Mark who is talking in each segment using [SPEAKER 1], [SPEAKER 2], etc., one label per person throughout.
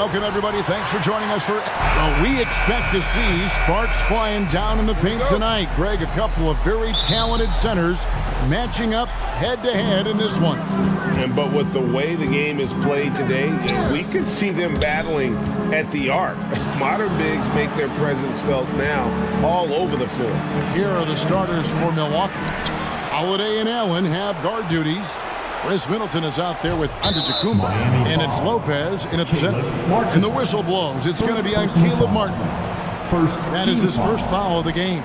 [SPEAKER 1] Welcome, everybody. Thanks for joining us. We expect to see sparks flying down in the paint tonight. Greg, a couple of very talented centers matching up head-to-head in this one.
[SPEAKER 2] But with the way the game is played today, we could see them battling at the arc. Modern bigs make their presence felt now all over the floor.
[SPEAKER 1] Here are the starters for Milwaukee. Holiday and Allen have guard duties. Chris Middleton is out there with Antetokounmpo, and it's Lopez in at the center. And the whistle blows. It's going to be on Caleb Martin. That is his first foul of the game.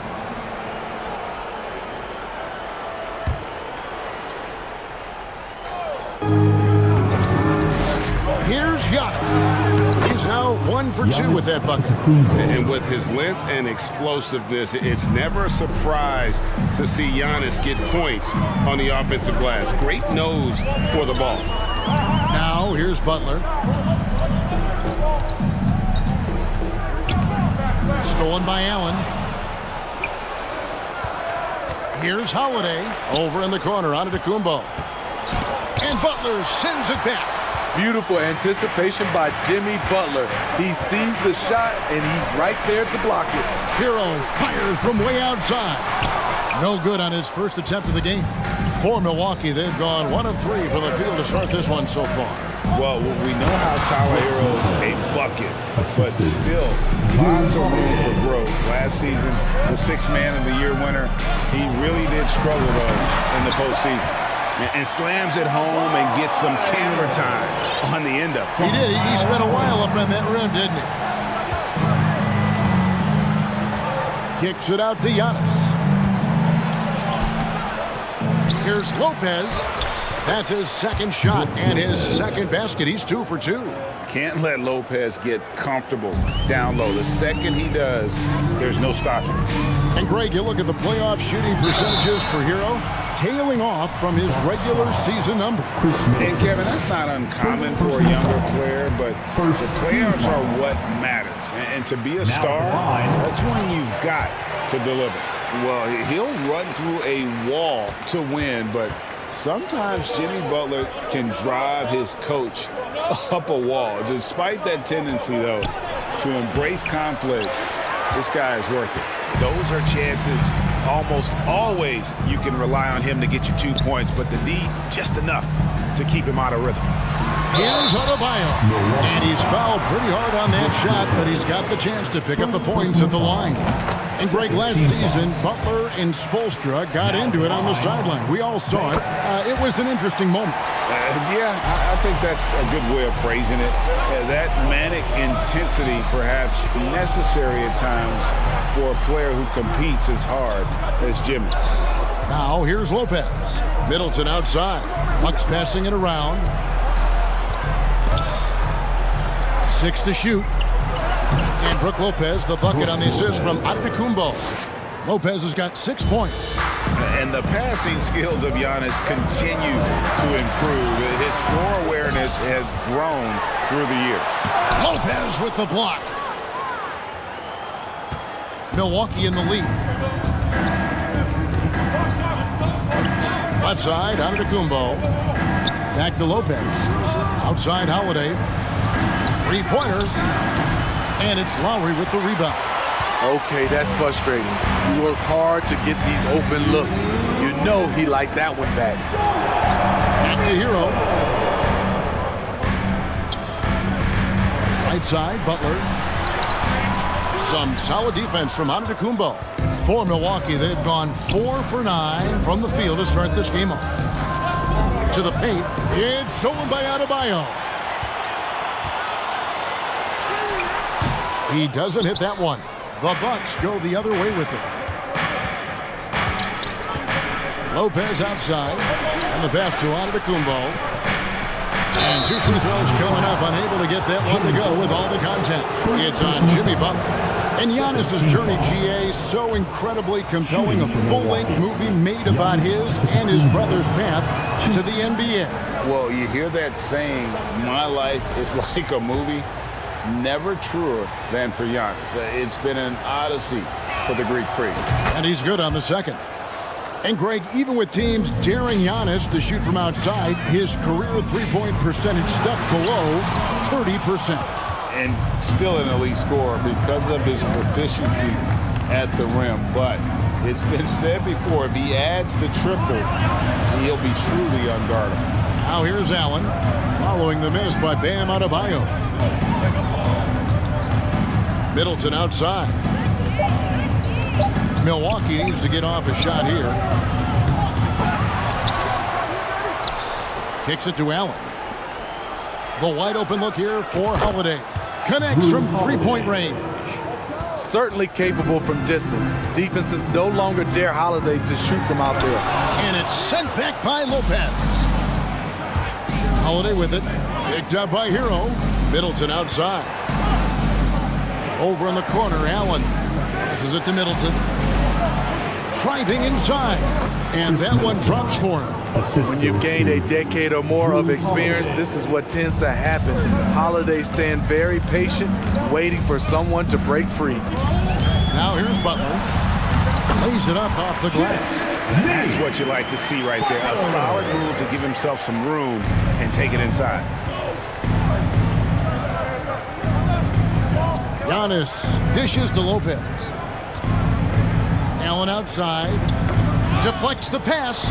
[SPEAKER 1] Here's Giannis. He's now 1 for 2 with that bucket.
[SPEAKER 2] And with his length and explosiveness, it's never a surprise to see Giannis get points on the offensive glass. Great nose for the ball.
[SPEAKER 1] Now here's Butler. Stolen by Allen. Here's Holiday. Over in the corner, Antetokounmpo. And Butler sends it back.
[SPEAKER 3] Beautiful anticipation by Jimmy Butler. He sees the shot, and he's right there to block it.
[SPEAKER 1] Hero fires from way outside. No good on his first attempt of the game. For Milwaukee, they've gone 1 of 3 from the field to start this one so far.
[SPEAKER 2] Well, we know how Tyler Hero is a bucket, but still, lots of room for growth. Last season, the 6th Man of the Year winner, he really did struggle, though, in the postseason. And slams it home and gets some camera time on the end of it.
[SPEAKER 1] He did. He spent a while up on that rim, didn't he? Kicks it out to Giannis. Here's Lopez. That's his second shot and his second basket. He's 2 for 2.
[SPEAKER 2] Can't let Lopez get comfortable down low. The second he does, there's no stopping.
[SPEAKER 1] And Greg, you look at the playoff shooting percentages for Hero, tailing off from his regular season number.
[SPEAKER 2] And Kevin, that's not uncommon for a younger player, but the playoffs are what matters. And to be a star, that's when you've got to deliver. Well, he'll run through a wall to win, but sometimes Jimmy Butler can drive his coach up a wall. Despite that tendency, though, to embrace conflict, this guy is working.
[SPEAKER 4] Those are chances almost always you can rely on him to get you 2 points, but the D, just enough to keep him out of rhythm.
[SPEAKER 1] Here's Adebayo. And he's fouled pretty hard on that shot, but he's got the chance to pick up the points at the line. And Greg, last season, Butler and Spoelstra got into it on the sideline. We all saw it. It was an interesting moment.
[SPEAKER 2] Yeah, I think that's a good way of phrasing it. That manic intensity perhaps necessary at times for a player who competes as hard as Jimmy.
[SPEAKER 1] Now here's Lopez. Middleton outside. Bucks passing it around. 6 to shoot. And Brook Lopez, the bucket on the assist from Antetokounmpo. Lopez has got 6 points.
[SPEAKER 4] And the passing skills of Giannis continue to improve. His floor awareness has grown through the years.
[SPEAKER 1] Lopez with the block. Milwaukee in the lead. Left side, Antetokounmpo. Back to Lopez. Outside, Holiday. Three-pointer. And it's Lowry with the rebound.
[SPEAKER 3] Okay, that's frustrating. You work hard to get these open looks. You know he liked that one back.
[SPEAKER 1] Back to Hero. Right side, Butler. Some solid defense from Antetokounmpo. For Milwaukee, they've gone 4 for 9 from the field to start this game off. To the paint. It's stolen by Adebayo. He doesn't hit that one. The Bucks go the other way with it. Lopez outside. And the pass to Antetokounmpo. And 2 free throws coming up. Unable to get that one to go with all the contact. It's on Jimmy Butler. And Giannis' journey, GA, so incredibly compelling. A full-length movie made about his and his brother's path to the NBA.
[SPEAKER 2] Well, you hear that saying, my life is like a movie. Never truer than for Giannis. It's been an odyssey for the Greek freak.
[SPEAKER 1] And he's good on the second. And Greg, even with teams daring Giannis to shoot from outside, his career three-point percentage stepped below 30%.
[SPEAKER 2] and still an elite scorer because of his proficiency at the rim. But it's been said before, if he adds the triple, he'll be truly unguardable.
[SPEAKER 1] Now here's Allen, following the miss by Bam Adebayo. Middleton outside. Milwaukee needs to get off a shot here. Kicks it to Allen. The wide open look here for Holiday. Connects from three-point range.
[SPEAKER 3] Certainly capable from distance. Defenses no longer dare Holiday to shoot from out there.
[SPEAKER 1] And it's sent back by Lopez. Holiday with it. Picked up by Hero. Middleton outside. Over in the corner, Allen. This is it to Middleton. Driving inside. And that one drops for him.
[SPEAKER 3] When you've gained a decade or more of experience, this is what tends to happen. Holiday staying very patient, waiting for someone to break free.
[SPEAKER 1] Now here's Butler. Lays it up off the glass.
[SPEAKER 4] That's what you like to see right there. A solid move to give himself some room and take it inside.
[SPEAKER 1] Giannis dishes to Lopez. Allen outside. Deflects the pass.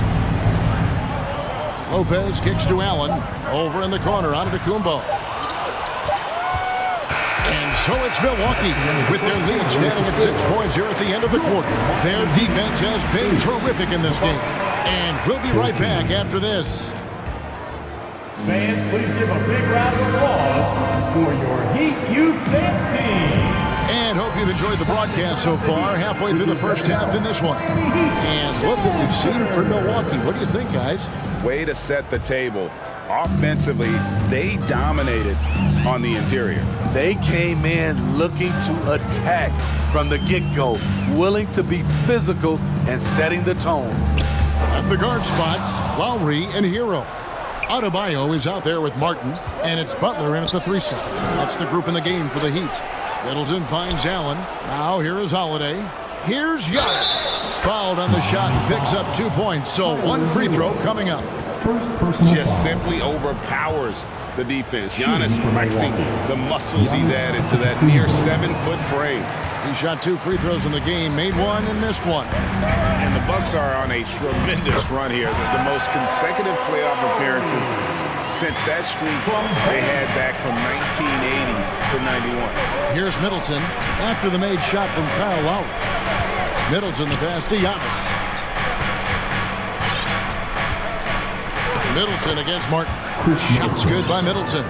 [SPEAKER 1] Lopez kicks to Allen. Over in the corner, Antetokounmpo. And so it's Milwaukee with their lead standing at 6 points here at the end of the quarter. Their defense has been terrific in this game. And we'll be right back after this.
[SPEAKER 5] Fans, please give a big round of applause for your Heat Youth Dance Team.
[SPEAKER 1] And hope you've enjoyed the broadcast so far. Halfway through the first half in this one. And look what we've seen for Milwaukee. What do you think, guys?
[SPEAKER 4] Way to set the table. Offensively, they dominated on the interior.
[SPEAKER 3] They came in looking to attack from the get-go, willing to be physical and setting the tone.
[SPEAKER 1] At the guard spots, Lowry and Hero. Adebayo is out there with Martin, and it's Butler in at the 3 slot. That's the group in the game for the Heat. Middleton finds Allen. Now here is Holiday. Here's Giannis. Fouled on the shot and picks up 2 points. So one free throw coming up.
[SPEAKER 4] Just simply overpowers the defense. Giannis flexing the muscles he's added to that near 7-foot frame.
[SPEAKER 1] He shot 2 free throws in the game, made one and missed one.
[SPEAKER 4] And the Bucks are on a tremendous run here. The most consecutive playoff appearances since that streak they had back from 1980 to 91.
[SPEAKER 1] Here's Middleton after the made shot from Kyle Lowry. Middleton the pass to Giannis. Middleton against Martin. Shots good by Middleton.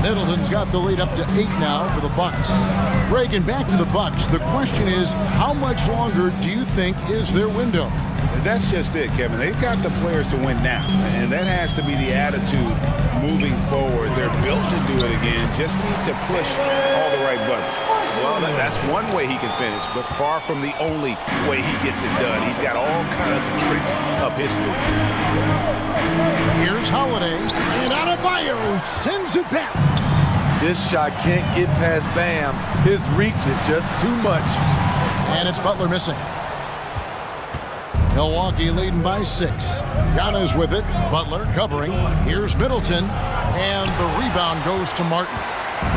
[SPEAKER 1] Middleton's got the lead up to 8 now for the Bucks. Breaking back to the Bucks, the question is, how much longer do you think is their window?
[SPEAKER 4] That's just it, Kevin. They've got the players to win now, and that has to be the attitude moving forward. They're built to do it again, just need to push all the right buttons. Well, that's one way he can finish, but far from the only way he gets it done. He's got all kinds of tricks up his sleeve.
[SPEAKER 1] Here's Holiday, and Adebayo sends it back.
[SPEAKER 3] This shot can't get past Bam. His reach is just too much.
[SPEAKER 1] And it's Butler missing. Milwaukee leading by 6. Giannis with it. Butler covering. Here's Middleton. And the rebound goes to Martin.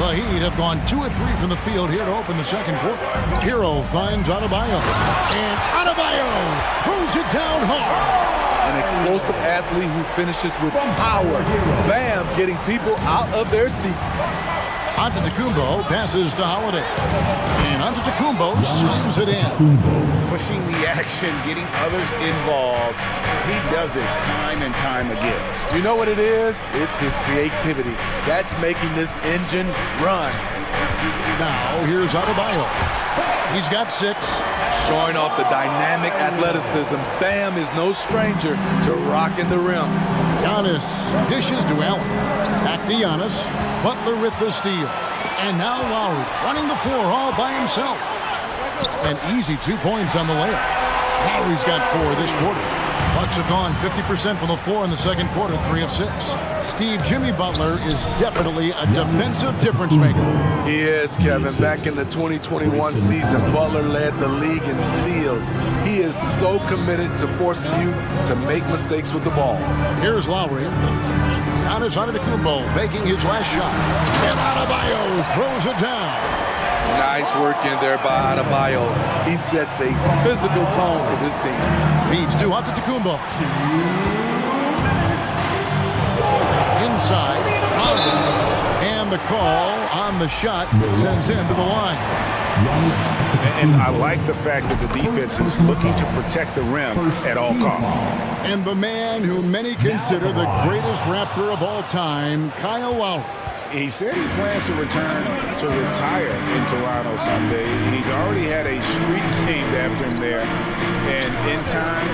[SPEAKER 1] The Heat have gone 2 of 3 from the field here to open the second quarter. Hero finds Adebayo. And Adebayo throws it down hard.
[SPEAKER 3] An explosive athlete who finishes with power. Bam, getting people out of their seats.
[SPEAKER 1] Antetokounmpo passes to Holiday. And Antetokounmpo slams it in.
[SPEAKER 4] Pushing the action, getting others involved. He does it time and time again.
[SPEAKER 3] You know what it is? It's his creativity. That's making this engine run.
[SPEAKER 1] Now here's Adebayo. He's got 6.
[SPEAKER 3] Showing off the dynamic athleticism, Bam is no stranger to rocking the rim.
[SPEAKER 1] Giannis dishes to Allen. Back to Giannis. Butler with the steal. And now Lowry running the floor all by himself. An easy 2 points on the layup. Lowry's got 4 this quarter. Bucks have gone 50% from the floor in the second quarter, 3 of 6. Steve Jimmy Butler is definitely a defensive difference maker.
[SPEAKER 3] He is, Kevin. Back in the 2021 season, Butler led the league in steals. He is so committed to forcing you to make mistakes with the ball.
[SPEAKER 1] Here's Lowry. Giannis Antetokounmpo making his last shot. And Adebayo throws it down.
[SPEAKER 3] Nice work in there by Adebayo. He sets a physical tone for this team.
[SPEAKER 1] Feeds to Antetokounmpo. Inside. And the call on the shot sends him to the line.
[SPEAKER 2] And I like the fact that the defense is looking to protect the rim at all costs.
[SPEAKER 1] And the man who many consider the greatest Raptor of all time, Kyle Lowry.
[SPEAKER 2] He said he plans to return to retire in Toronto someday. He's already had a street named after him there. And in time,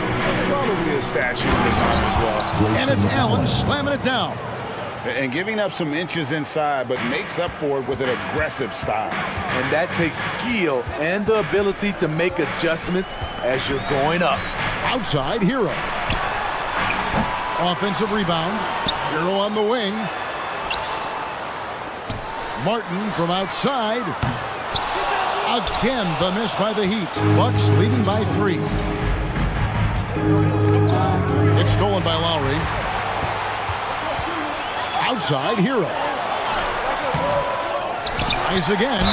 [SPEAKER 2] probably a statue in his home as well.
[SPEAKER 1] And it's Allen slamming it down.
[SPEAKER 2] And giving up some inches inside, but makes up for it with an aggressive style.
[SPEAKER 3] And that takes skill and the ability to make adjustments as you're going up.
[SPEAKER 1] Outside, Hero. Offensive rebound. Hero on the wing. Martin from outside. Again, the miss by the Heat. Bucks leading by 3. It's stolen by Lowry. Outside, Hero. Tries again,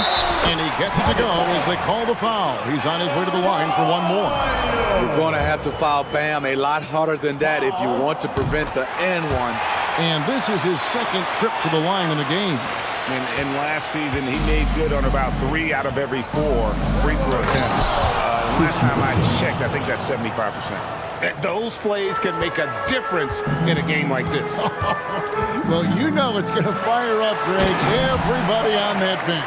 [SPEAKER 1] and he gets it to go as they call the foul. He's on his way to the line for one more.
[SPEAKER 3] You're going to have to foul Bam a lot harder than that if you want to prevent the and one.
[SPEAKER 1] And this is his second trip to the line in the game.
[SPEAKER 2] And last season, he made good on about 3 out of every 4 free throw attempts. Last time I checked, I think that's 75%. Those plays can make a difference in a game like this.
[SPEAKER 1] Well, you know it's going to fire up, Greg, everybody on that bench.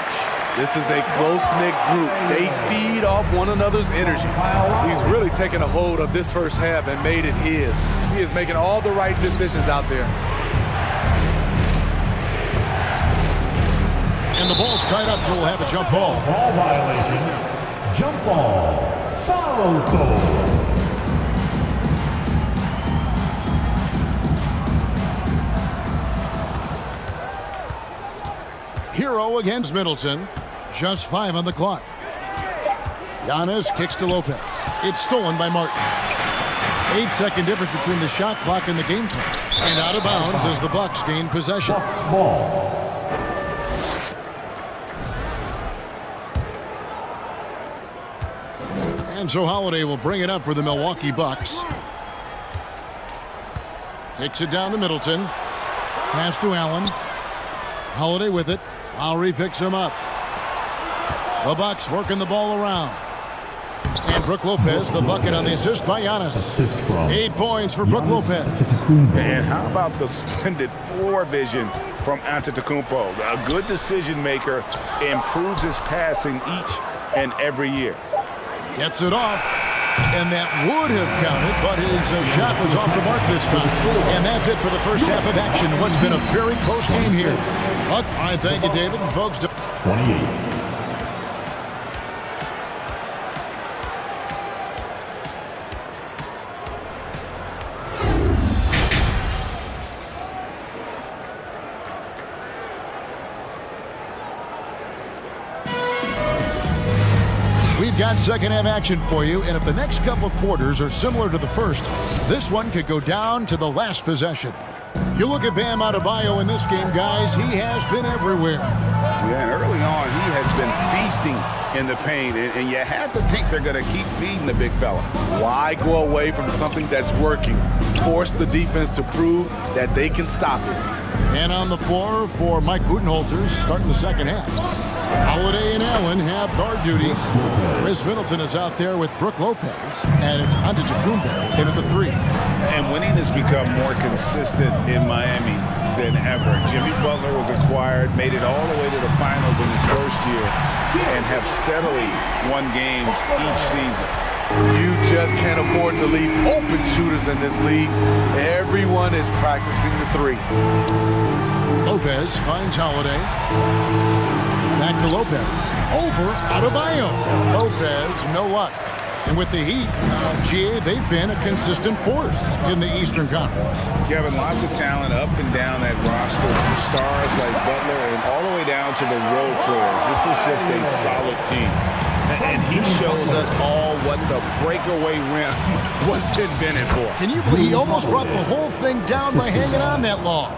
[SPEAKER 3] This is a close-knit group. They feed off one another's energy. He's really taken a hold of this first half and made it his. He is making all the right decisions out there.
[SPEAKER 1] And the ball's tied up, so we'll have a jump ball.
[SPEAKER 5] Ball violation. Jump ball. Sorrowful.
[SPEAKER 1] Hero against Middleton. Just 5 on the clock. Giannis kicks to Lopez. It's stolen by Martin. 8-second difference between the shot clock and the game clock. And out of bounds as the Bucks gain possession.
[SPEAKER 5] Ball.
[SPEAKER 1] And so Holiday will bring it up for the Milwaukee Bucks. Kicks it down to Middleton. Pass to Allen. Holiday with it. Lowry picks him up. The Bucks working the ball around. And Brook Lopez, the bucket on the assist by Giannis. 8 points for Brook Lopez.
[SPEAKER 2] And how about the splendid floor vision from Antetokounmpo? A good decision maker, improves his passing each and every year.
[SPEAKER 1] Gets it off. And that would have counted, but his shot was off the mark this time. And that's it for the first half of action. What's been a very close game here. But I thank you, David. And folks,
[SPEAKER 5] 28.
[SPEAKER 1] We've got second half action for you, and if the next couple of quarters are similar to the first, this one could go down to the last possession. You look at Bam Adebayo in this game, guys, he has been everywhere.
[SPEAKER 2] Yeah, and early on, he has been feasting in the paint, and you have to think they're going to keep feeding the big fella.
[SPEAKER 3] Why go away from something that's working? Force the defense to prove that they can stop it.
[SPEAKER 1] And on the floor for Mike Budenholzer starting the second half. Holiday and Allen have guard duties. Chris Middleton is out there with Brook Lopez, and it's Antetokounmpo in at the 3.
[SPEAKER 2] And winning has become more consistent in Miami than ever. Jimmy Butler was acquired, made it all the way to the finals in his first year, and have steadily won games each season.
[SPEAKER 3] You just can't afford to leave open shooters in this league. Everyone is practicing the 3.
[SPEAKER 1] Lopez finds Holiday. Back to Lopez. Over Adebayo. Lopez, no luck. And with the Heat, GA, they've been a consistent force in the Eastern Conference.
[SPEAKER 2] Kevin, lots of talent up and down that roster, from stars like Butler and all the way down to the role players. This is just a solid team. And he shows us all what the breakaway rim was invented for.
[SPEAKER 1] Can you believe he almost brought the whole thing down by hanging on that long?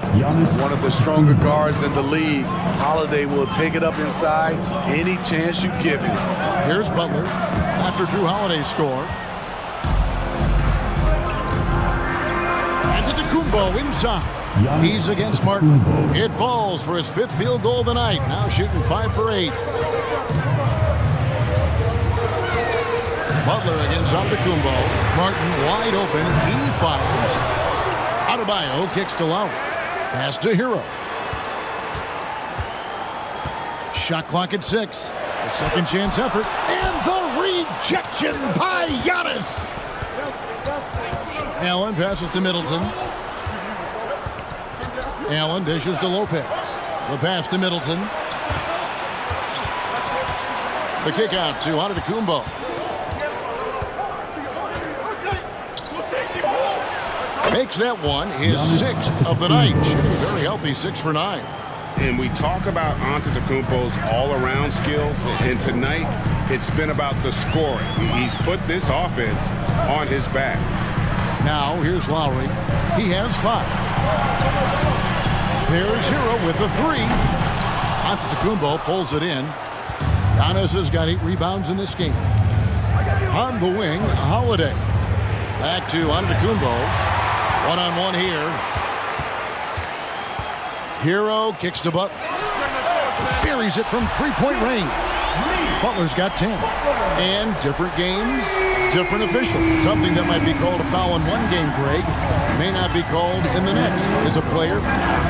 [SPEAKER 3] One of the stronger guards in the league. Holiday will take it up inside any chance you give him.
[SPEAKER 1] Here's Butler after Drew Holiday's score. And Antetokounmpo inside. He's against Martin. It falls for his 5th field goal of the night. Now shooting 5 for 8. Butler against Antetokounmpo. Martin wide open. He fires. Adebayo kicks to Lowry. Pass to Hero. Shot clock at 6. A second chance effort. And the rejection by Giannis. Allen passes to Middleton. Allen dishes to Lopez. The pass to Middleton. The kick out to Antetokounmpo. Makes that one his 6th of the night. Shooting very healthy, 6 for 9.
[SPEAKER 2] And we talk about Antetokounmpo's all-around skills, and tonight it's been about the scoring. He's put this offense on his back.
[SPEAKER 1] Now here's Lowry. He has 5. There's Hero with the 3. Antetokounmpo pulls it in. Giannis has got 8 rebounds in this game. On the wing, Holiday. Back to Antetokounmpo. One-on-one here. Hero kicks to Butler. Buries it from 3-point range. Butler's got 10. And different games, different officials. Something that might be called a foul in one game, Greg, may not be called in the next. As a player,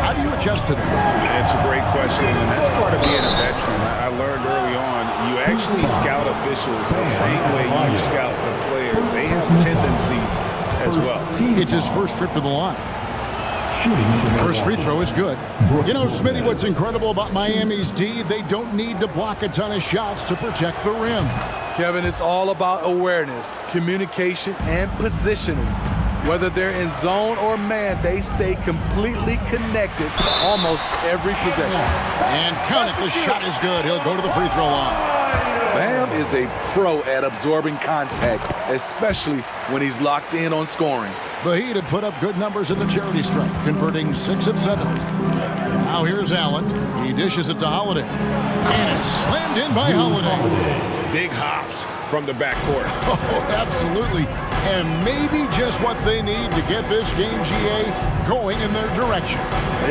[SPEAKER 1] how do you adjust to that?
[SPEAKER 2] That's a great question, and that's part of being a veteran. I learned early on, you actually scout officials the same way you scout the players. They have tendencies as well.
[SPEAKER 1] It's his first trip to the line. First free throw is good. You know, Smitty, what's incredible about Miami's D, they don't need to block a ton of shots to protect the rim.
[SPEAKER 3] Kevin, it's all about awareness, communication, and positioning. Whether they're in zone or man, they stay completely connected almost every possession.
[SPEAKER 1] And count it, the shot is good. He'll go to the free throw line.
[SPEAKER 3] Bam is a pro at absorbing contact, especially when he's locked in on scoring.
[SPEAKER 1] The Heat have put up good numbers in the charity stripe, converting 6 of 7. Now here's Allen. He dishes it to Holiday. And it's slammed in by Holiday.
[SPEAKER 2] Big hops from the backcourt.
[SPEAKER 1] Oh, absolutely. And maybe just what they need to get this game, GA, going in their direction.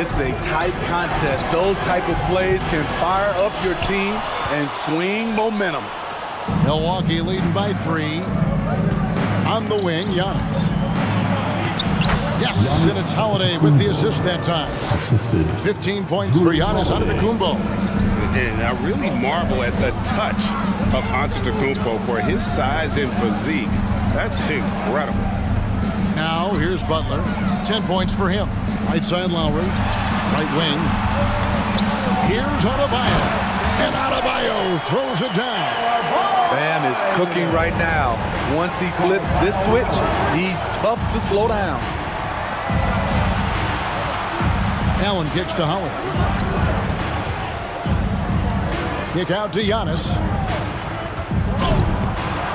[SPEAKER 3] It's a tight contest. Those type of plays can fire up your team and swing momentum.
[SPEAKER 1] Milwaukee leading by 3. On the wing, Giannis. Yes, and it's Holiday with the assist that time. 15 points for Giannis Antetokounmpo.
[SPEAKER 2] And I really marvel at the touch of Antetokounmpo for his size and physique. That's incredible.
[SPEAKER 1] Now, here's Butler. 10 points for him. Right side, Lowry. Right wing. Here's Adebayo. And Adebayo throws it down.
[SPEAKER 3] Bam is cooking right now. Once he flips this switch, he's tough to slow down.
[SPEAKER 1] Allen kicks to Holiday. Kick out to Giannis.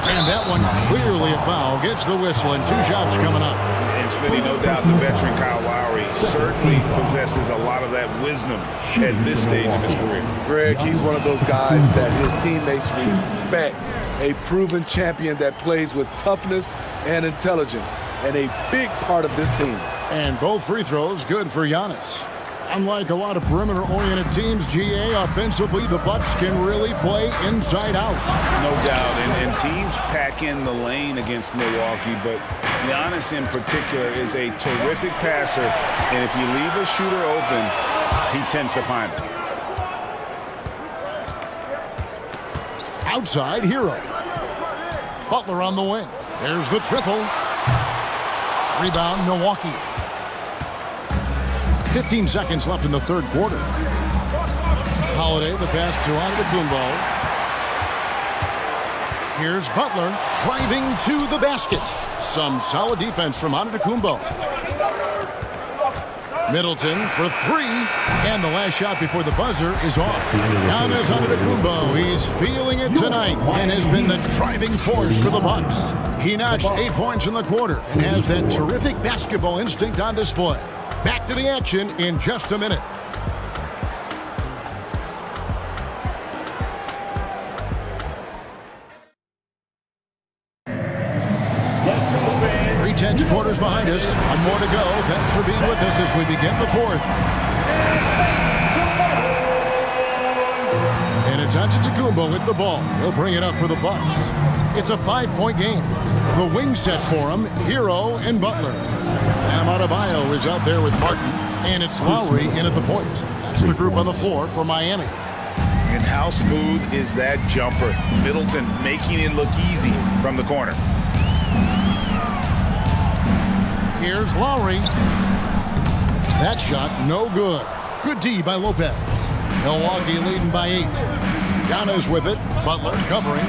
[SPEAKER 1] And that one clearly a foul. Gets the whistle and 2 shots coming up.
[SPEAKER 2] And Smitty, no doubt the veteran Kyle Lowry certainly possesses a lot of that wisdom at this stage of his career.
[SPEAKER 3] Greg, he's one of those guys that his teammates respect. A proven champion that plays with toughness and intelligence. And a big part of this team.
[SPEAKER 1] And both free throws good for Giannis. Unlike a lot of perimeter-oriented teams, GA, offensively, the Bucks can really play inside out.
[SPEAKER 2] No doubt, and teams pack in the lane against Milwaukee, but Giannis in particular is a terrific passer, and if you leave a shooter open, he tends to find it.
[SPEAKER 1] Outside, Hero. Butler on the wing. There's the triple. Rebound, Milwaukee. 15 seconds left in the third quarter. Holiday, the pass to Antetokounmpo. Here's Butler driving to the basket. Some solid defense from Antetokounmpo. Middleton for three. And the last shot before the buzzer is off. Giannis Antetokounmpo. He's feeling it tonight and has been the driving force for the Bucks. He notched 8 points in the quarter and has that terrific basketball instinct on display. Back to the action in just a minute. Tense quarters behind us. One more to go. Thanks for being with us as we begin the fourth. And it's Antetokounmpo with the ball. He'll bring it up for the Bucks. It's a 5-point game. The wing set for him, Hero and Butler. Adebayo is out there with Martin. And it's Lowry in at the point. That's the group on the floor for Miami.
[SPEAKER 2] And how smooth is that jumper? Middleton making it look easy from the corner.
[SPEAKER 1] Here's Lowry. That shot, no good. Good D by Lopez. Milwaukee leading by 8. Giannis with it. Butler covering.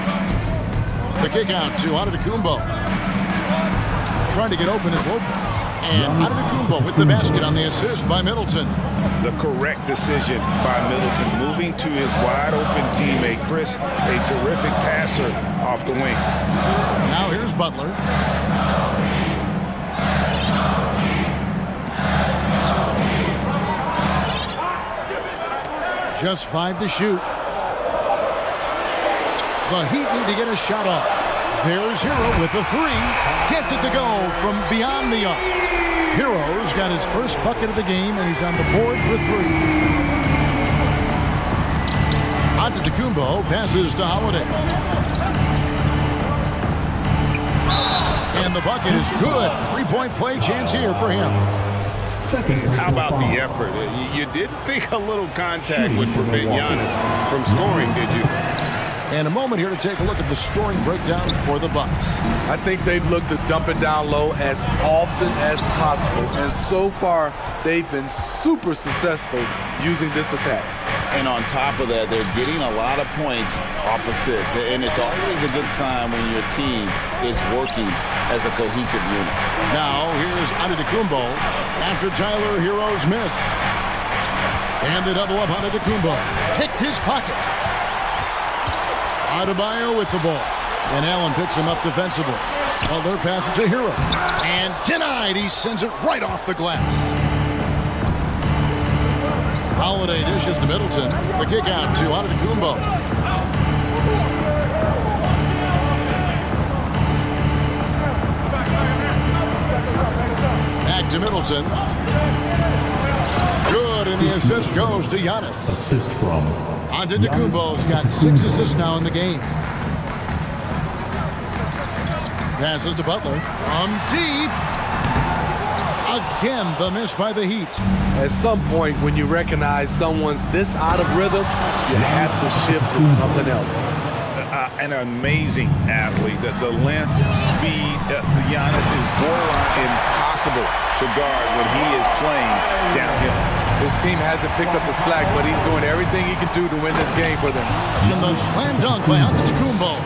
[SPEAKER 1] The kick out to Antetokounmpo. Trying to get open is Lopez. And Antetokounmpo with the basket on the assist by Middleton.
[SPEAKER 2] The correct decision by Middleton, moving to his wide-open teammate, Chris, a terrific passer off the wing.
[SPEAKER 1] Now here's Butler. Just 5 to shoot. The Heat need to get a shot off. There's Hero with the 3. Gets it to go from beyond the arc. Hero's got his first bucket of the game, and he's on the board for 3. Antetokounmpo passes to Holiday. And the bucket is good. 3-point play chance here for him.
[SPEAKER 2] How about the effort? You didn't think a little contact would forbid Giannis from scoring, did you?
[SPEAKER 1] And a moment here to take a look at the scoring breakdown for the Bucks.
[SPEAKER 3] I think they've looked to dump it down low as often as possible. And so far, they've been super successful using this attack.
[SPEAKER 4] And on top of that, they're getting a lot of points off assists. And it's always a good sign when your team is working as a cohesive unit.
[SPEAKER 1] Now, here's Antetokounmpo after Tyler Hero's miss. And the double up Antetokounmpo. Picked his pocket. Adebayo with the ball. And Allen picks him up defensively. Well, they're passing to Hero. And denied. He sends it right off the glass. Holiday dishes to Middleton. The kick out to Antetokounmpo. Back to Middleton. Good, and the assist goes to Giannis.
[SPEAKER 5] Assist from
[SPEAKER 1] Antetokounmpo's got 6 assists now in the game. Passes to Butler. From deep. Again, the miss by the Heat.
[SPEAKER 3] At some point, when you recognize someone's this out of rhythm, you have to shift to something else.
[SPEAKER 2] An amazing athlete. The length, speed, Giannis is borderline impossible to guard when he is playing downhill.
[SPEAKER 3] His team hasn't picked up the slack, but he's doing everything he can do to win this game for them.
[SPEAKER 1] And the slam dunk by Antetokounmpo.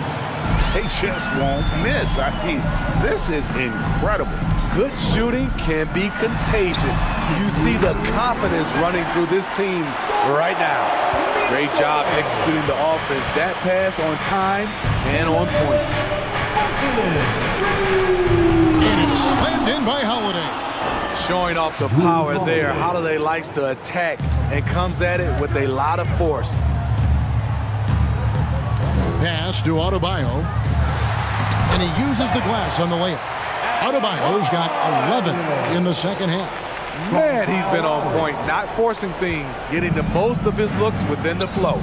[SPEAKER 2] They just won't miss. I mean, this is incredible.
[SPEAKER 3] Good shooting can be contagious. You see the confidence running through this team right now. Great job executing the offense. That pass on time and on point.
[SPEAKER 1] And it's slammed in by Holiday.
[SPEAKER 3] Showing off the power there. Holiday likes to attack and comes at it with a lot of force.
[SPEAKER 1] Pass to Adebayo. And he uses the glass on the layup. Adebayo's got 11 in the second half.
[SPEAKER 3] Man, he's been on point, not forcing things, getting the most of his looks within the flow.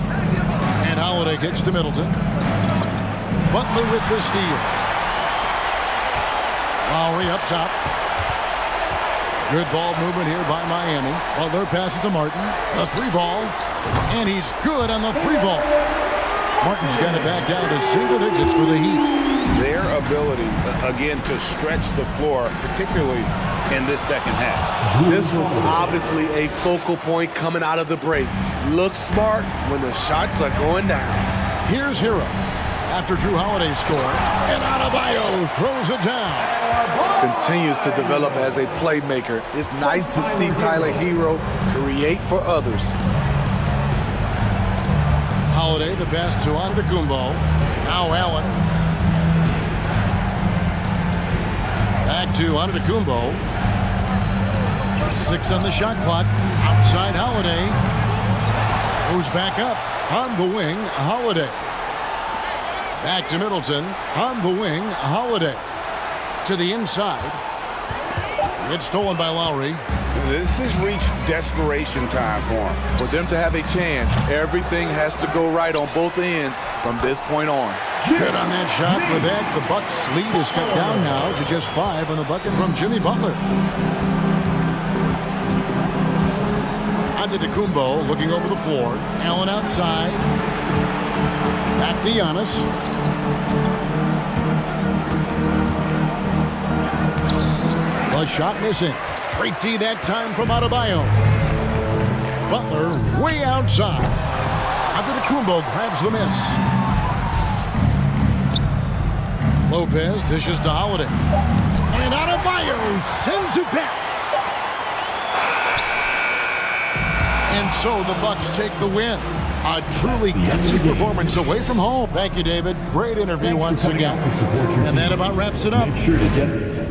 [SPEAKER 1] And Holiday kicks to Middleton. Butler with the steal. Lowry up top. Good ball movement here by Miami. Butler passes to Martin. The 3-ball. And he's good on the 3-ball. Martin's got it back down to single digits for the Heat.
[SPEAKER 2] Their ability, again, to stretch the floor, particularly in this second half.
[SPEAKER 3] This was obviously a focal point coming out of the break. Look smart when the shots are going down.
[SPEAKER 1] Here's Hero. after Drew Holiday scored. And Adebayo throws it down.
[SPEAKER 3] Continues to develop as a playmaker. It's nice to see Tyler Hero create for others.
[SPEAKER 1] Holiday, the pass to Antetokounmpo. Now Allen. Back to Antetokounmpo. 6 on the shot clock. Outside Holiday. Moves back up. On the wing, Holiday. Back to Middleton. On the wing, Holiday. To the inside. It's stolen by Lowry.
[SPEAKER 2] This has reached desperation time for him.
[SPEAKER 3] For them to have a chance, everything has to go right on both ends from this point on.
[SPEAKER 1] Good on that shot. With that, the Bucks' lead is cut down now to just 5 on the bucket from Jimmy Butler. Antetokounmpo looking over the floor. Allen outside. Back to Giannis. The shot missing. Great D that time from Adebayo. Butler way outside. Antetokounmpo grabs the miss. Lopez dishes to Holiday. And Adebayo sends it back. And so the Bucks take the win. A truly gutsy performance away from home. Thank you, David. Great interview once again. And that about wraps it up.
[SPEAKER 5] Make sure to get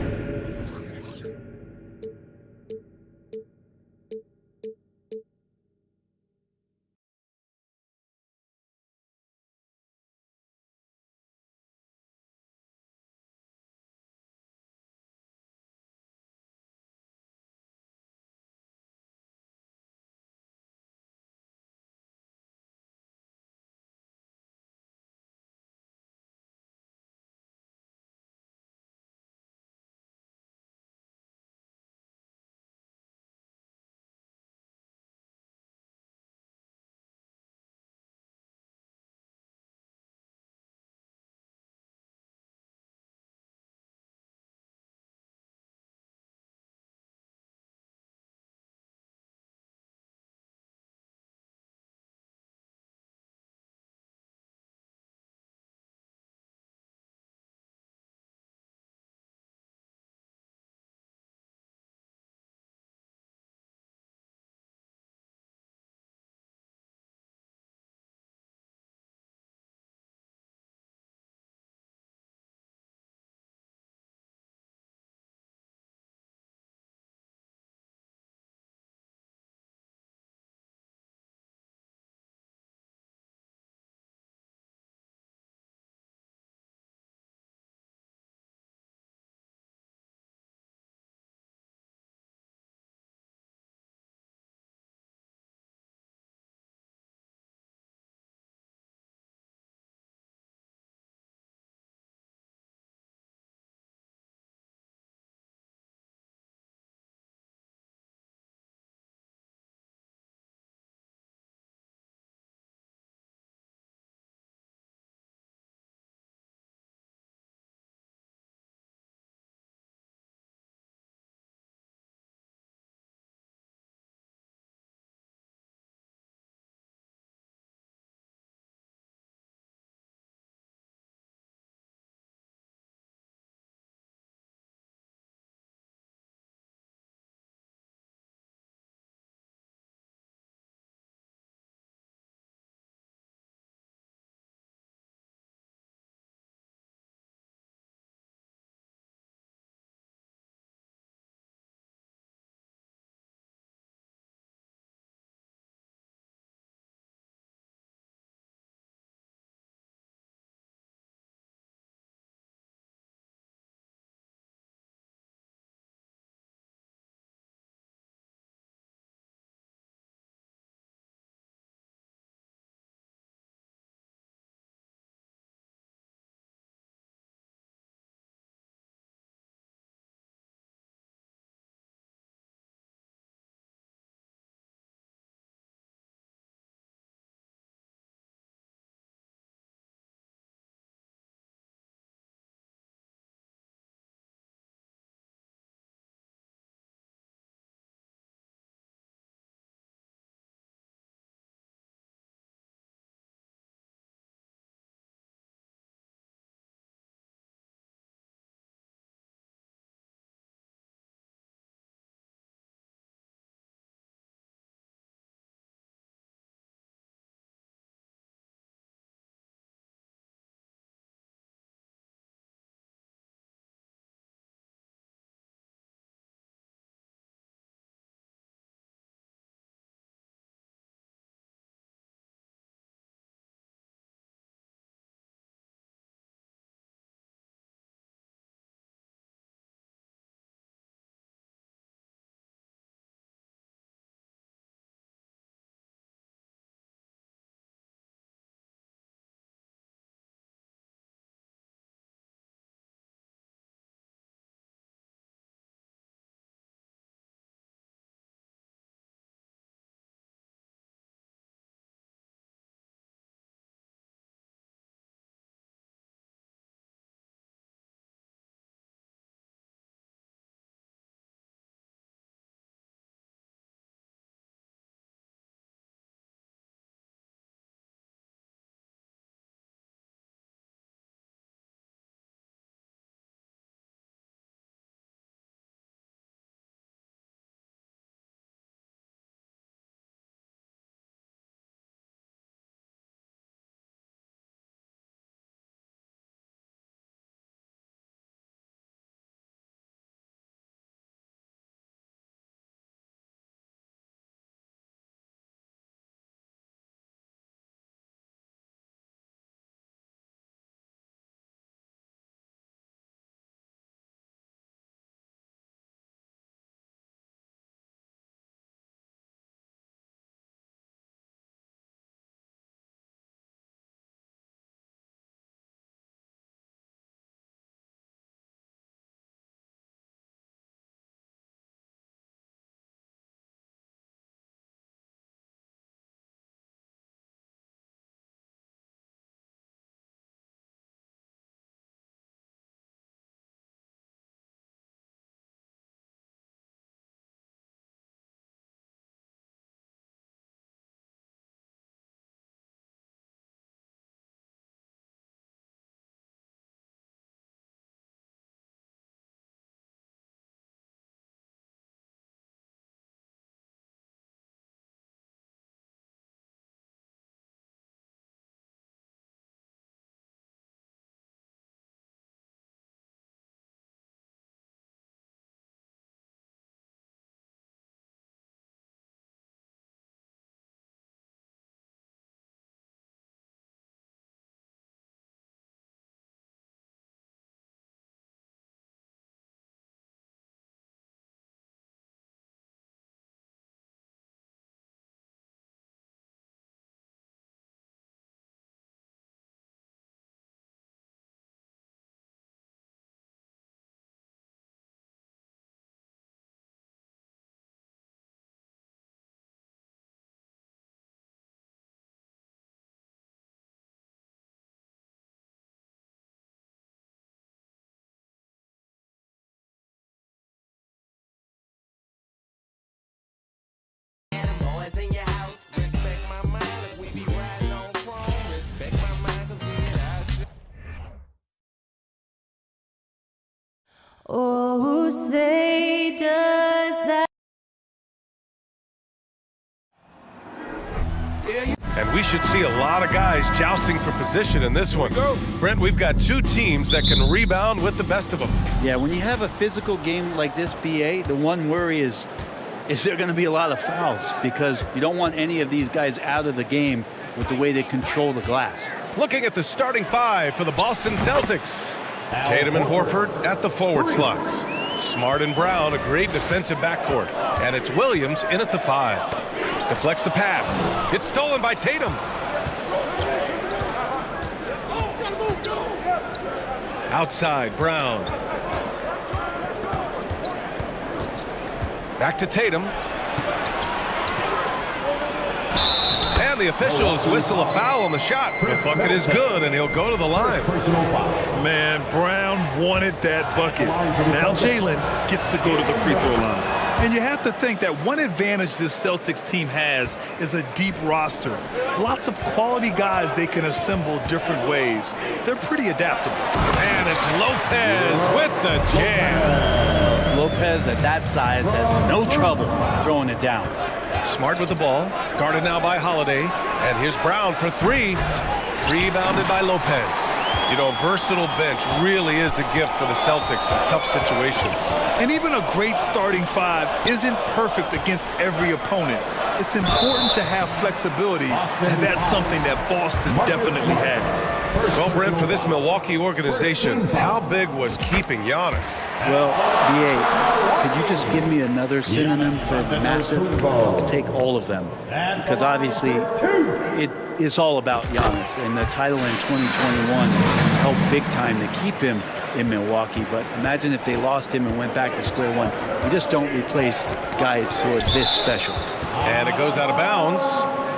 [SPEAKER 6] Oh, say does that.
[SPEAKER 7] And we should see a lot of guys jousting for position in this one. Brent, we've got two teams that can rebound with the best of them.
[SPEAKER 8] Yeah, when you have a physical game like this, BA, the one worry is there going to be a lot of fouls? Because you don't want any of these guys out of the game with the way they control the glass.
[SPEAKER 7] Looking at the starting five for the Boston Celtics. Tatum and Horford at the forward slots. Smart and Brown, a great defensive backcourt. And it's Williams in at the 5. Deflects the pass. It's stolen by Tatum. Outside, Brown. Back to Tatum. And the officials whistle a foul on the shot. The bucket is good, and he'll go to the line.
[SPEAKER 9] Man, Brown wanted that bucket. Now Jalen gets to go to the free throw line. And you have to think that one advantage this Celtics team has is a deep roster. Lots of quality guys they can assemble different ways. They're pretty adaptable.
[SPEAKER 7] And it's Lopez with the jam.
[SPEAKER 8] Lopez at that size has no trouble throwing it down.
[SPEAKER 7] Smart with the ball. Guarded now by Holiday. And here's Brown for 3. Rebounded by Lopez. You know, a versatile bench really is a gift for the Celtics in tough situations.
[SPEAKER 9] And even a great starting 5 isn't perfect against every opponent. It's important to have flexibility, and that's something that Boston definitely has.
[SPEAKER 7] Well, Brent, for this Milwaukee organization, how big was keeping Giannis?
[SPEAKER 8] Well, BA, could you just give me another synonym for massive? I'll take all of them. Because obviously, it is all about Giannis. And the title in 2021 helped big time to keep him in Milwaukee. But imagine if they lost him and went back to square one. You just don't replace guys who are this special.
[SPEAKER 7] And it goes out of bounds.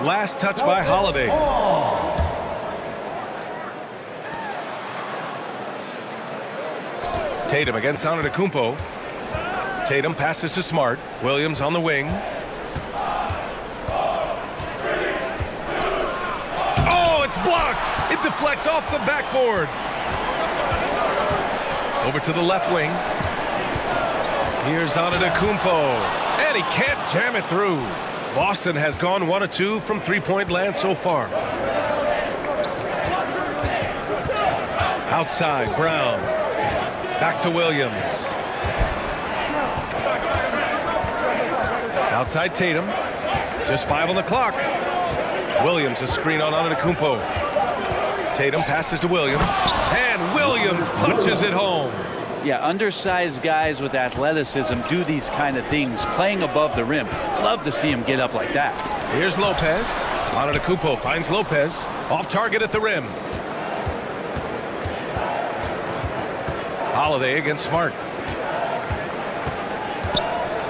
[SPEAKER 7] Last touch by Holiday. Tatum against Antetokounmpo. Tatum passes to Smart. Williams on the wing. Oh, it's blocked. It deflects off the backboard. Over to the left wing. Here's Antetokounmpo. And he can't jam it through. Boston has gone 1 of 2 from three-point land so far. Outside, Brown. Back to Williams. Outside Tatum. Just 5 on the clock. Williams a screen on Antetokounmpo. Tatum passes to Williams. And Williams punches it home.
[SPEAKER 8] Yeah, undersized guys with athleticism do these kind of things, playing above the rim. Love to see him get up like that.
[SPEAKER 7] Here's Lopez. Antetokounmpo finds Lopez. Off target at the rim. Holiday against Smart.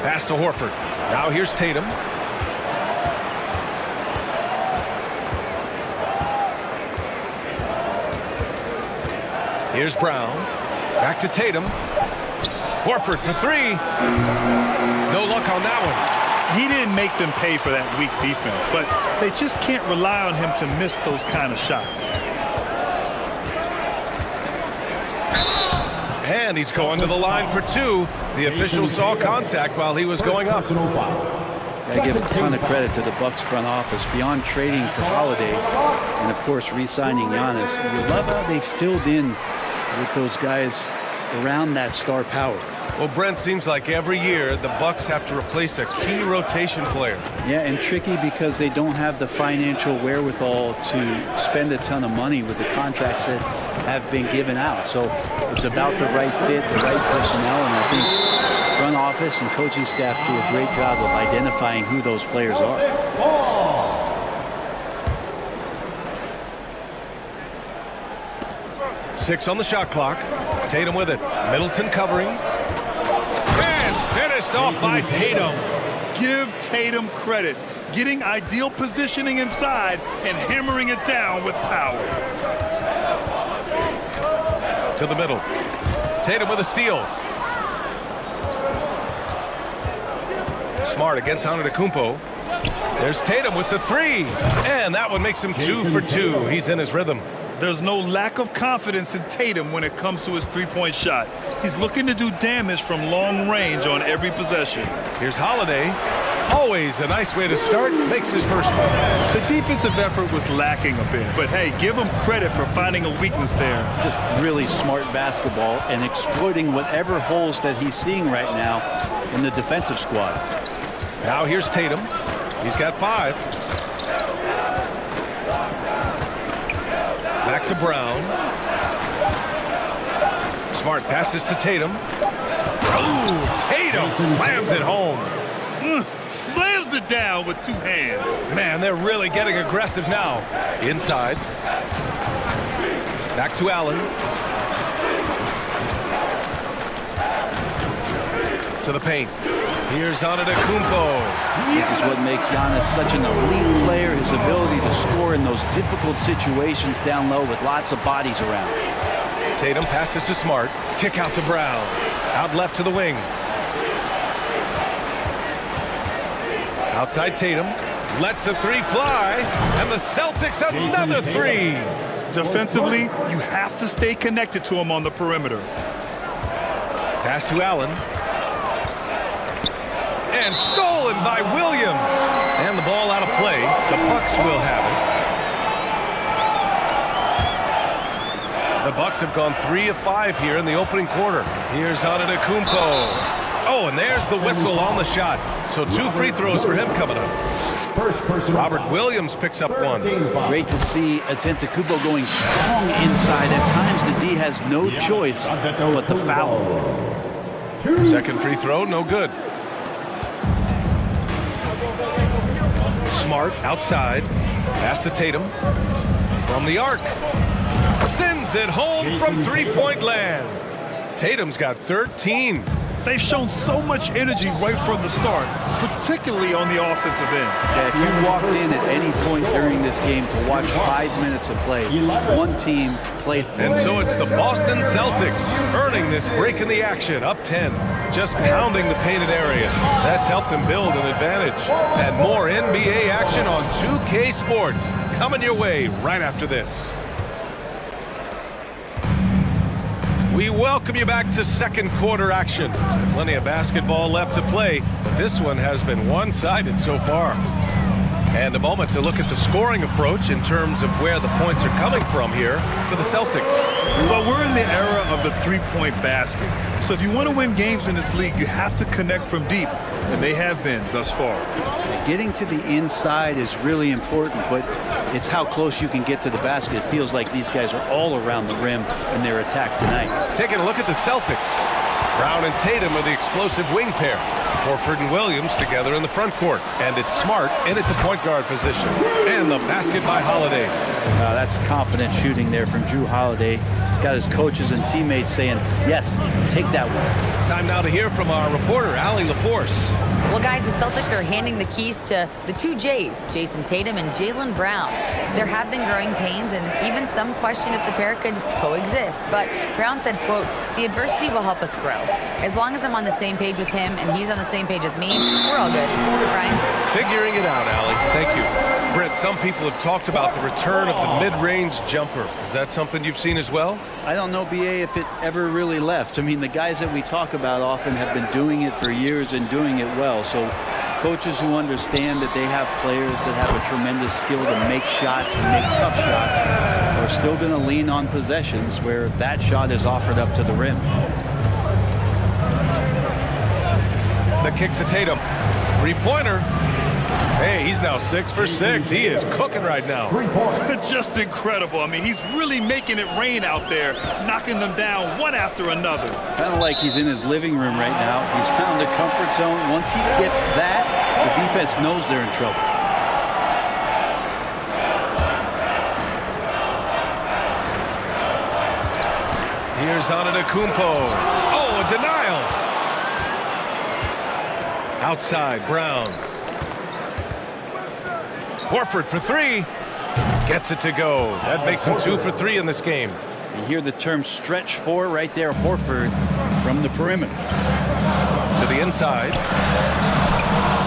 [SPEAKER 7] Pass to Horford. Now here's Tatum. Here's Brown. Back to Tatum. Horford for 3. No luck on that one.
[SPEAKER 9] He didn't make them pay for that weak defense, but they just can't rely on him to miss those kind of shots.
[SPEAKER 7] And he's going to the line for 2. The official saw contact while he was going up.
[SPEAKER 8] I give a ton of credit to the Bucks front office. Beyond trading for Holiday and, of course, re-signing Giannis, you love how they filled in with those guys around that star power.
[SPEAKER 7] Well, Brent, seems like every year the Bucks have to replace a key rotation player.
[SPEAKER 8] Yeah, and tricky because they don't have the financial wherewithal to spend a ton of money with the contracts that have been given out. So it's about the right fit, the right personnel, and I think front office and coaching staff do a great job of identifying who those players are.
[SPEAKER 7] 6 on the shot clock. Tatum with it. Middleton covering. And finished off by Tatum.
[SPEAKER 9] Give Tatum credit. Getting ideal positioning inside and hammering it down with power.
[SPEAKER 7] To the middle. Tatum with a steal. Smart against Antetokounmpo. There's Tatum with the 3. And that one makes him 2 for 2. He's in his rhythm.
[SPEAKER 9] There's no lack of confidence in Tatum when it comes to his three-point shot. He's looking to do damage from long range on every possession.
[SPEAKER 7] Here's Holiday. Always a nice way to start. Makes his first one.
[SPEAKER 9] The defensive effort was lacking a bit, but hey, give him credit for finding a weakness there.
[SPEAKER 8] Just really smart basketball and exploiting whatever holes that he's seeing right now in the defensive squad.
[SPEAKER 7] Now here's Tatum. He's got 5. Back to Brown. Smart passes to Tatum. Oh, Tatum slams it home.
[SPEAKER 9] Slams it down with 2 hands.
[SPEAKER 7] Man, they're really getting aggressive now. Inside. Back to Allen. To the paint. Here's Antetokounmpo.
[SPEAKER 8] This is what makes Giannis such an elite player, his ability to score in those difficult situations down low with lots of bodies around.
[SPEAKER 7] Tatum passes to Smart. Kick out to Brown. Out left to the wing. Outside Tatum. Lets the 3 fly. And the Celtics another 3.
[SPEAKER 9] Defensively, you have to stay connected to him on the perimeter.
[SPEAKER 7] Pass to Allen. And stolen by Williams. And the ball out of play. The Bucks will have it. The Bucks have gone 3 of 5 here in the opening quarter. Here's Antetokounmpo. Oh, and there's the whistle on the shot. So 2 free throws for him coming up. Robert Williams picks up 1.
[SPEAKER 8] Great to see Antetokounmpo going strong inside. At times the D has no choice but the foul.
[SPEAKER 7] Second free throw, no good. Smart outside. Pass to Tatum. From the arc. Sends it home from three-point land. Tatum's got 13.
[SPEAKER 9] They've shown so much energy right from the start, particularly on the offensive end.
[SPEAKER 8] Yeah, if you walked in at any point during this game to watch 5 minutes of play, one team played.
[SPEAKER 7] And so it's the Boston Celtics earning this break in the action, up 10, just pounding the painted area. That's helped them build an advantage. And more NBA action on 2K Sports coming your way right after this. We welcome you back to second quarter action. Plenty of basketball left to play, but this one has been one-sided so far. And a moment to look at the scoring approach in terms of where the points are coming from here for the Celtics.
[SPEAKER 9] Well, we're in the era of the three-point basket. So if you want to win games in this league, you have to connect from deep, and they have been thus far.
[SPEAKER 8] Getting to the inside is really important, but it's how close you can get to the basket. It feels like these guys are all around the rim in their attack tonight.
[SPEAKER 7] Taking a look at the Celtics. Brown and Tatum are the explosive wing pair. Horford and Williams together in the front court. And it's Smart in at the point guard position. And the basket by Holiday.
[SPEAKER 8] That's confident shooting there from Drew Holiday. Got his coaches and teammates saying, yes, take that one.
[SPEAKER 7] Time now to hear from our reporter, Allie LaForce.
[SPEAKER 10] Well, guys, the Celtics are handing the keys to the 2 J's, Jason Tatum and Jaylen Brown. There have been growing pains and even some question if the pair could coexist. But Brown said, quote, the adversity will help us grow. As long as I'm on the same page with him and he's on the same page with me, we're all good. Brian?
[SPEAKER 7] Figuring it out, Allie. Thank you. Brent, some people have talked about the return of the mid-range jumper. Is that something you've seen as well?
[SPEAKER 8] I don't know, BA, if it ever really left. I mean, the guys that we talk about often have been doing it for years and doing it well. So coaches who understand that they have players that have a tremendous skill to make shots and make tough shots are still going to lean on possessions where that shot is offered up to the rim.
[SPEAKER 7] The kick to Tatum. Three-pointer. Hey, he's now 6 for 6. He is cooking right now.
[SPEAKER 9] Just incredible. I mean, he's really making it rain out there, knocking them down one after another.
[SPEAKER 8] Kind of like he's in his living room right now. He's found a comfort zone. Once he gets that, the defense knows they're in trouble.
[SPEAKER 7] Here's Antetokounmpo. Oh, a denial. Outside, Brown. Horford for 3. Gets it to go. That makes him 2 for 3 in this game.
[SPEAKER 8] You hear the term stretch 4 right there, Horford from the perimeter.
[SPEAKER 7] To the inside.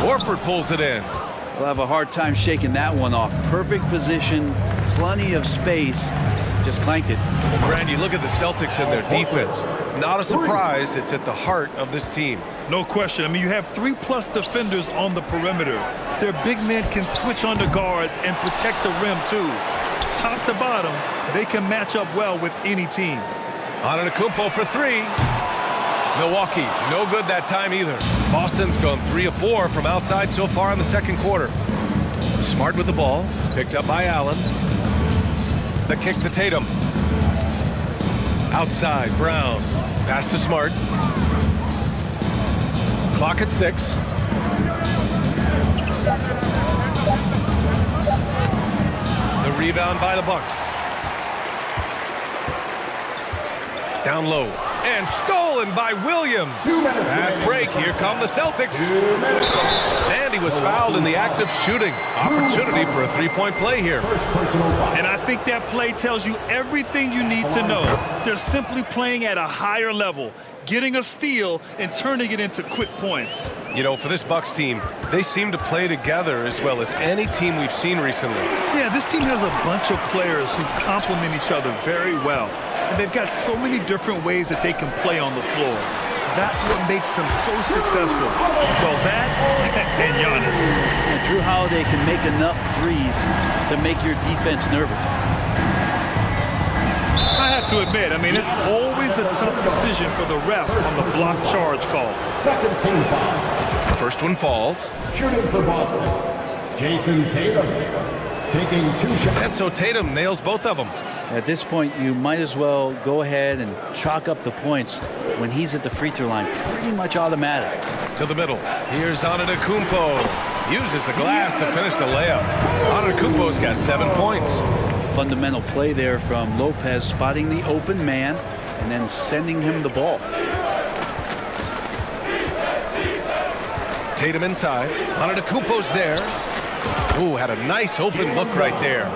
[SPEAKER 7] Horford pulls it in.
[SPEAKER 8] We'll have a hard time shaking that one off. Perfect position, plenty of space. just clanked it.
[SPEAKER 7] Brand, you look at the Celtics and their defense. Not a surprise, it's at the heart of this team.
[SPEAKER 9] No question. I mean, you have 3+ defenders on the perimeter. Their big men can switch on the guards and protect the rim, too. Top to bottom, they can match up well with any team.
[SPEAKER 7] Antetokounmpo for 3. Milwaukee, no good that time either. Boston's gone 3 of 4 from outside so far in the second quarter. Smart with the ball, picked up by Allen. The kick to Tatum. Outside, Brown. Pass to Smart. Clock at 6. The rebound by the Bucks. Down low. And stolen by Williams. Fast break. Here come the Celtics. And he was fouled in the act of shooting. Opportunity for a 3-point play here.
[SPEAKER 9] And I think that play tells you everything you need to know. They're simply playing at a higher level, getting a steal and turning it into quick points.
[SPEAKER 7] You know, for this Bucks team, they seem to play together as well as any team we've seen recently.
[SPEAKER 9] Yeah, this team has a bunch of players who complement each other very well. And they've got so many different ways that they can play on the floor. That's what makes them so successful. Well, that and Giannis.
[SPEAKER 8] And Drew Holiday can make enough threes to make your defense nervous.
[SPEAKER 9] I have to admit, I mean, it's always a tough decision for the ref on the block charge call.
[SPEAKER 5] Second team foul.
[SPEAKER 7] First one falls.
[SPEAKER 5] Shooting for Boston, Jason Tatum. Taking 2 shots.
[SPEAKER 7] And so Tatum nails both of them.
[SPEAKER 8] At this point, you might as well go ahead and chalk up the points when he's at the free throw line. Pretty much automatic.
[SPEAKER 7] To the middle. Here's Antetokounmpo. Uses the glass to finish the layup. Antetokounmpo's got 7 points.
[SPEAKER 8] Fundamental play there from Lopez, spotting the open man and then sending him the ball.
[SPEAKER 7] Tatum inside. Antetokounmpo's there. Ooh, had a nice open look right there.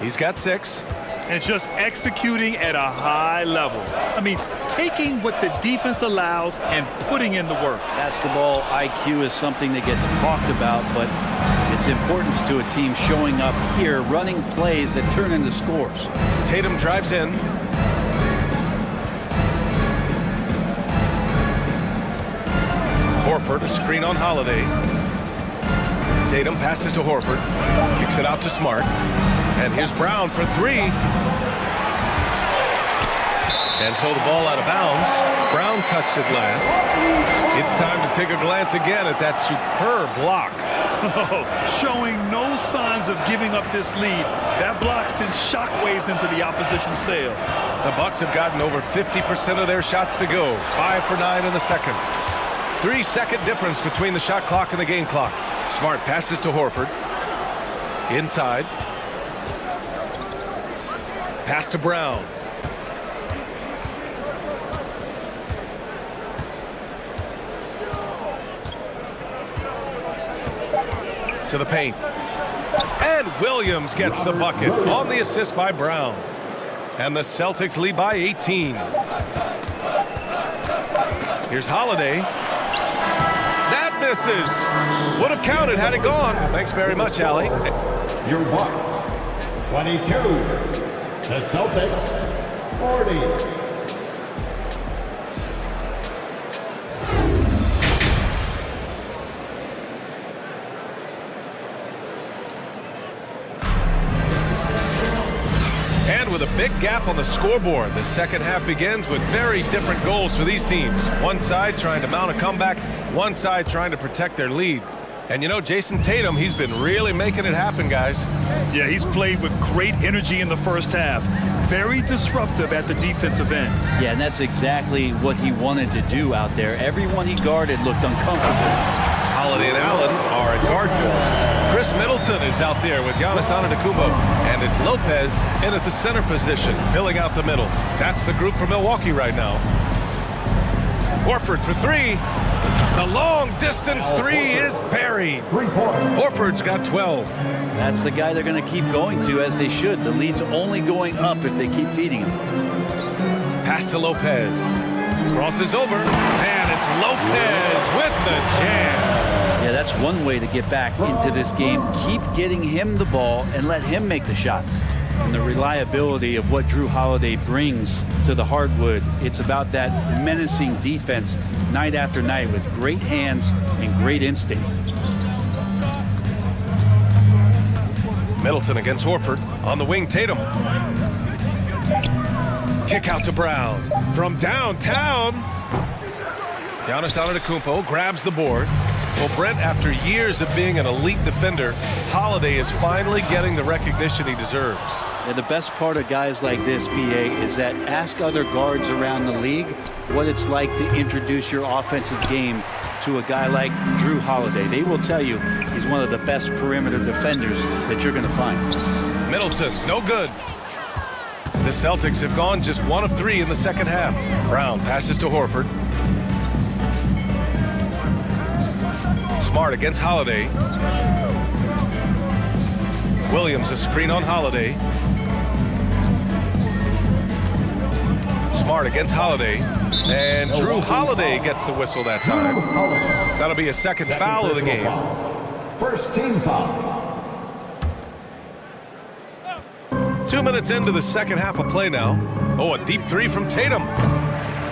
[SPEAKER 7] He's got 6.
[SPEAKER 9] And just executing at a high level. I mean, taking what the defense allows and putting in the work.
[SPEAKER 8] Basketball IQ is something that gets talked about, but its importance to a team showing up here, running plays that turn into scores.
[SPEAKER 7] Tatum drives in. Horford, a screen on Holiday. Tatum passes to Horford. Kicks it out to Smart. And here's Brown for 3. And so the ball out of bounds. Brown touched it last. It's time to take a glance again at that superb block.
[SPEAKER 9] Showing no signs of giving up this lead. That block sends shockwaves into the opposition sails.
[SPEAKER 7] The Bucks have gotten over 50% of their shots to go. 5 for 9 in the second. 3-second difference between the shot clock and the game clock. Smart passes to Horford. Inside. Pass to Brown. To the paint. And Williams gets the bucket on the assist by Brown. And the Celtics lead by 18. Here's Holiday. That misses. Would have counted had it gone. Thanks very much, Allie.
[SPEAKER 5] Your Bucks, 22. The Celtics, 40.
[SPEAKER 7] And with a big gap on the scoreboard, the second half begins with very different goals for these teams. One side trying to mount a comeback, one side trying to protect their lead. And you know, Jason Tatum, he's been really making it happen, guys.
[SPEAKER 9] Yeah, he's played with great energy in the first half. Very disruptive at the defensive end.
[SPEAKER 8] Yeah, and that's exactly what he wanted to do out there. Everyone he guarded looked uncomfortable.
[SPEAKER 7] Holiday and Allen are at guard field. Chris Middleton is out there with Giannis Antetokounmpo. And it's Lopez in at the center position, filling out the middle. That's the group for Milwaukee right now. Horford for 3. The long-distance 3 is buried. Horford's got 12.
[SPEAKER 8] That's the guy they're going to keep going to, as they should. The lead's only going up if they keep feeding him.
[SPEAKER 7] Pass to Lopez. Crosses over. And it's Lopez with the jam.
[SPEAKER 8] Yeah, that's one way to get back into this game. Keep getting him the ball and let him make the shots. and the reliability of what Drew Holiday brings to the hardwood. It's about that menacing defense night after night with great hands and great instinct.
[SPEAKER 7] Middleton against Horford. On the wing, Tatum. Kick out to Brown. From downtown. Giannis Antetokounmpo grabs the board. Well, Brent, after years of being an elite defender, Holiday is finally getting the recognition he deserves.
[SPEAKER 8] And the best part of guys like this, BA, is that ask other guards around the league what it's like to introduce your offensive game to a guy like Drew Holiday. They will tell you he's one of the best perimeter defenders that you're going to find.
[SPEAKER 7] Middleton, no good. The Celtics have gone just 1 of 3 in the second half. Brown passes to Horford. Smart against Holiday. Williams a screen on Holiday. Smart against Holiday. And Drew Holiday gets the whistle that time. That'll be a second foul of the game.
[SPEAKER 5] First team foul.
[SPEAKER 7] 2 minutes into the second half of play now. Oh, a deep three from Tatum.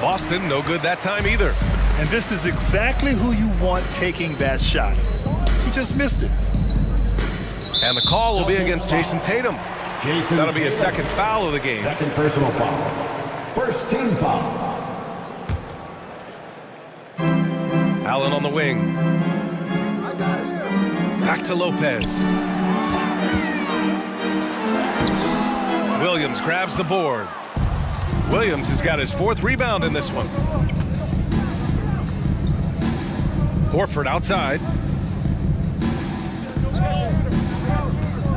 [SPEAKER 7] Boston, no good that time either.
[SPEAKER 9] And this is exactly who you want taking that shot. He just missed it.
[SPEAKER 7] And the call will be against Jason Tatum. That'll be a second foul of the game.
[SPEAKER 5] Second personal foul. First team foul.
[SPEAKER 7] Allen on the wing. Back to Lopez. Williams grabs the board. Williams has got his 4th rebound in this one. Horford outside.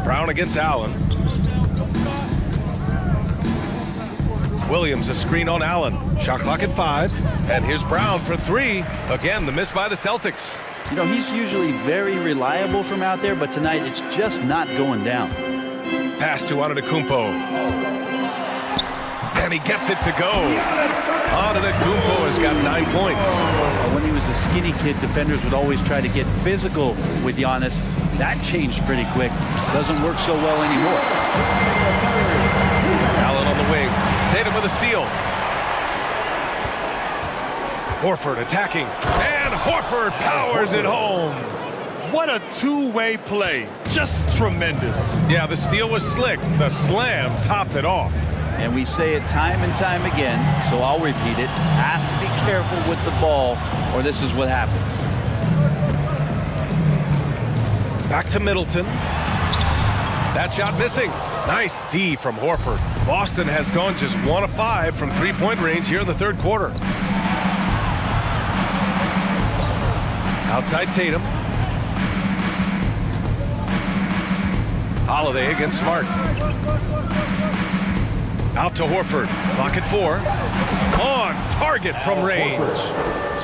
[SPEAKER 7] Brown against Allen. Williams a screen on Allen. Shot clock at 5. And here's Brown for 3. Again, the miss by the Celtics.
[SPEAKER 8] You know, he's usually very reliable from out there, but tonight it's just not going down.
[SPEAKER 7] Pass to Antetokounmpo. And he gets it to go. Antetokounmpo has got 9 points.
[SPEAKER 8] When he was a skinny kid, defenders would always try to get physical with Giannis. That changed pretty quick. Doesn't work so well anymore.
[SPEAKER 7] Allen on the wing. Tatum with a steal. Horford attacking. And Horford powers it home.
[SPEAKER 9] What a two-way play. Just tremendous.
[SPEAKER 7] Yeah, the steal was slick. The slam topped it off.
[SPEAKER 8] And we say it time and time again, so I'll repeat it. Have to be careful with the ball, or this is what happens.
[SPEAKER 7] Back to Middleton. That shot missing. Nice D from Horford. Boston has gone just 1 of 5 from 3-point range here in the third quarter. Outside Tatum. Holiday against Smart. Out to Horford. Clock at 4. On target from range.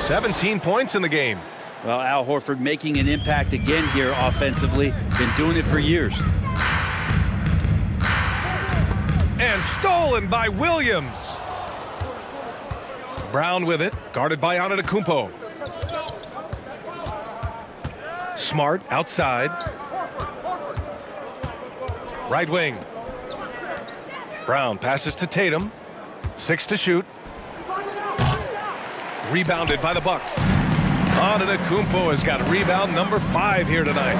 [SPEAKER 7] 17 points in the game.
[SPEAKER 8] Well, Al Horford making an impact again here offensively. Been doing it for years.
[SPEAKER 7] And stolen by Williams. Brown with it. Guarded by Antetokounmpo. Smart outside. Right wing. Brown passes to Tatum. 6 to shoot. Rebounded by the Bucks. Antetokounmpo has got rebound number 5 here tonight.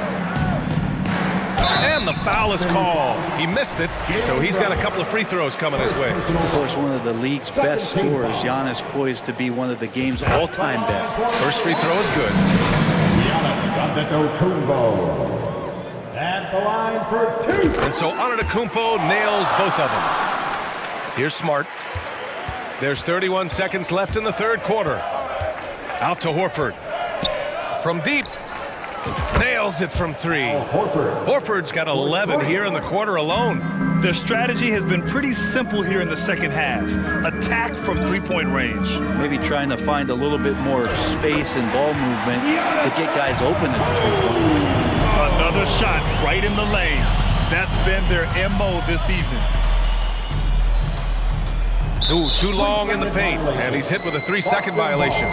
[SPEAKER 7] And the foul is called. He missed it, so he's got a couple of free throws coming his way.
[SPEAKER 8] Of course, one of the league's best scorers. Giannis poised to be one of the game's all-time best.
[SPEAKER 7] First free throw is good.
[SPEAKER 5] Giannis Antetokounmpo. At the line for 2.
[SPEAKER 7] And so Antetokounmpo nails both of them. Here's Smart. There's 31 seconds left in the third quarter. Out to Horford. From deep. Nails it from 3. Horford's got 11 here in the quarter alone.
[SPEAKER 9] Their strategy has been pretty simple here in the second half. Attack from 3-point range.
[SPEAKER 8] Maybe trying to find a little bit more space and ball movement to get guys open at the 3-point.
[SPEAKER 9] Another shot right in the lane. That's been their MO this evening.
[SPEAKER 7] Ooh, too long in the paint, and he's hit with a 3-second violation.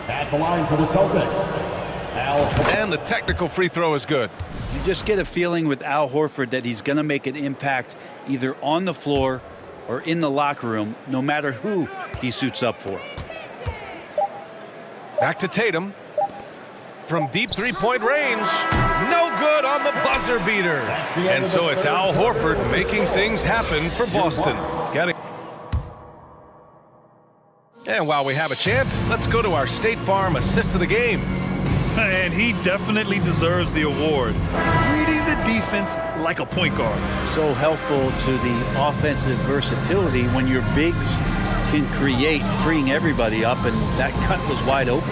[SPEAKER 5] At the line for the Celtics,
[SPEAKER 7] And the technical free throw is good.
[SPEAKER 8] You just get a feeling with Al Horford that he's going to make an impact either on the floor or in the locker room, no matter who he suits up for.
[SPEAKER 7] Back to Tatum. From deep three-point range. No good on the buzzer beater. And so it's Al Horford making things happen for Boston. And while we have a chance, let's go to our State Farm assist of the game.
[SPEAKER 9] And he definitely deserves the award. Reading the defense like a point guard.
[SPEAKER 8] So helpful to the offensive versatility when your bigs can create, freeing everybody up, and that cut was wide open.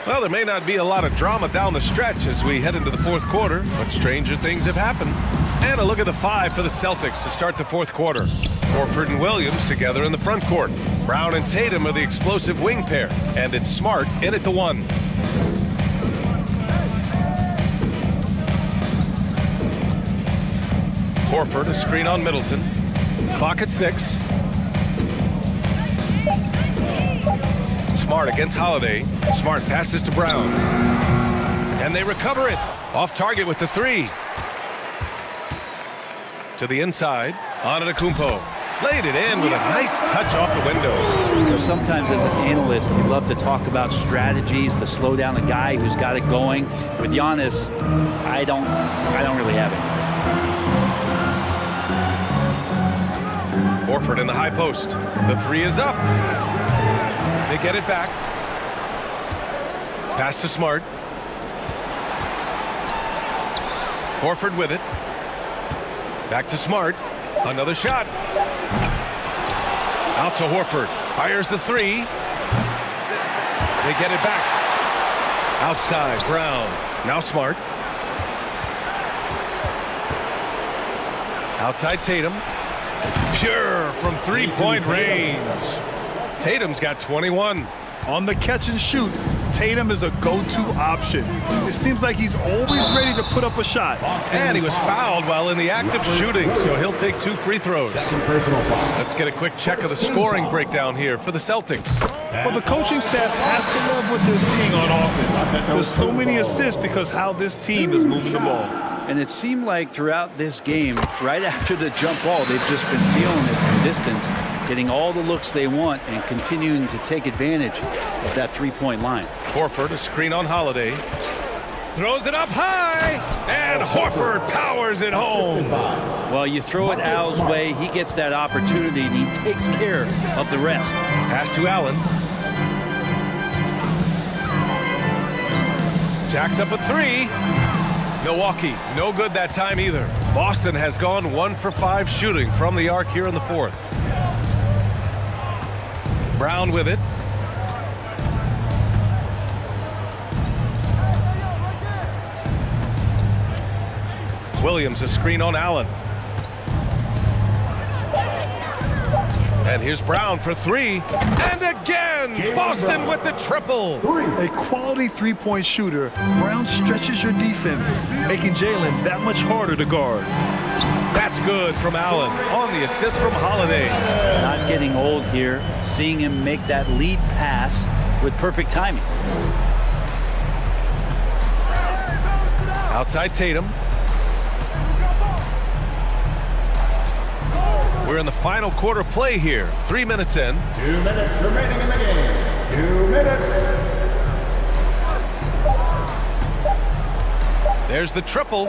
[SPEAKER 7] Well, there may not be a lot of drama down the stretch as we head into the fourth quarter, but stranger things have happened. And a look at the 5 for the Celtics to start the fourth quarter. Horford and Williams together in the front court. Brown and Tatum are the explosive wing pair, and it's Smart in at the 1. Horford, a screen on Middleton. Clock at 6. Smart against Holiday. Smart passes to Brown. And they recover it. Off target with the 3. To the inside. Antetokounmpo. Laid it in with a nice touch off the windows.
[SPEAKER 8] You know, sometimes as an analyst, we love to talk about strategies to slow down a guy who's got it going. With Giannis, I don't really have it.
[SPEAKER 7] Horford in the high post. The 3 is up. They get it back. Pass to Smart. Horford with it. Back to Smart. Another shot. Out to Horford. Fires the 3. They get it back. Outside, Brown. Now Smart. Outside Tatum. Pure from three-point range. Tatum's got 21.
[SPEAKER 9] On the catch and shoot, Tatum is a go-to option. It seems like he's always ready to put up a shot.
[SPEAKER 7] And he was fouled while in the act of shooting, so he'll take 2 free throws. Let's get a quick check of the scoring breakdown here for the Celtics.
[SPEAKER 9] Well, the coaching staff has to love what they're seeing on offense. There's so many assists because how this team is moving the ball.
[SPEAKER 8] And it seemed like throughout this game, right after the jump ball, they've just been feeling it from distance, getting all the looks they want and continuing to take advantage of that three-point line.
[SPEAKER 7] Horford, a screen on Holiday. Throws it up high, and Horford powers it home.
[SPEAKER 8] Well, you throw it Al's way, he gets that opportunity, and he takes care of the rest.
[SPEAKER 7] Pass to Allen. Jacks up a 3. Milwaukee, no good that time either. Boston has gone 1 for 5 shooting from the arc here in the fourth. Brown with it. Williams, a screen on Allen. And here's Brown for 3. And again, Boston with the triple.
[SPEAKER 9] A quality three-point shooter. Brown stretches your defense, making Jalen that much harder to guard.
[SPEAKER 7] That's good from Allen on the assist from Holiday.
[SPEAKER 8] Not getting old here, seeing him make that lead pass with perfect timing.
[SPEAKER 7] Outside Tatum. We're in the final quarter play here. 3 minutes in.
[SPEAKER 5] 2 minutes remaining in the game. 2 minutes.
[SPEAKER 7] There's the triple.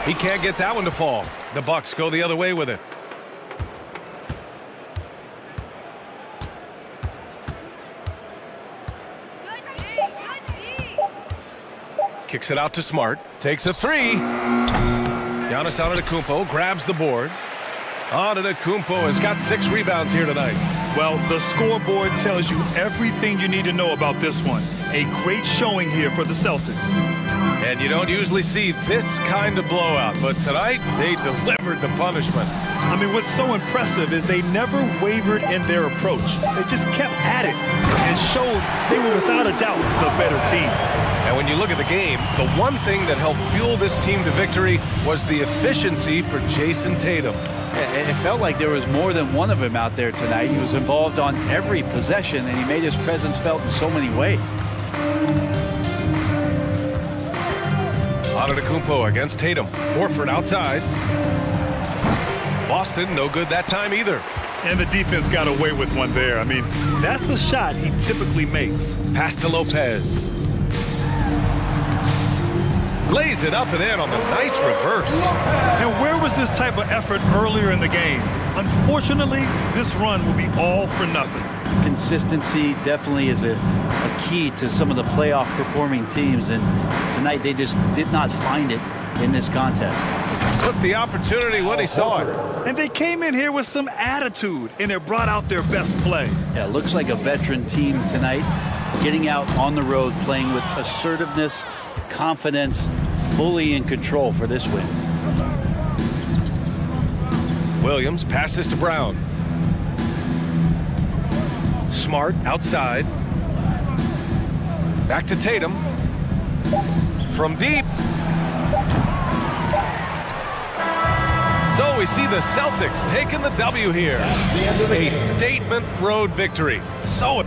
[SPEAKER 7] He can't get that one to fall. The Bucks go the other way with it. Kicks it out to Smart. Takes a 3. Giannis Antetokounmpo grabs the board. Antetokounmpo has got 6 rebounds here tonight.
[SPEAKER 9] Well, the scoreboard tells you everything you need to know about this one. A great showing here for the Celtics.
[SPEAKER 7] And you don't usually see this kind of blowout, but tonight they delivered the punishment.
[SPEAKER 9] I mean, what's so impressive is they never wavered in their approach. They just kept at it and showed they were without a doubt the better team.
[SPEAKER 7] And when you look at the game, the one thing that helped fuel this team to victory was the efficiency for Jason Tatum.
[SPEAKER 8] It felt like there was more than one of him out there tonight. He was involved on every possession, and he made his presence felt in so many ways.
[SPEAKER 7] Antetokounmpo against Tatum. Horford outside. Boston, no good that time either.
[SPEAKER 9] And the defense got away with one there. I mean, that's a shot he typically makes.
[SPEAKER 7] Pass to Lopez. Lays it up and in on the nice reverse.
[SPEAKER 9] And where was this type of effort earlier in the game? Unfortunately, this run will be all for nothing.
[SPEAKER 8] Consistency definitely is a key to some of the playoff performing teams, and tonight they just did not find it in this contest.
[SPEAKER 7] Took the opportunity when he saw it.
[SPEAKER 9] And they came in here with some attitude, and it brought out their best play.
[SPEAKER 8] Yeah, it looks like a veteran team tonight, getting out on the road, playing with assertiveness, confidence, fully in control for this win.
[SPEAKER 7] Williams passes to Brown. Smart outside. Back to Tatum. From deep. So we see the Celtics taking the W here. A statement road victory. So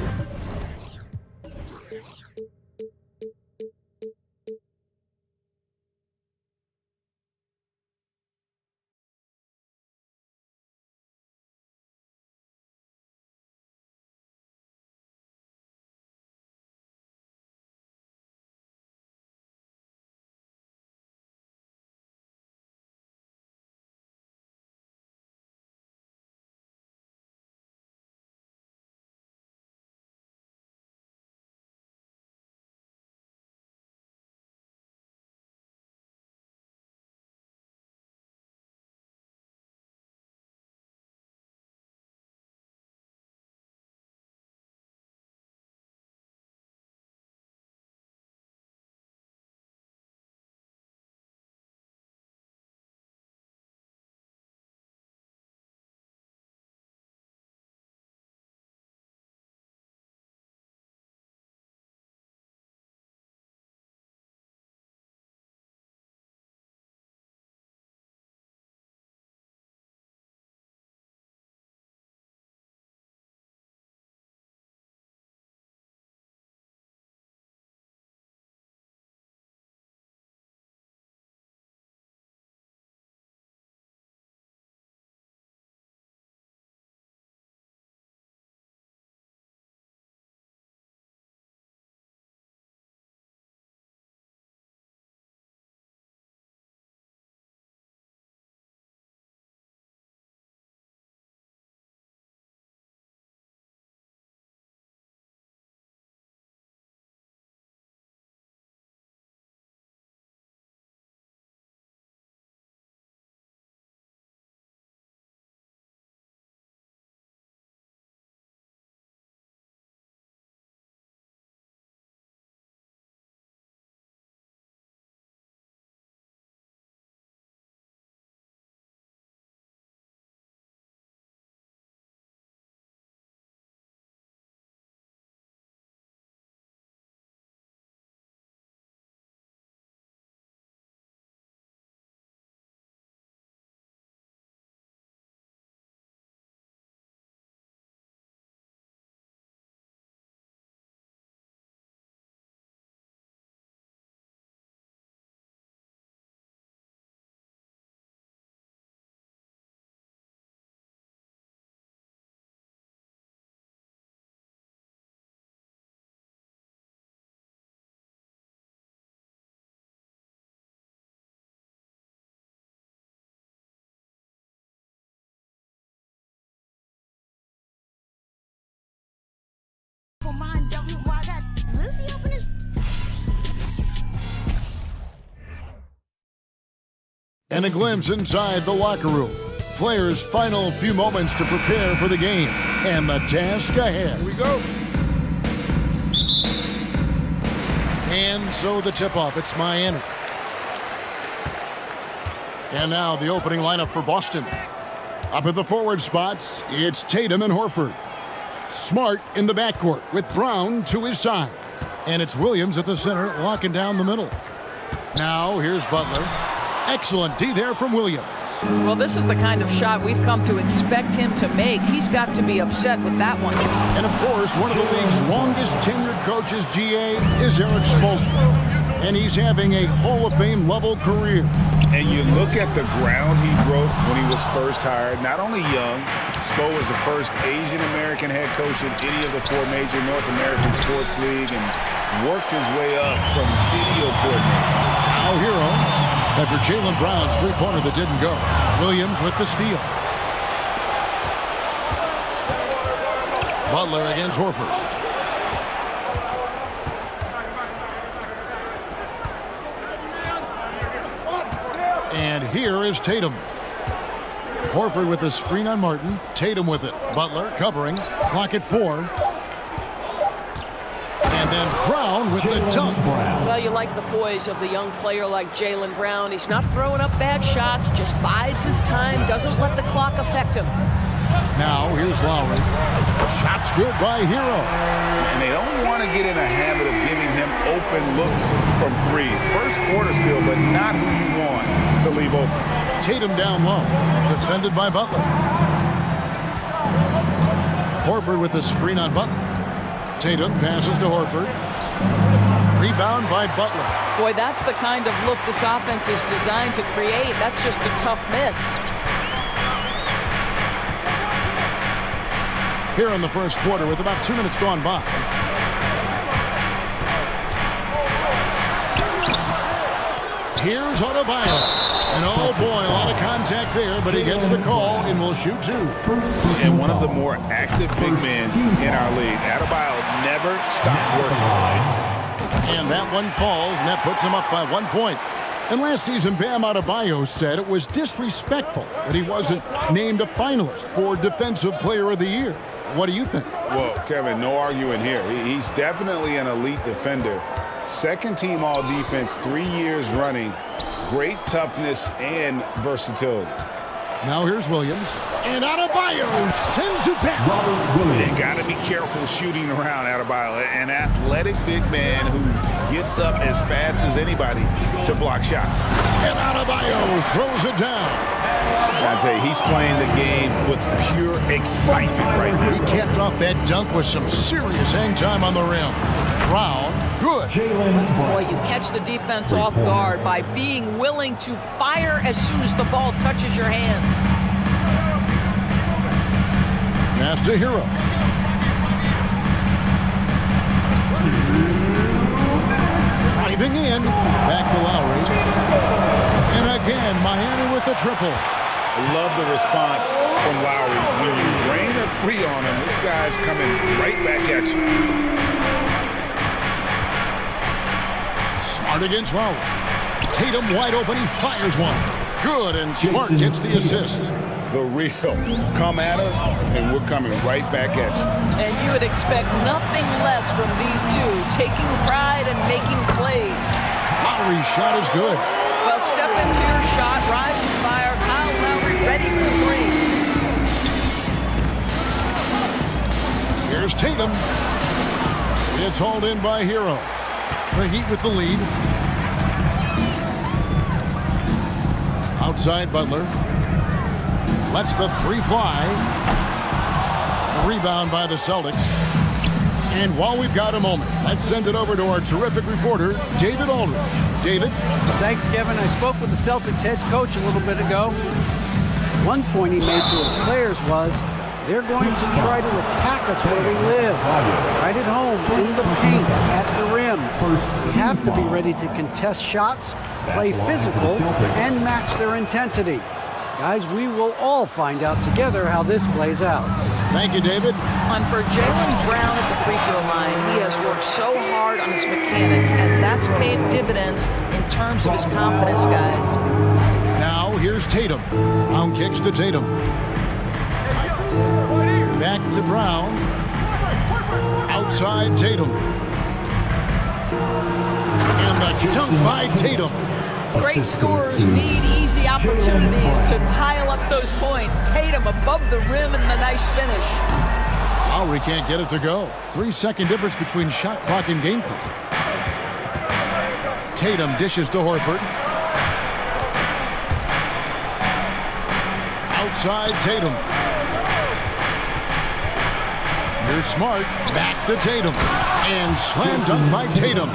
[SPEAKER 1] And a glimpse inside the locker room. Players' final few moments to prepare for the game. And the task ahead.
[SPEAKER 2] Here we go.
[SPEAKER 1] And so the tip-off. It's Miami. And now the opening lineup for Boston. Up at the forward spots, it's Tatum and Horford. Smart in the backcourt with Brown to his side. And it's Williams at the center, locking down the middle. Now here's Butler. Excellent D there from Williams.
[SPEAKER 11] Well, this is the kind of shot we've come to expect him to make. He's got to be upset with that one.
[SPEAKER 1] And, of course, one of the league's longest tenured coaches, GA, is Eric Spoelstra. And he's having a Hall of Fame level career.
[SPEAKER 2] And you look at the ground he broke when he was first hired. Not only young, Spo was the first Asian-American head coach in any of the 4 major North American sports league and worked his way up from video coordinator.
[SPEAKER 1] Now Hero, after Jaylen Brown's three-pointer that didn't go. Williams with the steal. Butler against Horford. And here is Tatum. Horford with the screen on Martin. Tatum with it. Butler covering. Clock at 4. And then Brown with the dunk.
[SPEAKER 11] Well, you like the poise of the young player like Jaylen Brown. He's not throwing up bad shots, just bides his time, doesn't let the clock affect him.
[SPEAKER 1] Now here's Lowry. Shots good by Hero.
[SPEAKER 2] And they don't want to get in a habit of giving him open looks from 3. First quarter still, but not who you want to leave open.
[SPEAKER 1] Tatum down low. Defended by Butler. Horford with the screen on Butler. Tatum passes to Horford. Rebound by Butler.
[SPEAKER 11] Boy, that's the kind of look this offense is designed to create. That's just a tough miss.
[SPEAKER 1] Here in the first quarter with about 2 minutes gone by. Here's Adebayo. And oh boy, a lot of contact there, but he gets the call and will shoot 2.
[SPEAKER 2] And one of the more active big men in our league. Adebayo never stopped working.
[SPEAKER 1] And that one falls, and that puts him up by 1 point. And last season, Bam Adebayo said it was disrespectful that he wasn't named a finalist for Defensive Player of the Year. What do you think?
[SPEAKER 2] Well, Kevin, no arguing here. He's definitely an elite defender. Second team all defense 3 years running. Great toughness and versatility.
[SPEAKER 1] Now here's Williams. And Adebayo sends it back.
[SPEAKER 2] You got to be careful shooting around Adebayo. An athletic big man who gets up as fast as anybody to block shots.
[SPEAKER 1] And Adebayo throws it down.
[SPEAKER 2] I tell you, he's playing the game with pure excitement right now.
[SPEAKER 1] He capped off that dunk with some serious hang time on the rim. Brown, good.
[SPEAKER 11] Boy, you catch the defense off guard by being willing to fire as soon as the ball touches your hands.
[SPEAKER 1] Pass to Hero. Driving in. Back to Lowry. And again, Miami with the triple.
[SPEAKER 2] I love the response from Lowry. When you drain a 3 on him, this guy's coming right back at you.
[SPEAKER 1] Smart against Lowry. Tatum wide open. He fires one. Good, and Smart gets the assist.
[SPEAKER 2] The real. Come at us, and we're coming right back at you.
[SPEAKER 11] And you would expect nothing less from these two, taking pride and making plays.
[SPEAKER 1] Lowry's shot is good.
[SPEAKER 11] Well, step into your shot, rise and fire. Kyle Lowry ready for 3.
[SPEAKER 1] Here's Tatum. It's hauled in by Hero. The Heat with the lead. Outside Butler. Lets the 3 fly. A rebound by the Celtics. And while we've got a moment, let's send it over to our terrific reporter, David Aldridge. David?
[SPEAKER 12] Thanks, Kevin. I spoke with the Celtics head coach a little bit ago. One point he made to his players was, they're going to try to attack us where we live. Right at home, in the paint, at the rim. We have to be ready to contest shots, play physical, and match their intensity. Guys, we will all find out together how this plays out.
[SPEAKER 1] Thank you, David.
[SPEAKER 11] And for Jaylen Brown at the free throw line, he has worked so hard on his mechanics, and that's paid dividends in terms of his confidence, guys.
[SPEAKER 1] Now here's Tatum. Brown kicks to Tatum. Back to Brown. Outside Tatum. And the dunk by Tatum.
[SPEAKER 11] Great scorers need easy opportunities to pile up those points. Tatum above the rim and the nice finish.
[SPEAKER 1] Lowry can't get it to go. 3-second difference between shot clock and game clock. Tatum dishes to Horford. Outside Tatum. Here's Smart. Back to Tatum. And slam dunk by Tatum.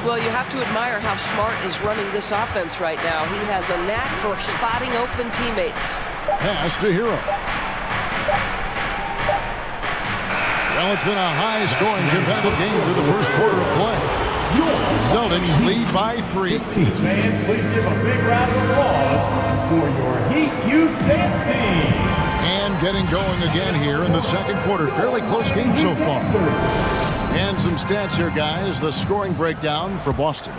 [SPEAKER 11] Well, you have to admire how Smart is running this offense right now. He has a knack for spotting open teammates.
[SPEAKER 1] Pass to Hero. Well, it's been a high-scoring competitive game to the first quarter of play. The Celtics lead by 3.
[SPEAKER 5] Fans, please give a big round of applause for your Heat Youth Dance Team.
[SPEAKER 1] And getting going again here in the second quarter. Fairly close game so far. And some stats here, guys. The scoring breakdown for Boston.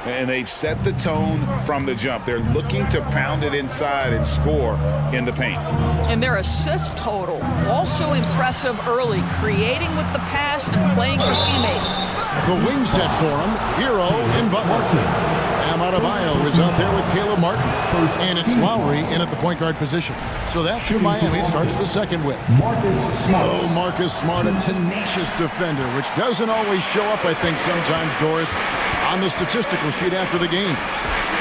[SPEAKER 2] And they've set the tone from the jump. They're looking to pound it inside and score in the paint.
[SPEAKER 11] And their assist total, also impressive early, creating with the pass and playing for teammates.
[SPEAKER 1] The wing set for him, Hero and Butler. Adebayo is out there with Caleb Martin. And it's Lowry in at the point guard position. So that's who Miami starts the second with. Marcus Smart, a tenacious defender, which doesn't always show up, I think, sometimes, Doris, on the statistical sheet after the game.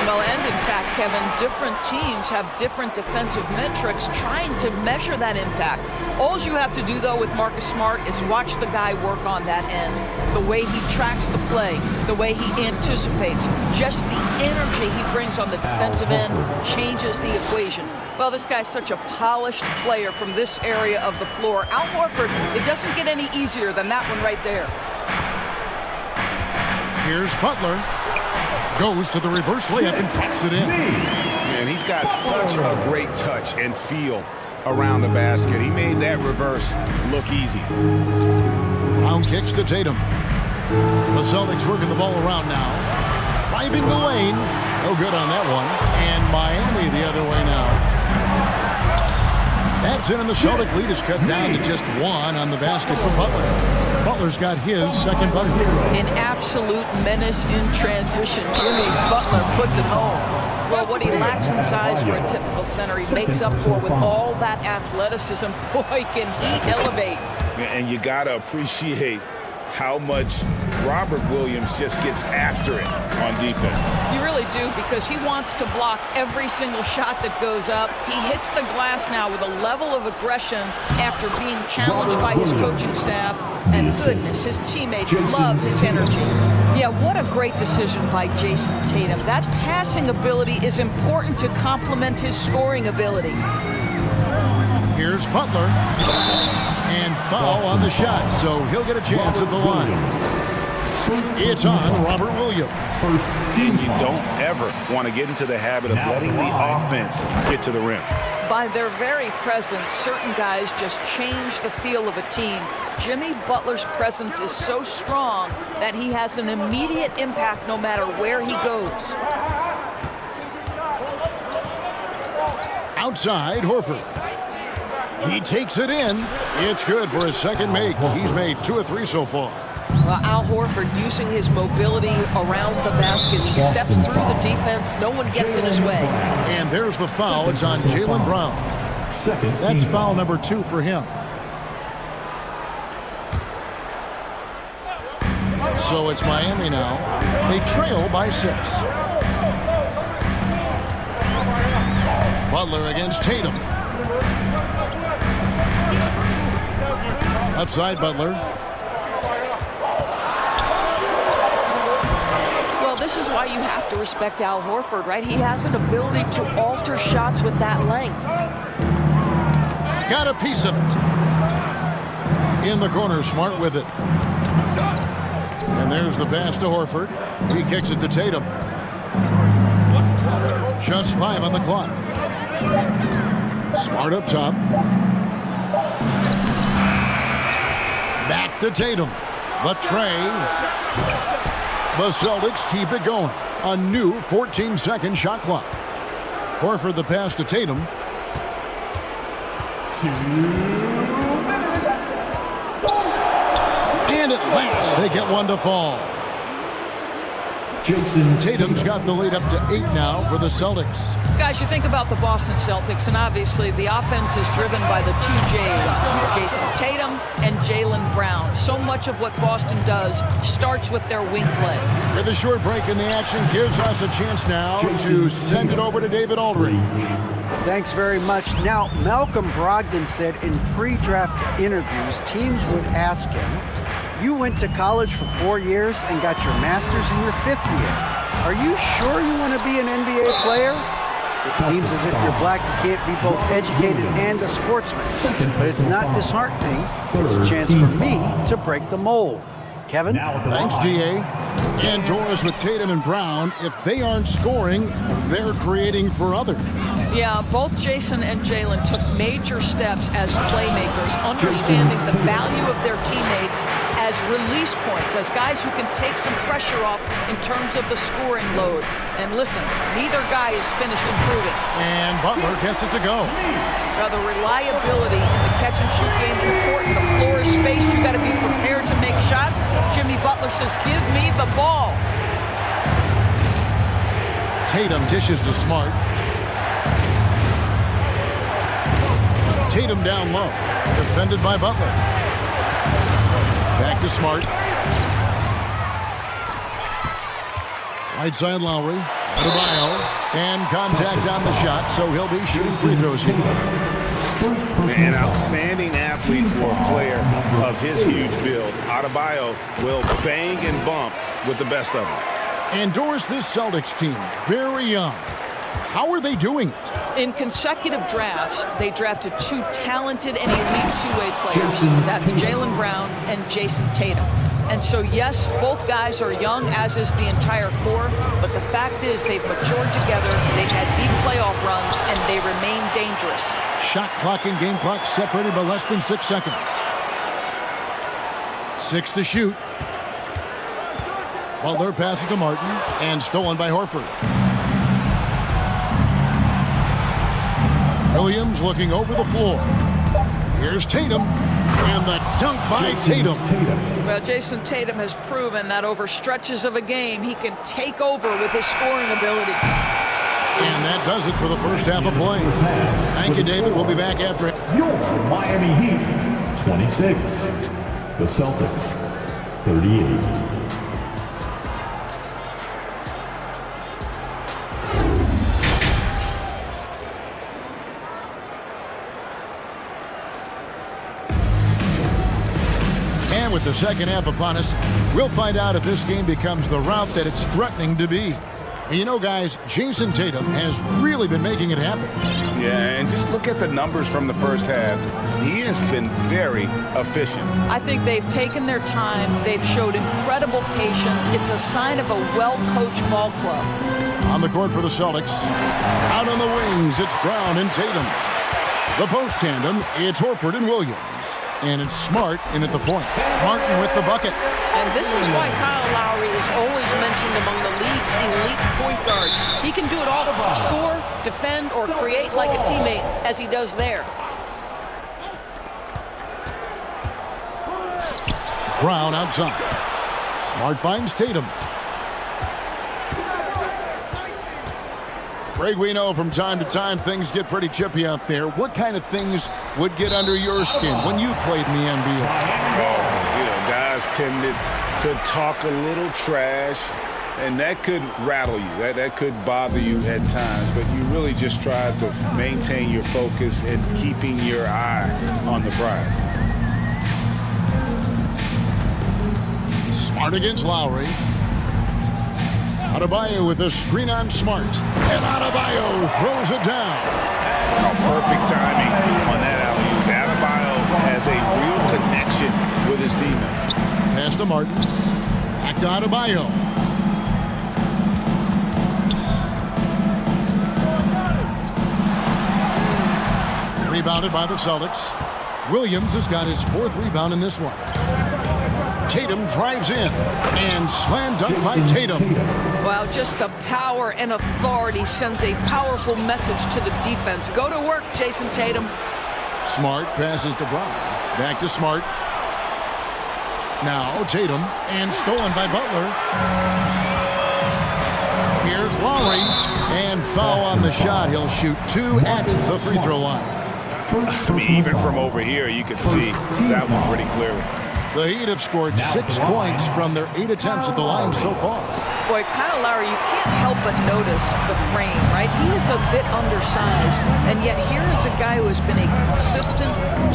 [SPEAKER 11] Well, and in fact, Kevin, different teams have different defensive metrics trying to measure that impact. All you have to do, though, with Marcus Smart is watch the guy work on that end. The way he tracks the play, the way he anticipates, just the energy he brings on the defensive end changes the equation. Well, this guy's such a polished player from this area of the floor. Al Horford, it doesn't get any easier than that one right there.
[SPEAKER 1] Here's Butler. Goes to the reverse layup and taps it in.
[SPEAKER 2] And he's got such a great touch and feel around the basket. He made that reverse look easy.
[SPEAKER 1] Brown kicks to Tatum. The Celtics working the ball around now. Driving the lane. No good on that one. And Miami the other way now. That's in, and the Celtic lead is cut down to just 1 on the basket for Butler. Butler's got his second bucket.
[SPEAKER 11] An absolute menace in transition. Jimmy Butler puts it home. Well, what he lacks in size for a typical center, he makes up for with all that athleticism. Boy, can he elevate.
[SPEAKER 2] And you got to appreciate how much Robert Williams just gets after it on defense.
[SPEAKER 11] You really do, because he wants to block every single shot that goes up. He hits the glass now with a level of aggression after being challenged by his coaching staff. And goodness, his teammates love his energy. Yeah, what a great decision by Jason Tatum. That passing ability is important to complement his scoring ability.
[SPEAKER 1] Here's Butler. And foul on the shot, so he'll get a chance at the line. It's on Robert Williams.
[SPEAKER 2] And you don't ever want to get into the habit of letting the offense get to the rim.
[SPEAKER 11] By their very presence, certain guys just change the feel of a team. Jimmy Butler's presence is so strong that he has an immediate impact no matter where he goes.
[SPEAKER 1] Outside, Horford. He takes it in. It's good for his second make. He's made 2 of 3 so far.
[SPEAKER 11] Well, Al Horford using his mobility around the basket. He steps through the defense. No one gets in his way.
[SPEAKER 1] And there's the foul. It's on Jaylen Brown. That's foul number 2 for him. So it's Miami now. They trail by 6. Butler against Tatum. Outside Butler.
[SPEAKER 11] Well, this is why you have to respect Al Horford, right? He has an ability to alter shots with that length.
[SPEAKER 1] Got a piece of it. In the corner, Smart with it. And there's the pass to Horford. He kicks it to Tatum. Just 5 on the clock. Smart up top. Back to Tatum. The tray. The Celtics keep it going. A new 14-second shot clock. Horford the pass to Tatum.
[SPEAKER 5] 2 minutes.
[SPEAKER 1] And at last, they get one to fall. Tatum's got the lead up to 8 now for the Celtics.
[SPEAKER 11] Guys, you think about the Boston Celtics, and obviously the offense is driven by the 2 J's, Jason Tatum and Jaylen Brown. So much of what Boston does starts with their wing play.
[SPEAKER 1] With a short break in the action gives us a chance now to send it over to David Aldridge.
[SPEAKER 12] Thanks very much. Now, Malcolm Brogdon said in pre-draft interviews, teams would ask him, you went to college for 4 years and got your master's in your 5th year. Are you sure you want to be an NBA player? It seems as if you're black, you can't be both educated and a sportsman. But it's not disheartening. It's a chance for me to break the mold. Kevin?
[SPEAKER 1] Thanks, DA. Indoors with Tatum and Brown. If they aren't scoring, they're creating for others.
[SPEAKER 11] Yeah, both Jason and Jalen took major steps as playmakers, understanding the value of their teammates as release points, as guys who can take some pressure off in terms of the scoring load. And listen, neither guy is finished improving.
[SPEAKER 1] And Butler gets it to go.
[SPEAKER 11] Now, the reliability in the catch-and-shoot game is important. The floor is spaced. You got to be prepared to make shots. Jimmy Butler says, give me the ball.
[SPEAKER 1] Tatum dishes to Smart. Tatum down low. Defended by Butler. Back to Smart. Right side Lowry. Adebayo. And contact on the shot, so he'll be shooting free throws here.
[SPEAKER 2] An outstanding athlete for a player of his huge build. Adebayo will bang and bump with the best of them.
[SPEAKER 1] Indoors, this Celtics team, very young. How are they doing it?
[SPEAKER 11] In consecutive drafts, they drafted 2 talented and elite two-way players. That's Jaylen Brown and Jason Tatum. And so, yes, both guys are young, as is the entire core. But the fact is they've matured together, they've had deep playoff runs, and they remain dangerous.
[SPEAKER 1] Shot clock and game clock separated by less than 6 seconds. 6 to shoot. Butler passes to Martin, and stolen by Horford. Williams looking over the floor. Here's Tatum, and the dunk by Tatum.
[SPEAKER 11] Well, Jason Tatum has proven that over stretches of a game, he can take over with his scoring ability.
[SPEAKER 1] And that does it for the first half of play. Thank you, David. We'll be back after it.
[SPEAKER 5] Your Miami Heat, 26. The Celtics, 38.
[SPEAKER 1] With the second half upon us, we'll find out if this game becomes the route that it's threatening to be. And you know, guys, Jason Tatum has really been making it happen.
[SPEAKER 2] Yeah, and just look at the numbers from the first half. He has been very efficient.
[SPEAKER 11] I think they've taken their time. They've showed incredible patience. It's a sign of a well-coached ball club.
[SPEAKER 1] On the court for the Celtics. Out on the wings, it's Brown and Tatum. The post tandem, it's Horford and Williams. And it's Smart in at the point. Martin with the bucket.
[SPEAKER 11] And this is why Kyle Lowry is always mentioned among the league's elite point guards. He can do it all: score, defend, or create like a teammate, as he does there.
[SPEAKER 1] Brown outside. Smart finds Tatum. Greg, we know from time to time things get pretty chippy out there. What kind of things would get under your skin when you played in the NBA?
[SPEAKER 2] Oh, guys tended to talk a little trash, and that could rattle you. That could bother you at times, but you really just tried to maintain your focus and keeping your eye on the prize.
[SPEAKER 1] Smart against Lowry. Adebayo with a screen on Smart. And Adebayo throws it down.
[SPEAKER 2] Oh, perfect timing on that alley-oop. Adebayo has a real connection with his teammates.
[SPEAKER 1] Pass to Martin. Back to Adebayo. Rebounded by the Celtics. Williams has got his 4th rebound in this one. Tatum drives in, and slam dunk by Tatum.
[SPEAKER 11] Well, just the power and authority sends a powerful message to the defense. Go to work, Jason Tatum.
[SPEAKER 1] Smart passes to Brown. Back to Smart. Now Tatum, and stolen by Butler. Here's Lowry, and foul on the shot. He'll shoot 2 at the free throw line.
[SPEAKER 2] I mean, even from over here, you can see that one pretty clearly.
[SPEAKER 1] The Heat have scored 6 points from their 8 attempts at the line so far.
[SPEAKER 11] Boy, Kyle Lowry, you can't help but notice the frame, right? He is a bit undersized, and yet here is a guy who has been a consistent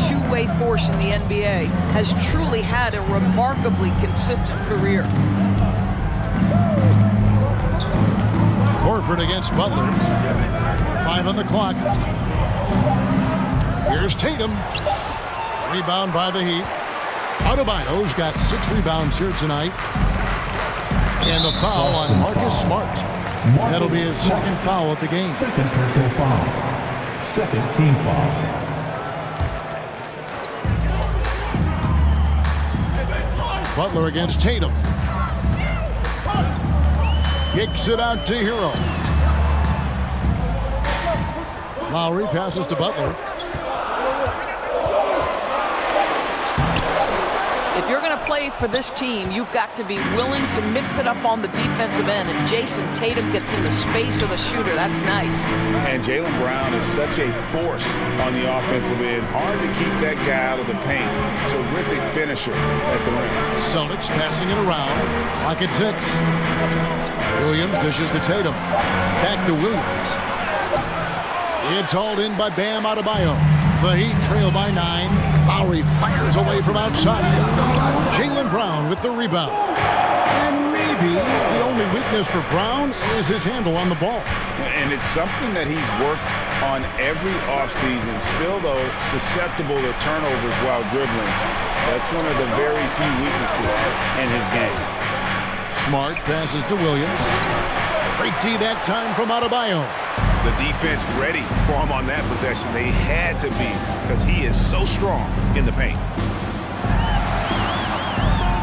[SPEAKER 11] two-way force in the NBA, has truly had a remarkably consistent career.
[SPEAKER 1] Horford against Butler. 5 on the clock. Here's Tatum. Rebound by the Heat. Adebayo's got 6 rebounds here tonight. And the foul on Marcus Smart. That'll be his second foul of the game.
[SPEAKER 5] Second personal foul. Second team foul.
[SPEAKER 1] Butler against Tatum. Kicks it out to Hero. Lowry passes to Butler.
[SPEAKER 11] If you're going to play for this team, you've got to be willing to mix it up on the defensive end. And Jason Tatum gets in the space of the shooter. That's nice.
[SPEAKER 2] And Jaylen Brown is such a force on the offensive end. Hard to keep that guy out of the paint. Terrific finisher at the rim.
[SPEAKER 1] Celtics passing it around. Clock at 6. Williams dishes to Tatum. Back to Williams. It's hauled in by Bam Adebayo. The Heat trail by 9. Lowry fires away from outside. Jaylen Brown with the rebound. And maybe the only weakness for Brown is his handle on the ball.
[SPEAKER 2] And it's something that he's worked on every offseason. Still, though, susceptible to turnovers while dribbling. That's one of the very few weaknesses in his game.
[SPEAKER 1] Smart passes to Williams. Great D that time from Adebayo.
[SPEAKER 4] The defense ready for him on that possession. They had to be because he is so strong in the paint.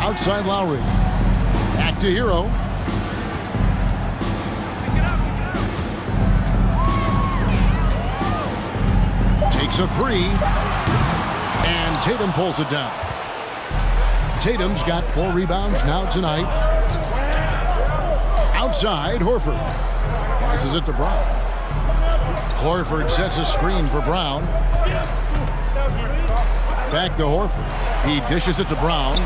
[SPEAKER 1] Outside Lowry. Back to Hero. Takes a 3. And Tatum pulls it down. Tatum's got 4 rebounds now tonight. Outside, Horford. Passes it to Brown. Horford sets a screen for Brown. Back to Horford. He dishes it to Brown.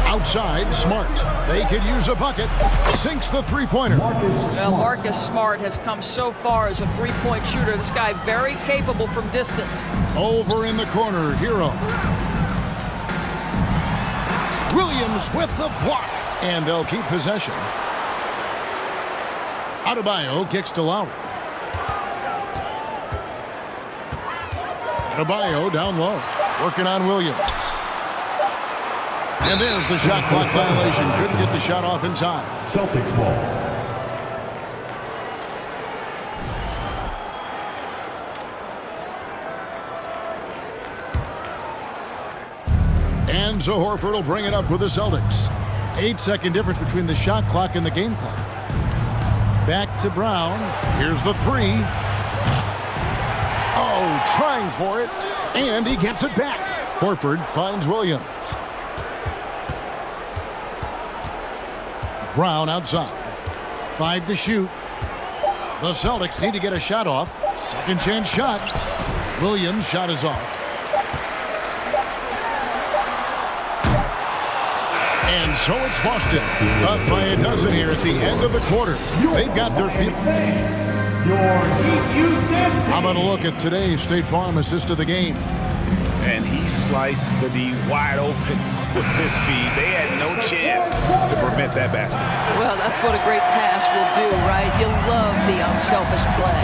[SPEAKER 1] Outside, Smart. They could use a bucket. Sinks the three-pointer.
[SPEAKER 11] Well, Marcus Smart has come so far as a three-point shooter. This guy very capable from distance.
[SPEAKER 1] Over in the corner, Hero. Williams with the block. And they'll keep possession. Adebayo kicks to Lowry. Adebayo down low. Working on Williams. And there's the shot clock violation. Couldn't get the shot off in time.
[SPEAKER 5] Celtics ball.
[SPEAKER 1] And so Horford will bring it up for the Celtics. 8-second difference between the shot clock and the game clock. Back to Brown. Here's the 3. Oh, trying for it. And he gets it back. Horford finds Williams. Brown outside. 5 to shoot. The Celtics need to get a shot off. Second chance shot. Williams' shot is off. And so it's Boston. Up by a dozen here at the end of the quarter. They've got their feet. How about a look at today's State Farm assist of the game?
[SPEAKER 2] And he sliced the D wide open with his speed. They had no chance to prevent that basket.
[SPEAKER 11] Well, that's what a great pass will do, right? You'll love the unselfish play.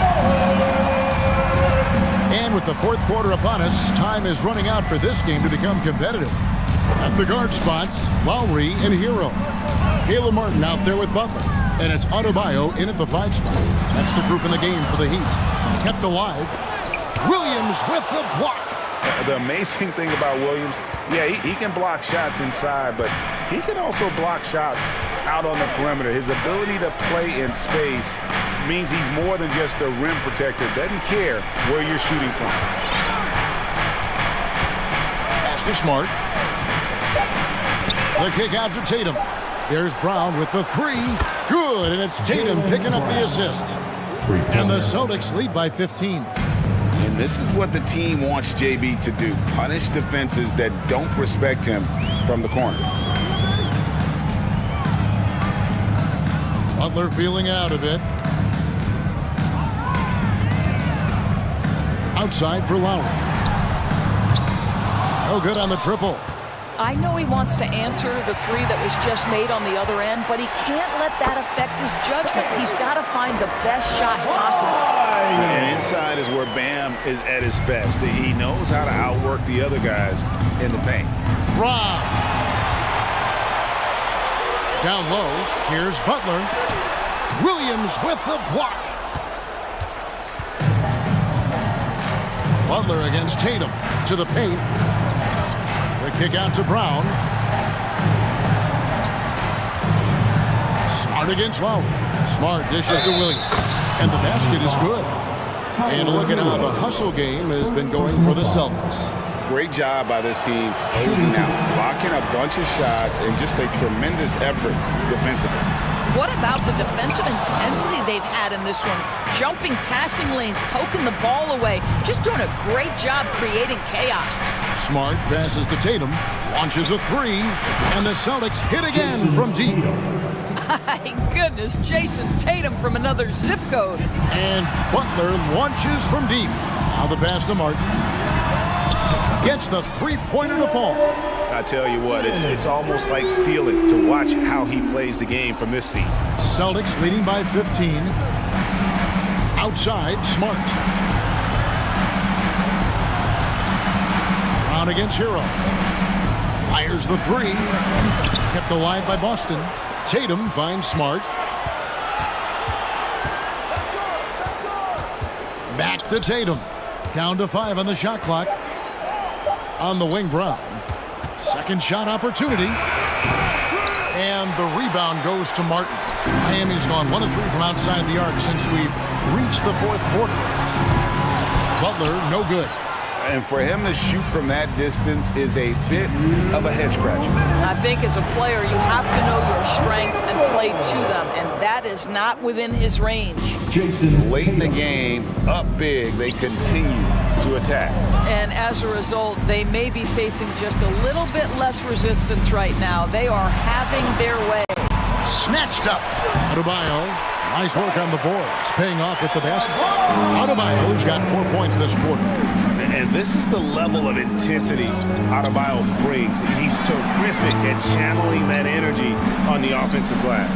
[SPEAKER 1] And with the fourth quarter upon us, time is running out for this game to become competitive. At the guard spots, Lowry and Hero. Caleb Martin out there with Butler. And it's Adebayo in at the 5 spot. That's the group in the game for the Heat. Kept alive. Williams with the block.
[SPEAKER 2] The amazing thing about Williams, yeah, he can block shots inside, but he can also block shots out on the perimeter. His ability to play in space means he's more than just a rim protector. Doesn't care where you're shooting from.
[SPEAKER 1] Pass to Smart. The kick out to Tatum. There's Brown with the 3. Good, and it's Tatum picking up the assist. And the Celtics lead by 15.
[SPEAKER 2] And And this is what the team wants JB to do. Punish defenses that don't respect him from the corner.
[SPEAKER 1] Butler feeling out a bit. Outside for Lowry. No good on the triple.
[SPEAKER 11] I know he wants to answer the three that was just made on the other end, but he can't let that affect his judgment. He's got to find the best shot possible.
[SPEAKER 2] And inside is where Bam is at his best. He knows how to outwork the other guys in the paint.
[SPEAKER 1] Rob. Down low, here's Butler. Williams with the block. Butler against Tatum to the paint. The kick out to Brown. Smart against Lowry. Smart dishes to Williams. And the basket is good. And look at how the hustle game has been going for the Celtics.
[SPEAKER 2] Great job by this team closing out, blocking a bunch of shots, and just a tremendous effort defensively.
[SPEAKER 11] What about the defensive intensity they've had in this one? Jumping passing lanes, poking the ball away, just doing a great job creating chaos.
[SPEAKER 1] Smart passes to Tatum, launches a three, and the Celtics hit again from deep.
[SPEAKER 11] My goodness, Jason Tatum from another zip code.
[SPEAKER 1] And Butler launches from deep. Now the pass to Martin. Gets the three-pointer to fall.
[SPEAKER 2] I tell you what, it's almost like stealing to watch how he plays the game from this seat.
[SPEAKER 1] Celtics leading by 15. Outside, Smart. Brown against Hero. Fires the three. Kept alive by Boston. Tatum finds Smart. Back to Tatum. Down to 5 on the shot clock. On the wing, Brown. Second shot opportunity. And the rebound goes to Martin. Miami's gone 1 of 3 from outside the arc since we've reached the fourth quarter. Butler, no good.
[SPEAKER 2] And for him to shoot from that distance is a bit of a head scratcher.
[SPEAKER 11] I think as a player, you have to know your strengths and play to them, and that is not within his range.
[SPEAKER 2] Late in the game, up big, they continue to attack.
[SPEAKER 11] And as a result, they may be facing just a little bit less resistance right now. They are having their way.
[SPEAKER 1] Snatched up. Adebayo, nice work on the boards, paying off with the basket. Adebayo's got 4 points this quarter.
[SPEAKER 2] And this is the level of intensity Adebayo brings. He's terrific at channeling that energy on the offensive glass.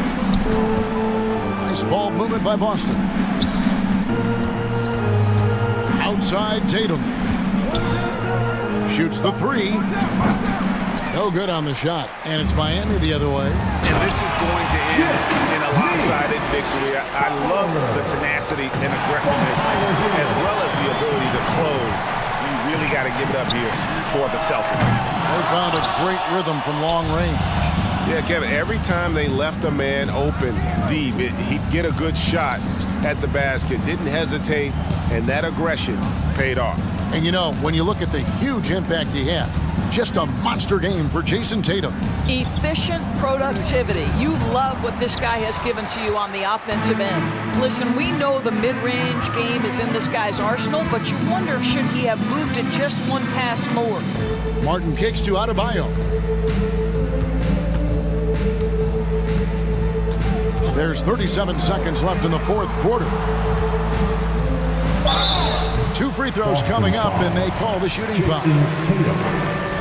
[SPEAKER 1] Nice ball movement by Boston. Outside Tatum. Shoots the three. No good on the shot. And it's Miami the other way.
[SPEAKER 2] And this is going to end in a lopsided victory. I love the tenacity and aggressiveness as well as the ability to close. You really got to give it up here for the Celtics.
[SPEAKER 1] They found a great rhythm from long range.
[SPEAKER 7] Yeah, Kevin, every time they left a man open deep, he'd get a good shot at the basket. Didn't hesitate, and that aggression paid off.
[SPEAKER 1] And you know, when you look at the huge impact he had, just a monster game for Jason Tatum.
[SPEAKER 11] Efficient productivity. You love what this guy has given to you on the offensive end. Listen, we know the mid-range game is in this guy's arsenal, but you wonder, should he have moved it just one pass more?
[SPEAKER 1] Martin kicks to Adebayo. There's 37 seconds left in the fourth quarter. 2 free throws coming up, and they call the shooting foul.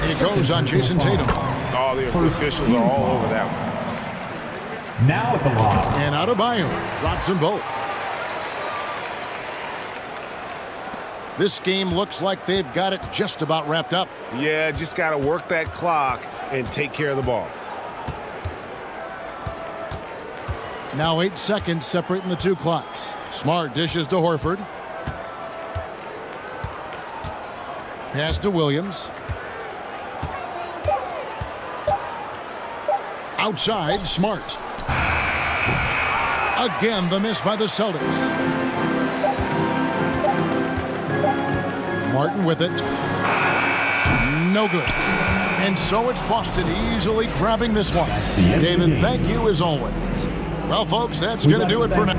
[SPEAKER 1] It goes on Jason Tatum.
[SPEAKER 2] All the officials are all over that one.
[SPEAKER 5] Now at the line.
[SPEAKER 1] And Adebayo drops them both. This game looks like they've got it just about wrapped up.
[SPEAKER 2] Yeah, just got to work that clock and take care of the ball.
[SPEAKER 1] Now 8 seconds separating the 2 clocks. Smart dishes to Horford. Pass to Williams. Outside, Smart. Again, the miss by the Celtics. Martin with it. No good. And so it's Boston easily grabbing this one. David, thank you as always. Well, folks, that's going to do it for now.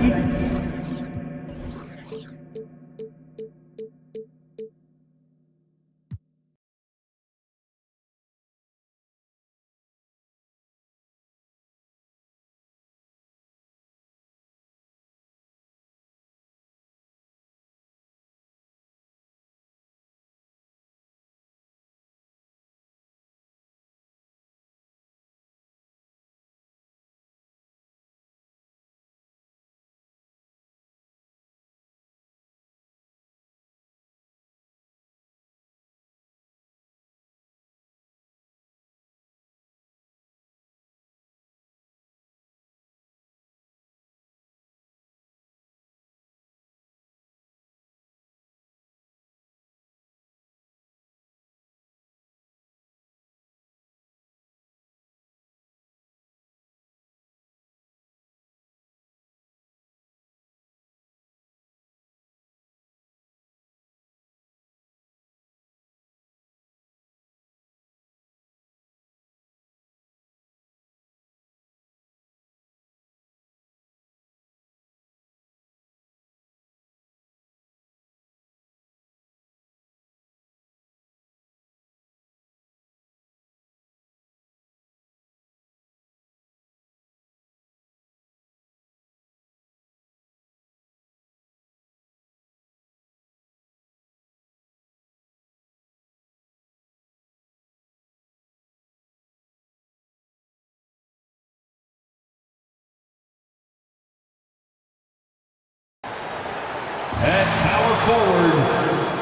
[SPEAKER 5] forward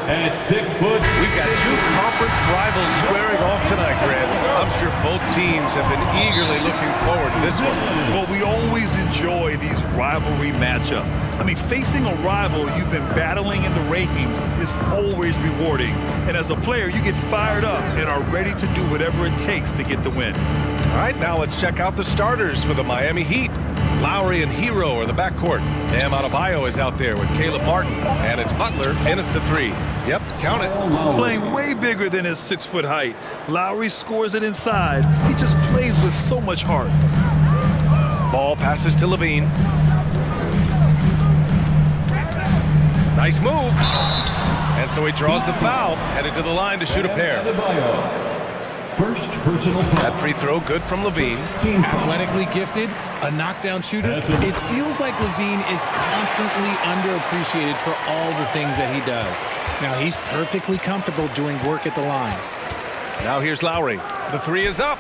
[SPEAKER 5] at 6 foot.
[SPEAKER 7] We've got two conference rivals squaring off tonight, Grant. I'm sure both teams have been eagerly looking forward to this one.
[SPEAKER 9] Well, we always enjoy these rivalry matchups. I mean, facing a rival you've been battling in the rankings is always rewarding. And as a player, you get fired up and are ready to do whatever it takes to get the win.
[SPEAKER 7] All right, now let's check out the starters for the Miami Heat. Lowry and Hero are the backcourt. Bam Adebayo is out there with Caleb Martin. And it's Butler in at the 3. Yep, count it.
[SPEAKER 9] Playing way bigger than his 6-foot height. Lowry scores it inside. He just plays with so much heart.
[SPEAKER 7] Ball passes to Levine. Nice move. And so he draws the foul, headed to the line to shoot a pair.
[SPEAKER 5] First personal foul.
[SPEAKER 7] That free throw good from Levine.
[SPEAKER 13] Athletically gifted, a knockdown shooter. It feels like Levine is constantly underappreciated for all the things that he does. Now he's perfectly comfortable doing work at the line.
[SPEAKER 7] Now here's Lowry. The 3 is up.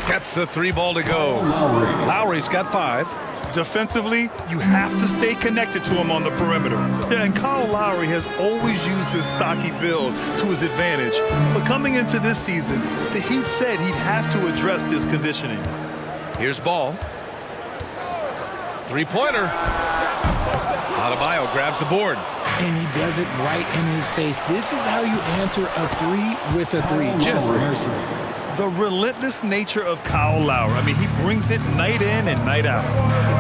[SPEAKER 7] Gets the 3 ball to go. Lowry's got 5.
[SPEAKER 9] Defensively, you have to stay connected to him on the perimeter. Yeah, and Kyle Lowry has always used his stocky build to his advantage. But coming into this season, the Heat said he'd have to address his conditioning.
[SPEAKER 7] Here's Ball. 3-pointer. Adebayo grabs the board.
[SPEAKER 13] And he does it right in his face. This is how you answer a 3 with a 3. Just merciless.
[SPEAKER 9] The relentless nature of Kyle Lowry. I mean, he brings it night in and night out.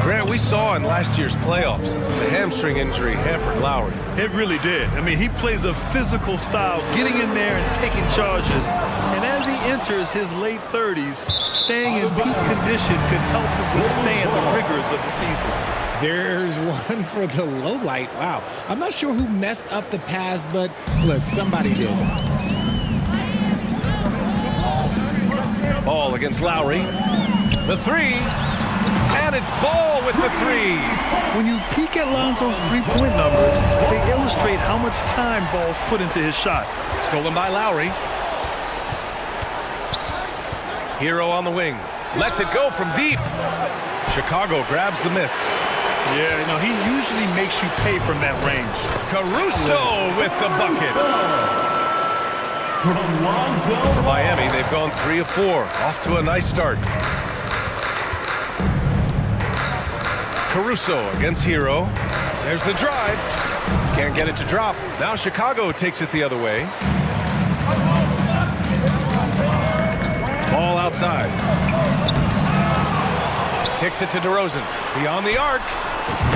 [SPEAKER 7] Grant, we saw in last year's playoffs, the hamstring injury hampered Lowry.
[SPEAKER 9] It really did. I mean, he plays a physical style, getting in there and taking charges. And as he enters his late 30s, staying in peak condition could help him withstand the rigors of the season.
[SPEAKER 13] There's one for the low light. Wow. I'm not sure who messed up the pass, but look, somebody did.
[SPEAKER 7] Ball against Lowry. The 3. And it's Ball with the 3.
[SPEAKER 9] When you peek at Lonzo's three-point numbers, they illustrate how much time Ball's put into his shot.
[SPEAKER 7] Stolen by Lowry. Hero on the wing. Lets it go from deep. Chicago grabs the miss.
[SPEAKER 9] Yeah, you know, he usually makes you pay from that range.
[SPEAKER 7] Caruso with the bucket. For Miami, they've gone 3 of 4. Off to a nice start. Caruso against Hero. There's the drive. Can't get it to drop. Now Chicago takes it the other way. Ball outside. Kicks it to DeRozan. Beyond the arc.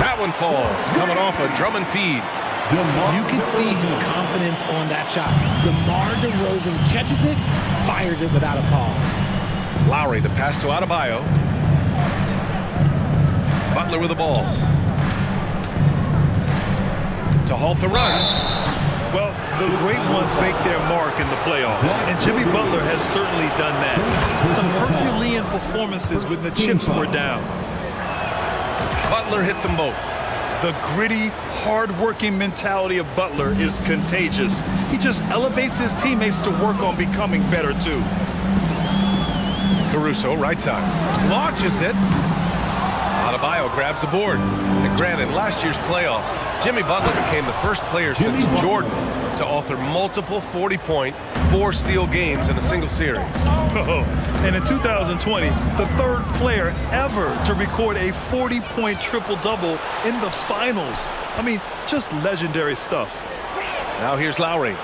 [SPEAKER 7] That one falls. Coming off a Drummond feed.
[SPEAKER 13] You can see his confidence on that shot. DeMar DeRozan catches it, fires it without a pause.
[SPEAKER 7] Lowry, the pass to Adebayo. Butler with the ball. To halt the run.
[SPEAKER 9] Well, the great ones make their mark in the playoffs, and Jimmy Butler has certainly done that. Some Herculean performances when the chips were down.
[SPEAKER 7] Butler hits them both.
[SPEAKER 9] The gritty, hard-working mentality of Butler is contagious. He just elevates his teammates to work on becoming better, too.
[SPEAKER 7] Caruso, right side. Launches it. Adebayo grabs the board. And granted, last year's playoffs, Jimmy Butler became the first player since Jordan to author multiple 40-point, 4-steal games in a single series.
[SPEAKER 9] And in 2020, the third player ever to record a 40-point triple-double in the finals. I mean, just legendary stuff.
[SPEAKER 7] Now here's Lowry.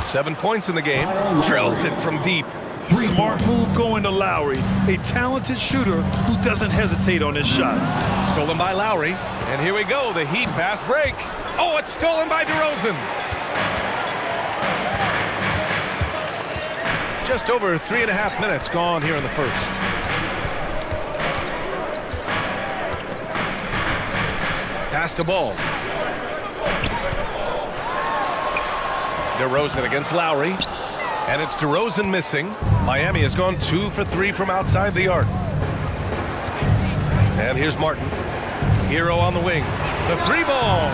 [SPEAKER 7] 7 points in the game. Drills it from deep.
[SPEAKER 9] Smart move going to Lowry, a talented shooter who doesn't hesitate on his shots.
[SPEAKER 7] Stolen by Lowry. And here we go, the Heat fast break. Oh, it's stolen by DeRozan. Just over 3.5 minutes gone here in the first. Pass to Ball. DeRozan against Lowry. And it's DeRozan missing. Miami has gone 2 for 3 from outside the arc. And here's Martin. Hero on the wing. The 3-ball.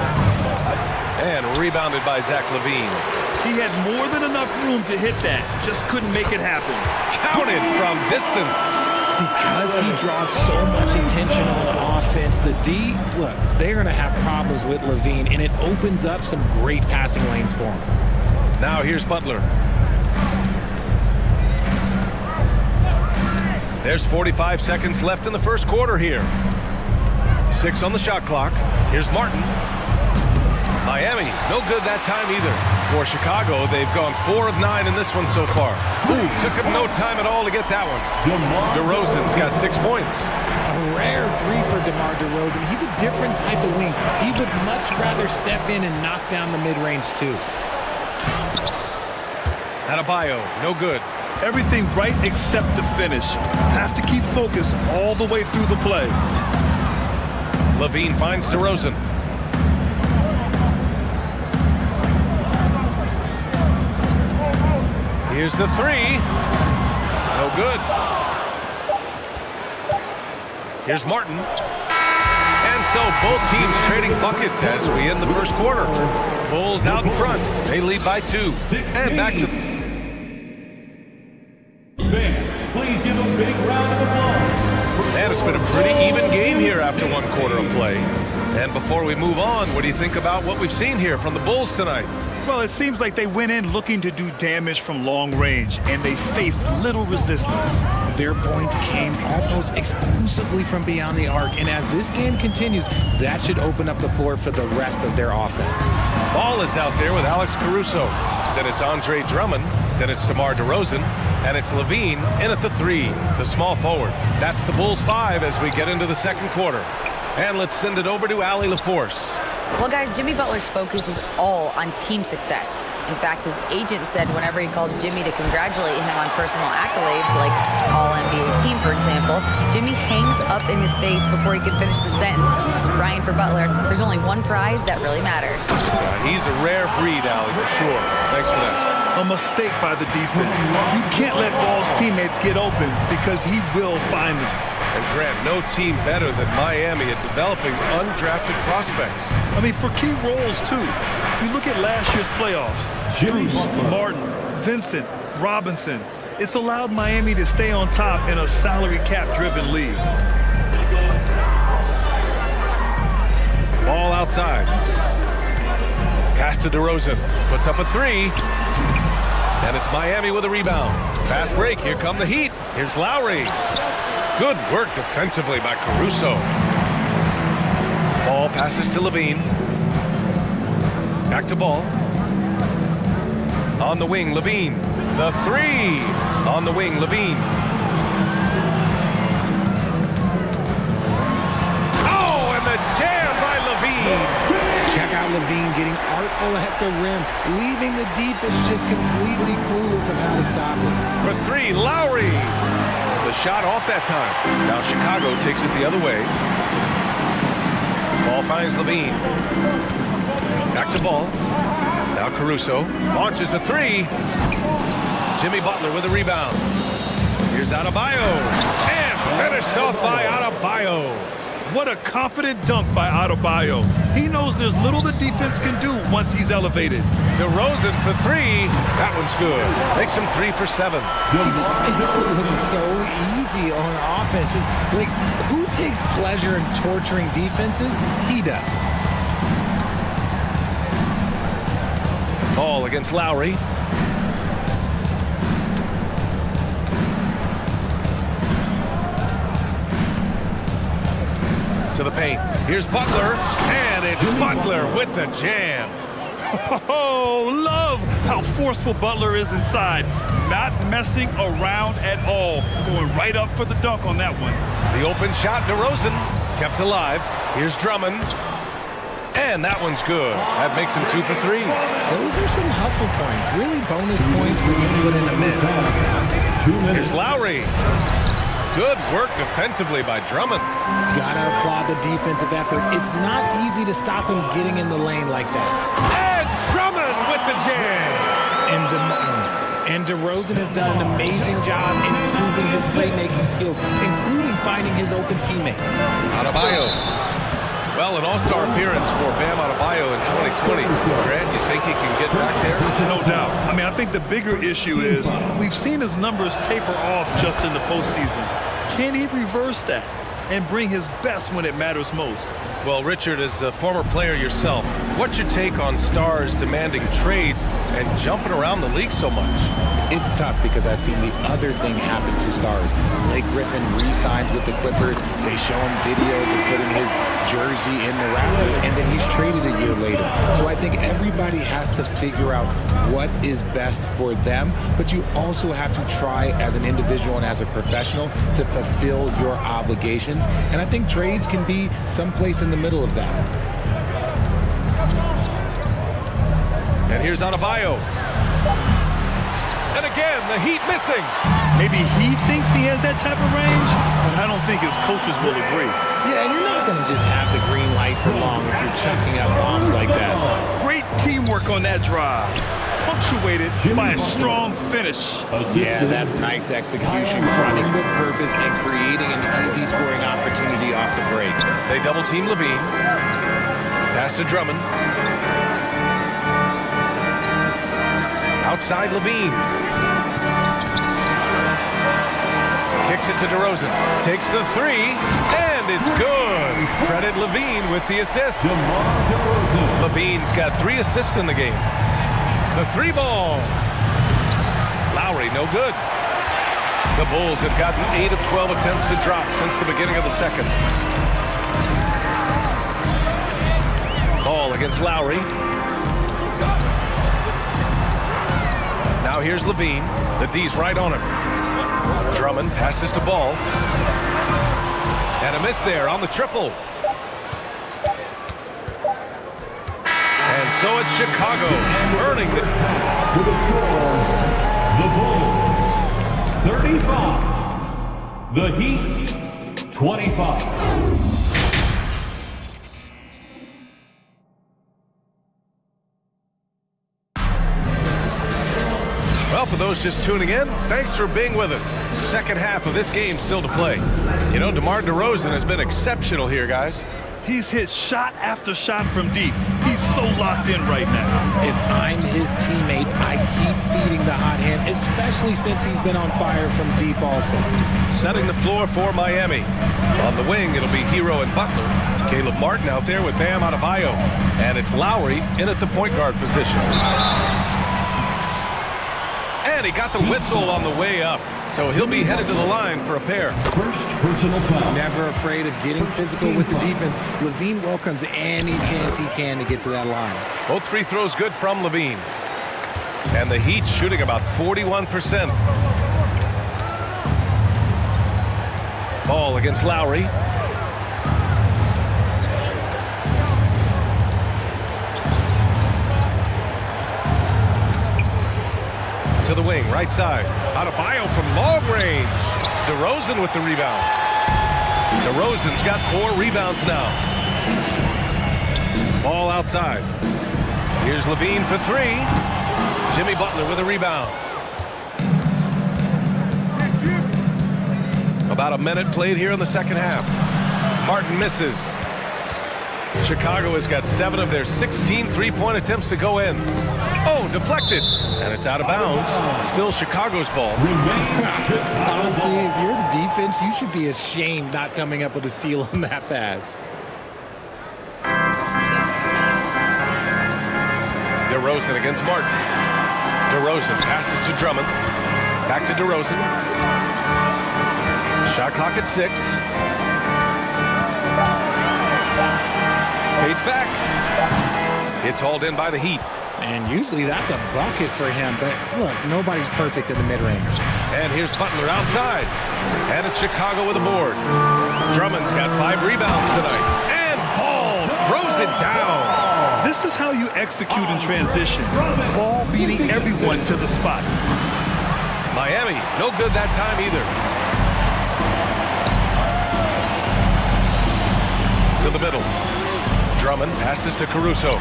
[SPEAKER 7] And rebounded by Zach LaVine.
[SPEAKER 9] He had more than enough room to hit that. Just couldn't make it happen.
[SPEAKER 7] Counted from distance.
[SPEAKER 13] Because he draws so much attention on offense, the D, look, they're going to have problems with Levine, and it opens up some great passing lanes for him.
[SPEAKER 7] Now here's Butler. There's 45 seconds left in the first quarter here. 6 on the shot clock. Here's Martin. Miami, no good that time either. For Chicago, they've gone 4 of 9 in this one so far. Ooh, took him no time at all to get that one. DeRozan's got 6 points.
[SPEAKER 13] A rare 3 for DeMar DeRozan. He's a different type of wing. He would much rather step in and knock down the mid-range too.
[SPEAKER 7] Adebayo, no good.
[SPEAKER 9] Everything right except the finish. Have to keep focus all the way through the play.
[SPEAKER 7] Levine finds DeRozan. Here's the 3. No good. Here's Martin. And so both teams trading buckets as we end the first quarter. Bulls out in front. They lead by 2. And back to...
[SPEAKER 5] Please give a big round of applause.
[SPEAKER 7] Man, it's been a pretty even game here after 1 quarter of play. And before we move on, what do you think about what we've seen here from the Bulls tonight?
[SPEAKER 9] Well, it seems like they went in looking to do damage from long range, and they faced little resistance.
[SPEAKER 13] Their points came almost exclusively from beyond the arc, and as this game continues, that should open up the floor for the rest of their offense.
[SPEAKER 7] Ball is out there with Alex Caruso. Then it's Andre Drummond. Then it's DeMar DeRozan. And it's Levine in at the 3, the small forward. That's the Bulls 5 as we get into the second quarter. And let's send it over to Allie LaForce.
[SPEAKER 10] Well, guys, Jimmy Butler's focus is all on team success. In fact, his agent said whenever he calls Jimmy to congratulate him on personal accolades, like All-NBA team, for example, Jimmy hangs up in his face before he can finish the sentence. Ryan, for Butler, there's only one prize that really matters.
[SPEAKER 7] He's a rare breed, Allie, for sure. Thanks for that.
[SPEAKER 9] A mistake by the defense. You can't let Ball's teammates get open because he will find them.
[SPEAKER 7] And Grant, no team better than Miami at developing undrafted prospects.
[SPEAKER 9] I mean, for key roles, too. You look at last year's playoffs. Bruce, Martin, Vincent, Robinson. It's allowed Miami to stay on top in a salary cap-driven league.
[SPEAKER 7] Ball outside. Pass to DeRozan. Puts up a 3. And it's Miami with a rebound. Fast break. Here come the Heat. Here's Lowry. Good work defensively by Caruso. Ball passes to Levine. Back to Ball. On the wing, Levine. The 3. On the wing, Levine. Oh, and the jam by Levine.
[SPEAKER 13] Check out Levine getting artful at the rim, leaving the defense just completely clueless of how to stop him.
[SPEAKER 7] For 3, Lowry. The shot off that time. Now Chicago takes it the other way. Ball finds Levine. Back to Ball. Now Caruso launches a 3. Jimmy Butler with a rebound. Here's Adebayo. And finished off by Adebayo.
[SPEAKER 9] What a confident dunk by Adebayo. He knows there's little the defense can do once he's elevated.
[SPEAKER 7] DeRozan for 3. That one's good. Makes him 3 for 7.
[SPEAKER 13] He just makes it look so easy on offense. Like, who takes pleasure in torturing defenses? He does.
[SPEAKER 7] Ball against Lowry. To the paint. Here's Butler, and it's Butler with the jam.
[SPEAKER 9] Oh, love how forceful Butler is inside. Not messing around at all. Going right up for the dunk on that one.
[SPEAKER 7] The open shot, DeRozan, kept alive. Here's Drummond. And that one's good. That makes him 2 for 3.
[SPEAKER 13] Those are some hustle points. Really bonus points when you put in a miss.
[SPEAKER 7] Here's Lowry. Good work defensively by Drummond.
[SPEAKER 13] Gotta applaud the defensive effort. It's not easy to stop him getting in the lane like that.
[SPEAKER 7] And Drummond with the jam.
[SPEAKER 13] And DeRozan has done an amazing job improving his playmaking skills, including finding his open teammates.
[SPEAKER 7] Adebayo. Well, an all-star appearance for Bam Adebayo in 2020. Grant, you think he can get back there?
[SPEAKER 9] No doubt. I mean, I think the bigger issue is we've seen his numbers taper off just in the postseason. Can he reverse that and bring his best when it matters most?
[SPEAKER 7] Well, Richard, as a former player yourself, what's your take on stars demanding trades and jumping around the league so much?
[SPEAKER 14] It's tough because I've seen the other thing happen to stars. Blake Griffin re-signs with the Clippers. They show him videos of putting his jersey in the Raptors, and then he's traded a year later. So I think everybody has to figure out what is best for them, but you also have to try as an individual and as a professional to fulfill your obligations. And I think trades can be someplace in the middle of that.
[SPEAKER 7] And here's Adebayo. And again, the Heat missing.
[SPEAKER 9] Maybe he thinks he has that type of range, but I don't think his coaches will agree.
[SPEAKER 14] Yeah, and you're not going to just have the green light for long if you're chucking out bombs like that.
[SPEAKER 9] Great teamwork on that drive, punctuated by a strong finish.
[SPEAKER 14] Yeah, that's nice execution, running with purpose and creating an easy scoring opportunity off the break.
[SPEAKER 7] They double team Levine. Pass to Drummond. Outside Levine. Kicks it to DeRozan. Takes the three, and it's good. Credit Levine with the assist. Levine's got 3 assists in the game. The 3 ball. Lowry, no good. The Bulls have gotten 8 of 12 attempts to drop since the beginning of the second. Ball against Lowry. Now here's Levine. The D's right on him. Drummond passes to Ball. And a miss there on the triple. And so it's Chicago earning the...
[SPEAKER 5] The Bulls, 35. The Heat, 25.
[SPEAKER 7] Well, for those just tuning in, thanks for being with us. Second half of this game still to play. You know, DeMar DeRozan has been exceptional here, guys.
[SPEAKER 9] He's hit shot after shot from deep. He's so locked in right now.
[SPEAKER 14] If I'm his teammate, I keep feeding the hot hand, especially since he's been on fire from deep also.
[SPEAKER 7] Setting the floor for Miami. On the wing, it'll be Hero and Butler. Caleb Martin out there with Bam Adebayo. And it's Lowry in at the point guard position. And he got the whistle on the way up. So he'll be headed to the line for a pair.
[SPEAKER 5] First personal foul.
[SPEAKER 14] Never afraid of getting physical with the defense. Levine welcomes any chance he can to get to that line.
[SPEAKER 7] Both free throws good from Levine. And the Heat shooting about 41%. Ball against Lowry. To the wing, right side. Adebayo from long range. DeRozan with the rebound. DeRozan's got 4 rebounds now. Ball outside. Here's Levine for 3. Jimmy Butler with a rebound. About a minute played here in the second half. Martin misses. Chicago has got 7 of their 16 three-point attempts to go in. Oh, deflected. And it's out of bounds. Still Chicago's ball.
[SPEAKER 14] Honestly, if you're the defense, you should be ashamed not coming up with a steal on that pass.
[SPEAKER 7] DeRozan against Martin. DeRozan passes to Drummond. Back to DeRozan. Shot clock at 6. Fades back. It's hauled in by the Heat.
[SPEAKER 14] And usually that's a bucket for him, but look, nobody's perfect in the mid-range.
[SPEAKER 7] And here's Butler outside. And it's Chicago with a board. Drummond's got 5 rebounds tonight. And Ball throws it down.
[SPEAKER 9] This is how you execute in transition. Ball beating everyone to the spot.
[SPEAKER 7] Miami, no good that time either. To the middle. Drummond passes to Caruso.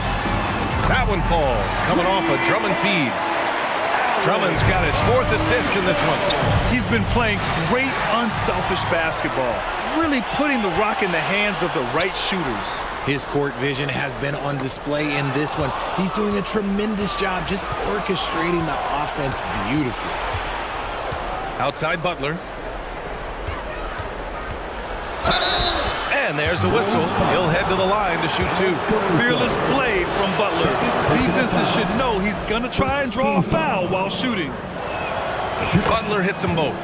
[SPEAKER 7] That one falls, coming off a Drummond feed. Drummond's got his 4th assist in this one.
[SPEAKER 9] He's been playing great, unselfish basketball, really putting the rock in the hands of the right shooters.
[SPEAKER 14] His court vision has been on display in this one. He's doing a tremendous job just orchestrating the offense beautifully.
[SPEAKER 7] Outside Butler. And there's a whistle. He'll head to the line to shoot 2.
[SPEAKER 9] Fearless play from Butler. Defenses should know he's going to try and draw a foul while shooting.
[SPEAKER 7] Butler hits them both.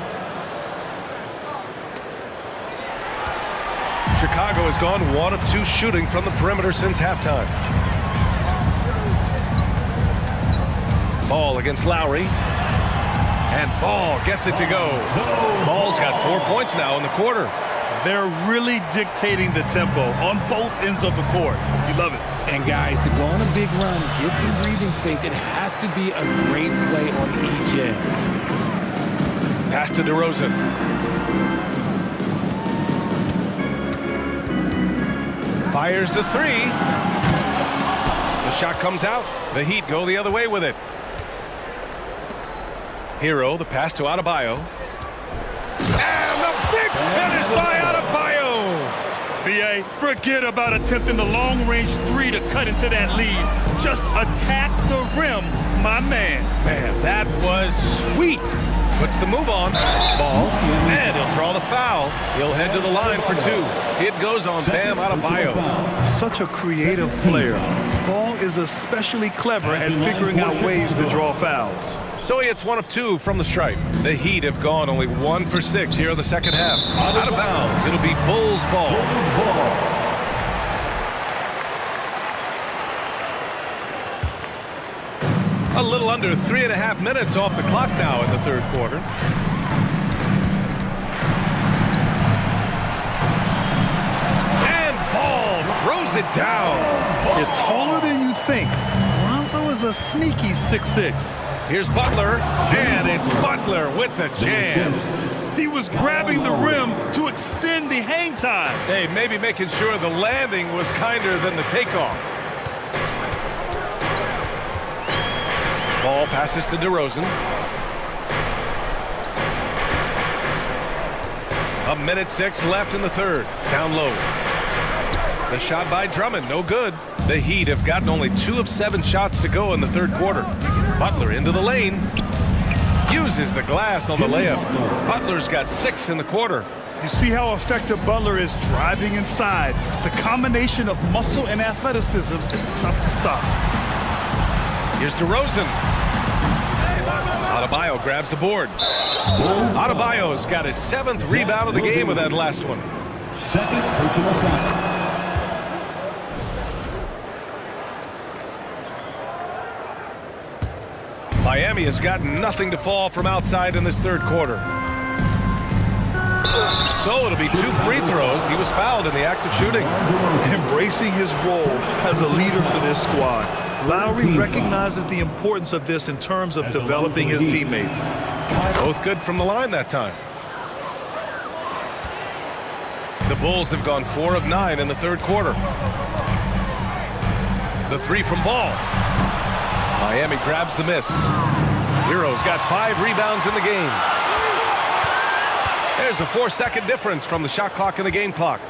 [SPEAKER 7] Chicago has gone 1 of 2 shooting from the perimeter since halftime. Ball against Lowry. And Ball gets it to go. Ball's got 4 points now in the quarter.
[SPEAKER 9] They're really dictating the tempo on both ends of the court. You love it.
[SPEAKER 13] And guys, to go on a big run, get some breathing space, it has to be a great play on each end.
[SPEAKER 7] Pass to DeRozan. Fires the 3. The shot comes out. The Heat go the other way with it. Hero, the pass to Adebayo. And the big finish by Adebayo!
[SPEAKER 9] B.A., forget about attempting the long-range 3 to cut into that lead. Just attack the rim, my man.
[SPEAKER 7] Man, that was sweet. Puts the move on. Ball. And he'll draw the foul. He'll head to the line for 2. It goes on Bam Adebayo.
[SPEAKER 9] Such a creative player. Ball is especially clever at figuring out ways to draw fouls.
[SPEAKER 7] So he hits 1 of 2 from the stripe. The Heat have gone only 1 for 6 here in the second half. Out of bounds. It'll be Bulls ball. A little under 3.5 minutes off the clock now in the third quarter. And Ball throws it down.
[SPEAKER 9] It's taller than you think. Lonzo is a sneaky 6'6".
[SPEAKER 7] Here's Butler, and it's Butler with the jam.
[SPEAKER 9] He was grabbing the rim to extend the hang time.
[SPEAKER 7] Hey, maybe making sure the landing was kinder than the takeoff. Ball passes to DeRozan. 1:06 left in the third. Down low. The shot by Drummond, no good. The Heat have gotten only 2 of 7 shots to go in the third quarter. Butler into the lane. Uses the glass on the layup. Butler's got 6 in the quarter.
[SPEAKER 9] You see how effective Butler is driving inside. The combination of muscle and athleticism is tough to stop.
[SPEAKER 7] Here's DeRozan. Adebayo grabs the board. Adebayo's got his 7th rebound of the game with that last one.
[SPEAKER 5] Second personal foul.
[SPEAKER 7] Miami has got nothing to fall from outside in this third quarter. So it'll be 2 free throws. He was fouled in the act of shooting.
[SPEAKER 9] Embracing his role as a leader for this squad. Lowry recognizes the importance of this in terms of developing his teammates.
[SPEAKER 7] Both good from the line that time. The Bulls have gone 4 of 9 in the third quarter. The 3 from Ball. Miami grabs the miss. Hero's got 5 rebounds in the game. There's a 4-second difference from the shot clock and the game clock.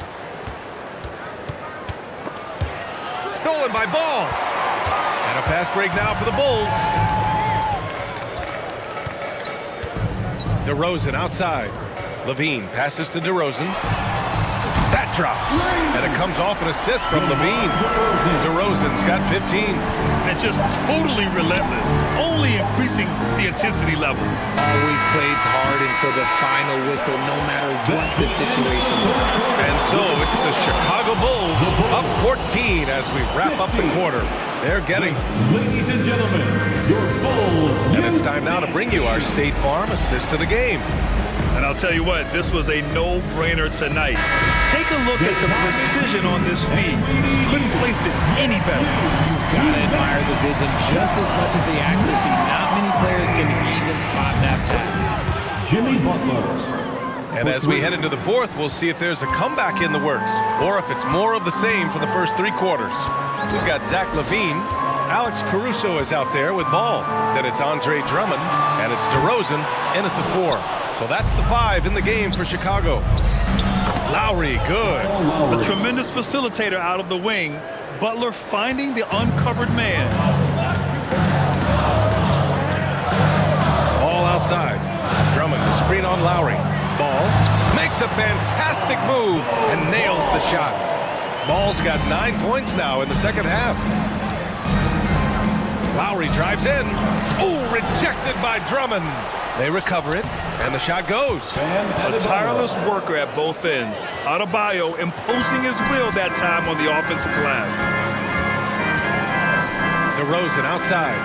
[SPEAKER 7] Stolen by Ball. And a fast break now for the Bulls. DeRozan outside. Levine passes to DeRozan. That drops. And it comes off an assist from Levine. DeRozan's got 15.
[SPEAKER 9] And just totally relentless. Only increasing the intensity level.
[SPEAKER 14] Always plays hard until the final whistle, no matter what the situation is.
[SPEAKER 7] And so it's the Chicago Bulls up 14 as we wrap up the quarter. They're getting.
[SPEAKER 5] Ladies and gentlemen, your Bulls.
[SPEAKER 7] And it's time now to bring you our State Farm assist to the game.
[SPEAKER 9] And I'll tell you what, this was a no-brainer tonight. Take a look at the precision on this feed. Couldn't place it any better.
[SPEAKER 14] You've got to admire the vision just as much as the accuracy. Not many players can even spot that pass.
[SPEAKER 5] Jimmy Butler.
[SPEAKER 7] And as we head into the fourth, we'll see if there's a comeback in the works or if it's more of the same for the first 3 quarters. We've got Zach LaVine. Alex Caruso is out there with Ball. Then it's Andre Drummond, and it's DeRozan in at the 4. So that's the 5 in the game for Chicago. Lowry, good.
[SPEAKER 9] A tremendous facilitator out of the wing. Butler finding the uncovered man.
[SPEAKER 7] Ball outside. Drummond, the screen on Lowry. Ball makes a fantastic move and nails the the shot. Ball's got 9 points now in the second half. Lowry drives in. Oh, rejected by Drummond. They recover it, and the shot goes.
[SPEAKER 9] A tireless worker at both ends. Adebayo imposing his will that time on the offensive glass.
[SPEAKER 7] DeRozan outside.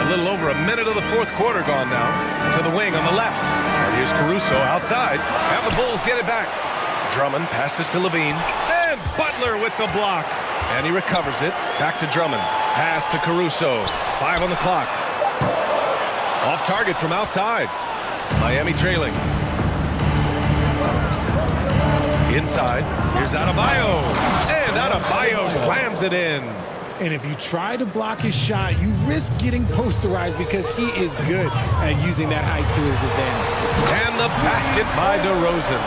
[SPEAKER 7] A little over a minute of the fourth quarter gone now. To the wing on the left. And here's Caruso outside. And the Bulls get it back. Drummond passes to Levine. And Butler with the block. And he recovers it. Back to Drummond. Pass to Caruso. 5 on the clock. Off target from outside. Miami trailing. Inside. Here's Adebayo. And Adebayo slams it in.
[SPEAKER 13] And if you try to block his shot, you risk getting posterized because he is good at using that height to his advantage.
[SPEAKER 7] And the basket by DeRozan.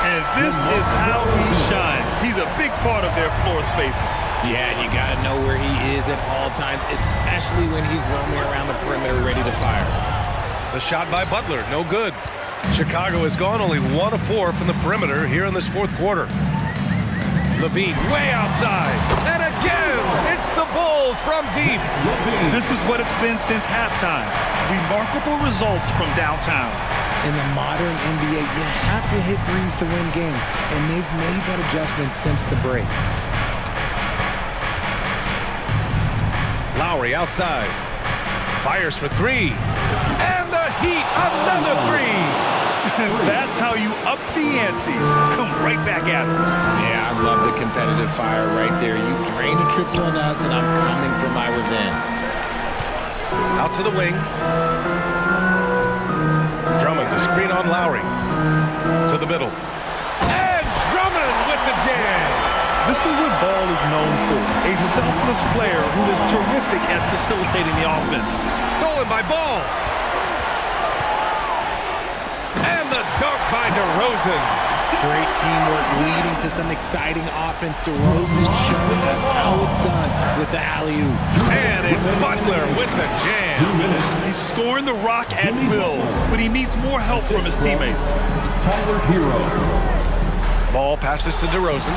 [SPEAKER 9] And this is how he shines. He's a big part of their floor spacing.
[SPEAKER 14] Yeah, and you got to know where he is at all times, especially when he's roaming around the perimeter ready to fire.
[SPEAKER 7] The shot by Butler, no good. Chicago has gone only 1 of 4 from the perimeter here in this fourth quarter. Levine way outside. And again, it's the Bulls from deep.
[SPEAKER 9] This is what it's been since halftime. Remarkable results from downtown.
[SPEAKER 14] In the modern NBA, you have to hit threes to win games, and they've made that adjustment since the break.
[SPEAKER 7] Lowry outside. Fires for 3. And the Heat, another 3.
[SPEAKER 9] That's how you up the ante. Come right back at it.
[SPEAKER 14] Yeah, I love the competitive fire right there. You drain a triple on us, and I'm coming for my revenge.
[SPEAKER 7] Out to the wing. Drummond, the screen on Lowry. To the middle. And Drummond with the jam.
[SPEAKER 9] This is what Ball is known for. A selfless player who is terrific at facilitating the offense.
[SPEAKER 7] Stolen by Ball. And the dunk by DeRozan.
[SPEAKER 14] Great teamwork leading to some exciting offense. DeRozan showing us how it's done with the alley-oop.
[SPEAKER 7] And it's Butler with the jam.
[SPEAKER 9] He's scoring the rock at will, but he needs more help from his teammates.
[SPEAKER 7] Ball passes to DeRozan.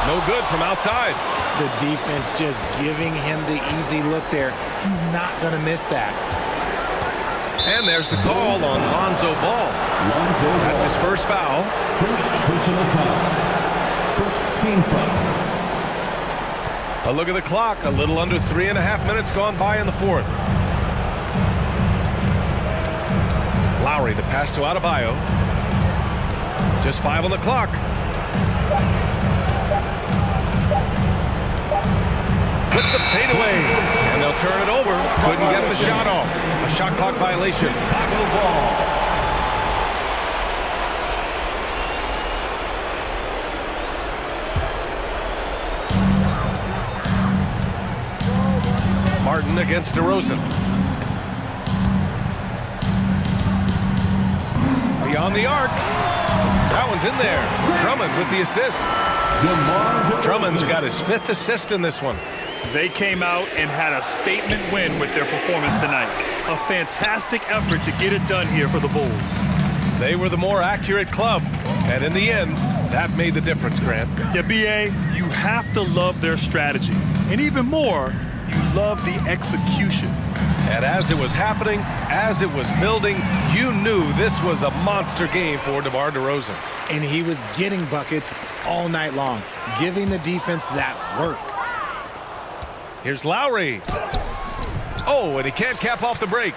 [SPEAKER 7] No good from outside.
[SPEAKER 14] The defense just giving him the easy look there. He's not going to miss that.
[SPEAKER 7] And there's the call on Lonzo Ball. That's his first foul.
[SPEAKER 5] First personal foul. First team foul.
[SPEAKER 7] A look at the clock. A little under 3.5 minutes gone by in the fourth. Lowry, the pass to Adebayo. Just 5 on the clock. With the fadeaway. And they'll turn it over. Couldn't get the shot off. A shot clock violation. Martin against DeRozan. Beyond the arc. That one's in there. Drummond with the assist. Drummond's got his 5th assist in this one.
[SPEAKER 9] They came out and had a statement win with their performance tonight. A fantastic effort to get it done here for the Bulls.
[SPEAKER 7] They were the more accurate club, and in the end, that made the difference, Grant.
[SPEAKER 9] Yeah, B.A., you have to love their strategy. And even more, you love the execution.
[SPEAKER 7] And as it was happening, as it was building, you knew this was a monster game for DeMar DeRozan.
[SPEAKER 14] And he was getting buckets all night long, giving the defense that work.
[SPEAKER 7] Here's Lowry. Oh, and he can't cap off the break.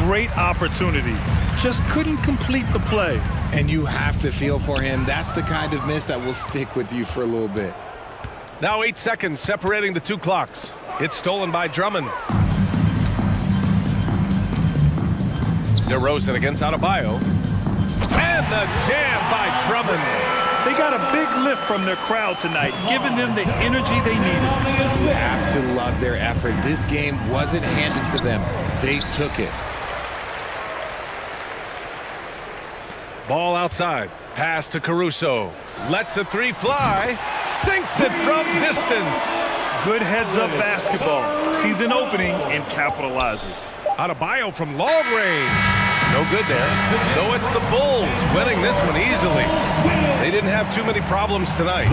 [SPEAKER 9] Great opportunity. Just couldn't complete the play.
[SPEAKER 14] And you have to feel for him. That's the kind of miss that will stick with you for a little bit.
[SPEAKER 7] Now 8 seconds separating the 2 clocks. It's stolen by Drummond. DeRozan against Adebayo. And the jam by Drummond.
[SPEAKER 9] They got a big lift from their crowd tonight, giving them the energy they needed.
[SPEAKER 14] You have to love their effort. This game wasn't handed to them. They took it.
[SPEAKER 7] Ball outside. Pass to Caruso. Lets a 3 fly. Sinks it from distance.
[SPEAKER 9] Good heads-up basketball. Sees an opening and capitalizes.
[SPEAKER 7] Adebayo from long range. No good there. So it's the Bulls winning this one easily. They didn't have too many problems tonight.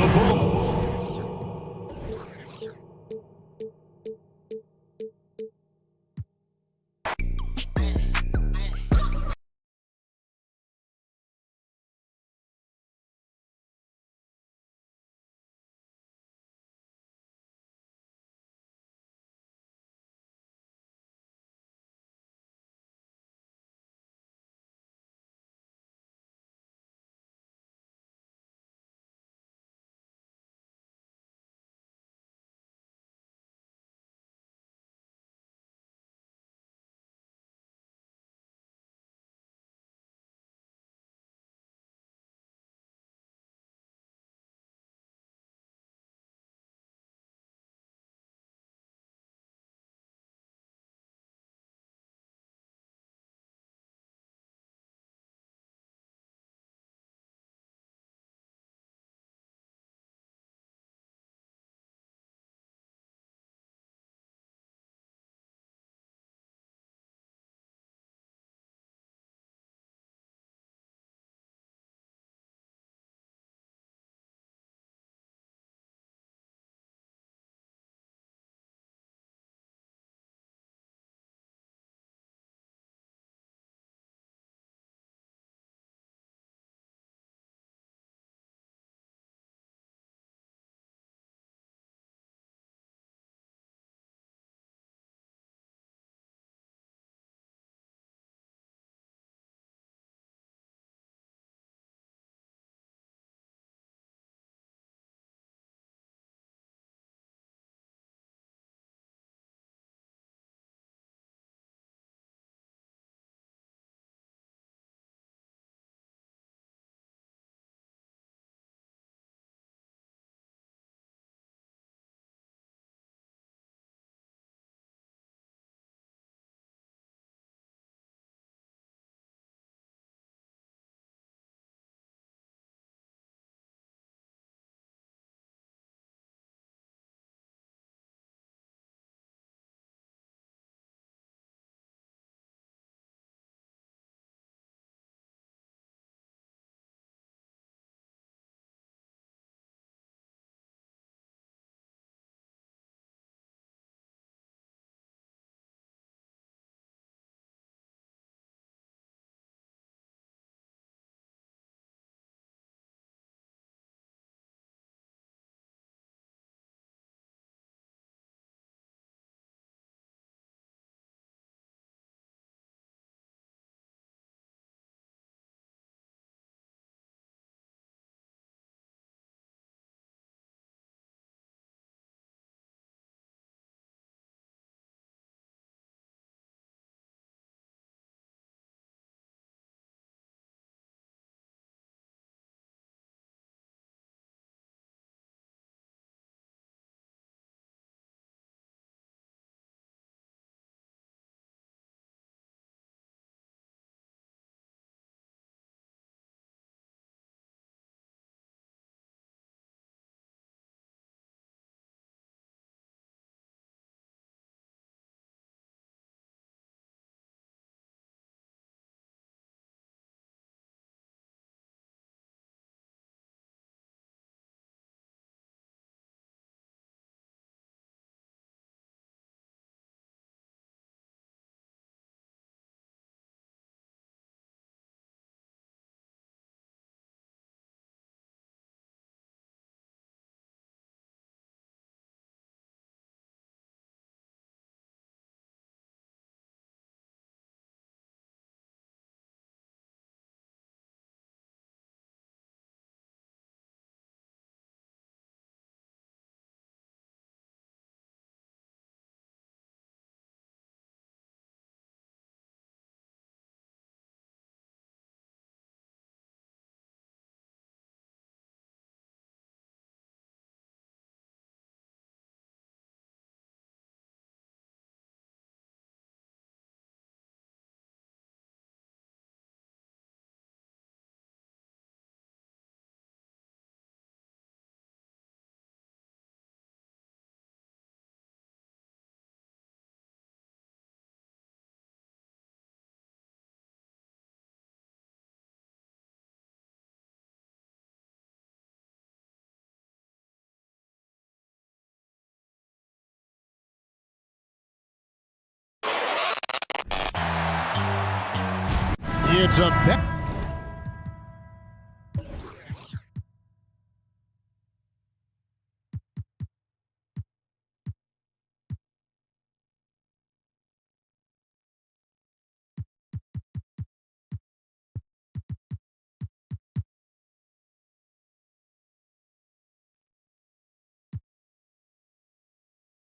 [SPEAKER 1] It's a back.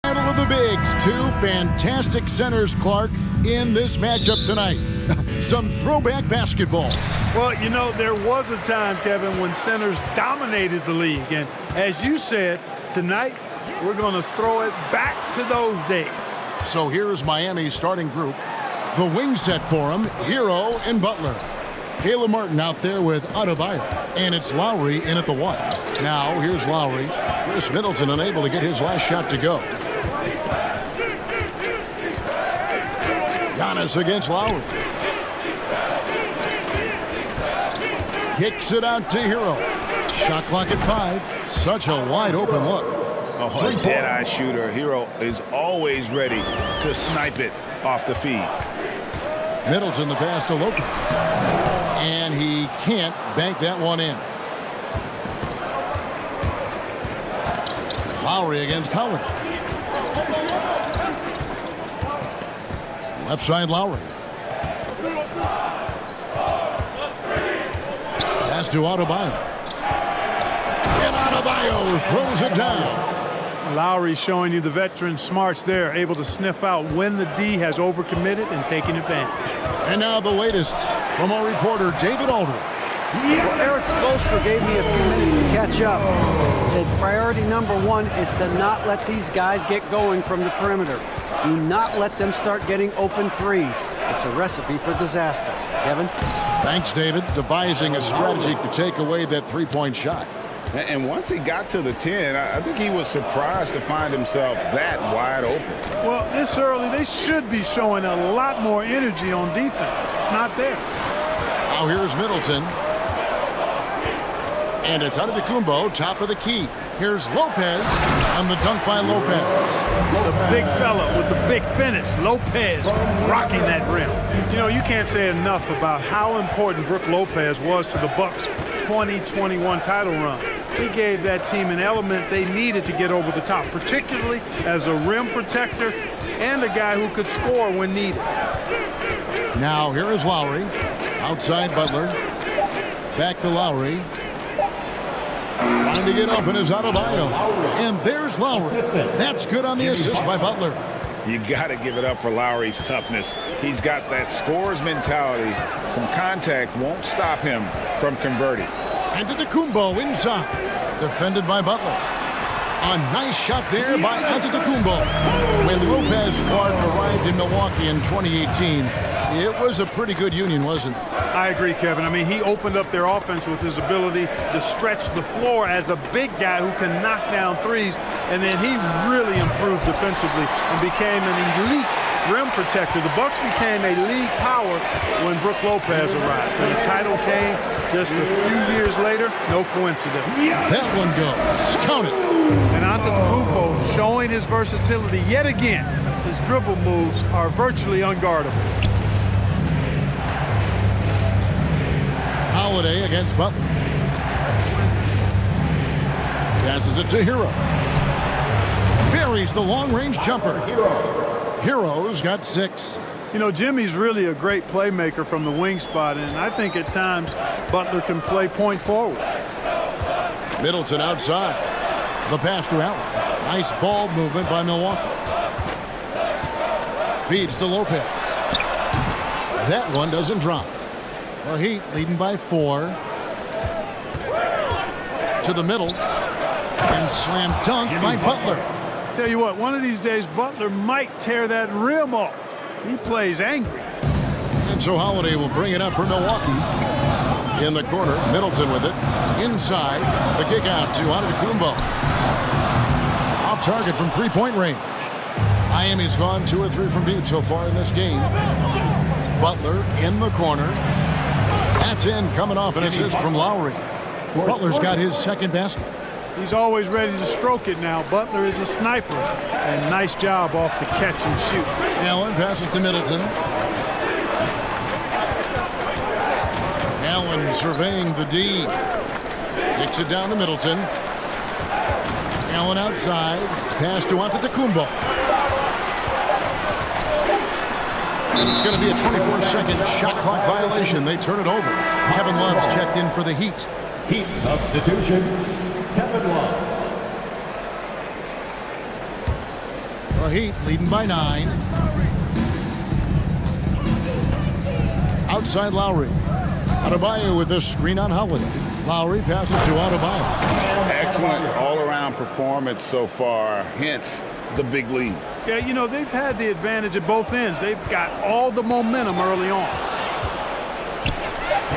[SPEAKER 1] Battle of the Bigs. Two fantastic centers, Clark, in this matchup tonight. Some throwback basketball.
[SPEAKER 5] Well, you know, there was a time, Kevin, when centers dominated the league. And as you said, tonight we're going to throw it back to those days.
[SPEAKER 1] So here's Miami's starting group. The wing set for him, Hero and Butler. Caleb Martin out there with Adebayo. And it's Lowry in at the one. Now here's Lowry. Chris Middleton unable to get his last shot to go. Giannis against Lowry. Kicks it out to Hero. Shot clock at 5. Such a wide open look.
[SPEAKER 2] Oh, a dead-eye shooter. Hero is always ready to snipe it off the feed.
[SPEAKER 1] Middleton the pass to Lopez. And he can't bank that one in. Lowry against Howard. Left side Lowry. Pass to Adebayo. And Adebayo throws it down.
[SPEAKER 5] Lowry showing you the veteran smarts there, able to sniff out when the D has overcommitted and taking advantage.
[SPEAKER 1] And now the latest from our reporter, David Aldridge.
[SPEAKER 12] Well, Eric Spoelstra gave me a few minutes to catch up. Said priority number 1 is to not let these guys get going from the perimeter. Do not let them start getting open threes. It's a recipe for disaster. Kevin?
[SPEAKER 1] Thanks, David. Devising a strategy to take away that three-point shot.
[SPEAKER 2] And once he got to the 10, I think he was surprised to find himself that wide open.
[SPEAKER 5] Well, this early, they should be showing a lot more energy on defense. It's not there.
[SPEAKER 1] Now here's Middleton. And it's Antetokounmpo, top of the key. Here's Lopez on the dunk by Lopez.
[SPEAKER 5] The big fella with the big finish. Lopez rocking that rim. You know, you can't say enough about how important Brook Lopez was to the Bucks' 2021 title run. He gave that team an element they needed to get over the top, particularly as a rim protector and a guy who could score when needed.
[SPEAKER 1] Now here is Lowry. Outside Butler. Back to Lowry. Trying to get open is Adebayo. And there's Lowry. That's good on the assist by Butler.
[SPEAKER 2] You got to give it up for Lowry's toughness. He's got that scorer's mentality. Some contact won't stop him from converting.
[SPEAKER 1] Antetokounmpo inside. Defended by Butler. A nice shot there by Antetokounmpo. When Lopez Clark arrived in Milwaukee in 2018, it was a pretty good union, wasn't it?
[SPEAKER 5] I agree, Kevin. I mean, he opened up their offense with his ability to stretch the floor as a big guy who can knock down threes. And then he really improved defensively and became an elite rim protector. The Bucks became a league power when Brook Lopez arrived. And the title came just a few years later. No coincidence.
[SPEAKER 1] That one goes. Count it.
[SPEAKER 5] And Antetokounmpo showing his versatility yet again. His dribble moves are virtually unguardable.
[SPEAKER 1] Holiday against Butler. Passes it to Hero. Buries the long-range jumper. Hero's got 6.
[SPEAKER 5] You know, Jimmy's really a great playmaker from the wing spot, and I think at times Butler can play point forward.
[SPEAKER 1] Middleton outside. The pass to Allen. Nice ball movement by Milwaukee. Feeds to Lopez. That one doesn't drop. The Heat leading by 4. To the middle. And slam dunk by Butler.
[SPEAKER 5] Tell you what, one of these days Butler might tear that rim off. He plays angry.
[SPEAKER 1] And so Holiday will bring it up for Milwaukee. In the corner, Middleton with it. Inside, the kick out to Antetokounmpo. Off target from three-point range. Miami's gone 2 or 3 from deep so far in this game. Butler in the corner. That's in, coming off an assist from Lowry. Butler's got his second basket.
[SPEAKER 5] He's always ready to stroke it now. Butler is a sniper. And nice job off the catch and shoot.
[SPEAKER 1] Allen passes to Middleton. Allen surveying the D. Kicks it down to Middleton. Allen outside. Pass to Antetokounmpo. And it's going to be a 24-second shot clock violation. They turn it over. Kevin Love's checked in for the Heat.
[SPEAKER 15] Heat substitution, Kevin Love.
[SPEAKER 1] The Heat leading by 9. Outside Lowry. Adebayo with the screen on Holiday. Lowry passes to Adebayo.
[SPEAKER 2] Excellent all-around performance so far, hence the big lead.
[SPEAKER 5] Yeah, you know, they've had the advantage at both ends. They've got all the momentum early on.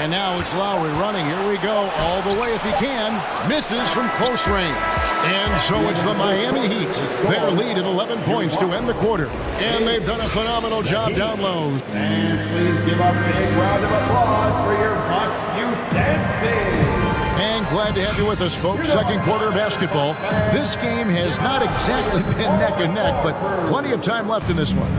[SPEAKER 1] And now it's Lowry running. Here we go. All the way if he can. Misses from close range. And so it's the Miami Heat. Their lead at 11 points to end the quarter. And they've done a phenomenal job down low.
[SPEAKER 15] And please give a big round of applause for your Bucks Youth Dance Team.
[SPEAKER 1] And glad to have you with us, folks. Second quarter of basketball. This game has not exactly been neck and neck, but plenty of time left in this one.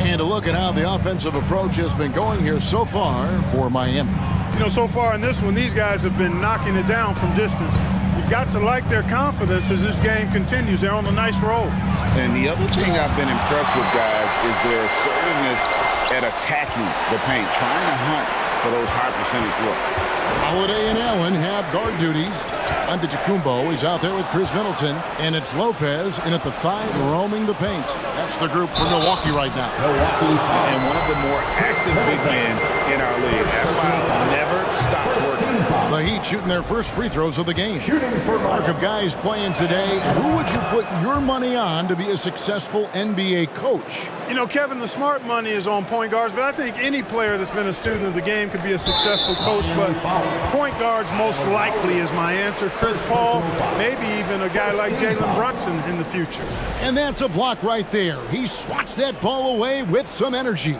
[SPEAKER 1] And a look at how the offensive approach has been going here so far for Miami.
[SPEAKER 5] You know, so far in this one, these guys have been knocking it down from distance. You've got to like their confidence as this game continues. They're on a nice roll.
[SPEAKER 2] And the other thing I've been impressed with, guys, is their assertiveness at attacking the paint, trying to hunt for those high percentage looks.
[SPEAKER 1] Holiday and Allen have guard duties. Antetokounmpo is out there with Chris Middleton, and it's Lopez in at the 5 roaming the paint. That's the group for Milwaukee right now.
[SPEAKER 2] And one of the more active big men in our league. Adebayo never stops working.
[SPEAKER 1] The Heat shooting their first free throws of the game. Mark of guys playing today. Who would you put your money on to be a successful NBA coach?
[SPEAKER 5] You know, Kevin, the smart money is on point guards, but I think any player that's been a student of the game could be a successful coach. But point guards most likely is my answer. Chris Paul, maybe even a guy like Jalen Brunson in the future.
[SPEAKER 1] And that's a block right there. He swats that ball away with some energy.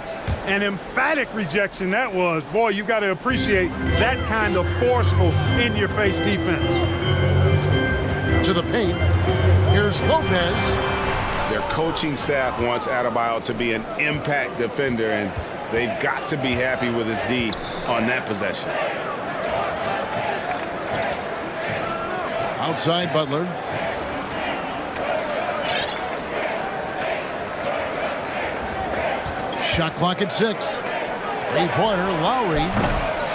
[SPEAKER 5] An emphatic rejection that was. Boy, you got to appreciate that kind of forceful, in-your-face defense.
[SPEAKER 1] To the paint. Here's Lopez.
[SPEAKER 2] Their coaching staff wants Adebayo to be an impact defender, and they've got to be happy with his D on that possession.
[SPEAKER 1] Outside Butler. Shot clock at 6. Three-pointer, Lowry.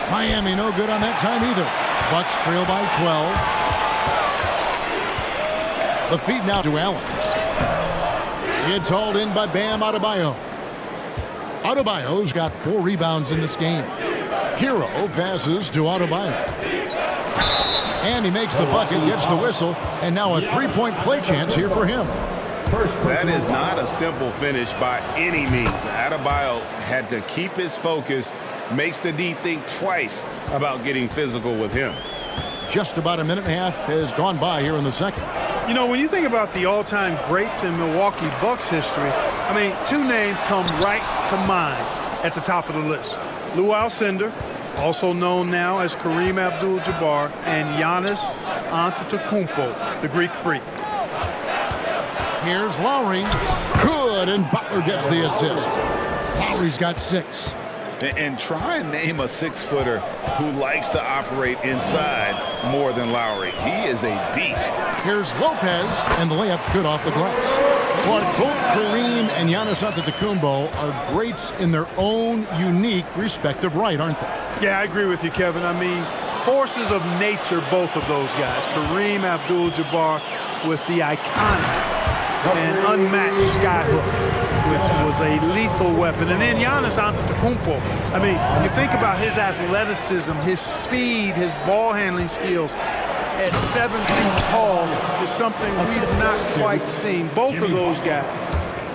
[SPEAKER 1] Miami no good on that time either. Bucks trail by 12. The feed now to Allen. It's hauled in by Bam Adebayo. Adebayo's got 4 rebounds in this game. Hero passes to Adebayo. And he makes the bucket, gets the whistle, and now a 3-point play chance here for him.
[SPEAKER 2] That is not a simple finish by any means. Adebayo had to keep his focus, makes the D think twice about getting physical with him.
[SPEAKER 1] Just about a minute and a half has gone by here in the second.
[SPEAKER 5] You know, when you think about the all-time greats in Milwaukee Bucks history, I mean, 2 names come right to mind at the top of the list. Lou Alcindor, also known now as Kareem Abdul-Jabbar, and Giannis Antetokounmpo, the Greek Freak.
[SPEAKER 1] Here's Lowry. Good, and Butler gets the assist. Lowry's got 6.
[SPEAKER 2] And try and name a 6-footer who likes to operate inside more than Lowry. He is a beast.
[SPEAKER 1] Here's Lopez, and the layup's good off the glass. But both Kareem and Giannis Antetokounmpo are greats in their own unique respective right, aren't they?
[SPEAKER 5] Yeah, I agree with you, Kevin. I mean, forces of nature, both of those guys. Kareem Abdul-Jabbar with the iconic and unmatched skyhook, which was a lethal weapon. And then Giannis Antetokounmpo. I mean, you think about his athleticism, his speed, his ball handling skills at 7 feet tall is something we've not quite seen. Both of those guys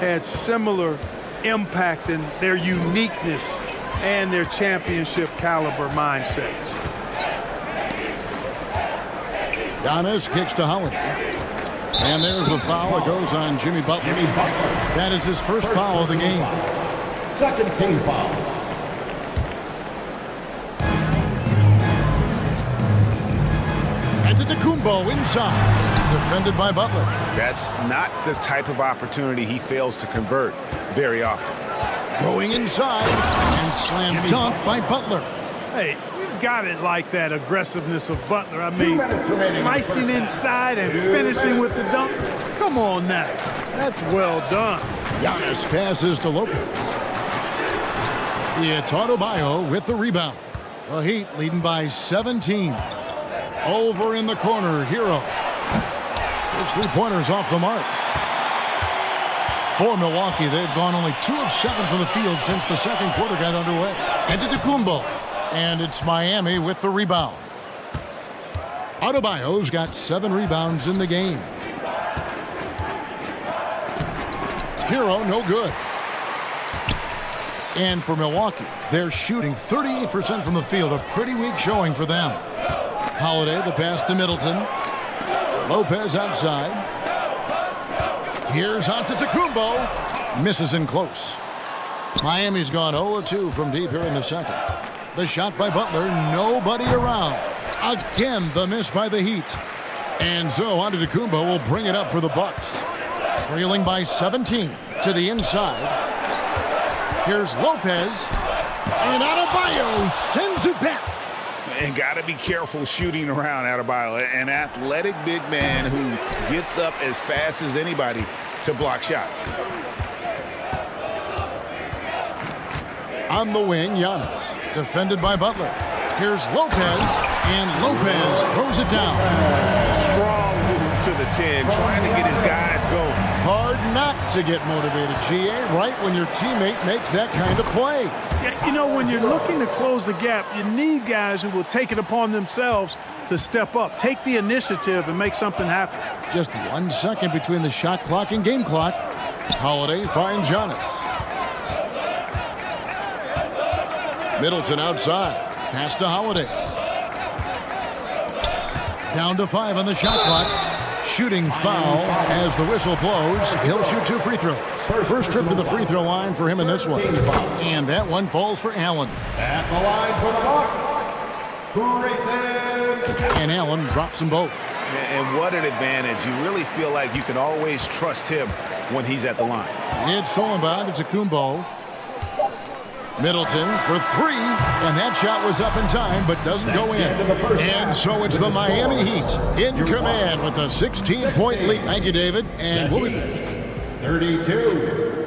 [SPEAKER 5] had similar impact in their uniqueness and their championship caliber mindsets.
[SPEAKER 1] Giannis kicks to Holiday. And there's a foul. It goes on Jimmy Butler. That is his first foul of the game.
[SPEAKER 15] Second team foul.
[SPEAKER 1] Antetokounmpo inside. Defended by Butler.
[SPEAKER 2] That's not the type of opportunity he fails to convert very often.
[SPEAKER 1] Going inside. And slam dunk by Butler.
[SPEAKER 5] Hey, got it like that aggressiveness of Butler. I mean, slicing inside and finishing with the dunk. Come on now. That's well done.
[SPEAKER 1] Giannis passes to Lopez. It's Adebayo with the rebound. The Heat leading by 17. Over in the corner, Hero. His three-pointers off the mark. For Milwaukee, they've gone only 2 of 7 from the field since the second quarter got underway. Antetokounmpo. And it's Miami with the rebound. Adebayo's got 7 rebounds in the game. Hero, no good. And for Milwaukee, they're shooting 38% from the field. A pretty weak showing for them. Holiday, the pass to Middleton. Lopez outside. Here's Antetokounmpo. Misses in close. Miami's gone 0-2 from deep here in the second. The shot by Butler, nobody around. Again, the miss by the Heat. And so Antetokounmpo will bring it up for the Bucks. Trailing by 17 to the inside. Here's Lopez. And Adebayo sends it back.
[SPEAKER 2] And got to be careful shooting around Adebayo. An athletic big man who gets up as fast as anybody to block shots.
[SPEAKER 1] On the wing, Giannis. Defended by Butler. Here's Lopez. And Lopez throws it down.
[SPEAKER 2] Strong move to the 10. Trying to get his guys going.
[SPEAKER 1] Hard not to get motivated, GA, right when your teammate makes that kind of play.
[SPEAKER 5] Yeah, you know, when you're looking to close the gap, you need guys who will take it upon themselves to step up, take the initiative, and make something happen.
[SPEAKER 1] Just 1 second between the shot clock and game clock. Holiday finds Giannis. Middleton outside. Pass to Holiday. Down to 5 on the shot clock. Shooting foul as the whistle blows. He'll shoot 2 free throws. First trip to the free throw line for him in this one. And that one falls for Allen.
[SPEAKER 15] At the line for the Bucks, Grayson.
[SPEAKER 1] And Allen drops them both.
[SPEAKER 2] And what an advantage. You really feel like you can always trust him when he's at the line.
[SPEAKER 1] It's Solomon to Kumbo. Middleton for 3, and that shot was up in time, but doesn't go in. And so it's the Miami Heat in command with a 16-point lead. Thank you, David. And we'll be
[SPEAKER 15] 32.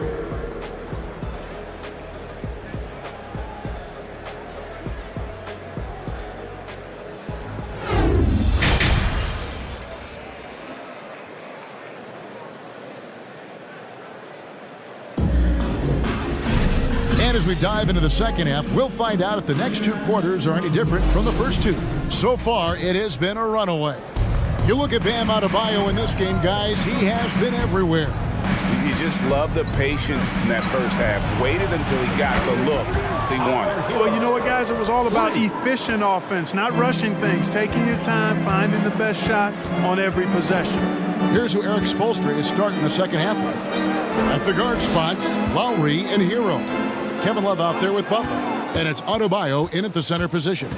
[SPEAKER 1] As we dive into the second half, we'll find out if the next 2 quarters are any different from the first 2. So far, it has been a runaway. You look at Bam Adebayo in this game, guys, he has been everywhere.
[SPEAKER 2] You just love the patience in that first half. Waited until he got the look he wanted.
[SPEAKER 5] Well, you know what, guys? It was all about efficient offense, not rushing things, taking your time, finding the best shot on every possession.
[SPEAKER 1] Here's who Eric Spoelstra is starting the second half with. At the guard spots, Lowry and Hero. Kevin Love out there with Butler. And it's Adebayo in at the center position.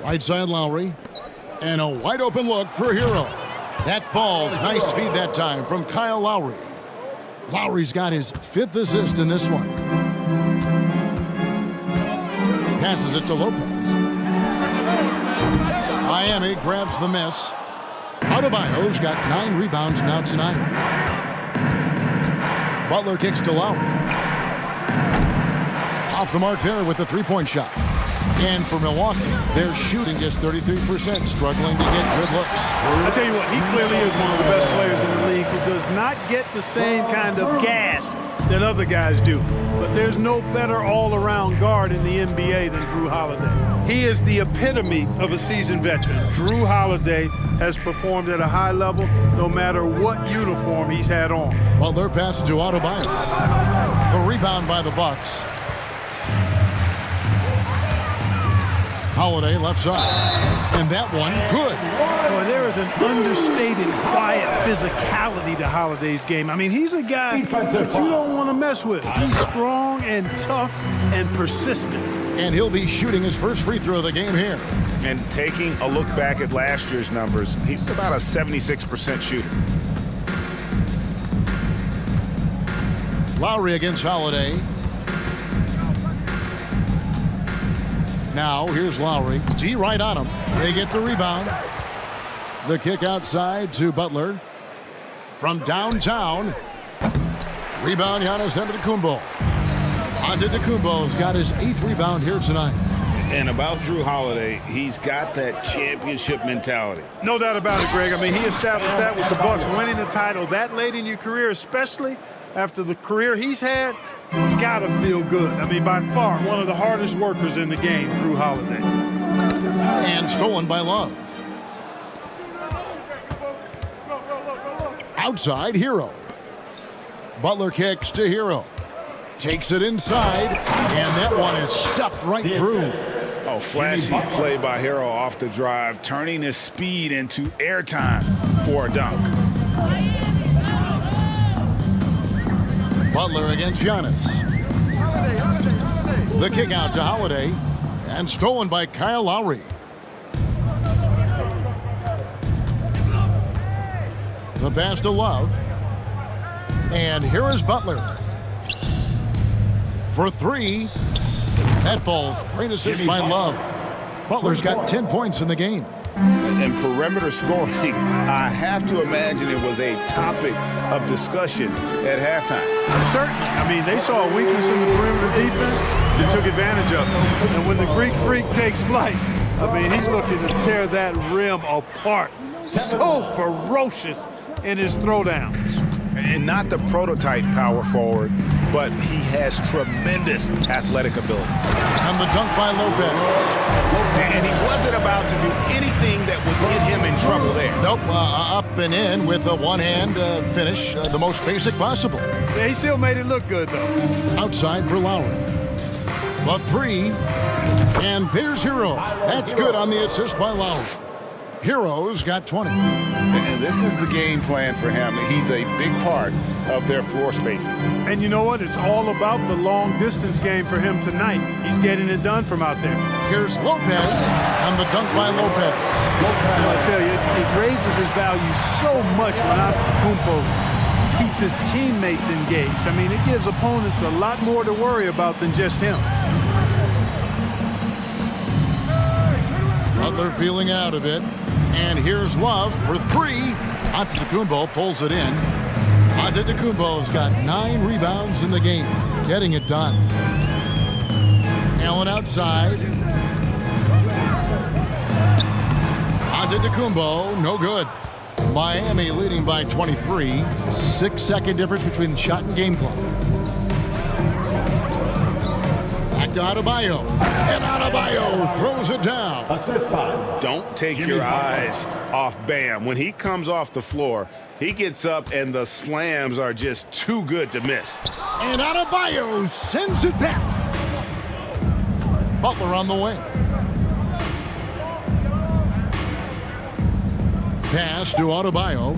[SPEAKER 1] Right side Lowry. And a wide open look for Hero. That falls. Nice feed that time from Kyle Lowry. Lowry's got his 5th assist in this one. Passes it to Lopez. Miami grabs the miss. Adebayo's got 9 rebounds now tonight. Butler kicks to Lowry. Off the mark there with the 3-point shot. And for Milwaukee, they're shooting just 33%, struggling to get good looks.
[SPEAKER 5] I tell you what, he clearly is one of the best players in the league who does not get the same kind of gas that other guys do. But there's no better all-around guard in the NBA than Drew Holiday. He is the epitome of a seasoned veteran. Drew Holiday has performed at a high level no matter what uniform he's had on.
[SPEAKER 1] Well, they're passing to Adebayo. The rebound by the Bucks. Holiday left side. And that one, good.
[SPEAKER 5] Boy, there is an understated, quiet physicality to Holiday's game. I mean, he's a guy that you don't want to mess with. He's strong and tough and persistent.
[SPEAKER 1] And he'll be shooting his first free throw of the game here.
[SPEAKER 2] And taking a look back at last year's numbers, he's about a 76% shooter.
[SPEAKER 1] Lowry against Holiday. Now here's Lowry. D right on him. They get the rebound. The kick outside to Butler. From downtown. Rebound, Giannis Antetokounmpo. Antetokounmpo's got his 8th rebound here tonight.
[SPEAKER 2] And about Drew Holiday, he's got that championship mentality.
[SPEAKER 5] No doubt about it, Greg. I mean, he established that with the Bucks winning the title that late in your career, especially after the career he's had. It's got to feel good. I mean, by far, one of the hardest workers in the game, Drew Holiday.
[SPEAKER 1] And stolen by Love. Outside, Hero. Butler kicks to Hero. Takes it inside, and that one is stuffed right through.
[SPEAKER 2] Oh, flashy play by Hero off the drive, turning his speed into airtime for a dunk.
[SPEAKER 1] Butler against Giannis. The kick out to Holiday, and stolen by Kyle Lowry. The pass to Love. And here is Butler. For 3. That falls. Great assist by Love. Butler's got 10 points in the game.
[SPEAKER 2] And perimeter scoring, I have to imagine it was a topic of discussion at halftime.
[SPEAKER 5] Certainly. I mean, they saw a weakness in the perimeter defense and took advantage of it. And when the Greek Freak takes flight, I mean, he's looking to tear that rim apart. So ferocious in his throwdowns.
[SPEAKER 2] And not the prototype power forward, but he has tremendous athletic ability.
[SPEAKER 1] And the dunk by Lopez.
[SPEAKER 2] And he wasn't about to do anything that would get him in trouble there.
[SPEAKER 1] Nope, up and in with a one-hand finish, the most basic possible.
[SPEAKER 5] Yeah, he still made it look good, though.
[SPEAKER 1] Outside for Lowry. The 3, and there's Hero. That's good on the assist by Lowry. Hero's got 20.
[SPEAKER 2] And this is the game plan for him. He's a big part of their floor spacing.
[SPEAKER 5] And you know what? It's all about the long-distance game for him tonight. He's getting it done from out there.
[SPEAKER 1] Here's Lopez, and the dunk by Lopez.
[SPEAKER 5] I tell you, it raises his value so much when Antetokounmpo keeps his teammates engaged. I mean, it gives opponents a lot more to worry about than just him.
[SPEAKER 1] Butler feeling out of it. And here's Love for 3. Antetokounmpo pulls it in. Antetokounmpo's got 9 rebounds in the game, getting it done. Allen outside. Antetokounmpo, no good. Miami leading by 23. 6-second difference between the shot and game clock. Back to Adebayo. And Adebayo throws it down.
[SPEAKER 15] Assist by.
[SPEAKER 2] Don't take your eyes off Bam. When he comes off the floor, he gets up and the slams are just too good to miss.
[SPEAKER 1] And Adebayo sends it back. Butler on the wing. Pass to Adebayo.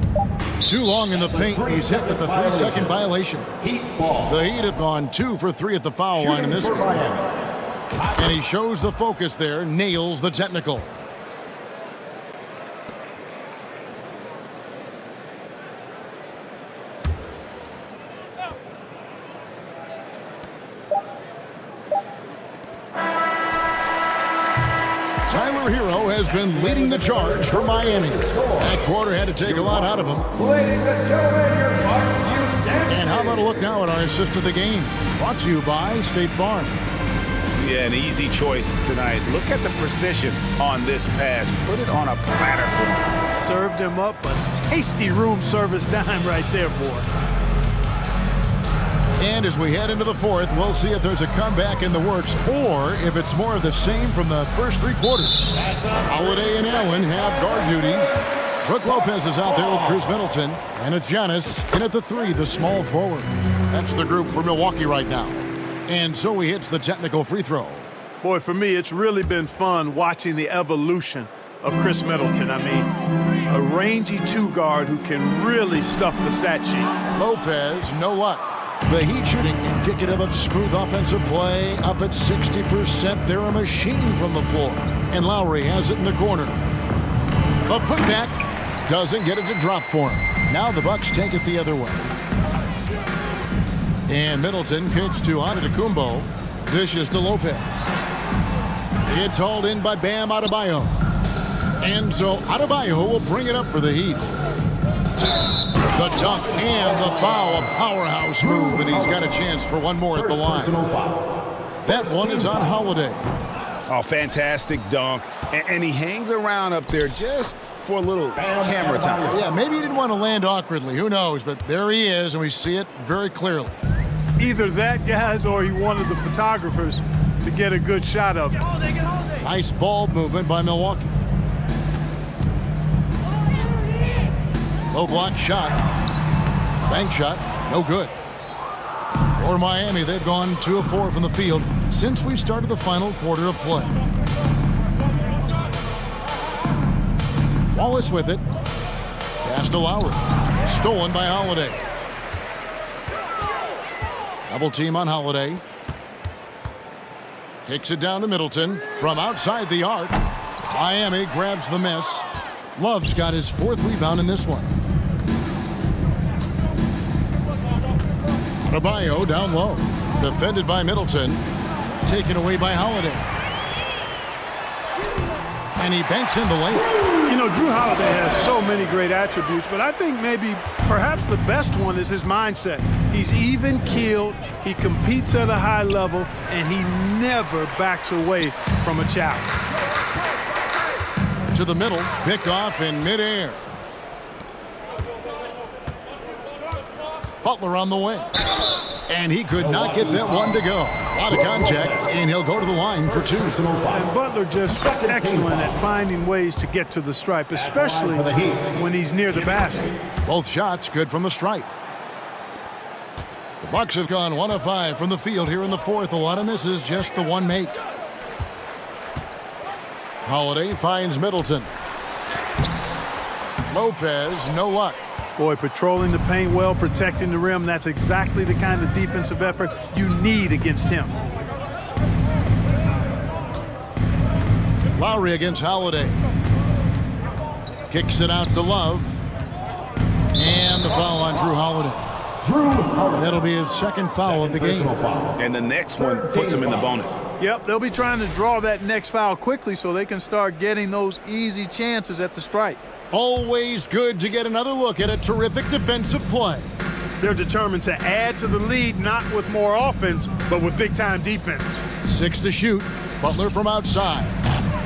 [SPEAKER 1] Too long in the paint. He's hit with a 3-second violation. The Heat have gone 2 for 3 at the foul line in this one. And he shows the focus there, nails the technical. Tyler Hero has been leading the charge for Miami. That quarter had to take a lot out of him. And how about a look now at our assist of the game? Brought to you by State Farm.
[SPEAKER 2] Yeah, an easy choice tonight. Look at the precision on this pass. Put it on a platter for him.
[SPEAKER 5] Served him up a tasty room service dime right there, boy.
[SPEAKER 1] And as we head into the 4th, we'll see if there's a comeback in the works or if it's more of the same from the first 3 quarters. Holiday and Allen have guard duties. Brook Lopez is out there with Chris Middleton. And it's Giannis in at the 3, the small forward. That's the group for Milwaukee right now. And so he hits the technical free throw.
[SPEAKER 5] Boy, for me, it's really been fun watching the evolution of Chris Middleton. I mean, a rangy 2 guard who can really stuff the stat sheet.
[SPEAKER 1] Lopez, no luck. The Heat shooting indicative of smooth offensive play, up at 60%. They're a machine from the floor. And Lowry has it in the corner. The putback doesn't get it to drop for him. Now the Bucks take it the other way. And Middleton kicks to Antetokounmpo. Dishes to Lopez. It's hauled in by Bam Adebayo. And so Adebayo will bring it up for the Heat. The dunk and the foul, a powerhouse move, and he's got a chance for one more at the line. That one is on Holiday.
[SPEAKER 2] Oh, fantastic dunk. And he hangs around up there just for a little camera time.
[SPEAKER 1] Yeah, maybe he didn't want to land awkwardly. Who knows? But there he is, and we see it very clearly.
[SPEAKER 5] Either that, guys, or he wanted the photographers to get a good shot of it.
[SPEAKER 1] Nice ball movement by Milwaukee. Low block shot. Bank shot. No good. For Miami, they've gone 2 of 4 from the field since we started the final quarter of play. Wallace with it. Pass to Lowry. Stolen by Holiday. Double team on Holiday. Kicks it down to Middleton from outside the arc. Miami grabs the miss. Love's got his 4th rebound in this one. Adebayo down low. Defended by Middleton. Taken away by Holiday. And he banks in the lane.
[SPEAKER 5] You know, Drew Holiday has so many great attributes, but I think maybe perhaps the best one is his mindset. He's even-keeled, he competes at a high level, and he never backs away from a challenge.
[SPEAKER 1] To the middle, picked off in midair. Butler on the wing. And he could not get that one to go. A lot of contact, and he'll go to the line for 2.
[SPEAKER 5] And Butler just excellent at finding ways to get to the stripe, especially when he's near the basket.
[SPEAKER 1] Both shots good from the stripe. The Bucks have gone 1 of 5 from the field here in the 4th. A lot of misses, just the one make. Holiday finds Middleton. Lopez, no luck.
[SPEAKER 5] Boy, patrolling the paint well, protecting the rim. That's exactly the kind of defensive effort you need against him.
[SPEAKER 1] Lowry against Holiday. Kicks it out to Love. And the foul on Drew Holiday. That'll be his 2nd foul of the game.
[SPEAKER 2] And the next one puts him in the bonus.
[SPEAKER 5] Yep, they'll be trying to draw that next foul quickly so they can start getting those easy chances at the stripe.
[SPEAKER 1] Always good to get another look at a terrific defensive play.
[SPEAKER 5] They're determined to add to the lead, not with more offense, but with big-time defense.
[SPEAKER 1] 6 to shoot. Butler from outside.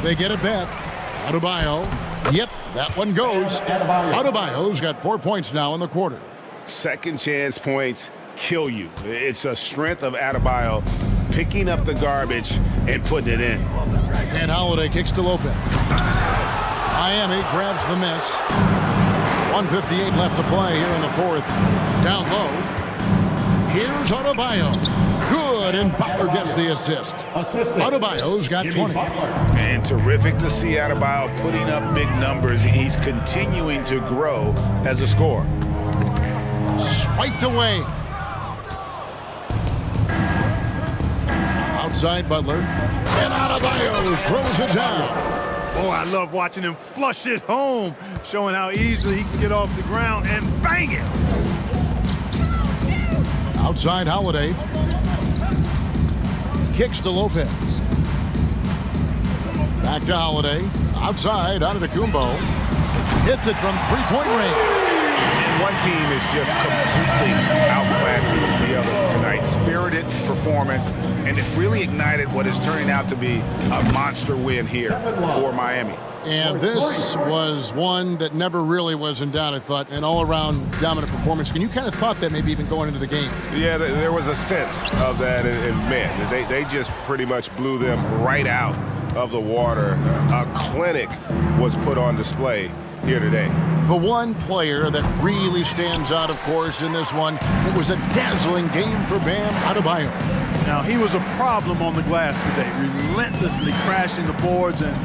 [SPEAKER 1] They get it back. Adebayo. Yep, that one goes. Adebayo's got 4 points now in the quarter.
[SPEAKER 2] Second chance points kill you. It's a strength of Adebayo picking up the garbage and putting it in.
[SPEAKER 1] And Holiday kicks to Lopez. Miami grabs the miss. 1:58 left to play here in the 4th. Down low. Here's Adebayo. Good, and Butler gets the assist. Adebayo's got 20.
[SPEAKER 2] And terrific to see Adebayo putting up big numbers. He's continuing to grow as a scorer.
[SPEAKER 1] Swiped away. Outside Butler. And Adebayo throws it down.
[SPEAKER 5] Oh, I love watching him flush it home, showing how easily he can get off the ground and bang it.
[SPEAKER 1] Outside Holiday. Kicks to Lopez. Back to Holiday. Outside, Antetokounmpo. Hits it from 3-point range.
[SPEAKER 2] And one team is just completely outclassing the other tonight. Spirited performance, and it really ignited what is turning out to be a monster win here for Miami.
[SPEAKER 1] And this was one that never really was in doubt, I thought, an all-around dominant performance. Can you kind of thought that maybe even going into the game?
[SPEAKER 2] Yeah, there was a sense of that, and man, they just pretty much blew them right out of the water. A clinic was put on display here today.
[SPEAKER 1] The one player that really stands out, of course, in this one, it was a dazzling game for Bam Adebayo.
[SPEAKER 5] Now, he was a problem on the glass today, relentlessly crashing the boards and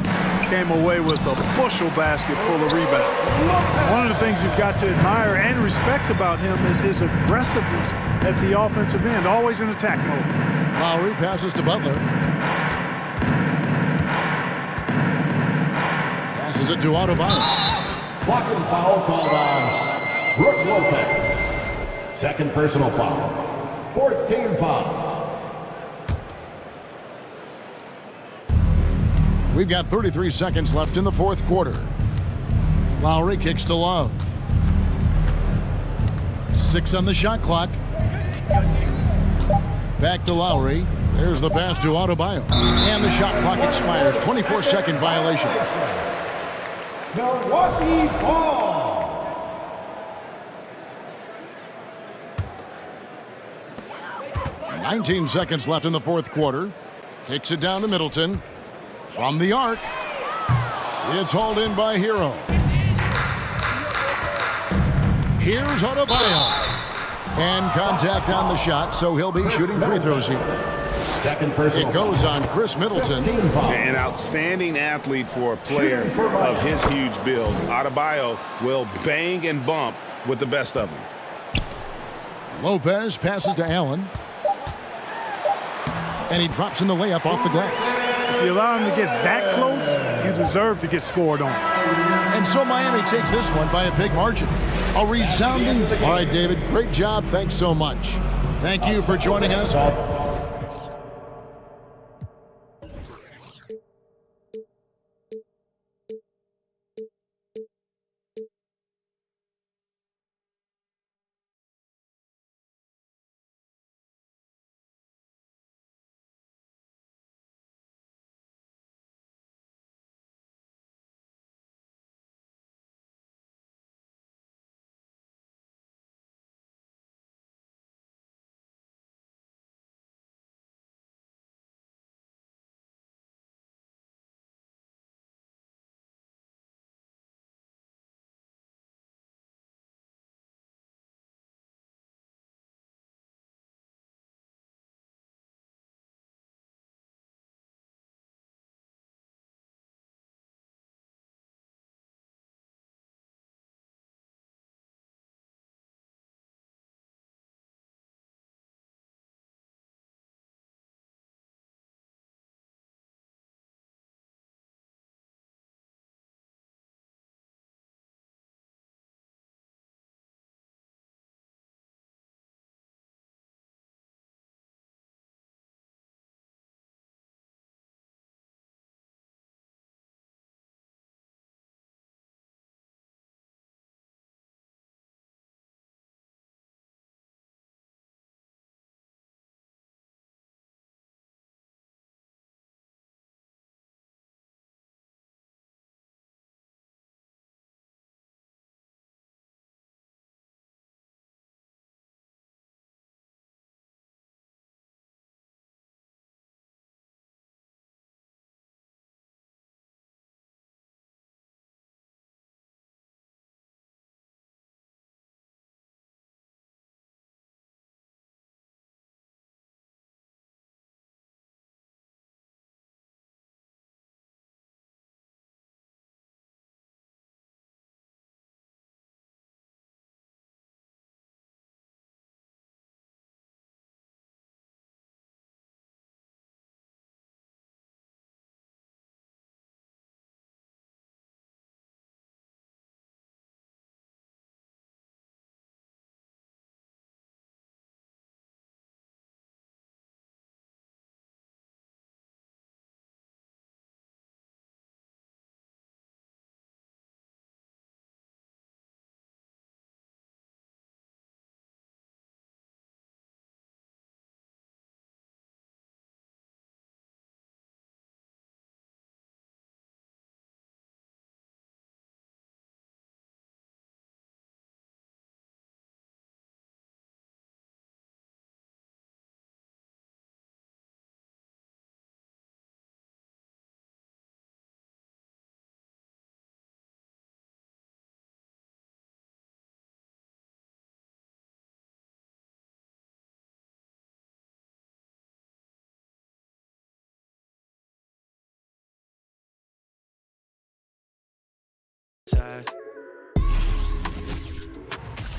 [SPEAKER 5] came away with a bushel basket full of rebounds. One of the things you've got to admire and respect about him is his aggressiveness at the offensive end, always in attack mode.
[SPEAKER 1] Lowry passes to Butler. Passes it to Adebayo.
[SPEAKER 15] Blocking foul called on Brooke Lopez. Second personal foul. 4th team foul.
[SPEAKER 1] We've got 33 seconds left in the fourth quarter. Lowry kicks to Love. 6 on the shot clock. Back to Lowry. There's the pass to Adebayo. And the shot clock expires. 24-second violation.
[SPEAKER 15] Milwaukee ball.
[SPEAKER 1] 19 seconds left in the fourth quarter. Kicks it down to Middleton. From the arc. It's hauled in by Hero. Here's Adebayo. And contact on the shot, so he'll be shooting free throws here. It goes on Chris Middleton.
[SPEAKER 2] An outstanding athlete for a player of his huge build. Adebayo will bang and bump with the best of them.
[SPEAKER 1] Lopez passes to Allen. And he drops in the layup off the glass.
[SPEAKER 5] If you allow him to get that close, you deserve to get scored on.
[SPEAKER 1] And so Miami takes this one by a big margin. A resounding. All right, David, great job. Thanks so much. Thank you for joining us.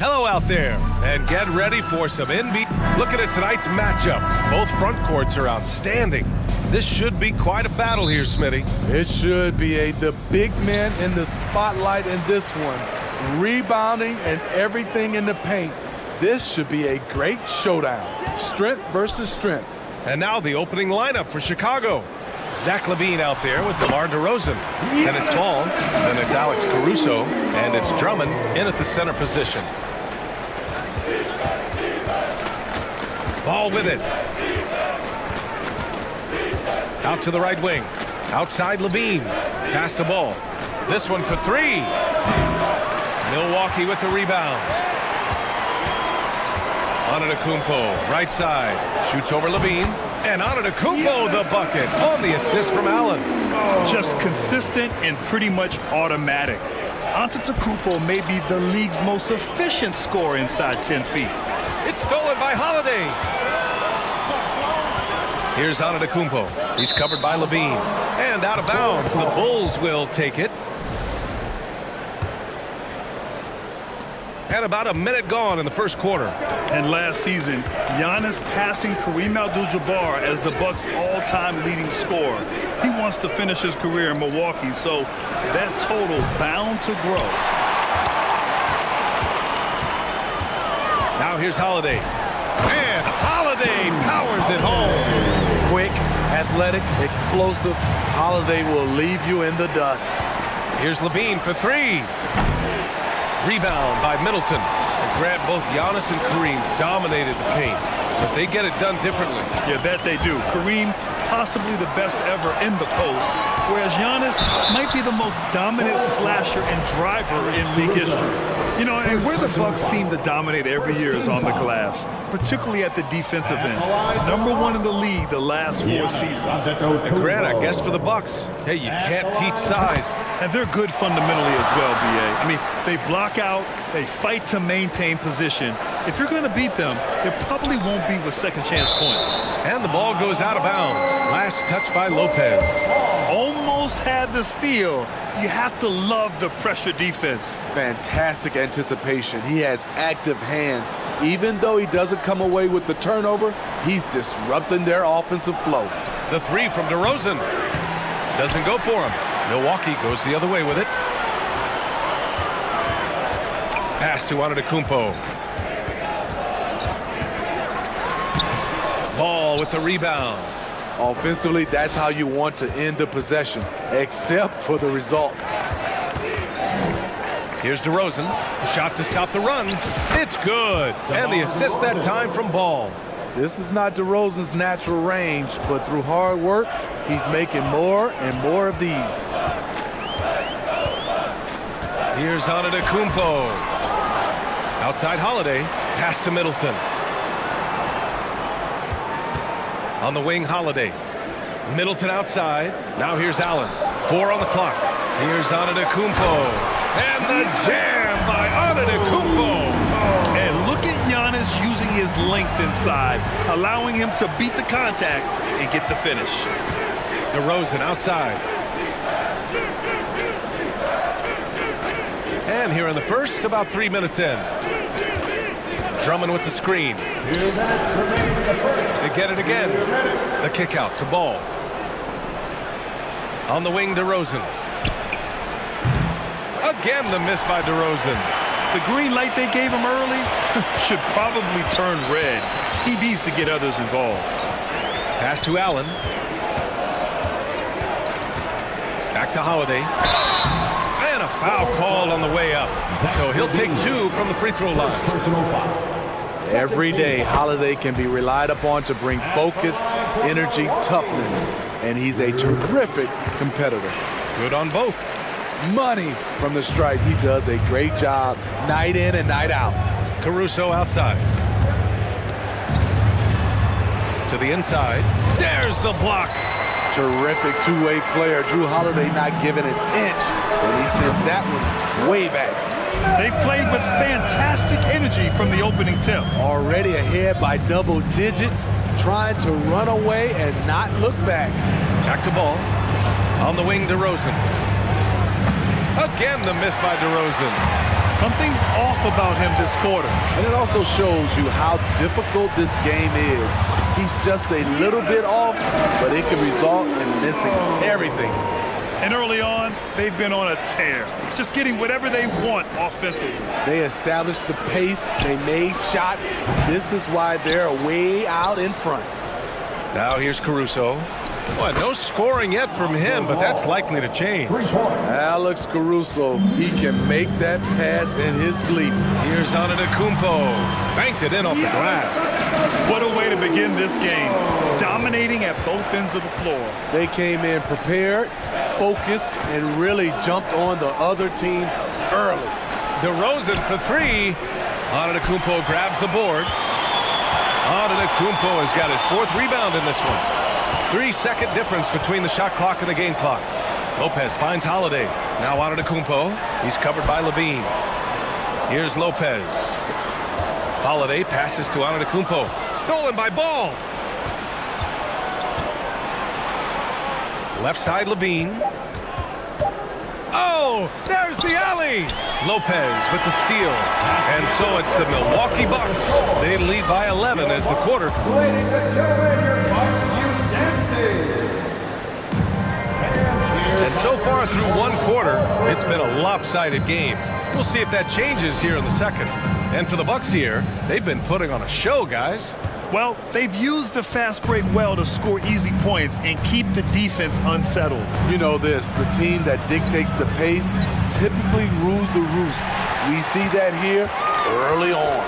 [SPEAKER 7] Hello out there, and get ready for some NBA. Looking at tonight's matchup, both front courts are outstanding. This should be quite a battle here, Smitty.
[SPEAKER 3] It should be the big man in the spotlight in this one. Rebounding and everything in the paint. This should be a great showdown. Strength versus strength.
[SPEAKER 7] And now the opening lineup for Chicago. Zach LaVine out there with DeMar DeRozan. And it's Ball. Then it's Alex Caruso. And it's Drummond in at the center position. Ball with it. Out to the right wing. Outside LaVine. Pass to Ball. This one for three. Milwaukee with the rebound. Antetokounmpo, right side. Shoots over LaVine. And Antetokounmpo, the bucket on the assist from Allen.
[SPEAKER 9] Just consistent and pretty much automatic. Antetokounmpo may be the league's most efficient scorer inside 10 feet.
[SPEAKER 7] It's stolen by Holiday. Here's Antetokounmpo. He's covered by LaVine. And out of bounds. The Bulls will take it. And about a minute gone in the first quarter.
[SPEAKER 9] And last season, Giannis passing Kareem Abdul-Jabbar as the Bucks' all-time leading scorer. He wants to finish his career in Milwaukee, so that total bound to grow.
[SPEAKER 7] Now here's Holiday. And Holiday powers it home.
[SPEAKER 3] Quick, athletic, explosive. Holiday will leave you in the dust.
[SPEAKER 7] Here's LaVine for three. Rebound by Middleton. And grab both Giannis and Kareem dominated the paint. But they get it done differently.
[SPEAKER 9] Yeah, that they do. Kareem, possibly the best ever in the post, whereas Giannis might be the most dominant slasher and driver in league history. You know, and where the Bucks seem to dominate every year is on the glass, particularly at the defensive end. #1 in the league the last 4 seasons.
[SPEAKER 7] And Grant, I guess for the Bucks, hey, you can't teach size.
[SPEAKER 9] And they're good fundamentally as well, B.A. I mean, they block out, they fight to maintain position. If you're going to beat them, it probably won't be with second chance points.
[SPEAKER 7] And the ball goes out of bounds. Last touch by Lopez.
[SPEAKER 9] Almost had the steal. You have to love the pressure defense.
[SPEAKER 3] Fantastic anticipation. He has active hands. Even though he doesn't come away with the turnover, he's disrupting their offensive flow.
[SPEAKER 7] The three from DeRozan. Doesn't go for him. Milwaukee goes the other way with it. Pass to Antetokounmpo. Ball with the rebound.
[SPEAKER 3] Offensively, that's how you want to end the possession, except for the result.
[SPEAKER 7] Here's DeRozan. Shot to stop the run. It's good. And the assist that time from Ball.
[SPEAKER 3] This is not DeRozan's natural range, but through hard work, he's making more and more of these.
[SPEAKER 7] Here's Antetokounmpo. Outside Holiday. Pass to Middleton. On the wing, Holiday. Middleton outside. Now here's Allen. 4 on the clock. Here's Antetokounmpo. And the jam by Antetokounmpo.
[SPEAKER 9] And look at Giannis using his length inside, allowing him to beat the contact and get the finish.
[SPEAKER 7] DeRozan outside. And here in the first, about 3 minutes in. Drummond with the screen. They get it again. The kick out to Ball. On the wing, DeRozan. Again, the miss by DeRozan.
[SPEAKER 9] The green light they gave him early should probably turn red. He needs to get others involved.
[SPEAKER 7] Pass to Allen. Back to Holiday. And a foul call on the way up. So he'll take 2 from the free throw line.
[SPEAKER 3] Every day, Holiday can be relied upon to bring focus, energy, toughness, and he's a terrific competitor.
[SPEAKER 7] Good on both.
[SPEAKER 3] Money from the stripe. He does a great job night in and night out.
[SPEAKER 7] Caruso outside. To the inside. There's the block.
[SPEAKER 3] Terrific two-way player. Drew Holiday not giving an inch, and he sends that one way back.
[SPEAKER 9] They played with fantastic energy from the opening tip.
[SPEAKER 3] Already ahead by double digits, trying to run away and not look back.
[SPEAKER 7] Back to Ball. On the wing, DeRozan. Again, the miss by DeRozan.
[SPEAKER 9] Something's off about him this quarter.
[SPEAKER 3] And it also shows you how difficult this game is. He's just a little bit off, but it can result in missing everything.
[SPEAKER 9] And early on, they've been on a tear, just getting whatever they want offensively.
[SPEAKER 3] They established the pace. They made shots. This is why they're way out in front.
[SPEAKER 7] Now here's Caruso. Well, no scoring yet from him, but that's likely to change.
[SPEAKER 3] Alex Caruso, he can make that pass in his sleep.
[SPEAKER 7] Here's Antetokounmpo. Banked it in off the glass.
[SPEAKER 9] What a way to begin this game. Dominating at both ends of the floor.
[SPEAKER 3] They came in prepared, focused, and really jumped on the other team early.
[SPEAKER 7] DeRozan for three. Antetokounmpo grabs the board. Antetokounmpo has got his 4th rebound in this one. 3-second difference between the shot clock and the game clock. Lopez finds Holiday. Now Antetokounmpo. He's covered by Levine. Here's Lopez. Holiday passes to Antetokounmpo. Stolen by Ball. Left side Levine. Oh, there's the alley. Lopez with the steal. And so it's the Milwaukee Bucks. They lead by 11 as the quarter.
[SPEAKER 15] Ladies and gentlemen, your Bucks Youth Dancing.
[SPEAKER 7] And so far through one quarter, it's been a lopsided game. We'll see if that changes here in the second. And for the Bucks here, they've been putting on a show, guys.
[SPEAKER 9] Well, they've used the fast break well to score easy points and keep the defense unsettled.
[SPEAKER 3] You know this, the team that dictates the pace typically rules the roost. We see that here early on.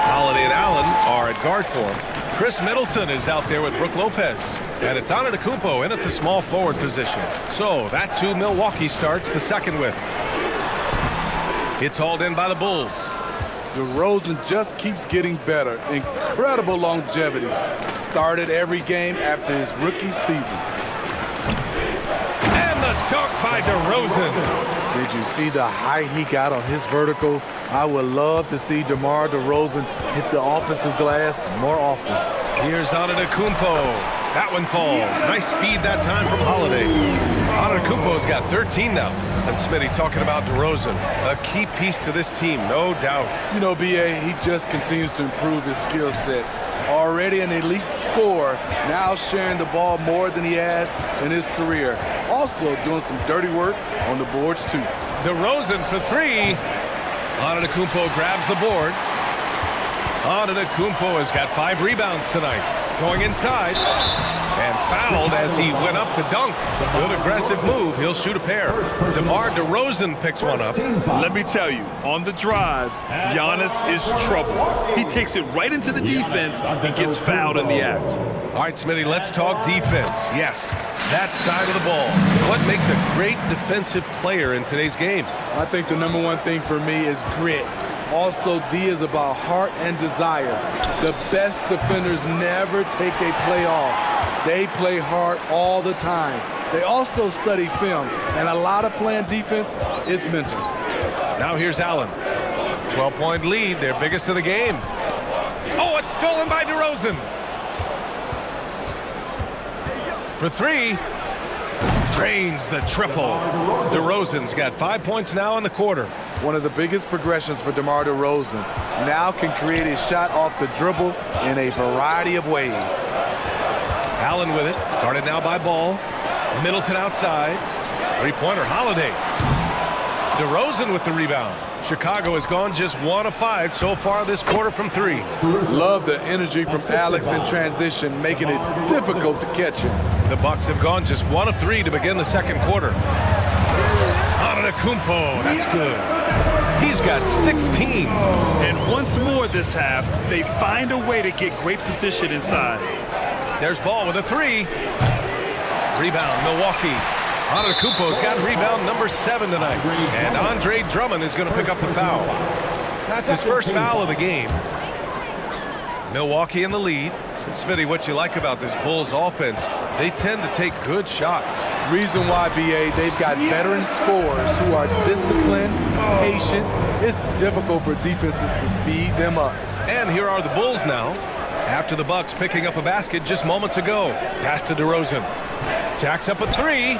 [SPEAKER 7] Holiday and Allen are at guard for him. Chris Middleton is out there with Brook Lopez. And it's Antetokounmpo in at the small forward position. So that's who Milwaukee starts the second with. It's hauled in by the Bulls.
[SPEAKER 3] DeRozan just keeps getting better. Incredible longevity. Started every game after his rookie season.
[SPEAKER 7] And the dunk by DeRozan.
[SPEAKER 3] Did you see the height he got on his vertical? I would love to see DeMar DeRozan hit the offensive glass more often.
[SPEAKER 7] Here's Antetokounmpo. That one falls. Nice feed that time from Holiday. Antetokounmpo's got 13 now. And Smitty talking about DeRozan. A key piece to this team, no doubt.
[SPEAKER 3] You know, B.A., he just continues to improve his skill set. Already an elite scorer, now sharing the ball more than he has in his career. Also doing some dirty work on the boards, too.
[SPEAKER 7] DeRozan for three. Antetokounmpo grabs the board. Antetokounmpo has got 5 rebounds tonight. Going inside. And fouled as he went up to dunk. Good aggressive move. He'll shoot a pair. DeMar DeRozan picks one up.
[SPEAKER 9] Let me tell you, on the drive, Giannis is trouble. He takes it right into the defense and gets fouled in the act.
[SPEAKER 7] All right, Smitty, let's talk defense. Yes, that side of the ball. What makes a great defensive player in today's game?
[SPEAKER 3] I think the number one thing for me is grit. Also, D is about heart and desire. The best defenders never take a play off. They play hard all the time. They also study film, and a lot of playing defense is mental.
[SPEAKER 7] Now here's Allen. 12-point lead, their biggest of the game. Oh, it's stolen by DeRozan. For three. Drains the triple. DeRozan's got 5 points now in the quarter.
[SPEAKER 3] One of the biggest progressions for DeMar DeRozan. Now can create a shot off the dribble in a variety of ways.
[SPEAKER 7] Allen with it. Guarded now by Ball. Middleton outside. Three-pointer, Holiday. DeRozan with the rebound. Chicago has gone just 1 of 5 so far this quarter from 3.
[SPEAKER 3] Love the energy from Alex in transition, making it difficult to catch him.
[SPEAKER 7] The Bucks have gone just 1 of 3 to begin the second quarter. Antetokounmpo, that's good. He's got 16.
[SPEAKER 9] And once more this half, they find a way to get great position inside.
[SPEAKER 7] There's Ball with a 3. Rebound, Milwaukee. Antetokounmpo's got rebound number 7 tonight. And Andre Drummond is going to pick up the foul. That's his first foul of the game. Milwaukee in the lead. And Smitty, what you like about this Bulls offense, they tend to take good shots.
[SPEAKER 3] Reason why, B.A., they've got veteran scorers who are disciplined, patient. It's difficult for defenses to speed them up.
[SPEAKER 7] And here are the Bulls now. After the Bucks picking up a basket just moments ago. Pass to DeRozan. Jacks up a 3.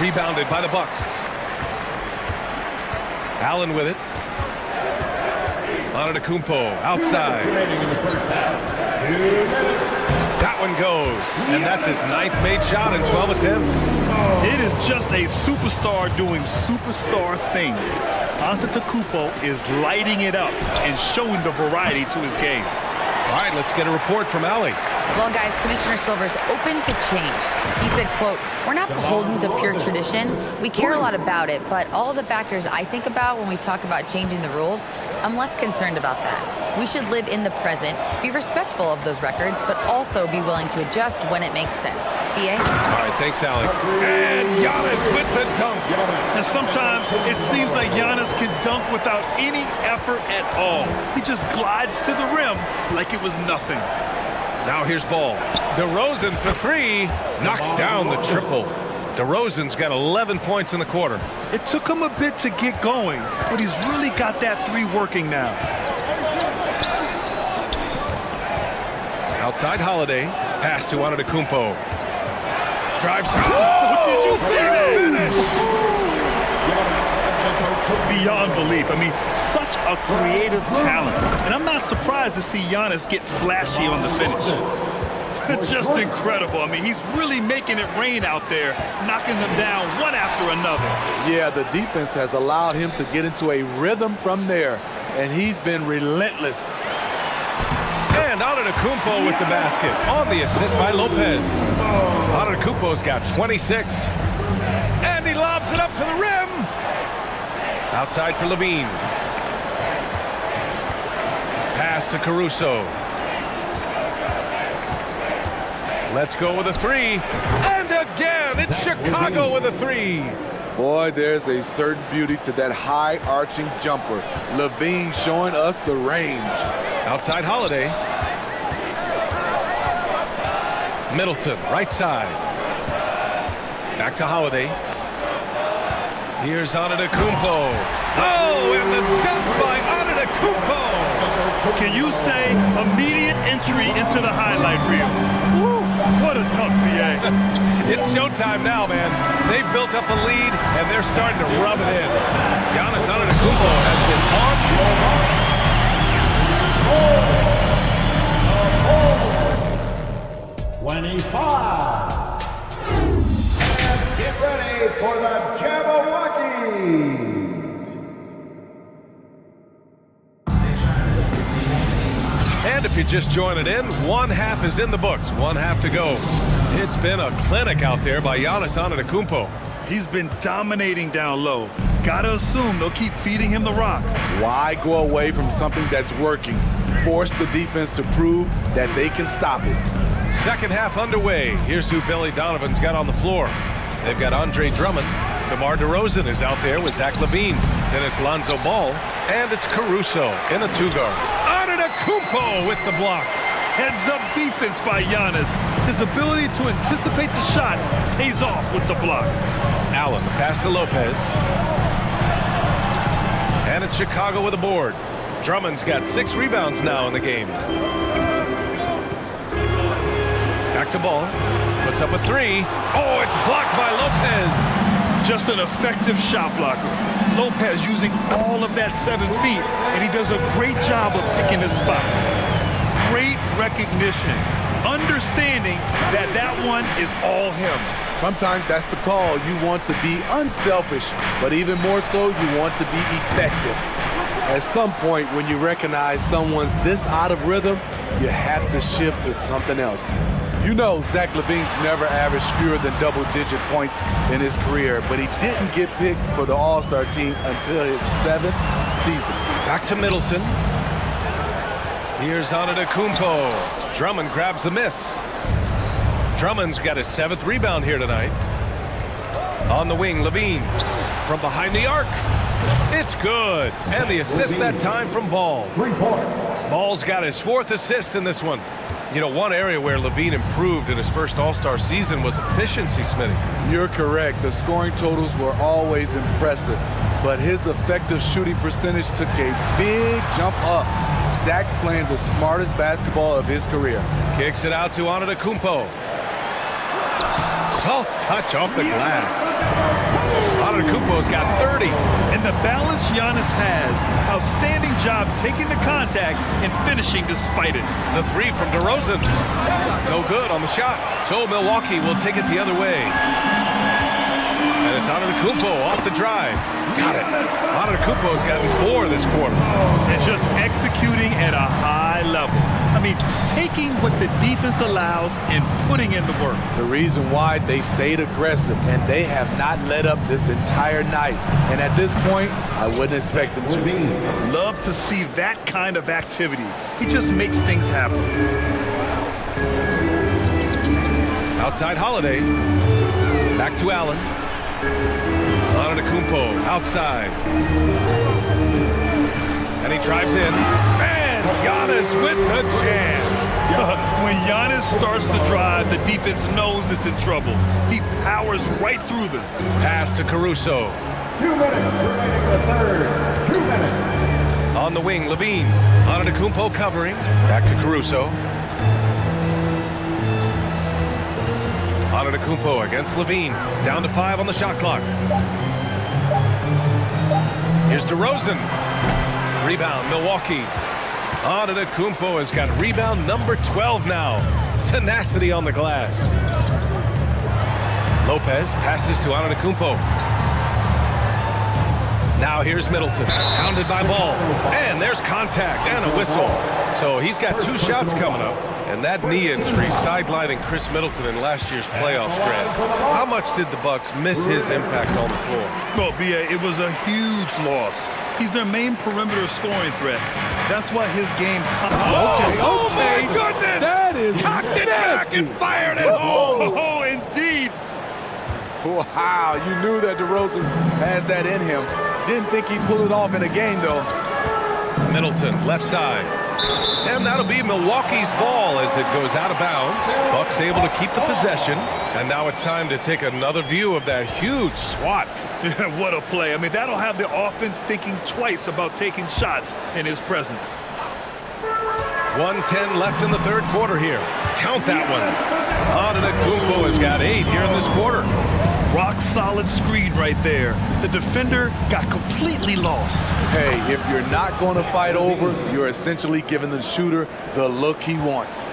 [SPEAKER 7] Rebounded by the Bucks. Allen with it. Antetokounmpo outside. That one goes. And that's his 9th made shot in 12 attempts.
[SPEAKER 9] It is just a superstar doing superstar things. Antetokounmpo is lighting it up and showing the variety to his game.
[SPEAKER 7] All right, let's get a report from Allie.
[SPEAKER 10] Well, guys, Commissioner Silver's open to change. He said, quote, "We're not beholden to pure tradition. We care a lot about it, but all the factors I think about when we talk about changing the rules, I'm less concerned about that. We should live in the present, be respectful of those records, but also be willing to adjust when it makes sense." BA?
[SPEAKER 7] All right, thanks, Allie. And Giannis with the dunk.
[SPEAKER 9] And sometimes it seems like Giannis can dunk without any effort at all. He just glides to the rim like it was nothing.
[SPEAKER 7] Now here's ball. DeRozan for three. Knocks down the triple. DeRozan's got 11 points in the quarter.
[SPEAKER 9] It took him a bit to get going, but he's really got that three working now.
[SPEAKER 7] Outside Holiday. Pass to Antetokounmpo. Drives.
[SPEAKER 9] Did you see that? Beyond belief. I mean, such a creative talent. And I'm not surprised to see Giannis get flashy on the finish. Just incredible. I mean, he's really making it rain out there, knocking them down one after another.
[SPEAKER 3] Yeah, the defense has allowed him to get into a rhythm from there, and he's been relentless.
[SPEAKER 7] And Antetokounmpo with the basket on the assist by Lopez. Antetokounmpo's got 26. And he lobs it up to the rim. Outside for Levine. Pass to Caruso. Let's go with a three. And again, it's Chicago with a three.
[SPEAKER 3] Boy, there's a certain beauty to that high arching jumper. Levine showing us the range.
[SPEAKER 7] Outside Holiday. Middleton, right side. Back to Holiday. Here's Antetokounmpo. Oh, and the dunk by Antetokounmpo.
[SPEAKER 9] Can you say immediate entry into the highlight reel? Woo, what a dunk, PA.
[SPEAKER 7] It's showtime now, man. They've built up a lead, and they're starting to rub it in. Giannis Antetokounmpo has
[SPEAKER 15] been on. 25. Get ready for the Jabberwockies.
[SPEAKER 7] And if you're just joining in, one half is in the books, one half to go. It's been a clinic out there by Giannis Antetokounmpo.
[SPEAKER 9] He's been dominating down low. Gotta assume they'll keep feeding him the rock.
[SPEAKER 3] Why go away from something that's working? Force the defense to prove that they can stop it.
[SPEAKER 7] Second half underway. Here's who Billy Donovan's got on the floor. They've got Andre Drummond. DeMar DeRozan is out there with Zach LaVine. Then it's Lonzo Ball. And it's Caruso in the two-guard. Antetokounmpo with the block.
[SPEAKER 9] Heads-up defense by Giannis. His ability to anticipate the shot pays off with the block.
[SPEAKER 7] Allen, the pass to Lopez. And it's Chicago with a board. Drummond's got 6 rebounds now in the game. Back to Ball. Puts up a three. Oh, it's blocked by Lopez.
[SPEAKER 9] Just an effective shot blocker. Lopez using all of that 7 feet, and he does a great job of picking his spots. Great recognition. Understanding that that one is all him.
[SPEAKER 3] Sometimes that's the call. You want to be unselfish, but even more so, you want to be effective. At some point, when you recognize someone's this out of rhythm, you have to shift to something else. You know Zach LaVine's never averaged fewer than double-digit points in his career, but he didn't get picked for the All-Star team until his 7th season.
[SPEAKER 7] Back to Middleton. Here's Antetokounmpo. Drummond grabs the miss. Drummond's got his 7th rebound here tonight. On the wing, LaVine. From behind the arc. It's good. And the assist that time from Ball.
[SPEAKER 15] 3 points.
[SPEAKER 7] Ball's got his 4th assist in this one. You know, one area where LaVine improved in his first All-Star season was efficiency, Smitty.
[SPEAKER 3] You're correct. The scoring totals were always impressive, but his effective shooting percentage took a big jump up. Zach's playing the smartest basketball of his career.
[SPEAKER 7] Kicks it out to Antetokounmpo. Soft touch off the glass. Antetokounmpo's got 30.
[SPEAKER 9] And the balance Giannis has. Outstanding job taking the contact and finishing despite it.
[SPEAKER 7] The three from DeRozan. No good on the shot. So Milwaukee will take it the other way. And it's Antetokounmpo off the drive. Got it. Antetokounmpo's gotten 4 this quarter.
[SPEAKER 9] And just executing at a high level. I mean, taking what the defense allows and putting in the work.
[SPEAKER 3] The reason why they stayed aggressive, and they have not let up this entire night. And at this point, I wouldn't expect them to.
[SPEAKER 9] Love to see that kind of activity. He just makes things happen.
[SPEAKER 7] Outside Holiday. Back to Allen. Antetokounmpo outside. And he drives in. And Giannis with the jam.
[SPEAKER 9] When Giannis starts to drive, the defense knows it's in trouble. He powers right through them.
[SPEAKER 7] Pass to Caruso.
[SPEAKER 15] 2 minutes remaining in the third. 2 minutes.
[SPEAKER 7] On the wing, Levine. Antetokounmpo covering. Back to Caruso. Antetokounmpo against Levine. Down to 5 on the shot clock. Here's DeRozan. Rebound, Milwaukee. Antetokounmpo has got rebound number 12 now. Tenacity on the glass. Lopez passes to Antetokounmpo. Now here's Middleton. Pounded by Ball. And there's contact and a whistle. So he's got 2 shots coming up. And that knee injury sidelining Chris Middleton in last year's playoff stretch. How much did the Bucks miss his impact on the floor?
[SPEAKER 9] Well, B.A., it was a huge loss. He's their main perimeter scoring threat. That's why his game...
[SPEAKER 7] Oh my goodness!
[SPEAKER 3] That is
[SPEAKER 7] cocked it back and fired it home!
[SPEAKER 9] Oh, indeed!
[SPEAKER 3] Wow, you knew that DeRozan has that in him. Didn't think he'd pull it off in a game, though.
[SPEAKER 7] Middleton, left side. And that'll be Milwaukee's ball as it goes out of bounds. Bucks able to keep the possession. And now it's time to take another view of that huge swat.
[SPEAKER 9] What a play. I mean, that'll have the offense thinking twice about taking shots in his presence.
[SPEAKER 7] 1:10 left in the third quarter here. Count that one. Antetokounmpo has got 8 here in this quarter.
[SPEAKER 9] Rock solid screen right there. The defender got completely lost.
[SPEAKER 3] Hey, if you're not going to fight over, you're essentially giving the shooter the look he wants.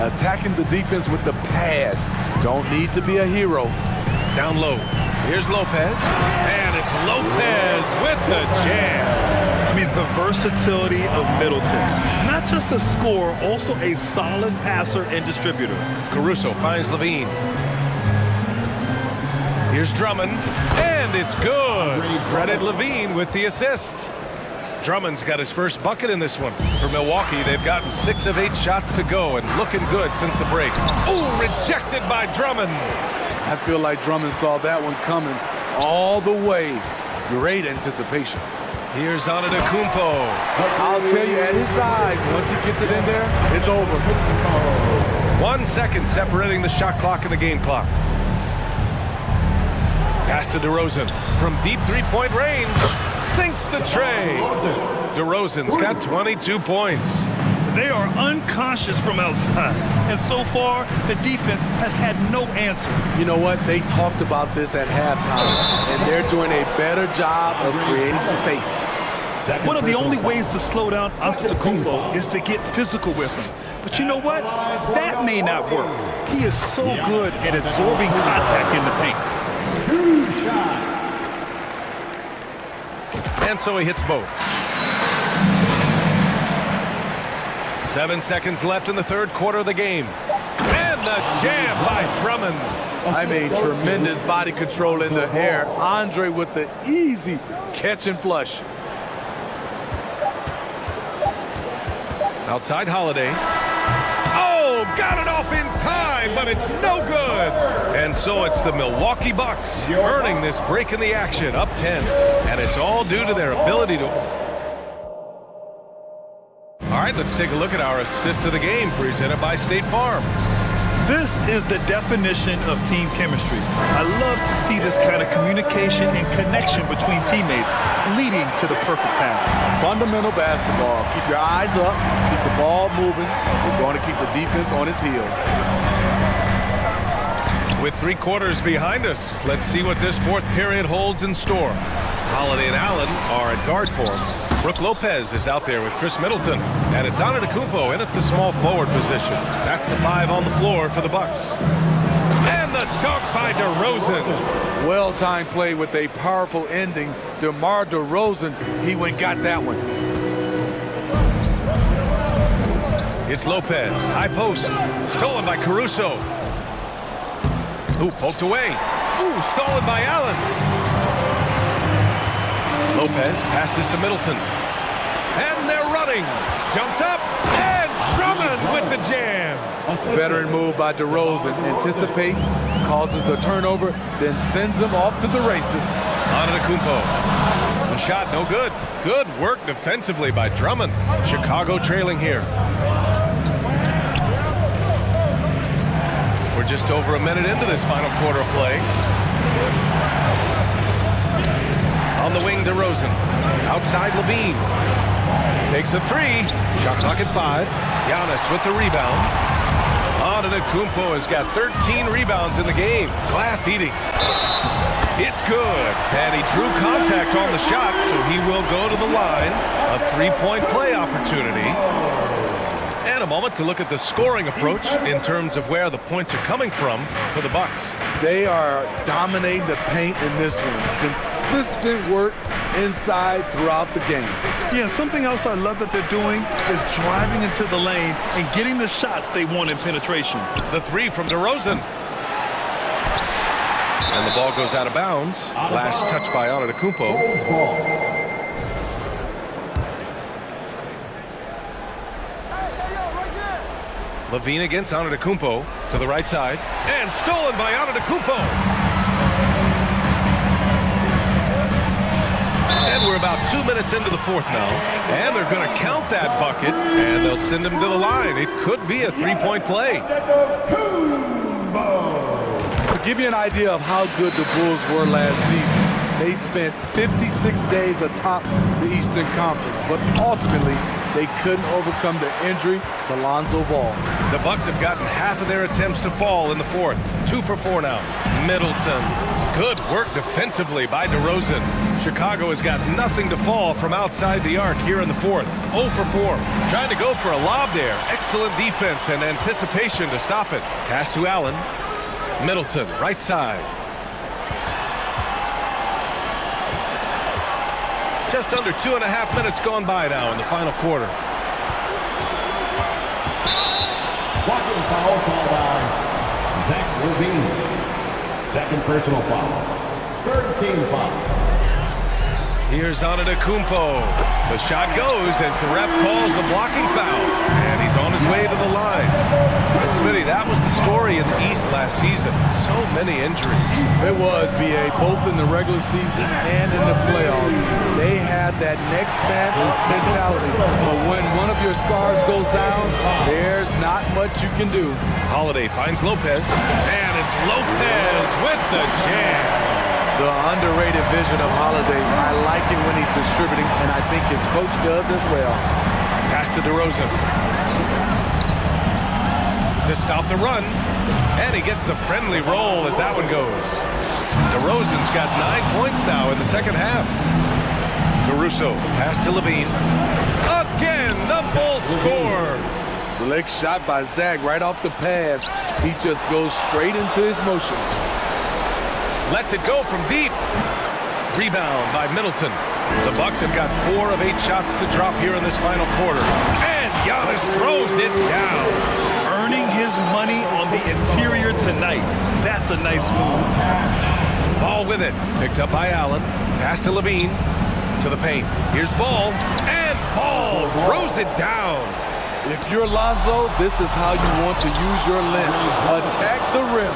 [SPEAKER 3] Attacking the defense with the pass. Don't need to be a hero.
[SPEAKER 7] Down low. Here's Lopez. And it's Lopez with the jam.
[SPEAKER 9] I mean, the versatility of Middleton. Not just a scorer, also a solid passer and distributor.
[SPEAKER 7] Caruso finds Levine. Here's Drummond, and it's good. Credit Levine with the assist. Drummond's got his first bucket in this one. For Milwaukee, they've gotten 6 of 8 shots to go and looking good since the break. Oh, rejected by Drummond.
[SPEAKER 3] I feel like Drummond saw that one coming all the way. Great anticipation.
[SPEAKER 7] Here's Antetokounmpo.
[SPEAKER 3] I'll tell you, at his size, once he gets it in there, it's over.
[SPEAKER 7] 1 second separating the shot clock and the game clock. Pass to DeRozan from deep three-point range. Sinks the tray. DeRozan's got 22 points.
[SPEAKER 9] They are unconscious from outside. And so far, the defense has had no answer.
[SPEAKER 3] You know what? They talked about this at halftime, and they're doing a better job of creating space.
[SPEAKER 9] One of the only ways to slow down Antetokounmpo is to get physical with him. But you know what? That may not work. He is so good at absorbing contact in the paint.
[SPEAKER 7] And so he hits both. 7 seconds left in the third quarter of the game. And the jam by Drummond.
[SPEAKER 3] I mean, tremendous body control in the air. Andre with the easy catch and flush.
[SPEAKER 7] Outside Holiday. Oh, got it off in time, but it's no good. And so it's the Milwaukee Bucks earning this break in the action, up 10. And it's all due to their ability to... All right, let's take a look at our assist of the game presented by State Farm.
[SPEAKER 9] This is the definition of team chemistry. I love to see this kind of communication and connection between teammates leading to the perfect pass.
[SPEAKER 3] Fundamental basketball. Keep your eyes up, keep the ball moving. We're going to keep the defense on its heels.
[SPEAKER 7] With 3 quarters behind us, let's see what this fourth period holds in store. Holiday and Allen are at guard for him. Brook Lopez is out there with Chris Middleton. And it's Antetokounmpo in at the small forward position. That's the 5 on the floor for the Bucks. And the dunk by DeRozan.
[SPEAKER 3] Well-timed play with a powerful ending. DeMar DeRozan, he went and got that one.
[SPEAKER 7] It's Lopez, high post, stolen by Caruso. Ooh, poked away. Ooh, stolen by Allen. Lopez passes to Middleton. And they're running. Jumps up, and Drummond with the jam.
[SPEAKER 3] Veteran move by DeRozan. Anticipates, causes the turnover, then sends him off to the races.
[SPEAKER 7] Antetokounmpo. The shot, no good. Good work defensively by Drummond. Chicago trailing here. We're just over a minute into this final quarter of play. On the wing, DeRozan. Outside, Levine. Takes a three. Shot clock at 5. Giannis with the rebound. Antetokounmpo has got 13 rebounds in the game. Glass eating. It's good. And he drew contact on the shot, so he will go to the line. A three-point play opportunity. And a moment to look at the scoring approach in terms of where the points are coming from for the Bucks.
[SPEAKER 3] They are dominating the paint in this one. Consistent work inside throughout the game.
[SPEAKER 9] Yeah, something else I love that they're doing is driving into the lane and getting the shots they want in penetration.
[SPEAKER 7] The three from DeRozan. And the ball goes out of bounds. Last touch by Antetokounmpo. Levine against Antetokounmpo to the right side. And stolen by Antetokounmpo. And we're about 2 minutes into the fourth now. And they're going to count that bucket. And they'll send him to the line. It could be a three-point play.
[SPEAKER 3] To give you an idea of how good the Bulls were last season, they spent 56 days atop the Eastern Conference. But ultimately, they couldn't overcome the injury to Lonzo Ball.
[SPEAKER 7] The Bucks have gotten half of their attempts to fall in the fourth. 2 for 4 now. Middleton. Good work defensively by DeRozan. Chicago has got nothing to fall from outside the arc here in the fourth. 0 for 4. Trying to go for a lob there. Excellent defense and anticipation to stop it. Pass to Allen. Middleton, right side. Just under 2.5 minutes gone by now in the final quarter.
[SPEAKER 15] Walking foul called on Zach Levine. Second personal foul. Third team foul.
[SPEAKER 7] Here's Antetokounmpo. The shot goes as the ref calls the blocking foul. And he's on his way to the line. And Smitty, that was the story in the East last season. So many injuries.
[SPEAKER 3] It was, B.A., both in the regular season and in the playoffs. They had that next man mentality. But when one of your stars goes down, there's not much you can do.
[SPEAKER 7] Holiday finds Lopez. And it's Lopez with the jam.
[SPEAKER 3] The underrated vision of Holiday. I like it when he's distributing, and I think his coach does as well.
[SPEAKER 7] Pass to DeRozan. To stop the run. And he gets the friendly roll as that one goes. DeRozan's got 9 points now in the second half. Caruso, pass to Levine. Again, the full score.
[SPEAKER 3] Slick shot by Zach right off the pass. He just goes straight into his motion.
[SPEAKER 7] Lets it go from deep. Rebound by Middleton. The Bucks have got 4 of 8 shots to drop here in this final quarter. And Giannis throws it down.
[SPEAKER 9] Earning his money on the interior tonight. That's a nice move.
[SPEAKER 7] Ball with it. Picked up by Allen. Pass to Levine. To the paint. Here's Ball. And Ball throws it down.
[SPEAKER 3] If you're Lonzo, this is how you want to use your length. Attack the rim.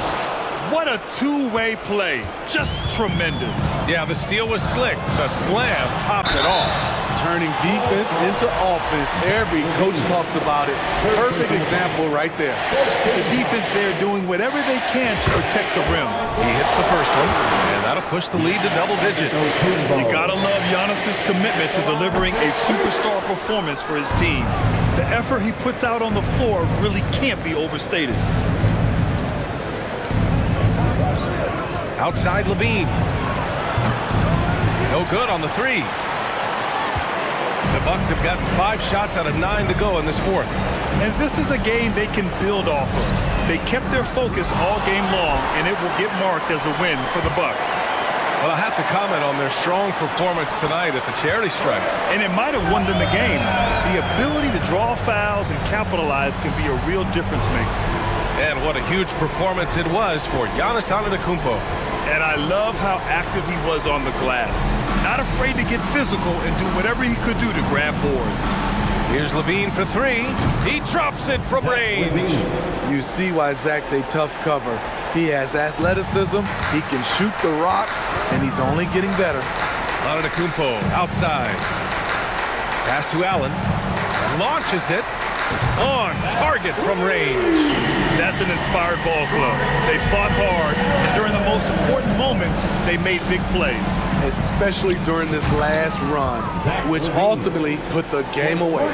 [SPEAKER 9] What a two-way play. Just tremendous.
[SPEAKER 7] Yeah, the steal was slick. The slam topped it off.
[SPEAKER 3] Turning defense into offense. Every coach talks about it. Perfect example right there.
[SPEAKER 9] The defense there doing whatever they can to protect the rim.
[SPEAKER 7] He hits the first one, and that'll push the lead to double digits.
[SPEAKER 9] You gotta love Giannis's commitment to delivering a superstar performance for his team. The effort he puts out on the floor really can't be overstated.
[SPEAKER 7] Outside Levine. No good on the 3. The Bucks have gotten 5 shots out of 9 to go in this fourth.
[SPEAKER 9] And this is a game they can build off of. They kept their focus all game long, and it will get marked as a win for the Bucks.
[SPEAKER 7] Well, I have to comment on their strong performance tonight at the charity stripe.
[SPEAKER 9] And it might have won them the game. The ability to draw fouls and capitalize can be a real difference maker.
[SPEAKER 7] And what a huge performance it was for Giannis Antetokounmpo.
[SPEAKER 9] And I love how active he was on the glass. Not afraid to get physical and do whatever he could do to grab boards.
[SPEAKER 7] Here's Levine for three. He drops it from range.
[SPEAKER 3] You see why Zach's a tough cover. He has athleticism, he can shoot the rock, and he's only getting better.
[SPEAKER 7] Antetokounmpo outside. Pass to Allen. Launches it. On target from range.
[SPEAKER 9] That's an inspired ball club. They fought hard, and during the most important moments, they made big plays.
[SPEAKER 3] Especially during this last run, which ultimately put the game away.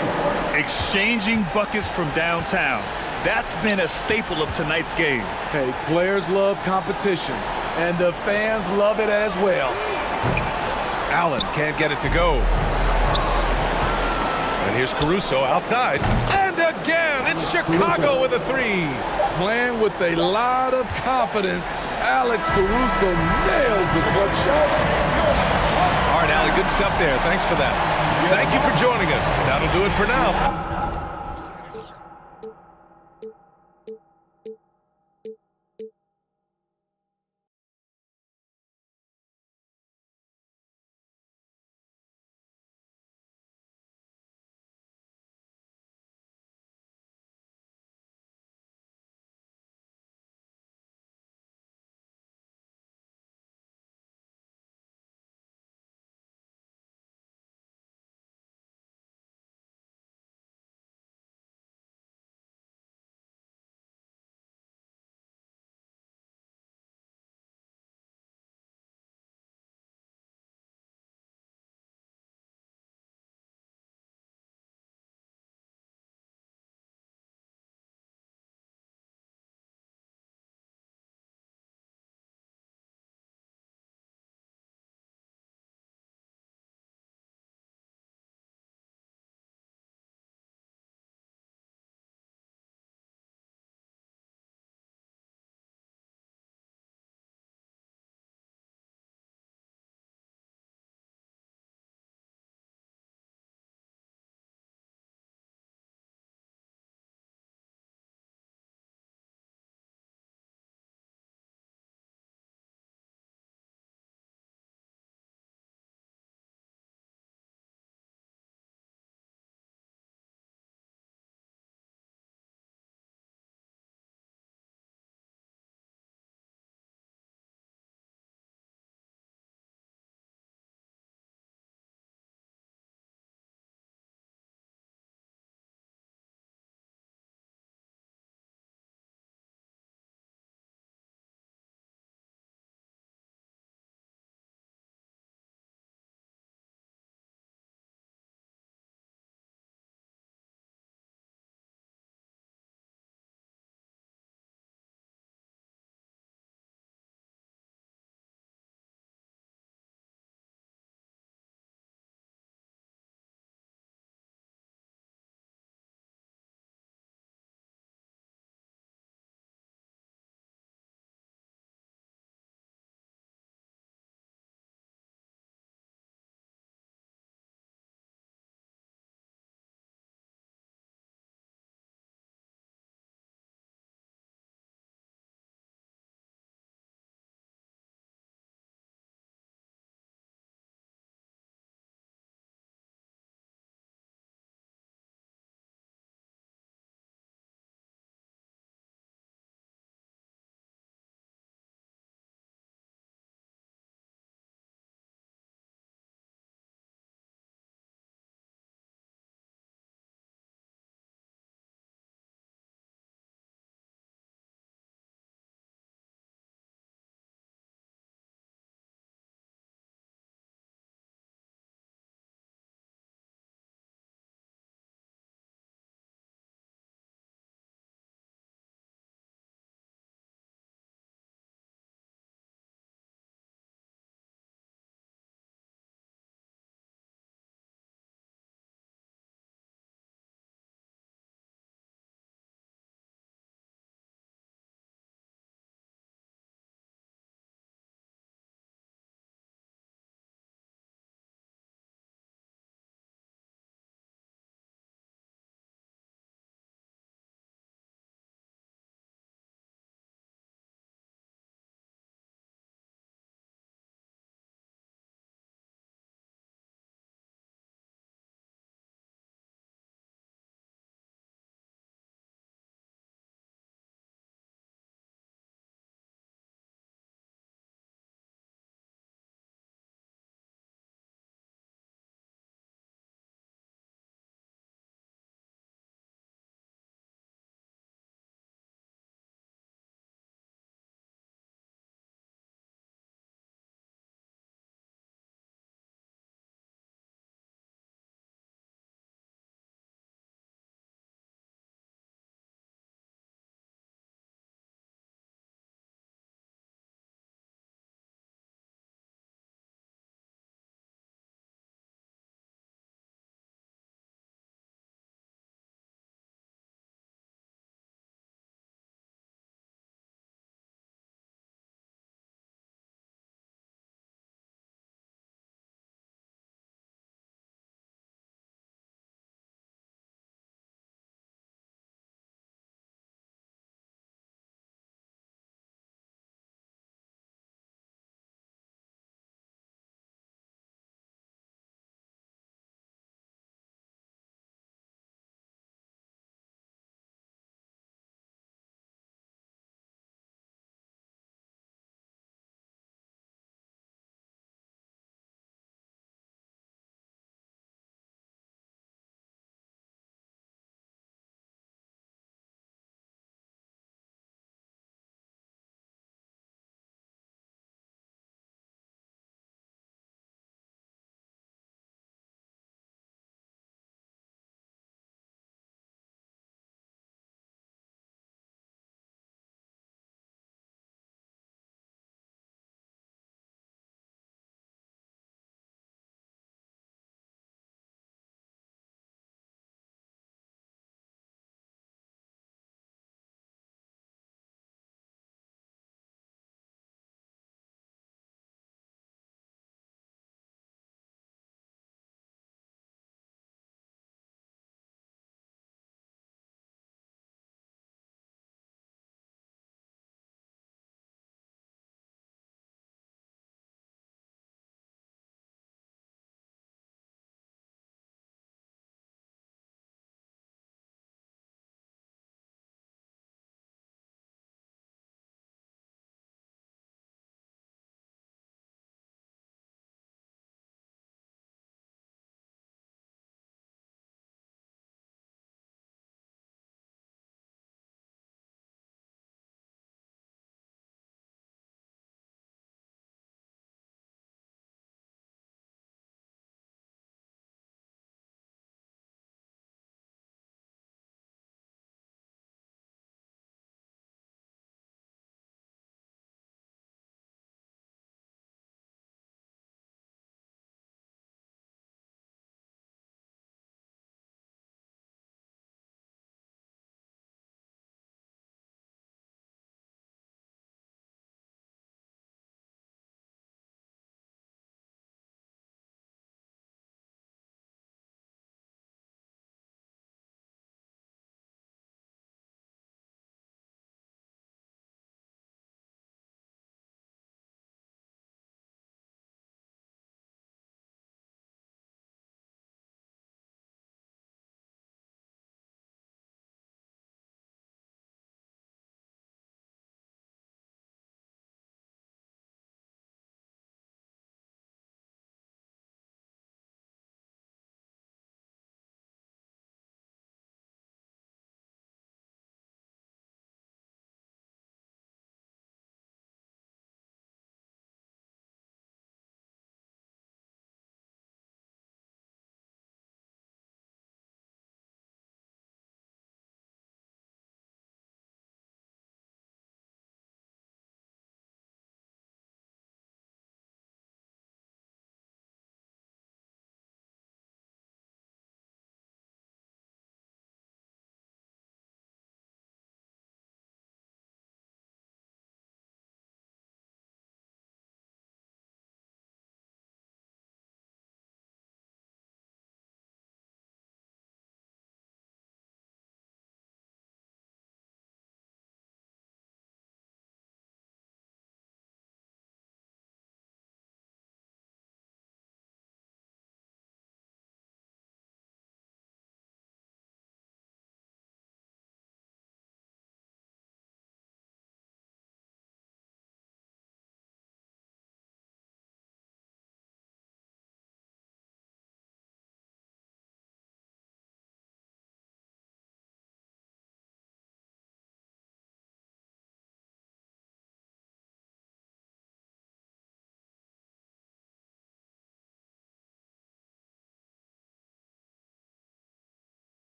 [SPEAKER 9] Exchanging buckets from downtown. That's been a staple of tonight's game.
[SPEAKER 3] Hey, players love competition, and the fans love it as well.
[SPEAKER 7] Allen can't get it to go. And here's Caruso outside. And again, it's Chicago with a three.
[SPEAKER 3] Playing with a lot of confidence, Alex Caruso nails the clutch shot.
[SPEAKER 7] All right, Allie, good stuff there. Thanks for that. Thank you for joining us. That'll do it for now.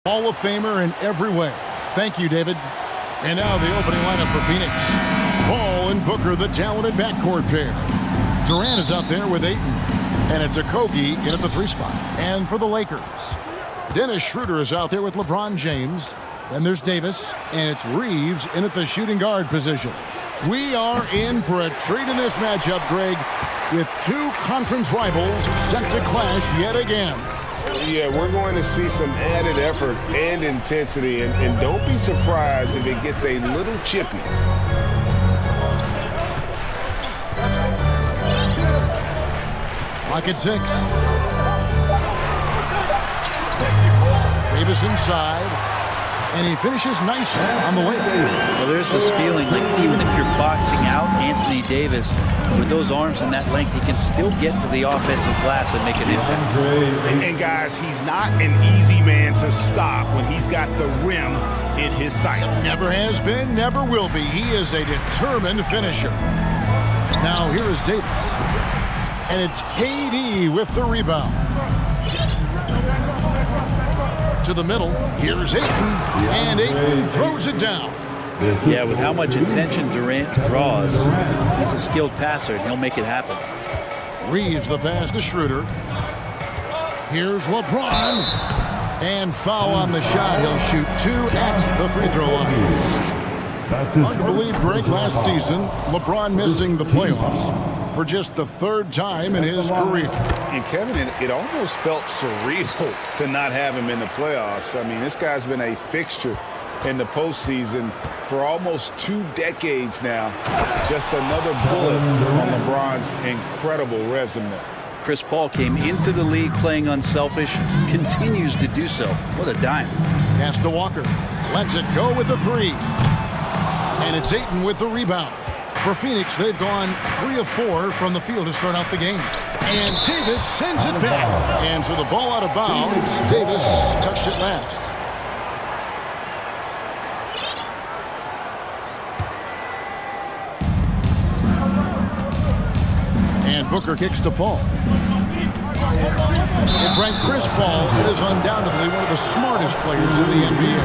[SPEAKER 1] Hall of Famer in every way. Thank you, David. And now the opening lineup for Phoenix. Paul and Booker, the talented backcourt pair. Durant is out there with Ayton. And it's Okogie in at the 3 spot. And for the Lakers, Dennis Schroeder is out there with LeBron James. Then there's Davis. And it's Reeves in at the shooting guard position. We are in for a treat in this matchup, Greg, with 2 conference rivals set to clash yet again.
[SPEAKER 2] Yeah, we're going to see some added effort and intensity, and don't be surprised if it gets a little chippy.
[SPEAKER 1] Clock at 6. Davis inside. And he finishes nicely on the way.
[SPEAKER 8] Well, there's this feeling like even if you're boxing out Anthony Davis with those arms and that length, he can still get to the offensive glass and make an impact.
[SPEAKER 2] And guys, he's not an easy man to stop when he's got the rim in his sights.
[SPEAKER 1] Never has been, never will be. He is a determined finisher. Now here is Davis. And it's KD with the rebound. To the middle. Here's Ayton. And Ayton throws it down.
[SPEAKER 8] Yeah, with how much attention Durant draws, he's a skilled passer, and he'll make it happen.
[SPEAKER 1] Reeves the pass to Schroeder. Here's LeBron. And foul on the shot. He'll shoot 2 at the free throw line. Hard to believe, Greg, last season, LeBron missing the playoffs for just the 3rd time in his career.
[SPEAKER 2] And Kevin, it almost felt surreal to not have him in the playoffs. I mean, this guy's been a fixture in the postseason for almost 2 decades now. Just another bullet on LeBron's incredible resume.
[SPEAKER 8] Chris Paul came into the league playing unselfish, continues to do so. What a dime.
[SPEAKER 1] Pass to Walker. Lets it go with the 3. And it's Ayton with the rebound. For Phoenix, they've gone 3 of 4 from the field to start out the game. And Davis sends it back. And for the ball out of bounds, Davis touched it last. And Booker kicks to Paul. And Frank, Chris Paul is undoubtedly one of the smartest players in the NBA.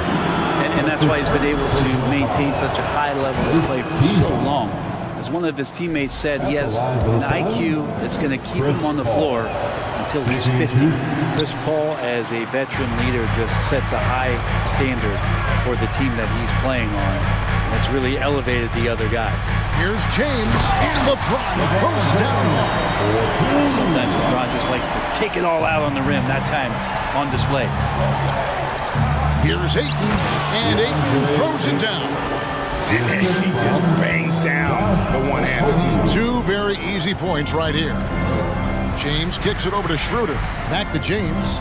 [SPEAKER 8] And that's why he's been able to maintain such a high level of play for so long. As one of his teammates said, he has an IQ that's going to keep him on the floor until he's 50. Chris Paul, as a veteran leader, just sets a high standard for the team that he's playing on. That's really elevated the other guys.
[SPEAKER 1] Here's James, and LeBron throws it down.
[SPEAKER 8] Sometimes LeBron just likes to take it all out on the rim, that time on display.
[SPEAKER 1] Here's Ayton, and Ayton throws it down.
[SPEAKER 2] And he just bangs down the one-handed.
[SPEAKER 1] 2 very easy points right here. James kicks it over to Schroeder. Back to James.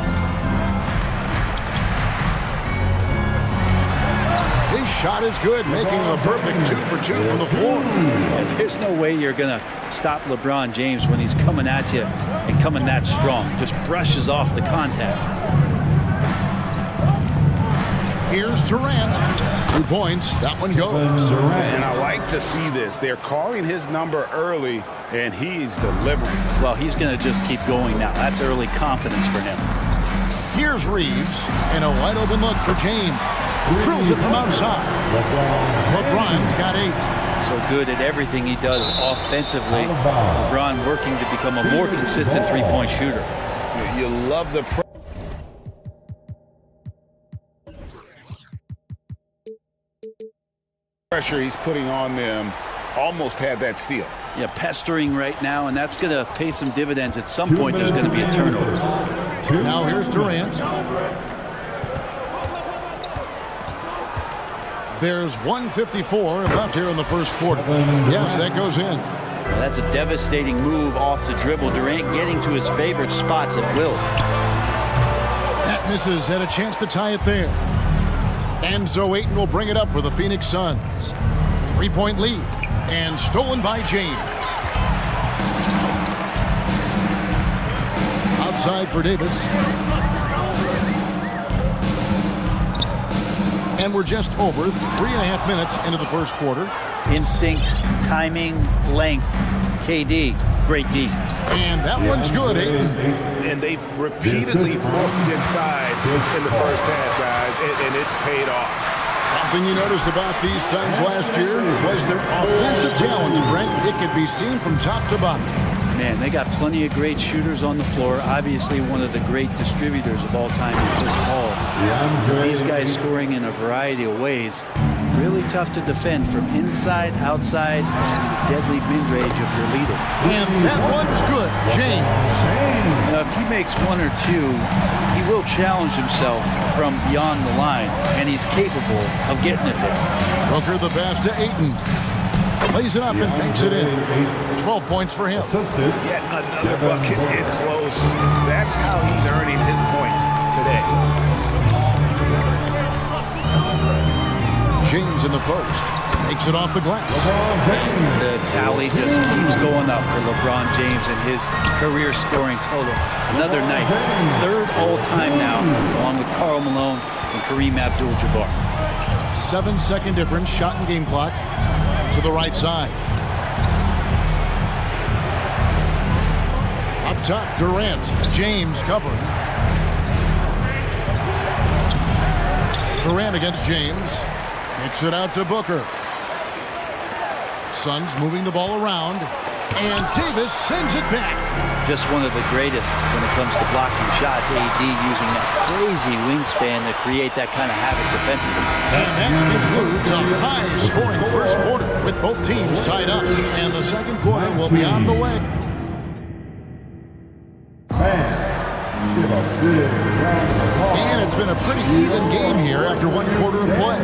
[SPEAKER 1] His shot is good, making a perfect 2 for 2 from the floor.
[SPEAKER 8] Yeah, there's no way you're going to stop LeBron James when he's coming at you and coming that strong. Just brushes off the contact.
[SPEAKER 1] Here's Durant. 2 points. That one goes.
[SPEAKER 2] And I like to see this. They're calling his number early, and he's delivering.
[SPEAKER 8] Well, he's going to just keep going now. That's early confidence for him.
[SPEAKER 1] Here's Reeves, and a wide open look for James. Drills it from outside. LeBron's got 8.
[SPEAKER 8] So good at everything he does offensively. LeBron working to become a more consistent three-point shooter.
[SPEAKER 2] You love the pressure he's putting on them. Almost had that steal.
[SPEAKER 8] Yeah, pestering right now, and that's going to pay some dividends. At some point, there's going to be a turnover.
[SPEAKER 1] Now here's Durant. There's 1:54 left here in the first quarter. Yes, that goes in.
[SPEAKER 8] Well, that's a devastating move off the dribble. Durant getting to his favorite spots at will.
[SPEAKER 1] That misses, had a chance to tie it there. And so Ayton will bring it up for the Phoenix Suns. 3-point lead. And stolen by James. Outside for Davis. And we're just over 3.5 minutes into the first quarter.
[SPEAKER 8] Instinct, timing, length. KD, great D.
[SPEAKER 1] And that one's good, Ayton.
[SPEAKER 2] and they've repeatedly worked inside in the first half, guys, and it's paid off.
[SPEAKER 1] Something you noticed about these Suns last year was their offensive talent, Brent. It could be seen from top to bottom.
[SPEAKER 8] Man, they got plenty of great shooters on the floor. Obviously, one of the great distributors of all time is Chris Paul. These guys scoring in a variety of ways. Really tough to defend from inside, outside, and the deadly mid-range of your leader.
[SPEAKER 1] And that one's good, James.
[SPEAKER 8] Now, if he makes one or two, he will challenge himself from beyond the line, and he's capable of getting it there.
[SPEAKER 1] Booker the pass to Ayton. Plays it up and makes it in. 12 points for him.
[SPEAKER 2] Yet another bucket in close. That's how he's earning his points today.
[SPEAKER 1] James in the post. Makes it off the glass.
[SPEAKER 8] The tally just keeps going up for LeBron James and his career scoring total. Another night. Third all-time now, along with Karl Malone and Kareem Abdul-Jabbar.
[SPEAKER 1] 7-second difference, shot and game clock. To the right side. Up top, Durant. James covering. Durant against James. Kicks it out to Booker. Suns moving the ball around. And Davis sends it back.
[SPEAKER 8] Just one of the greatest when it comes to blocking shots. AD using that crazy wingspan to create that kind of havoc defensively.
[SPEAKER 1] And that concludes a high-scoring first quarter with both teams tied up. And the second quarter will be on the way. And it's been a pretty even game here after one quarter of play.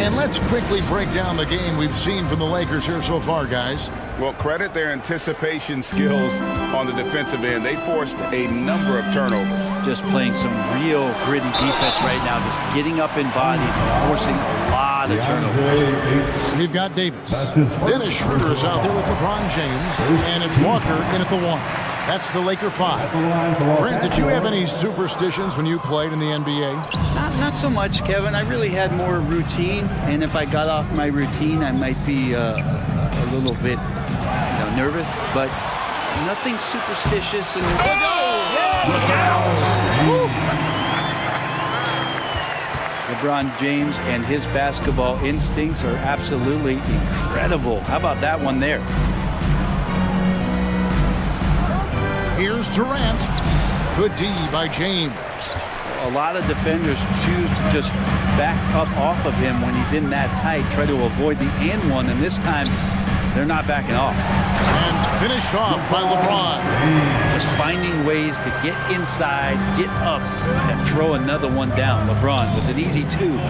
[SPEAKER 1] And let's quickly break down the game we've seen from the Lakers here so far, guys.
[SPEAKER 2] Well, credit their anticipation skills on the defensive end. They forced a number of turnovers.
[SPEAKER 8] Just playing some real gritty defense right now. Just getting up in bodies and forcing a lot of turnovers.
[SPEAKER 1] We've got Davis. Dennis Schroeder is out there with LeBron James. And it's Walker in at the 1. That's the Laker 5. Brent, did you have any superstitions when you played in the NBA?
[SPEAKER 8] Not so much, Kevin. I really had more routine. And if I got off my routine, I might be a little bit nervous, but nothing superstitious. And LeBron James and his basketball instincts are absolutely incredible. How about that one there?
[SPEAKER 1] Here's Durant. Good D by James.
[SPEAKER 8] A lot of defenders choose to just back up off of him when he's in that tight, try to avoid the and one, and this time they're not backing off.
[SPEAKER 1] And finished off by LeBron.
[SPEAKER 8] Just finding ways to get inside, get up, and throw another one down. LeBron with an easy 2.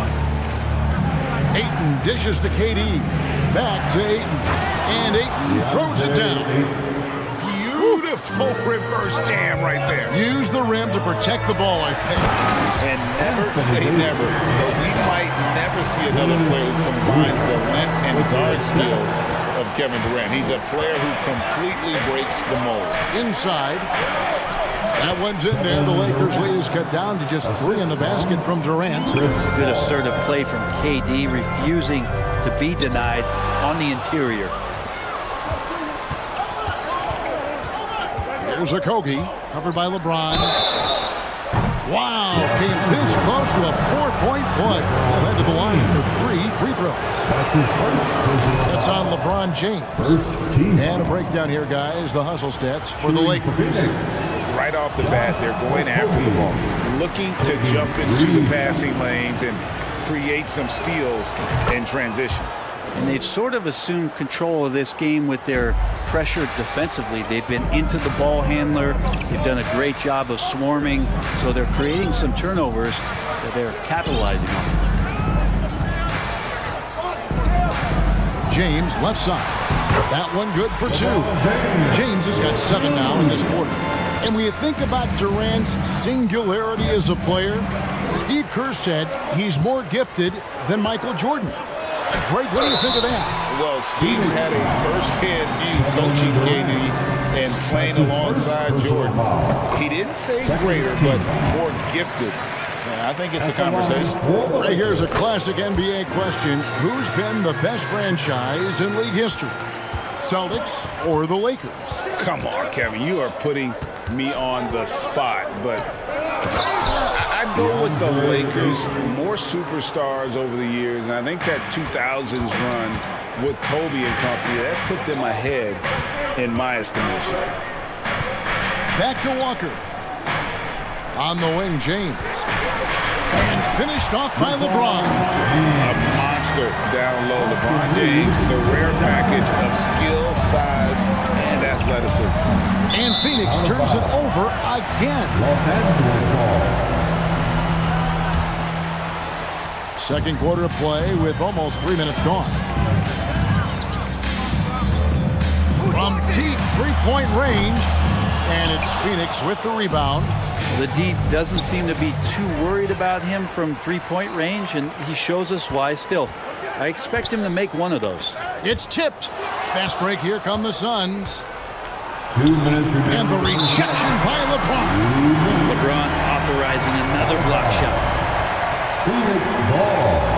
[SPEAKER 1] Ayton dishes to KD. Back to Ayton. And Ayton throws it down.
[SPEAKER 2] Beautiful reverse jam right there.
[SPEAKER 1] Use the rim to protect the ball, I think.
[SPEAKER 2] And never say never. But we might never see another player who combines the length and guard skills of Kevin Durant. He's a player who completely breaks the mold.
[SPEAKER 1] Inside. That one's in there. The Lakers lead is cut down to just 3 in the basket from Durant.
[SPEAKER 8] Good assertive play from KD, refusing to be denied on the interior.
[SPEAKER 1] Here's a Kogi, covered by LeBron. Wow, came this close to a 4-point play. Led to the line for 3 free throws. That's on LeBron James. And a breakdown here, guys. The hustle stats for the Lakers.
[SPEAKER 2] Right off the bat, they're going after the ball, looking to jump into the passing lanes and create some steals in transition.
[SPEAKER 8] And they've sort of assumed control of this game with their pressure defensively. They've been into the ball handler. They've done a great job of swarming. So they're creating some turnovers that they're capitalizing on.
[SPEAKER 1] James, left side. That one good for 2. James has got 7 now in this quarter. And when you think about Durant's singularity as a player, Steve Kerr said he's more gifted than Michael Jordan. Great, what do you think of that?
[SPEAKER 2] Well, Steve's had a first-hand view coaching KD and playing alongside Jordan. He didn't say greater, but more gifted. And I think it's a conversation.
[SPEAKER 1] Right, here's a classic NBA question. Who's been the best franchise in league history? Celtics or the Lakers?
[SPEAKER 2] Come on, Kevin. You are putting me on the spot, but I'd go with the Lakers. More superstars over the years, and I think that 2000s run with Kobe and company, that put them ahead in my estimation.
[SPEAKER 1] Back to Walker. On the wing, James. And finished off by LeBron.
[SPEAKER 2] A monster down low. LeBron James, the rare package of skill, size, and athleticism.
[SPEAKER 1] And Phoenix turns it over again. Second quarter of play with almost 3 minutes gone. From deep three-point range. And it's Phoenix with the rebound.
[SPEAKER 8] The D doesn't seem to be too worried about him from three-point range, and he shows us why still. I expect him to make one of those.
[SPEAKER 1] It's tipped. Fast break. Here come the Suns. 2 minutes. And the rejection by LeBron.
[SPEAKER 8] LeBron authorizing another block shot.
[SPEAKER 15] Phoenix ball.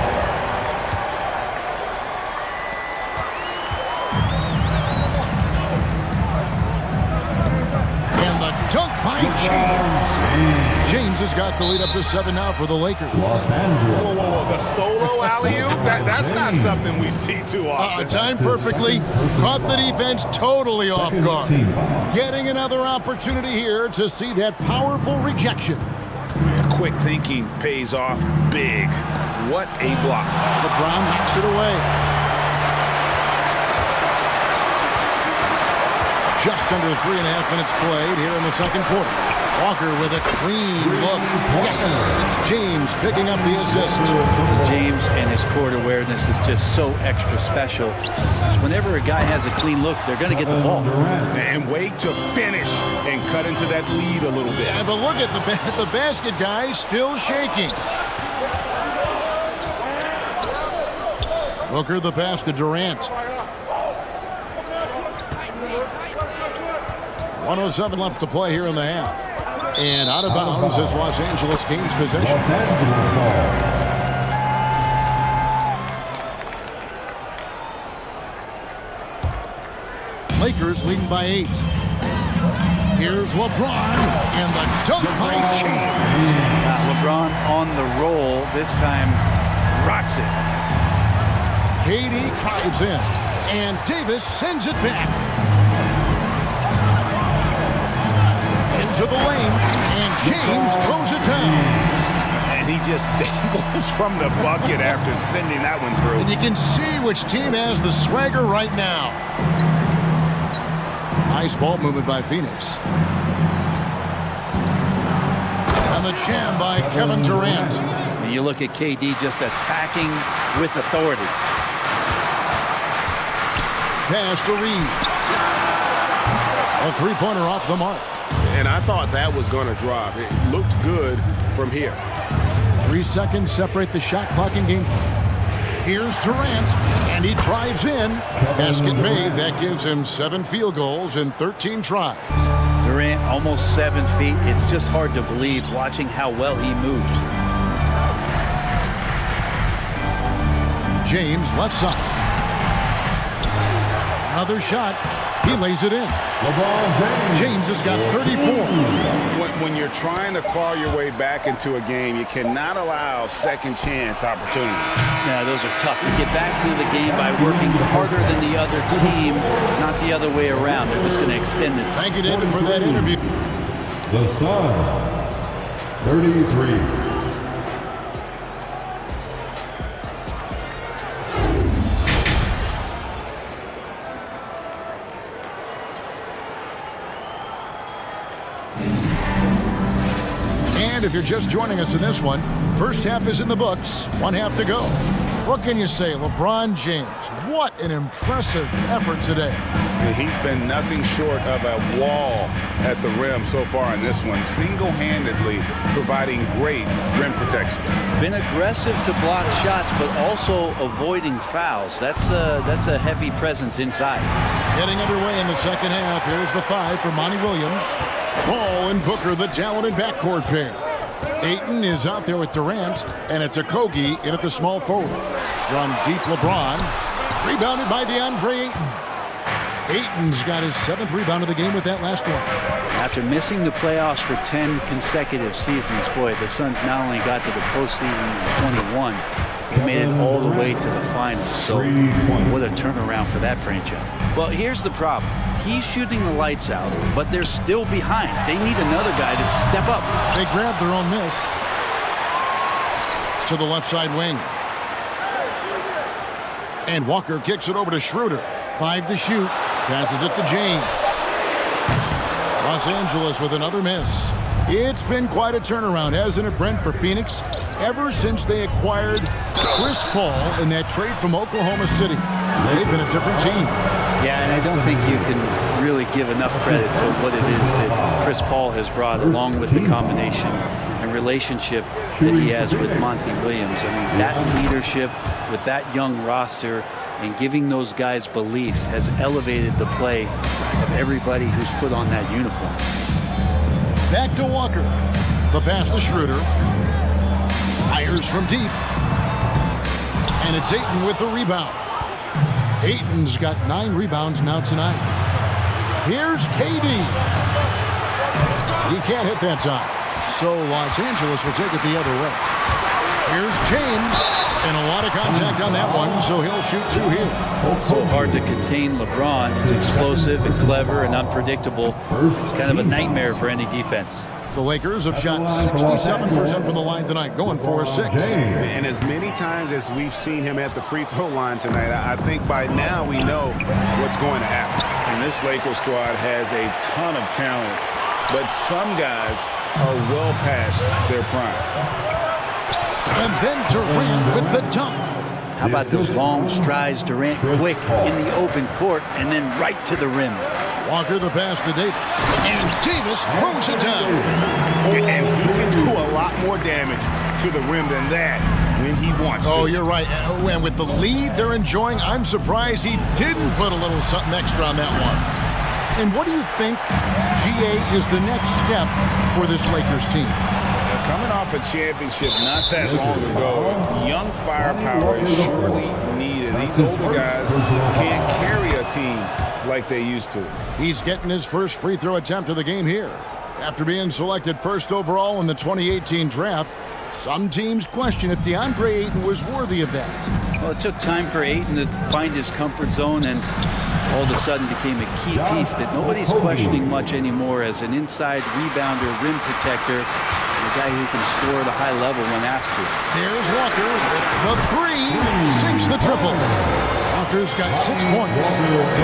[SPEAKER 1] Dunk by James. James has got the lead up to 7 now for the Lakers.
[SPEAKER 2] Whoa, the solo alley-oop? That's not something we see too often.
[SPEAKER 1] Timed perfectly. Caught the defense totally off guard. Getting another opportunity here to see that powerful rejection.
[SPEAKER 2] Quick thinking pays off big. What a block.
[SPEAKER 1] LeBron knocks it away. Just under 3.5 minutes played here in the second quarter. Walker with a clean look. Yes, it's James picking up the assist.
[SPEAKER 8] James and his court awareness is just so extra special. Whenever a guy has a clean look, they're going to get the ball.
[SPEAKER 2] And wait to finish and cut into that lead a little bit.
[SPEAKER 1] Yeah, but look at the basket guy still shaking. Booker the pass to Durant. 1:07 left to play here in the half. And out of bounds as Los Angeles gains possession. Lakers leading by 8. Here's LeBron and the dunk by James.
[SPEAKER 8] LeBron on the roll. This time rocks it.
[SPEAKER 1] KD drives in. And Davis sends it back. To the lane, and James throws it down.
[SPEAKER 2] And he just dangles from the bucket after sending that one through.
[SPEAKER 1] And you can see which team has the swagger right now. Nice ball movement by Phoenix. And the jam by Kevin Durant.
[SPEAKER 8] And you look at KD just attacking with authority.
[SPEAKER 1] Pass to Reed. A three-pointer off the mark.
[SPEAKER 16] And I thought that was going to drop. It looked good from here.
[SPEAKER 1] 3 seconds separate the shot clock in game. Here's Durant, and he drives in. Basket made. That gives him 7 field goals in 13 tries.
[SPEAKER 8] Durant almost 7 feet. It's just hard to believe watching how well he moves.
[SPEAKER 1] James left side. Another shot. He lays it in. James has got 34.
[SPEAKER 2] When you're trying to claw your way back into a game, you cannot allow second chance opportunities.
[SPEAKER 8] Yeah, those are tough. You get back into the game by working harder than the other team, not the other way around. They're just going to extend it.
[SPEAKER 1] Thank you, David, for that interview.
[SPEAKER 15] The Suns, 33.
[SPEAKER 1] And if you're just joining us in this one, first half is in the books, 1 half to go. What can you say, LeBron James? What an impressive effort today.
[SPEAKER 2] He's been nothing short of a wall at the rim so far in this one, single-handedly providing great rim protection.
[SPEAKER 8] Been aggressive to block shots, but also avoiding fouls. That's a heavy presence inside.
[SPEAKER 1] Getting underway in the second half. Here's the 5 for Monty Williams. Ball and Booker, the talented backcourt pair. Ayton is out there with Durant, and it's Okogie in at the small forward. Run deep LeBron. Rebounded by DeAndre Ayton. Ayton's got his 7th rebound of the game with that last one.
[SPEAKER 8] After missing the playoffs for 10 consecutive seasons, boy, the Suns not only got to the postseason in 21, they made it all the way to the finals. So what a turnaround for that franchise. Well, here's the problem. He's shooting the lights out, but they're still behind. They need another guy to step up.
[SPEAKER 1] They grabbed their own miss. To the left side wing. And Walker kicks it over to Schroeder. 5 to shoot. Passes it to James. Los Angeles with another miss. It's been quite a turnaround, hasn't it, Brent, for Phoenix? Ever since they acquired Chris Paul in that trade from Oklahoma City, they've been a different team.
[SPEAKER 8] Yeah, and I don't think you can really give enough credit to what it is that Chris Paul has brought, along with the combination and relationship that he has with Monty Williams. I mean, that leadership with that young roster and giving those guys belief has elevated the play of everybody who's put on that uniform.
[SPEAKER 1] Back to Walker. The pass to Schroeder. Fires from deep. And it's Ayton with the rebound. Ayton's got 9 rebounds now tonight. Here's KD. He can't hit that time. So Los Angeles will take it the other way. Here's James. And a lot of contact on that one, so he'll shoot 2 here.
[SPEAKER 8] So hard to contain LeBron. He's explosive and clever and unpredictable. It's kind of a nightmare for any defense.
[SPEAKER 1] The Lakers have shot 67% from the line tonight, going 4-6.
[SPEAKER 2] And as many times as we've seen him at the free throw line tonight, I think by now we know what's going to happen. And this Lakers squad has a ton of talent, but some guys are well past their prime.
[SPEAKER 1] And then Durant with the dunk.
[SPEAKER 8] How about those long strides, Durant quick in the open court and then right to the rim.
[SPEAKER 1] Walker the pass to Davis. And Davis throws it down.
[SPEAKER 2] And he can do a lot more damage to the rim than that when he wants to.
[SPEAKER 1] Oh, you're right. And with the lead they're enjoying, I'm surprised he didn't put a little something extra on that one. And what do you think, GA, is the next step for this Lakers team?
[SPEAKER 2] Coming off a championship not that long ago, young firepower is surely needed. These older guys can't carry a team like they used to.
[SPEAKER 1] He's getting his first free throw attempt of the game here. After being selected first overall in the 2018 draft, some teams question if DeAndre Ayton was worthy of that.
[SPEAKER 8] Well, it took time for Ayton to find his comfort zone and all of a sudden became a key piece that nobody's questioning much anymore as an inside rebounder, rim protector, and a guy who can score at a high level when asked to.
[SPEAKER 1] Here's Walker with the 3, sinks the triple. Walker's got 6 points.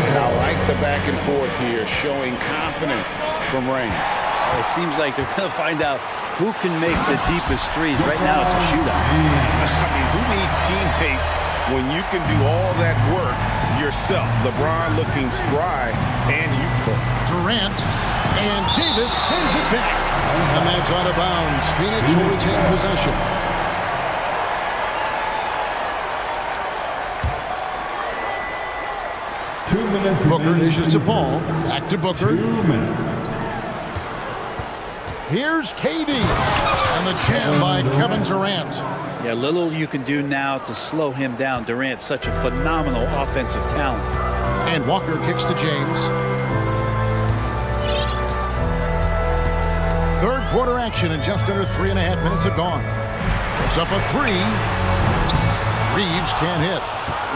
[SPEAKER 2] And I like the back and forth here, showing confidence from Rain.
[SPEAKER 8] It seems like they're going to find out who can make the deepest threes. Right now it's a shootout.
[SPEAKER 2] I mean, who needs teammates when you can do all that work yourself? LeBron looking spry, and you
[SPEAKER 1] Durant, and Davis sends it back. And that's out of bounds. Phoenix will retain possession. Booker dishes to Paul. Back to Booker. Here's KD. And the jam by Kevin Durant.
[SPEAKER 8] Yeah, little you can do now to slow him down. Durant's such a phenomenal offensive talent.
[SPEAKER 1] And Walker kicks to James. Third quarter action and just under 3.5 minutes have gone. It's up a 3. Reeves can't hit.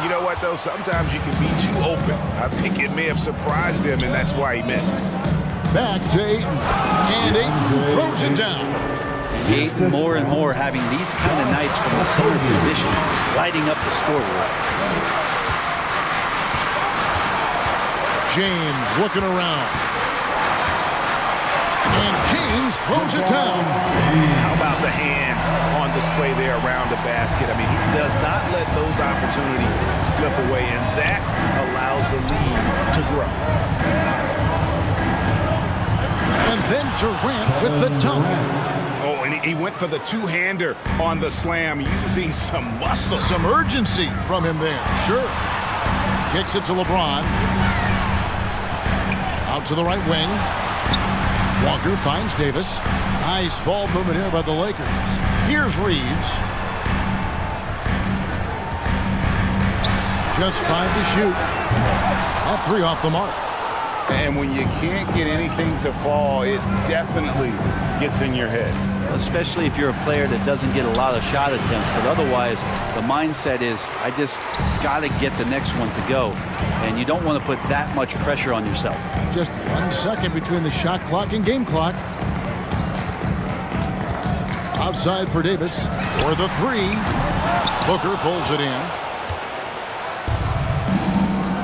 [SPEAKER 2] You know what, though? Sometimes you can be too open. I think it may have surprised him, and that's why he missed.
[SPEAKER 1] Back to Ayton. And Ayton throws it down.
[SPEAKER 8] Ayton more and more having these kind of nights from the center position, lighting up the scoreboard.
[SPEAKER 1] James looking around. And James throws it down.
[SPEAKER 2] How about the hands on display there around the basket? I mean, he does not let those opportunities slip away, and that allows the lead to grow.
[SPEAKER 1] And then Durant with the dunk.
[SPEAKER 2] Oh, and he went for the two-hander on the slam, using some muscle.
[SPEAKER 1] Some urgency from him there. Sure. Kicks it to LeBron. Out to the right wing. Walker finds Davis. Nice ball movement here by the Lakers. Here's Reeves. Just 5 to shoot. At 3 off the mark.
[SPEAKER 2] And when you can't get anything to fall, it definitely gets in your head.
[SPEAKER 8] Especially if you're a player that doesn't get a lot of shot attempts. But otherwise, the mindset is, I just got to get the next one to go. And you don't want to put that much pressure on yourself.
[SPEAKER 1] Just 1 second between the shot clock and game clock. Outside for Davis. For the 3. Booker pulls it in.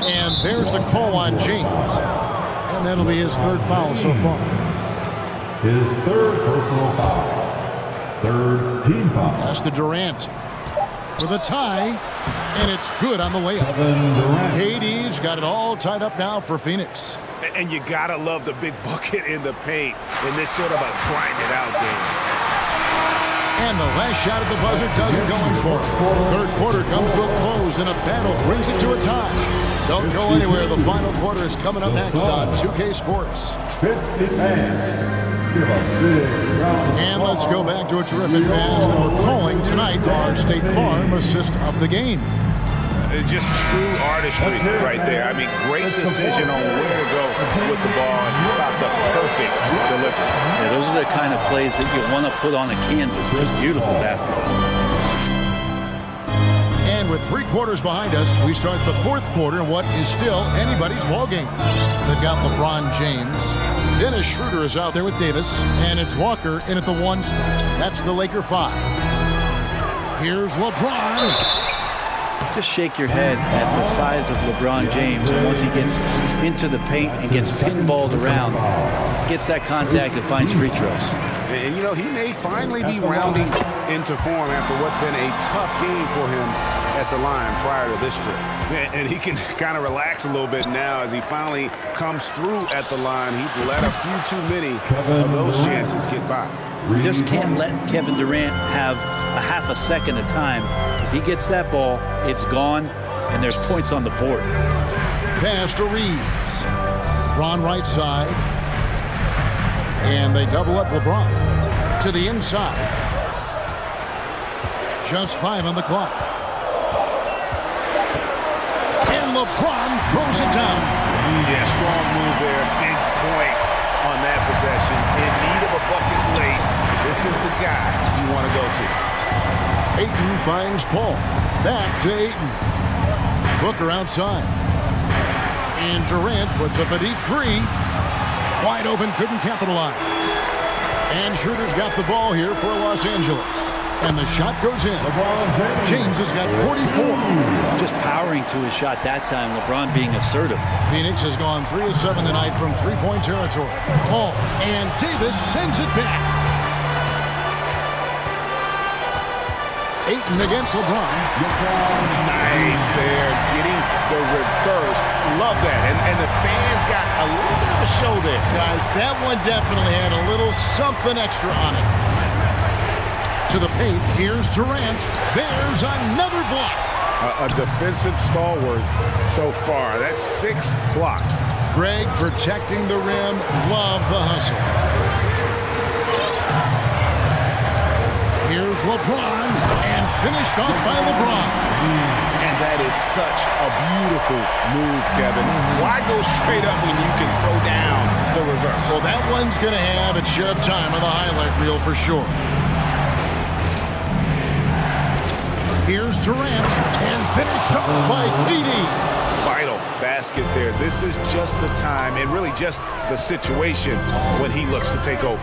[SPEAKER 1] And there's the call on James. And that'll be his 3rd foul so far.
[SPEAKER 15] His 3rd personal foul. 3rd team foul.
[SPEAKER 1] Pass to Durant. For the tie. And it's good on the way up. KD's got it all tied up now for Phoenix.
[SPEAKER 16] And you got to love the big bucket in the paint in this sort of a grind-it-out game.
[SPEAKER 1] And the last shot at the buzzer doesn't go in for it. 3rd quarter comes to a close, and a battle brings it to a tie. Don't go anywhere. The final quarter is coming up next on 2K Sports. And let's go back to a terrific pass that we're calling tonight our State Farm assist of the game.
[SPEAKER 2] Just true artistry right there. I mean, great decision on where to go with the ball and about the perfect delivery.
[SPEAKER 8] Yeah, those are the kind of plays that you want to put on a canvas. Just beautiful basketball.
[SPEAKER 1] And with 3 quarters behind us, we start the 4th quarter in what is still anybody's ball game. They've got LeBron James. Dennis Schroeder is out there with Davis, and it's Walker in at the 1. That's the Laker 5. Here's LeBron.
[SPEAKER 8] Just shake your head at the size of LeBron James. And once he gets into the paint and gets pinballed around, gets that contact and finds free throws.
[SPEAKER 2] And, you know, he may finally be rounding into form after what's been a tough game for him at the line prior to this trip. And he can kind of relax a little bit now as he finally comes through at the line. He let a few too many of those chances get by.
[SPEAKER 8] You just can't let Kevin Durant have a half a second of time. If he gets that ball, it's gone, and there's points on the board.
[SPEAKER 1] Pass to Reeves. LeBron right side. And they double up LeBron to the inside. Just 5 on the clock. And LeBron throws it down.
[SPEAKER 2] Yeah, strong move there. Big points on that possession. In need of a bucket late. This is the guy you want to go to.
[SPEAKER 1] Ayton finds Paul. Back to Ayton. Booker outside. And Durant puts up a deep 3. Wide open, couldn't capitalize. And Schroeder's got the ball here for Los Angeles. And the shot goes in. James has got 44.
[SPEAKER 8] Just powering to his shot that time. LeBron being assertive.
[SPEAKER 1] Phoenix has gone 3 of 7 tonight from 3-point territory. Paul and Davis sends it back. Ayton against LeBron.
[SPEAKER 2] Nice there. Getting the reverse. Love that. And the fans got a little bit of a show there.
[SPEAKER 1] Guys, that one definitely had a little something extra on it. To the paint. Here's Durant. There's another block.
[SPEAKER 2] A defensive stalwart so far. That's 6 blocks.
[SPEAKER 1] Greg protecting the rim. Love the hustle. Here's LeBron, and finished off by LeBron.
[SPEAKER 2] And that is such a beautiful move, Kevin. Why go straight up when you can throw down the reverse?
[SPEAKER 1] Well, that one's going to have its share of time on the highlight reel for sure. Here's Durant, and finished off by KD.
[SPEAKER 2] Vital basket there. This is just the time, and really just the situation when he looks to take over.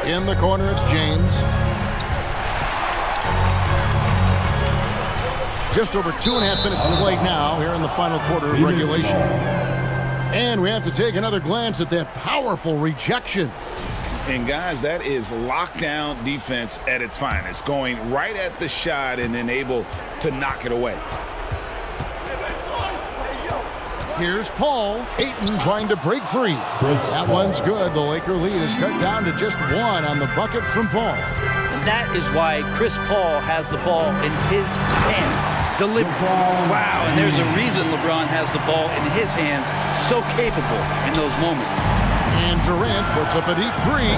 [SPEAKER 1] In the corner, it's James. Just over 2.5 minutes played now here in the final quarter of regulation. And we have to take another glance at that powerful rejection.
[SPEAKER 2] And guys, that is lockdown defense at its finest. Going right at the shot and then able to knock it away.
[SPEAKER 1] Here's Paul. Ayton trying to break free. That one's good. The Laker lead is cut down to just 1 on the bucket from Paul.
[SPEAKER 8] And that is why Chris Paul has the ball in his hands. Delivered. Wow, and there's a reason LeBron has the ball in his hands. So capable in those moments.
[SPEAKER 1] And Durant puts up a deep 3.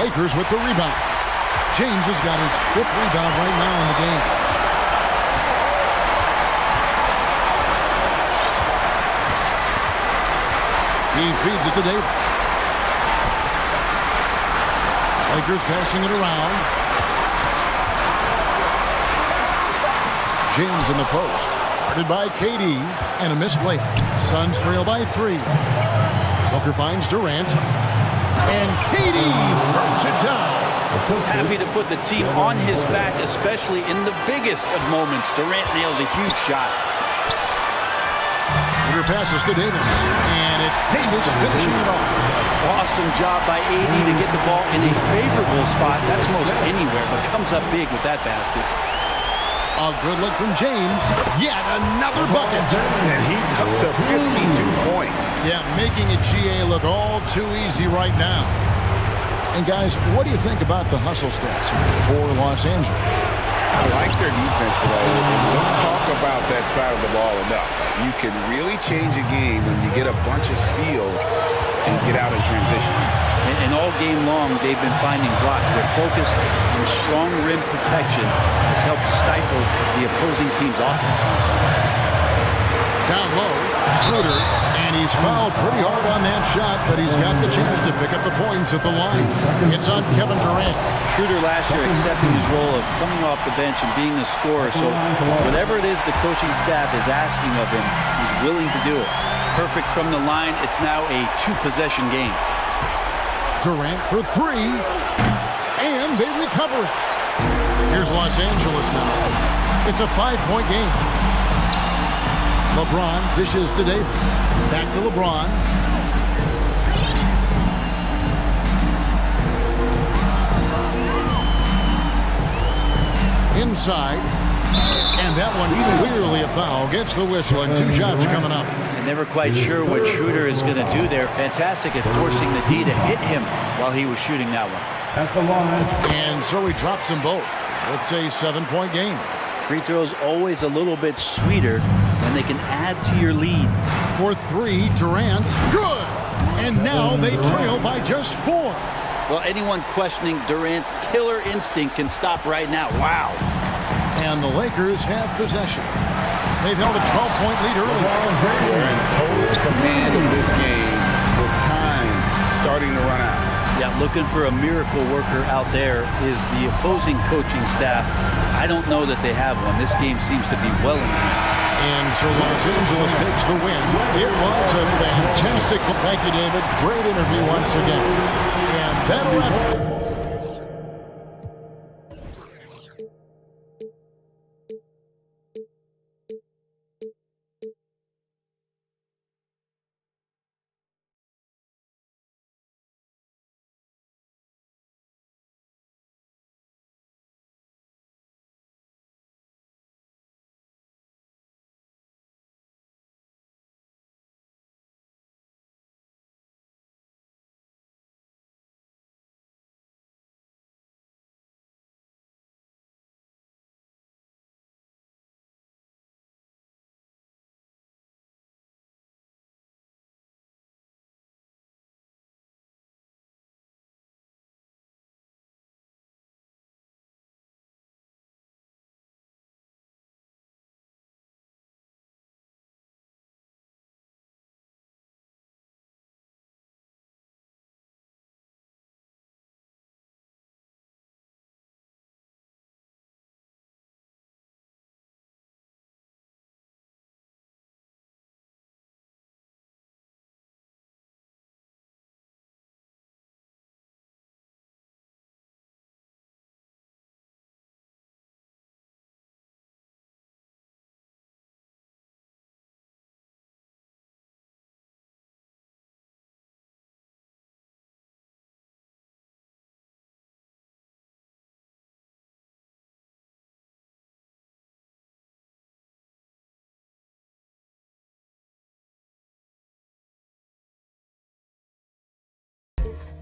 [SPEAKER 1] Lakers with the rebound. James has got his 5th rebound right now in the game. He feeds it to Davis. Lakers passing it around. James in the post. Guarded by KD. And a missed layup. Suns trail by 3. Booker finds Durant. And KD throws it down.
[SPEAKER 8] Happy to put the team on his back, especially in the biggest of moments. Durant nails a huge shot.
[SPEAKER 1] Booker passes to Davis. And it's Davis finishing it off.
[SPEAKER 8] Awesome job by AD to get the ball in a favorable spot. That's most anywhere, but comes up big with that basket.
[SPEAKER 1] A good look from James. Yet another bucket.
[SPEAKER 2] And he's up to 52 points.
[SPEAKER 1] Yeah, making it GA look all too easy right now. And guys, what do you think about the hustle stats for Los Angeles?
[SPEAKER 2] I like their defense today. We don't talk about that side of the ball enough. You can really change a game when you get a bunch of steals and get out in transition.
[SPEAKER 8] And all game long, they've been finding blocks. Their focus on strong rim protection has helped stifle the opposing team's offense.
[SPEAKER 1] Down low, Schroeder, and he's fouled pretty hard on that shot, but he's got the chance to pick up the points at the line. It's on Kevin Durant.
[SPEAKER 8] Schroeder last year accepting his role of coming off the bench and being a scorer, so whatever it is the coaching staff is asking of him, he's willing to do it. Perfect from the line. It's now a 2-possession game.
[SPEAKER 1] Durant for 3, and they recover it. Here's Los Angeles now. It's a 5-point game. LeBron dishes to Davis. Back to LeBron. Inside. And that one clearly a foul. Gets the whistle, and 2 shots coming up.
[SPEAKER 8] Never quite sure what Schroeder is going to do there. Fantastic at forcing the D to hit him while he was shooting that one.
[SPEAKER 15] At the line.
[SPEAKER 1] And so he drops them both. It's a 7-point game.
[SPEAKER 8] Free throws always a little bit sweeter when they can add to your lead.
[SPEAKER 1] For 3, Durant. Good! And now they trail by just 4.
[SPEAKER 8] Well, anyone questioning Durant's killer instinct can stop right now. Wow.
[SPEAKER 1] And the Lakers have possession. They've held a 12-point lead early.
[SPEAKER 2] They're in total command of this game with time starting to run out.
[SPEAKER 8] Yeah, looking for a miracle worker out there is the opposing coaching staff. I don't know that they have one. This game seems to be well in hand.
[SPEAKER 1] And so Los Angeles takes the win. It was a fantastic. Thank you, David. Great interview once again. And that'll wrap it.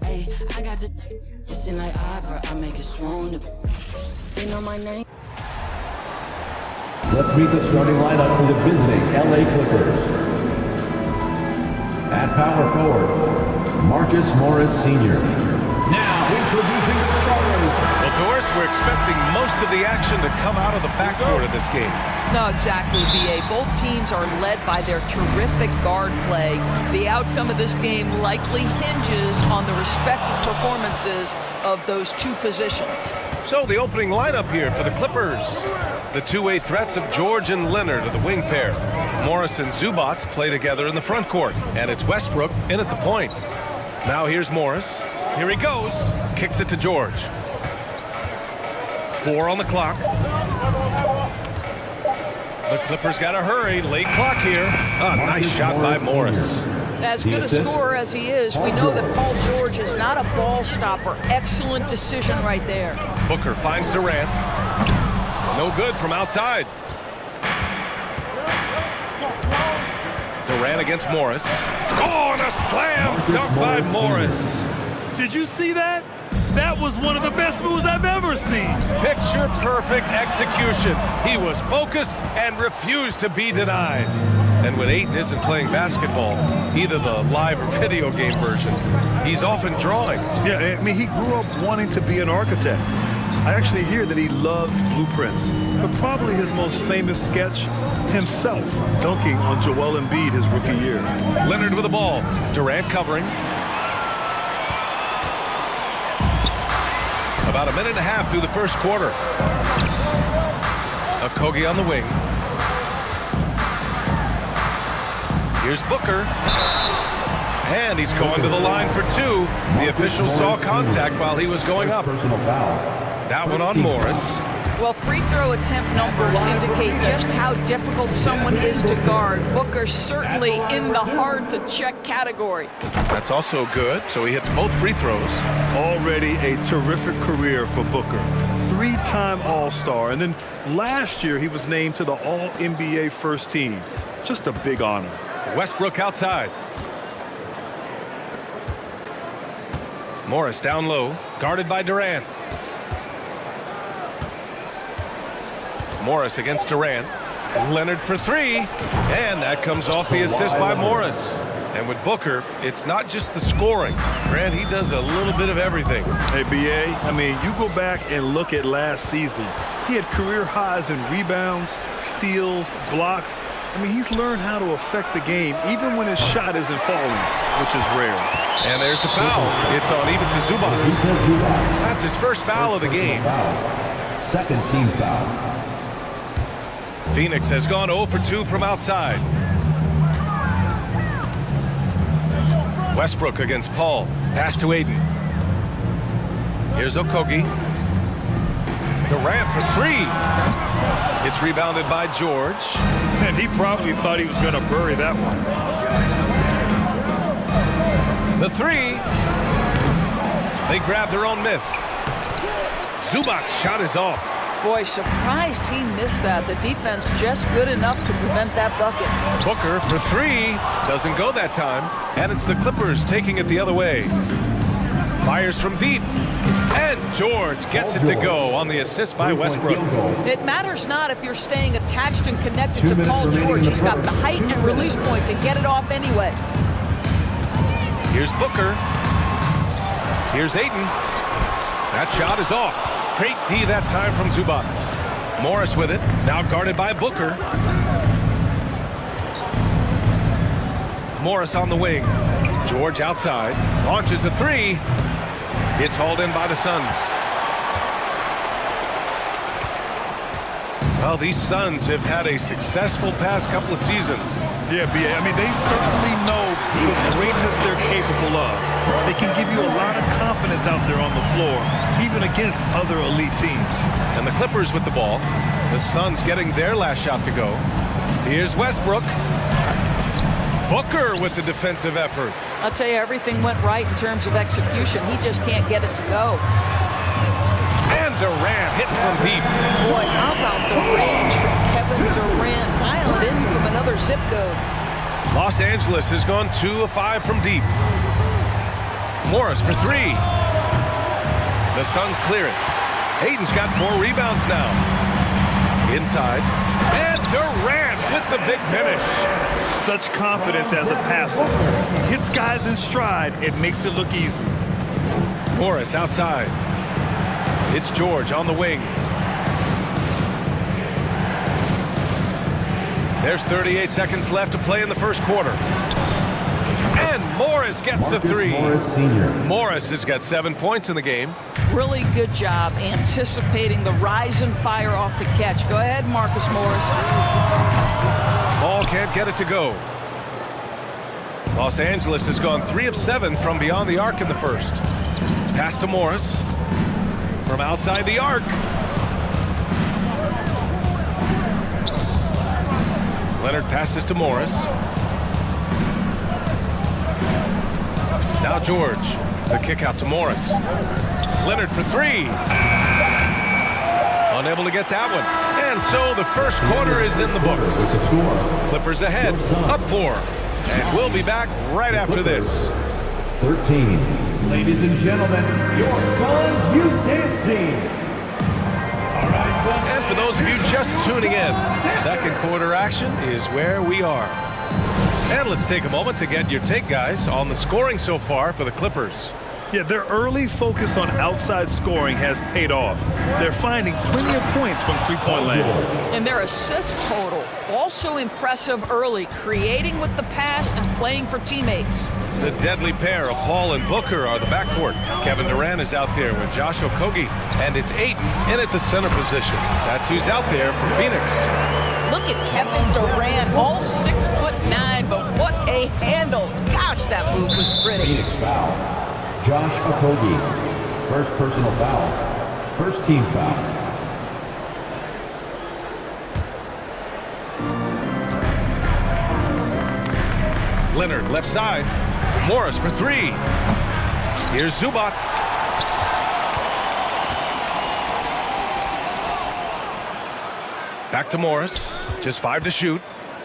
[SPEAKER 17] Hey, I got the just in like opera, I make it swoon. They know my name.
[SPEAKER 15] Let's meet the starting lineup for the visiting LA Clippers. At power forward, Marcus Morris Sr.
[SPEAKER 18] Now introducing the starters, the
[SPEAKER 7] Doris, we're expecting most of the action to come out of the backcourt of this game.
[SPEAKER 11] No, exactly, B.A. Both teams are led by their terrific guard play. The outcome of this game likely hinges on the respective performances of those two positions.
[SPEAKER 7] So the opening lineup here for the Clippers. The two-way threats of George and Leonard are the wing pair. Morris and Zubats play together in the front court. And it's Westbrook in at the point. Now here's Morris. Here he goes. Kicks it to George. 4 on the clock. The Clippers got to hurry. Late clock here. Oh, nice shot by Morris.
[SPEAKER 11] As good a scorer as he is, we know that Paul George is not a ball stopper. Excellent decision right there.
[SPEAKER 7] Booker finds Durant. No good from outside. Durant against Morris. Oh, and a slam dunk by Morris.
[SPEAKER 9] Did you see that? That was one of the best moves I've ever seen.
[SPEAKER 7] Picture perfect execution. He was focused and refused to be denied. And when Ayton isn't playing basketball, either the live or video game version, he's often drawing.
[SPEAKER 9] Yeah, I mean, he grew up wanting to be an architect. I actually hear that he loves blueprints, but probably his most famous sketch, himself dunking on Joel Embiid his rookie year.
[SPEAKER 7] Leonard with the ball. Durant covering. About a minute and a half through the first quarter. Okogie on the wing. Here's Booker. And he's going to the line for 2. The official saw contact while he was going up. That one on Morris.
[SPEAKER 11] Well, free throw attempt numbers indicate just how difficult someone is to guard. Booker certainly in the hard-to-check category.
[SPEAKER 7] That's also good, so he hits both free throws.
[SPEAKER 9] Already a terrific career for Booker. 3-time All-Star, and then last year he was named to the All-NBA first team. Just a big honor.
[SPEAKER 7] Westbrook outside. Morris down low, guarded by Durant. Morris against Durant. Leonard for 3. And that comes off the assist by Morris. And with Booker, it's not just the scoring. Grant, he does a little bit of everything.
[SPEAKER 9] Hey, B.A., I mean, you go back and look at last season. He had career highs in rebounds, steals, blocks. I mean, he's learned how to affect the game, even when his shot isn't falling, which is rare.
[SPEAKER 7] And there's the foul. It's on even to Zubats. That's his first foul of the game.
[SPEAKER 15] Second team foul.
[SPEAKER 7] Phoenix has gone 0 for 2 from outside. Westbrook against Paul. Pass to Ayton. Here's Okogie. Durant for 3. It's rebounded by George.
[SPEAKER 9] And he probably thought he was going to bury that one.
[SPEAKER 7] The 3. They grab their own miss. Zubats' shot is off.
[SPEAKER 11] Boy, surprised he missed that. The defense just good enough to prevent that bucket.
[SPEAKER 7] Booker for 3. Doesn't go that time. And it's the Clippers taking it the other way. Fires from deep. And George gets it to go on the assist by Westbrook.
[SPEAKER 11] It matters not if you're staying attached and connected to Paul George. He's got the height and release point to get it off anyway.
[SPEAKER 7] Here's Booker. Here's Ayton. That shot is off. Great D that time from Zubats. Morris with it. Now guarded by Booker. Morris on the wing. George outside. Launches a 3. It's hauled in by the Suns. Well, these Suns have had a successful past couple of seasons.
[SPEAKER 9] Yeah, B.A. I mean, they certainly know the greatness they're capable of. They can give you a lot of confidence out there on the floor, even against other elite teams.
[SPEAKER 7] And the Clippers with the ball. The Suns getting their last shot to go. Here's Westbrook. Booker with the defensive effort.
[SPEAKER 11] I'll tell you, everything went right in terms of execution. He just can't get it to go.
[SPEAKER 7] And Durant hit from deep.
[SPEAKER 11] Boy, how about the range from Kevin Durant? Dialed in from another zip code.
[SPEAKER 7] Los Angeles has gone 2 of 5 from deep. Morris for 3. The Suns clear it. Ayton's got 4 rebounds now. Inside. And Durant with the big finish.
[SPEAKER 9] Such confidence as a passer. He hits guys in stride. It makes it look easy.
[SPEAKER 7] Morris outside. It's George on the wing. There's 38 seconds left to play in the first quarter. And Morris gets the three. Morris has got 7 points in the game.
[SPEAKER 11] Really good job anticipating the rise and fire off the catch. Go ahead, Marcus Morris.
[SPEAKER 7] Ball can't get it to go. Los Angeles has gone 3 of 7 from beyond the arc in the first. Pass to Morris from outside the arc. Leonard passes to Morris. Now George. The kick out to Morris. Leonard for 3. Unable to get that one. And so the first quarter is in the books. Clippers ahead, up 4. And we'll be back right after this.
[SPEAKER 15] 13. Ladies and gentlemen, your Suns Youth Dance Team.
[SPEAKER 7] And for those of you just tuning in, second quarter action is where we are. And let's take a moment to get your take, guys, on the scoring so far for the Clippers.
[SPEAKER 9] Yeah, their early focus on outside scoring has paid off. They're finding plenty of points from three-point land.
[SPEAKER 11] And their assist total, also impressive early, creating with the pass and playing for teammates.
[SPEAKER 7] The deadly pair of Paul and Booker are the backcourt. Kevin Durant is out there with Josh Okogie, and it's Ayton in at the center position. That's who's out there for Phoenix.
[SPEAKER 11] Look at Kevin Durant, all 6'9", but what a handle. Gosh, that move was pretty.
[SPEAKER 15] Phoenix foul. Josh Okogie, first personal foul. First team foul.
[SPEAKER 7] Leonard, left side. Morris for 3. Here's Zubac. Back to Morris. Just 5 to shoot.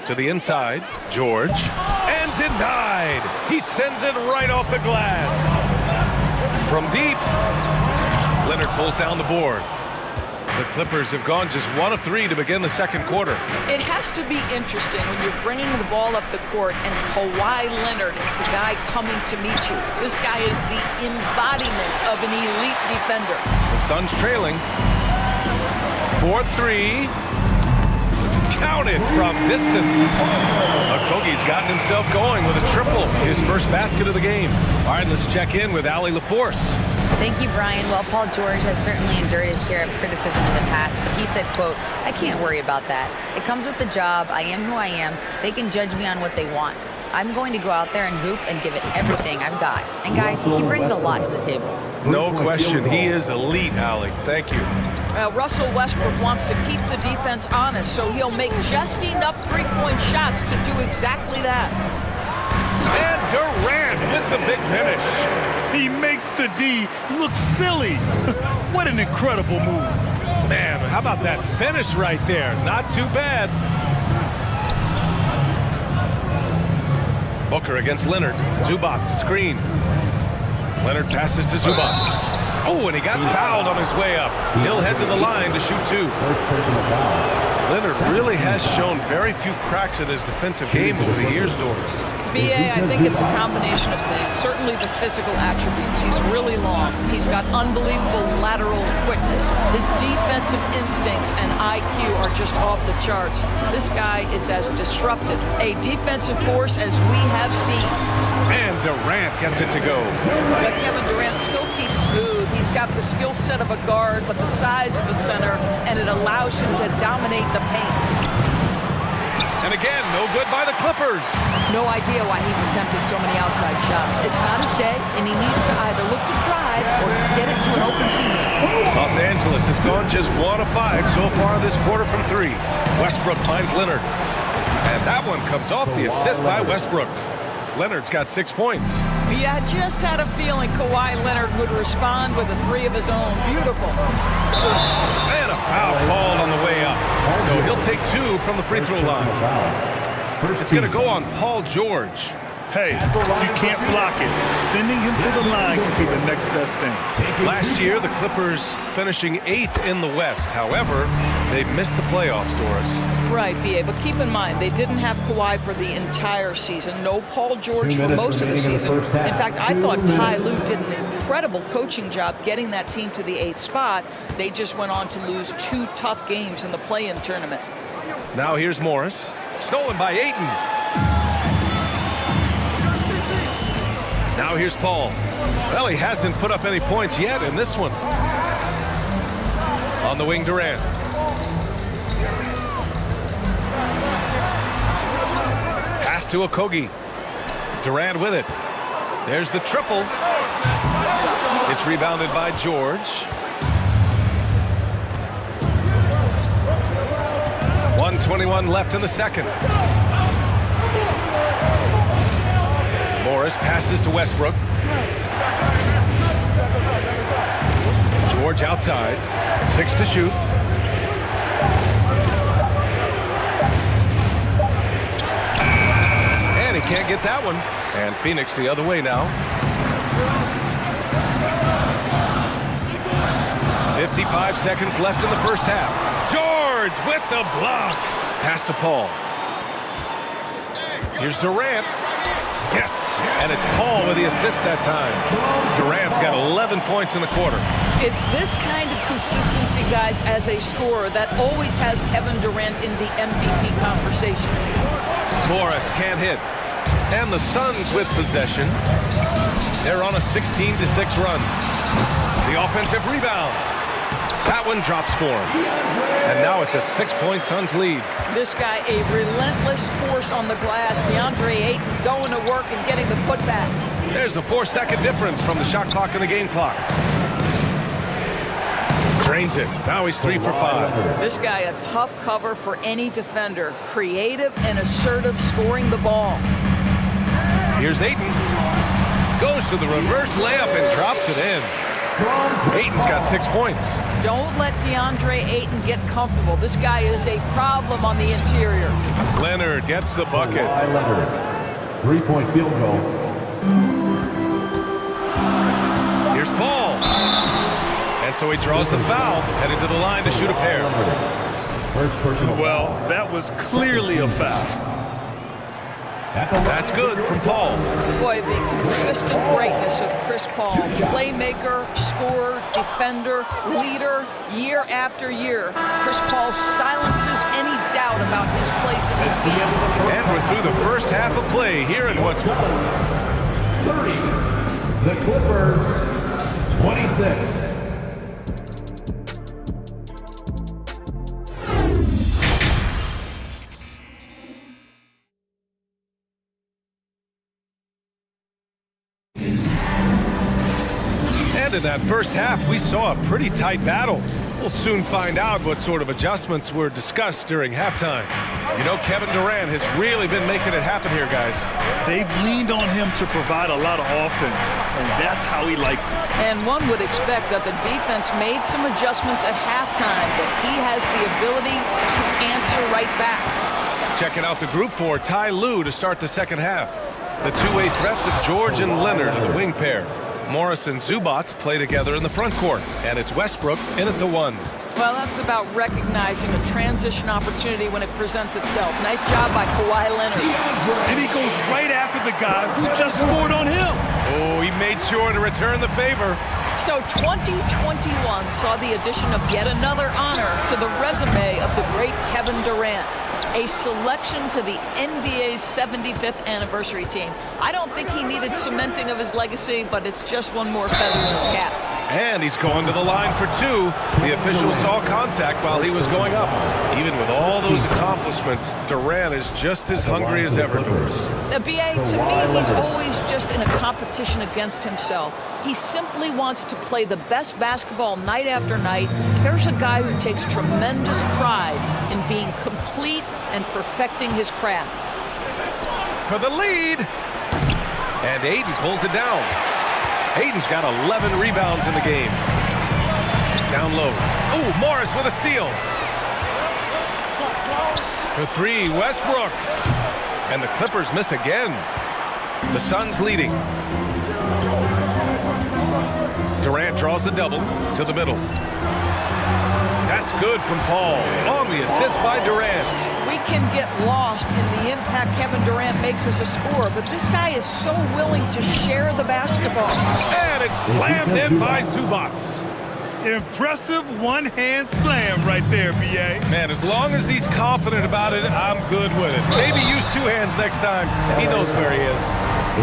[SPEAKER 7] To the inside. George. And denied. He sends it right off the glass. From deep. Leonard pulls down the board. The Clippers have gone just 1 of 3 to begin the second quarter.
[SPEAKER 11] It has to be interesting when you're bringing the ball up the court and Kawhi Leonard is the guy coming to meet you. This guy is the embodiment of an elite defender.
[SPEAKER 7] The Suns trailing. 4-3. Counted from distance. Okogie's gotten himself going with a triple. His first basket of the game. All right, let's check in with Allie LaForce.
[SPEAKER 10] Thank you, Brian. Well, Paul George has certainly endured his share of criticism in the past, but he said, quote, "I can't worry about that. It comes with the job. I am who I am. They can judge me on what they want. I'm going to go out there and hoop and give it everything I've got." And guys, he brings a lot to the table.
[SPEAKER 7] No question. He is elite, Allie. Thank you.
[SPEAKER 11] Russell Westbrook wants to keep the defense honest, so he'll make just enough three-point shots to do exactly that.
[SPEAKER 7] And Durant with the big finish.
[SPEAKER 9] He makes the D look silly. What an incredible move.
[SPEAKER 7] Man, how about that finish right there? Not too bad. Booker against Leonard. Zubac screen. Leonard passes to Zubac. Oh, and he got fouled on his way up. He'll head to the line to shoot 2. Leonard really has shown very few cracks in his defensive game over the years, Doris.
[SPEAKER 11] BA, I think it's a combination of things. Certainly the physical attributes. He's really long. He's got unbelievable lateral quickness. His defensive instincts and IQ are just off the charts. This guy is as disruptive a defensive force as we have seen.
[SPEAKER 7] And Durant gets it to go.
[SPEAKER 11] But Kevin Durant's silky smooth. He's got the skill set of a guard, but the size of a center, and it allows him to dominate the paint.
[SPEAKER 7] And again, no good by the Clippers.
[SPEAKER 11] No idea why he's attempting so many outside shots. It's not his day, and he needs to either look to drive or get it to an open teammate.
[SPEAKER 7] Los Angeles has gone just 1 of 5 so far this quarter from 3. Westbrook finds Leonard. And that one comes off the assist by Westbrook. Leonard's got 6 points.
[SPEAKER 11] Yeah, I just had a feeling Kawhi Leonard would respond with a 3 of his own. Beautiful.
[SPEAKER 7] And a foul called on the way up. So he'll take 2 from the free throw line. It's going to go on Paul George.
[SPEAKER 9] Hey, you can't block it. Sending him to the line could be the next best thing.
[SPEAKER 7] Last year, the Clippers finishing 8th in the West. However, they missed the playoffs, Doris.
[SPEAKER 11] Right, B.A., but keep in mind, they didn't have Kawhi for the entire season. No Paul George for most of the season. In fact, I thought Ty Lue did an incredible coaching job getting that team to the 8th spot. They just went on to lose 2 tough games in the play-in tournament.
[SPEAKER 7] Now here's Morris. Stolen by Ayton. Now here's Paul. Well, he hasn't put up any points yet in this one. On the wing, Durant. Pass to Okogie. Durant with it. There's the triple. It's rebounded by George. 1:21 left in the second. Morris passes to Westbrook. George outside. 6 to shoot. And he can't get that one. And Phoenix the other way now. 55 seconds left in the first half. George with the block. Pass to Paul. Here's Durant. Yes, and it's Paul with the assist that time. Durant's got 11 points in the quarter.
[SPEAKER 11] It's this kind of consistency, guys, as a scorer that always has Kevin Durant in the MVP conversation.
[SPEAKER 7] Morris can't hit. And the Suns with possession. They're on a 16-6 run. The offensive rebound. That one drops for him. And now it's a 6-point Suns lead.
[SPEAKER 11] This guy, a relentless force on the glass. DeAndre Ayton going to work and getting the putback.
[SPEAKER 7] There's a 4-second difference from the shot clock and the game clock. Drains it. Now he's 3 for 5.
[SPEAKER 11] This guy, a tough cover for any defender. Creative and assertive, scoring the ball.
[SPEAKER 7] Here's Ayton. Goes to the reverse layup and drops it in. Ayton's got 6 points.
[SPEAKER 11] Don't let DeAndre Ayton get comfortable. This guy is a problem on the interior.
[SPEAKER 7] Leonard gets the bucket.
[SPEAKER 15] 3-point field goal.
[SPEAKER 7] Here's Paul. And so he draws the foul, headed to the line to shoot a pair.
[SPEAKER 9] Well, that was clearly a foul.
[SPEAKER 7] That's good from Paul.
[SPEAKER 11] Boy, the consistent greatness of Chris Paul. Playmaker, scorer, defender, leader, year after year. Chris Paul silences any doubt about his place in this game.
[SPEAKER 7] And we're through the first half of play here in what's
[SPEAKER 15] 30. The Clippers, 26.
[SPEAKER 7] In that first half, we saw a pretty tight battle. We'll soon find out what sort of adjustments were discussed during halftime. You know, Kevin Durant has really been making it happen here, guys.
[SPEAKER 9] They've leaned on him to provide a lot of offense, and that's how he likes it.
[SPEAKER 11] And one would expect that the defense made some adjustments at halftime, but he has the ability to answer right back.
[SPEAKER 7] Checking out the group for Ty Lue to start the second half. The two-way threats of George and Leonard are the wing pair. Morris and Zubac play together in the front court, and it's Westbrook in at the 1.
[SPEAKER 11] Well, that's about recognizing a transition opportunity when it presents itself. Nice job by Kawhi Leonard.
[SPEAKER 9] And he goes right after the guy who just scored on him.
[SPEAKER 7] Oh, he made sure to return the favor.
[SPEAKER 11] So 2021 saw the addition of yet another honor to the resume of the great Kevin Durant. A selection to the NBA's 75th anniversary team. I don't think he needed cementing of his legacy, but it's just one more feather in his cap.
[SPEAKER 7] And he's going to the line for 2. The official saw contact while he was going up. Even with all those accomplishments, Durant is just as hungry as ever.
[SPEAKER 11] BA, to me, he's always just in a competition against himself. He simply wants to play the best basketball night after night. Here's a guy who takes tremendous pride in being complete and perfecting his craft.
[SPEAKER 7] For the lead. And Ayton pulls it down. Ayton's got 11 rebounds in the game. Down low. Oh, Morris with a steal. For 3, Westbrook. And the Clippers miss again. The Suns leading. Durant draws the double to the middle. That's good from Paul. On the assist by Durant.
[SPEAKER 11] can get lost in the impact Kevin Durant makes as a scorer, but this guy is so willing to share the basketball.
[SPEAKER 9] And it's slammed in by Zubac. Impressive one-hand slam right there, B.A.
[SPEAKER 7] Man, as long as he's confident about it, I'm good with it. Maybe use two hands next time. He knows where he is.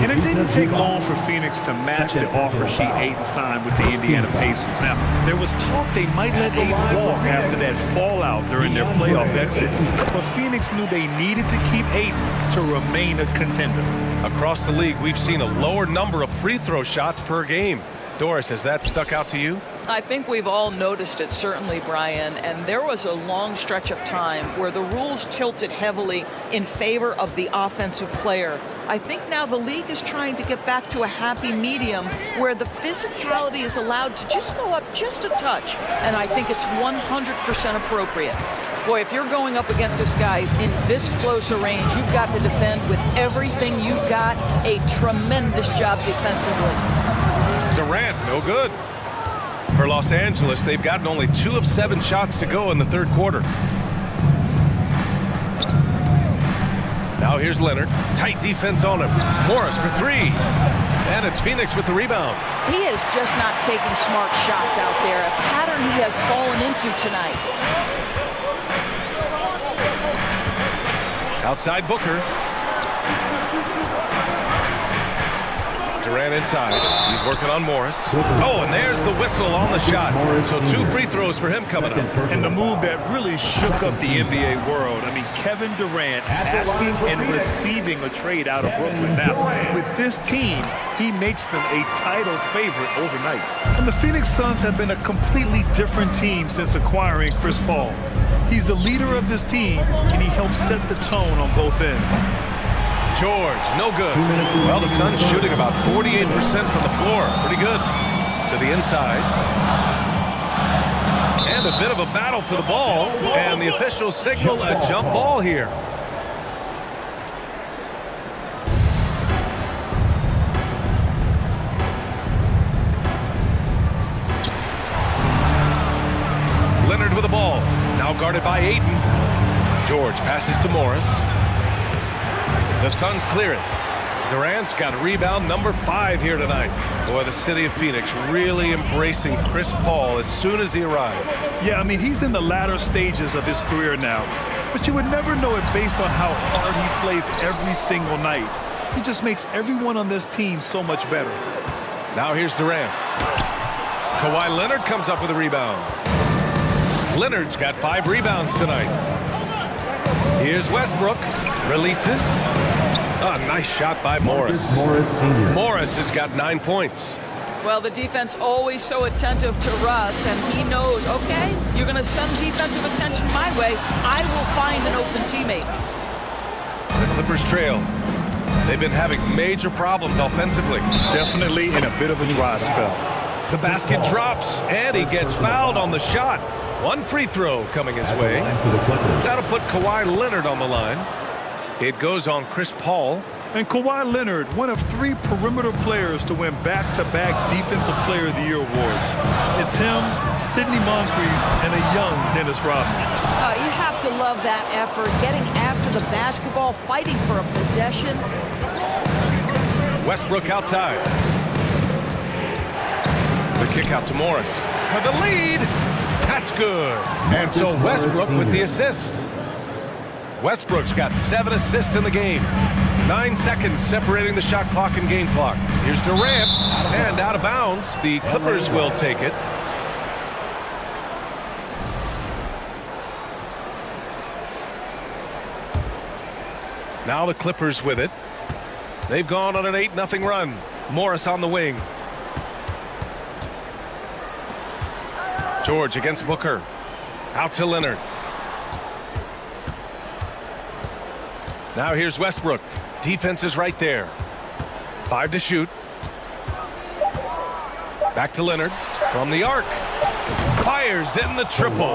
[SPEAKER 9] And it didn't take long for Phoenix to match the offer sheet Ayton signed with the Indiana Pacers. Now, there was talk they might let Ayton walk after that fallout during their playoff exit, but Phoenix knew they needed to keep Ayton to remain a contender.
[SPEAKER 7] Across the league, we've seen a lower number of free throw shots per game. Doris, has that stuck out to you?
[SPEAKER 11] I think we've all noticed it, certainly, Brian, and there was a long stretch of time where the rules tilted heavily in favor of the offensive player. I think now the league is trying to get back to a happy medium where the physicality is allowed to just go up just a touch, and I think it's 100% appropriate. Boy, if you're going up against this guy in this close a range, you've got to defend with everything you've got. A tremendous job defensively.
[SPEAKER 7] Durant, no good. For Los Angeles, they've gotten only 2 of 7 shots to go in the third quarter. Now here's Leonard. Tight defense on him. Morris for 3. And it's Phoenix with the rebound.
[SPEAKER 11] He is just not taking smart shots out there. A pattern he has fallen into tonight.
[SPEAKER 7] Outside Booker. Durant inside. He's working on Morris. Oh, and there's the whistle on the shot. So 2 free throws for him coming up.
[SPEAKER 9] And the move that really shook up the NBA world. I mean, Kevin Durant asking and receiving a trade out of Brooklyn. Now, with this team, he makes them a title favorite overnight. And the Phoenix Suns have been a completely different team since acquiring Chris Paul. He's the leader of this team, and he helps set the tone on both ends.
[SPEAKER 7] George, no good. Well, the Suns shooting about 48% from the floor. Pretty good. To the inside. And a bit of a battle for the ball. And the officials signal a jump ball here. Leonard with the ball. Now guarded by Ayton. George passes to Morris. The Suns clear it. Durant's got rebound number 5 here tonight. Boy, the city of Phoenix really embracing Chris Paul as soon as he arrived.
[SPEAKER 9] Yeah, I mean, he's in the latter stages of his career now. But you would never know it based on how hard he plays every single night. He just makes everyone on this team so much better.
[SPEAKER 7] Now here's Durant. Kawhi Leonard comes up with a rebound. Leonard's got 5 rebounds tonight. Here's Westbrook. Releases. A nice shot by Morris. Morris has got 9 points.
[SPEAKER 11] Well, the defense always so attentive to Russ, and he knows, okay, you're going to send defensive attention my way. I will find an open teammate.
[SPEAKER 7] The Clippers trail. They've been having major problems offensively.
[SPEAKER 9] Definitely in a bit of a dry spell.
[SPEAKER 7] The basket drops, and he gets fouled on the shot. 1 free throw coming his way. That'll put Kawhi Leonard on the line. It goes on Chris Paul.
[SPEAKER 9] And Kawhi Leonard, one of 3 perimeter players to win back-to-back Defensive Player of the Year awards. It's him, Sidney Moncrief, and a young Dennis Rodman.
[SPEAKER 11] You have to love that effort, getting after the basketball, fighting for a possession.
[SPEAKER 7] Westbrook outside. The kick out to Morris. For the lead. That's good. And so Westbrook with the assist. Westbrook's got 7 assists in the game. 9 seconds separating the shot clock and game clock. Here's Durant, and out of bounds. The Clippers will take it. Now the Clippers with it. They've gone on an 8-0 run. Morris on the wing. George against Booker. Out to Leonard. Now here's Westbrook. Defense is right there. 5 to shoot. Back to Leonard. From the arc. Fires in the triple.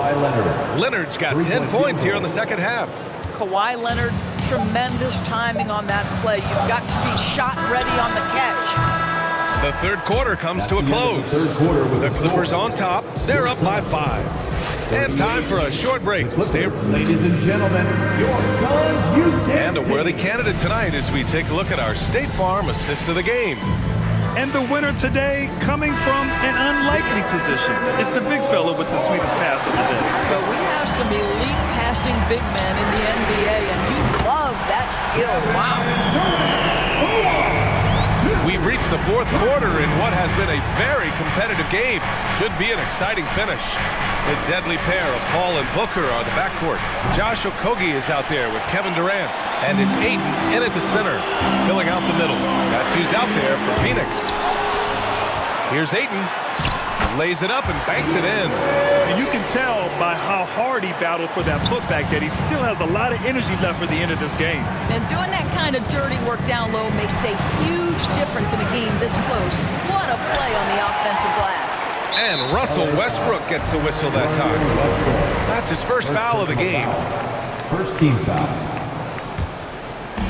[SPEAKER 7] Leonard's got 10 points here in the second half.
[SPEAKER 11] Kawhi Leonard, tremendous timing on that play. You've got to be shot ready on the catch.
[SPEAKER 7] The third quarter comes to a close. The Clippers on top. They're up by 5. And time for a short break. Stay.
[SPEAKER 15] Ladies and gentlemen, your son, you
[SPEAKER 7] And a worthy candidate tonight as we take a look at our State Farm assist of the game.
[SPEAKER 9] And the winner today coming from an unlikely position. It's the big fella with the sweetest pass of the day.
[SPEAKER 11] But we have some elite passing big men in the NBA, and you love that skill. Wow.
[SPEAKER 7] We've reached the fourth quarter in what has been a very competitive game. Should be an exciting finish. The deadly pair of Paul and Booker are the backcourt. Josh Okogie is out there with Kevin Durant. And it's Ayton in at the center, filling out the middle. That's who's out there for Phoenix. Here's Ayton. Lays it up and banks it in.
[SPEAKER 9] And you can tell by how hard he battled for that putback that he still has a lot of energy left for the end of this game.
[SPEAKER 11] And doing that kind of dirty work down low makes a huge difference in a game this close. What a play on the offensive glass.
[SPEAKER 7] And Russell Westbrook gets the whistle that time. That's his first foul of the game.
[SPEAKER 15] First team foul.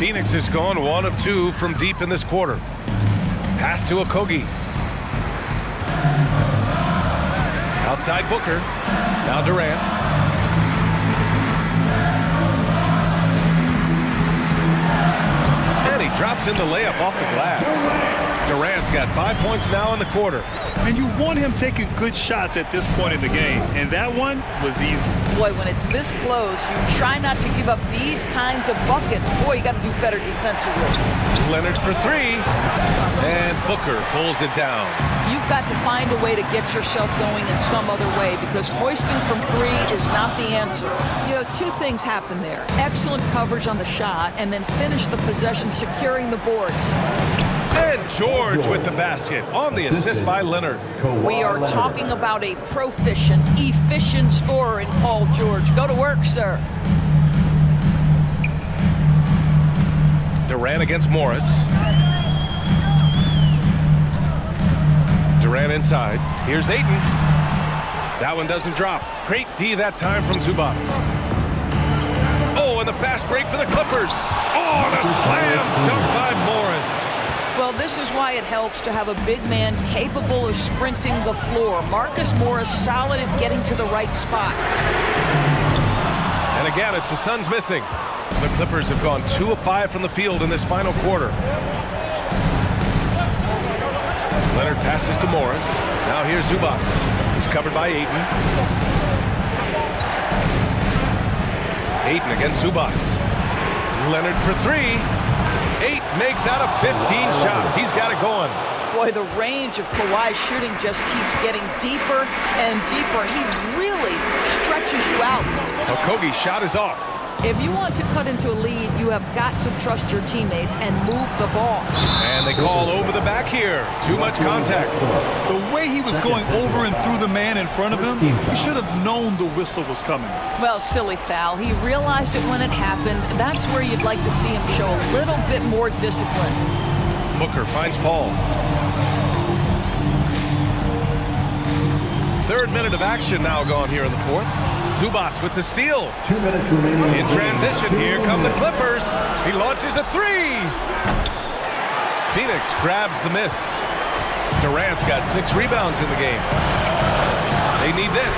[SPEAKER 7] Phoenix is gone 1 of 2 from deep in this quarter. Pass to Okogie. Outside Booker. Now Durant. And he drops in the layup off the glass. Durant's got 5 points now in the quarter.
[SPEAKER 9] And you want him taking good shots at this point in the game. And that one was easy.
[SPEAKER 11] Boy, when it's this close, you try not to give up these kinds of buckets. Boy, you got to do better defensively.
[SPEAKER 7] Leonard for 3. And Booker pulls it down.
[SPEAKER 11] You've got to find a way to get yourself going in some other way, because hoisting from 3 is not the answer. You know, 2 things happen there. Excellent coverage on the shot, and then finish the possession securing the boards.
[SPEAKER 7] And George with the basket on the assist by Leonard.
[SPEAKER 11] We are talking about a proficient, efficient scorer in Paul George. Go to work, sir.
[SPEAKER 7] Durant against Morris. Durant inside. Here's Ayton. That one doesn't drop. Great D that time from Zubac. Oh, and the fast break for the Clippers. Oh, and a slam dunk by Morris.
[SPEAKER 11] Well, this is why it helps to have a big man capable of sprinting the floor. Marcus Morris solid at getting to the right spots.
[SPEAKER 7] And again, it's the Suns missing. The Clippers have gone 2 of 5 from the field in this final quarter. Leonard passes to Morris. Now here's Zubac. He's covered by Ayton. Ayton against Zubac. Leonard for 3. 8 makes out of 15 shots. He's got it going.
[SPEAKER 11] Boy, the range of Kawhi's shooting just keeps getting deeper and deeper. He really stretches you out.
[SPEAKER 7] Okogie's shot is off.
[SPEAKER 11] If you want to cut into a lead, you have got to trust your teammates and move the ball.
[SPEAKER 7] And they call over the back here. Too much contact.
[SPEAKER 9] The way he was going over and through the man in front of him, he should have known the whistle was coming.
[SPEAKER 11] Well, silly foul. He realized it when it happened. That's where you'd like to see him show a little bit more discipline.
[SPEAKER 7] Booker finds Paul. 3rd minute of action now gone here in the 4th. Zubac with the steal.
[SPEAKER 15] 2 minutes remaining.
[SPEAKER 7] In transition, here come the Clippers. He launches a 3. Phoenix grabs the miss. Durant's got 6 rebounds in the game. They need this.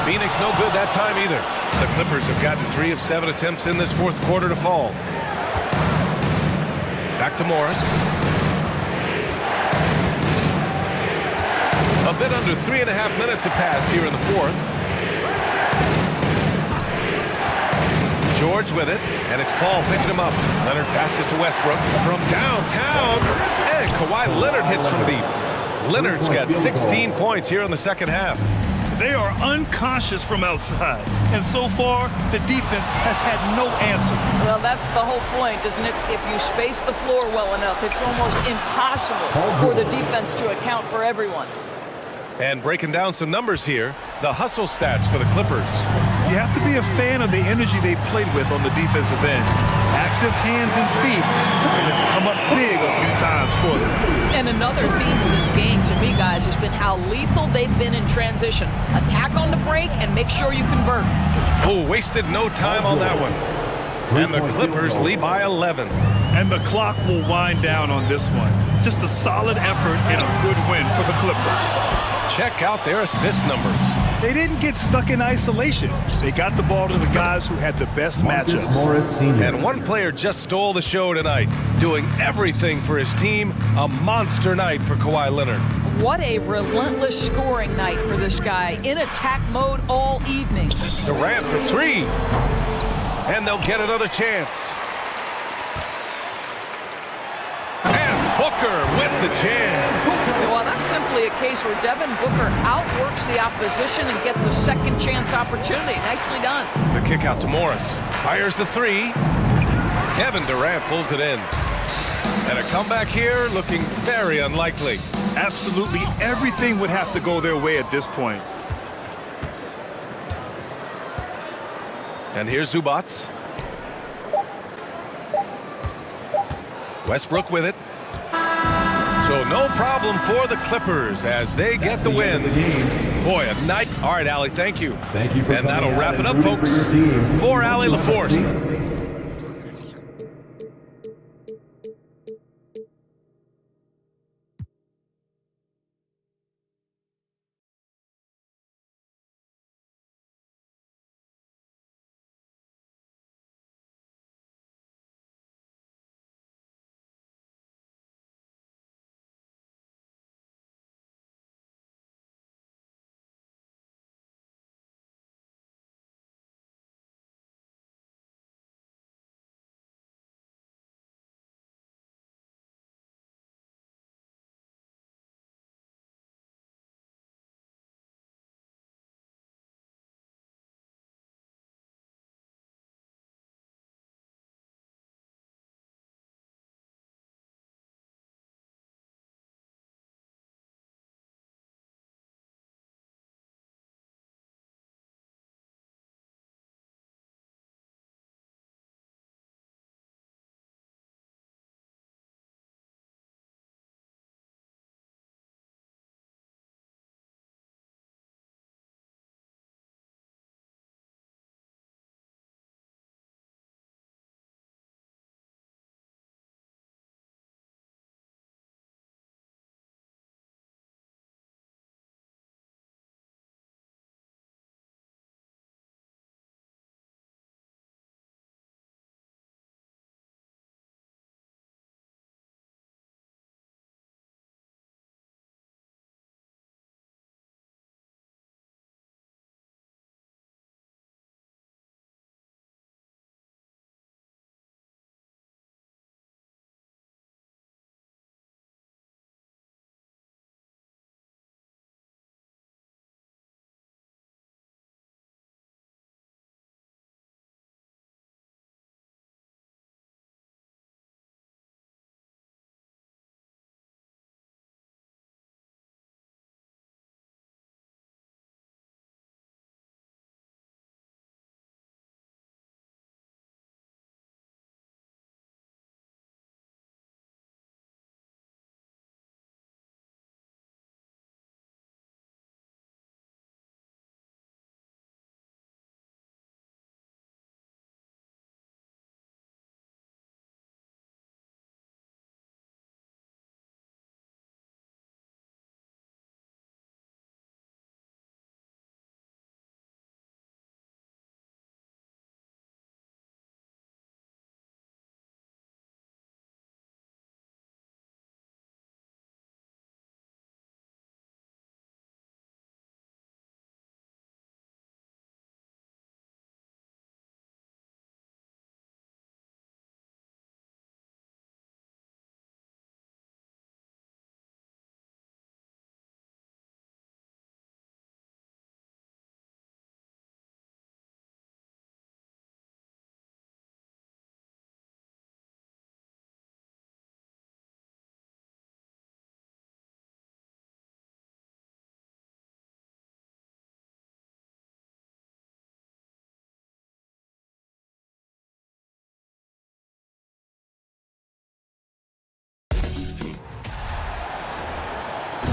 [SPEAKER 7] Phoenix no good that time either. The Clippers have gotten 3 of 7 attempts in this 4th quarter to fall. Back to Morris. A bit under 3.5 minutes have passed here in the 4th. George with it, and it's Paul picking him up. Leonard passes to Westbrook from downtown, and Kawhi Leonard hits from deep. Leonard's got 16 points here in the 2nd half.
[SPEAKER 9] They are unconscious from outside, and so far, the defense has had no answer.
[SPEAKER 11] Well, that's the whole point, isn't it? If you space the floor well enough, it's almost impossible for the defense to account for everyone.
[SPEAKER 7] And breaking down some numbers here, the hustle stats for the Clippers.
[SPEAKER 9] You have to be a fan of the energy they played with on the defensive end. Active hands and feet, and it's come up big a few times for them.
[SPEAKER 11] And another theme in this game, to me, guys, has been how lethal they've been in transition. Attack on the break and make sure you convert.
[SPEAKER 7] Oh, wasted no time on that one. And the Clippers lead by 11.
[SPEAKER 9] And the clock will wind down on this one. Just a solid effort and a good win for the Clippers.
[SPEAKER 7] Check out their assist numbers.
[SPEAKER 9] They didn't get stuck in isolation. They got the ball to the guys who had the best matchups.
[SPEAKER 7] And one player just stole the show tonight, doing everything for his team. A monster night for Kawhi Leonard.
[SPEAKER 11] What a relentless scoring night for this guy. In attack mode all evening.
[SPEAKER 7] Durant for three. And they'll get another chance. And Booker with the jam.
[SPEAKER 11] Well, that's simply a case where Devin Booker outworks the opposition and gets a second chance opportunity. Nicely done.
[SPEAKER 7] The kick out to Morris. Fires the three. Kevin Durant pulls it in. And a comeback here looking very unlikely.
[SPEAKER 9] Absolutely everything would have to go their way at this point.
[SPEAKER 7] And here's Zubats. Westbrook with it. So no problem for the Clippers as they get the win. Boy, a night. All right, Allie, thank you.
[SPEAKER 15] Thank you for
[SPEAKER 7] and that'll wrap it up,
[SPEAKER 15] everything
[SPEAKER 7] folks.
[SPEAKER 15] for your team.
[SPEAKER 7] For Allie LaForce.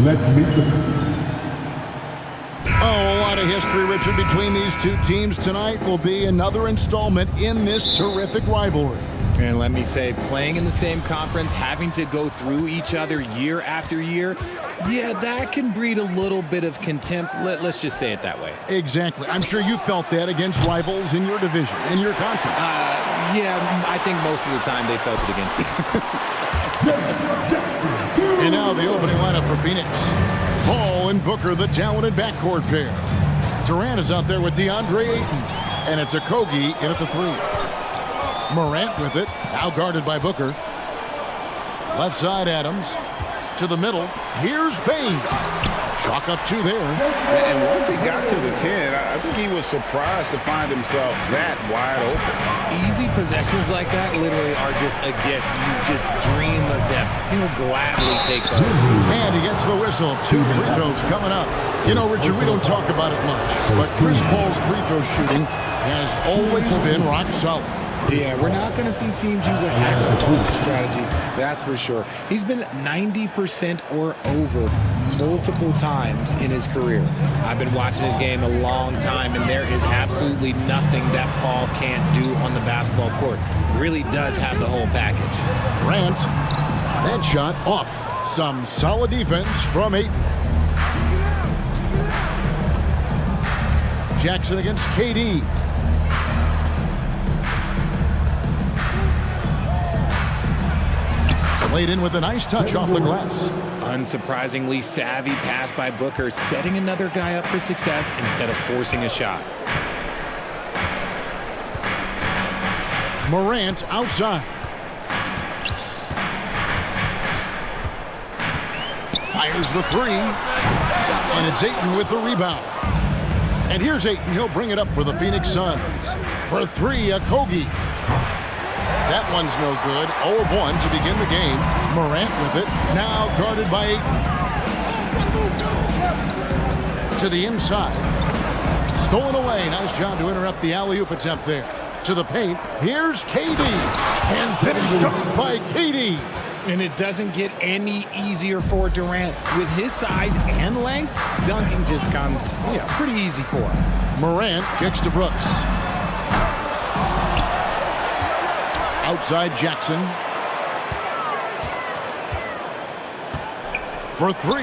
[SPEAKER 15] Let's meet the...
[SPEAKER 1] Oh, a lot of history, Richard, between these two teams tonight will be another installment in this terrific rivalry.
[SPEAKER 14] And let me say, playing in the same conference, having to go through each other year after year, yeah, that can breed a little bit of contempt. Let's just say it that way.
[SPEAKER 1] Exactly. I'm sure you felt that against rivals in your division, in your conference.
[SPEAKER 14] Yeah, I think most of the time they felt it against me.
[SPEAKER 1] And now the opening lineup for Phoenix. Paul and Booker, the talented backcourt pair. Durant is out there with DeAndre Ayton. And it's a Kogi in at the 3. Morant with it, now guarded by Booker. Left side, Adams. To the middle, here's Bain. Chalk up 2 there.
[SPEAKER 2] And once he got to the 10, I think he was surprised to find himself that wide open.
[SPEAKER 14] Easy possessions like that literally are just a gift. You just dream of them. He'll gladly take those.
[SPEAKER 1] And he gets the whistle. 2 free throws coming up. You know, Richard, we don't talk about it much, but Chris Paul's free throw shooting has always been rock solid.
[SPEAKER 14] Yeah, we're not going to see teams use a half-court strategy, that's for sure. He's been 90% or over multiple times in his career. I've been watching his game a long time, and there is absolutely nothing that Paul can't do on the basketball court. Really does have the whole package.
[SPEAKER 1] Grant, that shot off. Some solid defense from Ayton. Jackson against KD. Laid in with a nice touch off the glass.
[SPEAKER 14] Unsurprisingly savvy pass by Booker, setting another guy up for success instead of forcing a shot.
[SPEAKER 1] Morant outside. Fires the 3. And it's Ayton with the rebound. And here's Ayton. He'll bring it up for the Phoenix Suns. For 3, a Kogi. That one's no good. 0-1 to begin the game. Morant with it. Now guarded by Ayton. To the inside. Stolen away. Nice job to interrupt the alley-oop attempt there. To the paint. Here's KD. And finished up by KD.
[SPEAKER 14] And it doesn't get any easier for Durant. With his size and length, dunking just comes pretty easy for him.
[SPEAKER 1] Morant kicks to Brooks. Outside Jackson. For 3.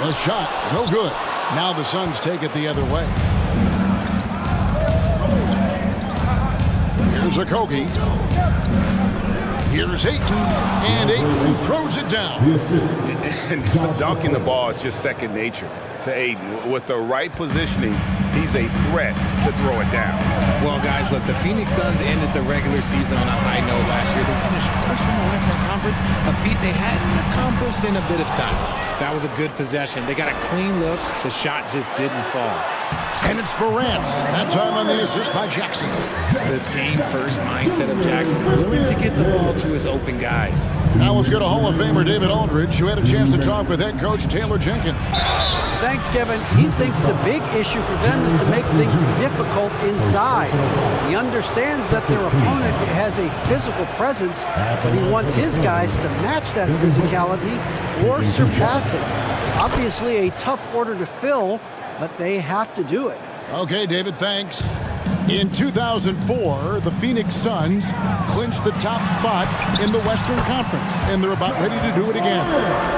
[SPEAKER 1] The shot, no good. Now the Suns take it the other way. Here's a Kogi. Here's Ayton. And Ayton throws it down.
[SPEAKER 2] And dunking the ball is just second nature to Ayton. With the right positioning, he's a threat to throw it down.
[SPEAKER 14] Well, guys, look, the Phoenix Suns ended the regular season on a high note last year. They finished first in the Western Conference, a feat they hadn't accomplished in a bit of time. That was a good possession. They got a clean look. The shot just didn't fall.
[SPEAKER 1] And it's Morant. That time on the assist by Jackson.
[SPEAKER 14] The team-first mindset of Jackson, willing to get the ball to his open guys.
[SPEAKER 1] Now let's go to Hall of Famer David Aldridge, who had a chance to talk with head coach Taylor Jenkins.
[SPEAKER 12] Thanks, Kevin. He thinks the big issue for them is to make things difficult inside. He understands that their opponent has a physical presence, but he wants his guys to match that physicality or surpass it. Obviously a tough order to fill, but they have to do it.
[SPEAKER 1] Okay, David, thanks. In 2004, the Phoenix Suns clinched the top spot in the Western Conference, and they're about ready to do it again.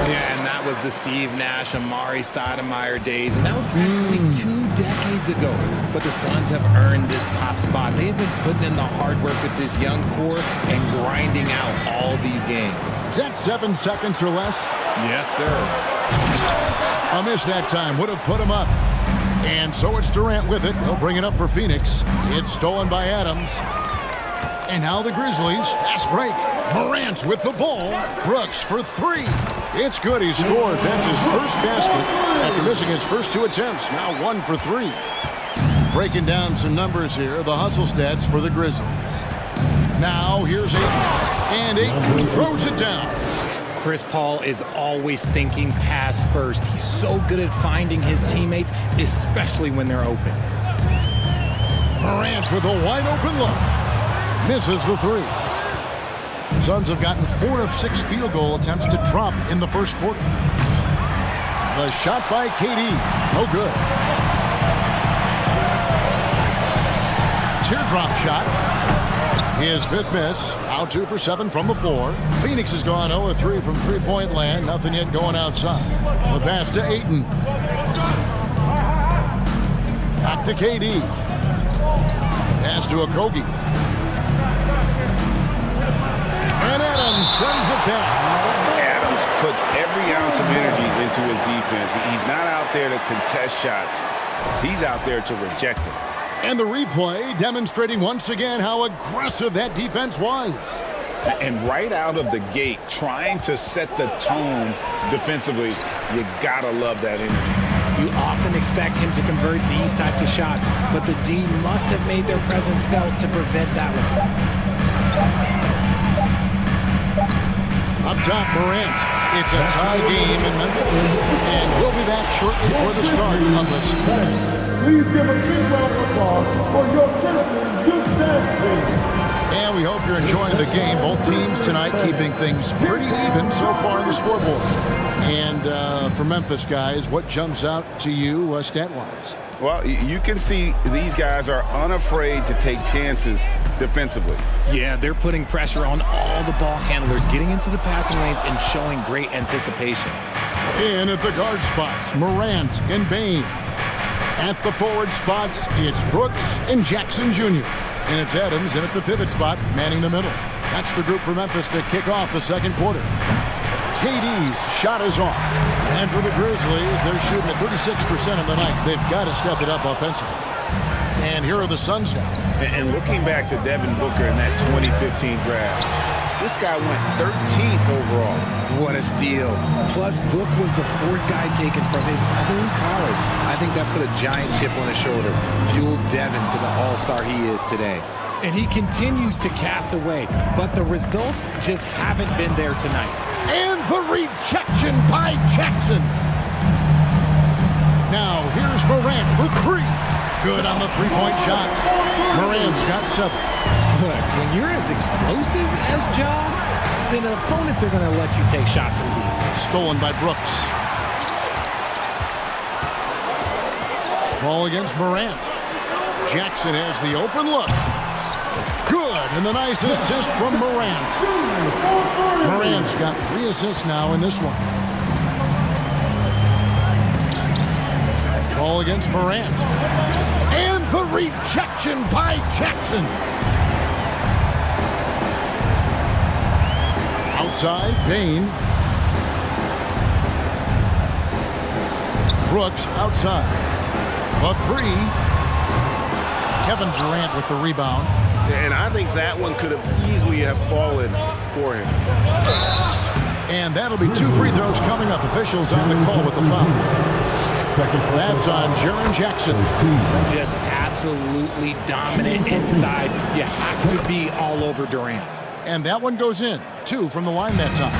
[SPEAKER 14] Yeah, and that was the Steve Nash, Amari Stoudemire days, and that was practically 2 decades ago. But the Suns have earned this top spot. They have been putting in the hard work with this young core and grinding out all these games.
[SPEAKER 1] Is that 7 seconds or less?
[SPEAKER 14] Yes, sir.
[SPEAKER 1] A miss that time would have put him up. And so it's Durant with it. He'll bring it up for Phoenix. It's stolen by Adams. And now the Grizzlies. Fast break. Morant with the ball. Brooks for 3. It's good. He scores. That's his first basket after missing his first 2 attempts. Now 1 for 3. Breaking down some numbers here. The hustle stats for the Grizzlies. Now here's Ayton. And Ayton throws it down.
[SPEAKER 14] Chris Paul is always thinking pass first. He's so good at finding his teammates, especially when they're open.
[SPEAKER 1] Morant with a wide open look. Misses the 3. The Suns have gotten 4 of 6 field goal attempts to drop in the first quarter. The shot by KD. No good. Teardrop shot. His fifth miss. Now 2 for 7 from the floor. Phoenix has gone 0 of 3 from three-point land. Nothing yet going outside. The pass to Ayton. Back to KD. Pass to Okogie. And Adams sends it back.
[SPEAKER 2] Adams puts every ounce of energy into his defense. He's not out there to contest shots. He's out there to reject them.
[SPEAKER 1] And the replay demonstrating once again how aggressive that defense was.
[SPEAKER 2] And right out of the gate, trying to set the tone defensively, you gotta love that energy.
[SPEAKER 13] You often expect him to convert these types of shots, but the D must have made their presence felt to prevent that one.
[SPEAKER 1] Up top, Morant. It's a tie game in Memphis. And we'll be back shortly before the start of this.
[SPEAKER 15] Please give a big round of applause for your Christmas Youth Dance Team.
[SPEAKER 1] And we hope you're enjoying the game. Both teams tonight keeping things pretty even so far in the scoreboard. And for Memphis, guys, what jumps out to you stat-wise?
[SPEAKER 2] Well, you can see these guys are unafraid to take chances defensively.
[SPEAKER 13] Yeah, they're putting pressure on all the ball handlers, getting into the passing lanes and showing great anticipation.
[SPEAKER 1] In at the guard spots, Morant and Bain. At the forward spots, it's Brooks and Jackson Jr. And it's Adams in at the pivot spot, manning the middle. That's the group for Memphis to kick off the second quarter. KD's shot is off. And for the Grizzlies, they're shooting at 36% of the night. They've got to step it up offensively. And here are the Suns now.
[SPEAKER 2] And looking back to Devin Booker in that 2015 draft, this guy went 13th overall.
[SPEAKER 13] What a steal. Plus, Book was the fourth guy taken from his own college. I think that put a giant chip on his shoulder, fueled Devin to the all-star he is today. And he continues to cast away, but the results just haven't been there tonight.
[SPEAKER 1] And the rejection by Jackson. Now, here's Morant for 3. Good on the three-point shot. Morant's got 7.
[SPEAKER 13] Look, when you're as explosive as Ja, then opponents are going to let you take shots from deep.
[SPEAKER 1] Stolen by Brooks. Ball against Morant. Jackson has the open look. Good, and the nice assist from Morant. Morant's got 3 assists now in this one. Ball against Morant. And the rejection by Jackson. Outside, Bain. Brooks outside. A 3. Kevin Durant with the rebound.
[SPEAKER 2] And I think that one could have easily have fallen for him.
[SPEAKER 1] And that'll be 2 free throws coming up. Officials on the call with the foul. That's on Jaren Jackson.
[SPEAKER 13] Just absolutely dominant inside. You have to be all over Durant.
[SPEAKER 1] And that one goes in. 2 from the line that time.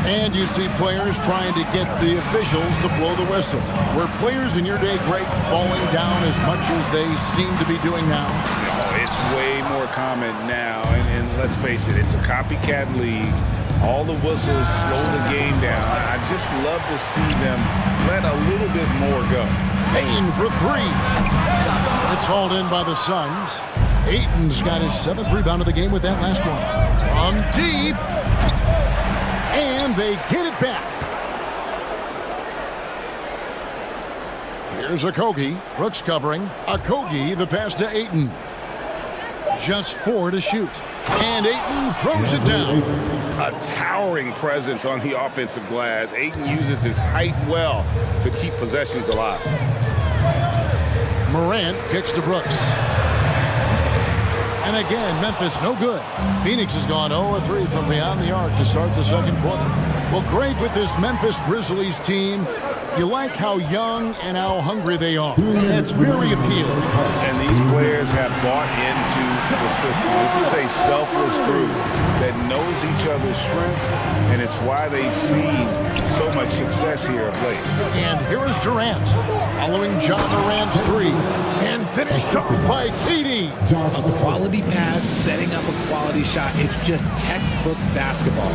[SPEAKER 1] And you see players trying to get the officials to blow the whistle. Were players in your day great falling down as much as they seem to be doing now?
[SPEAKER 2] Oh, it's way more common now. And let's face it, it's a copycat league. All the whistles slow the game down. I just love to see them let a little bit more go.
[SPEAKER 1] Payne for 3. It's hauled in by the Suns. Ayton's got his 7th rebound of the game with that last one. From deep. And they get it back. Here's Okogie. Brooks covering. Okogie, the pass to Ayton. Just 4 to shoot. And Ayton throws it down.
[SPEAKER 2] A towering presence on the offensive glass. Ayton uses his height well to keep possessions alive.
[SPEAKER 1] Morant kicks to Brooks. And again, Memphis no good. Phoenix has gone 0-3 from beyond the arc to start the second quarter. Well, great with this Memphis Grizzlies team. You like how young and how hungry they are. That's very appealing.
[SPEAKER 2] And these players have bought into the system. This is a selfless group that knows each other's strengths, and it's why they've seen so much success here of late.
[SPEAKER 1] And here is Durant, following John Morant's 3, and finished off by KD.
[SPEAKER 13] A quality pass, setting up a quality shot. It's just textbook basketball.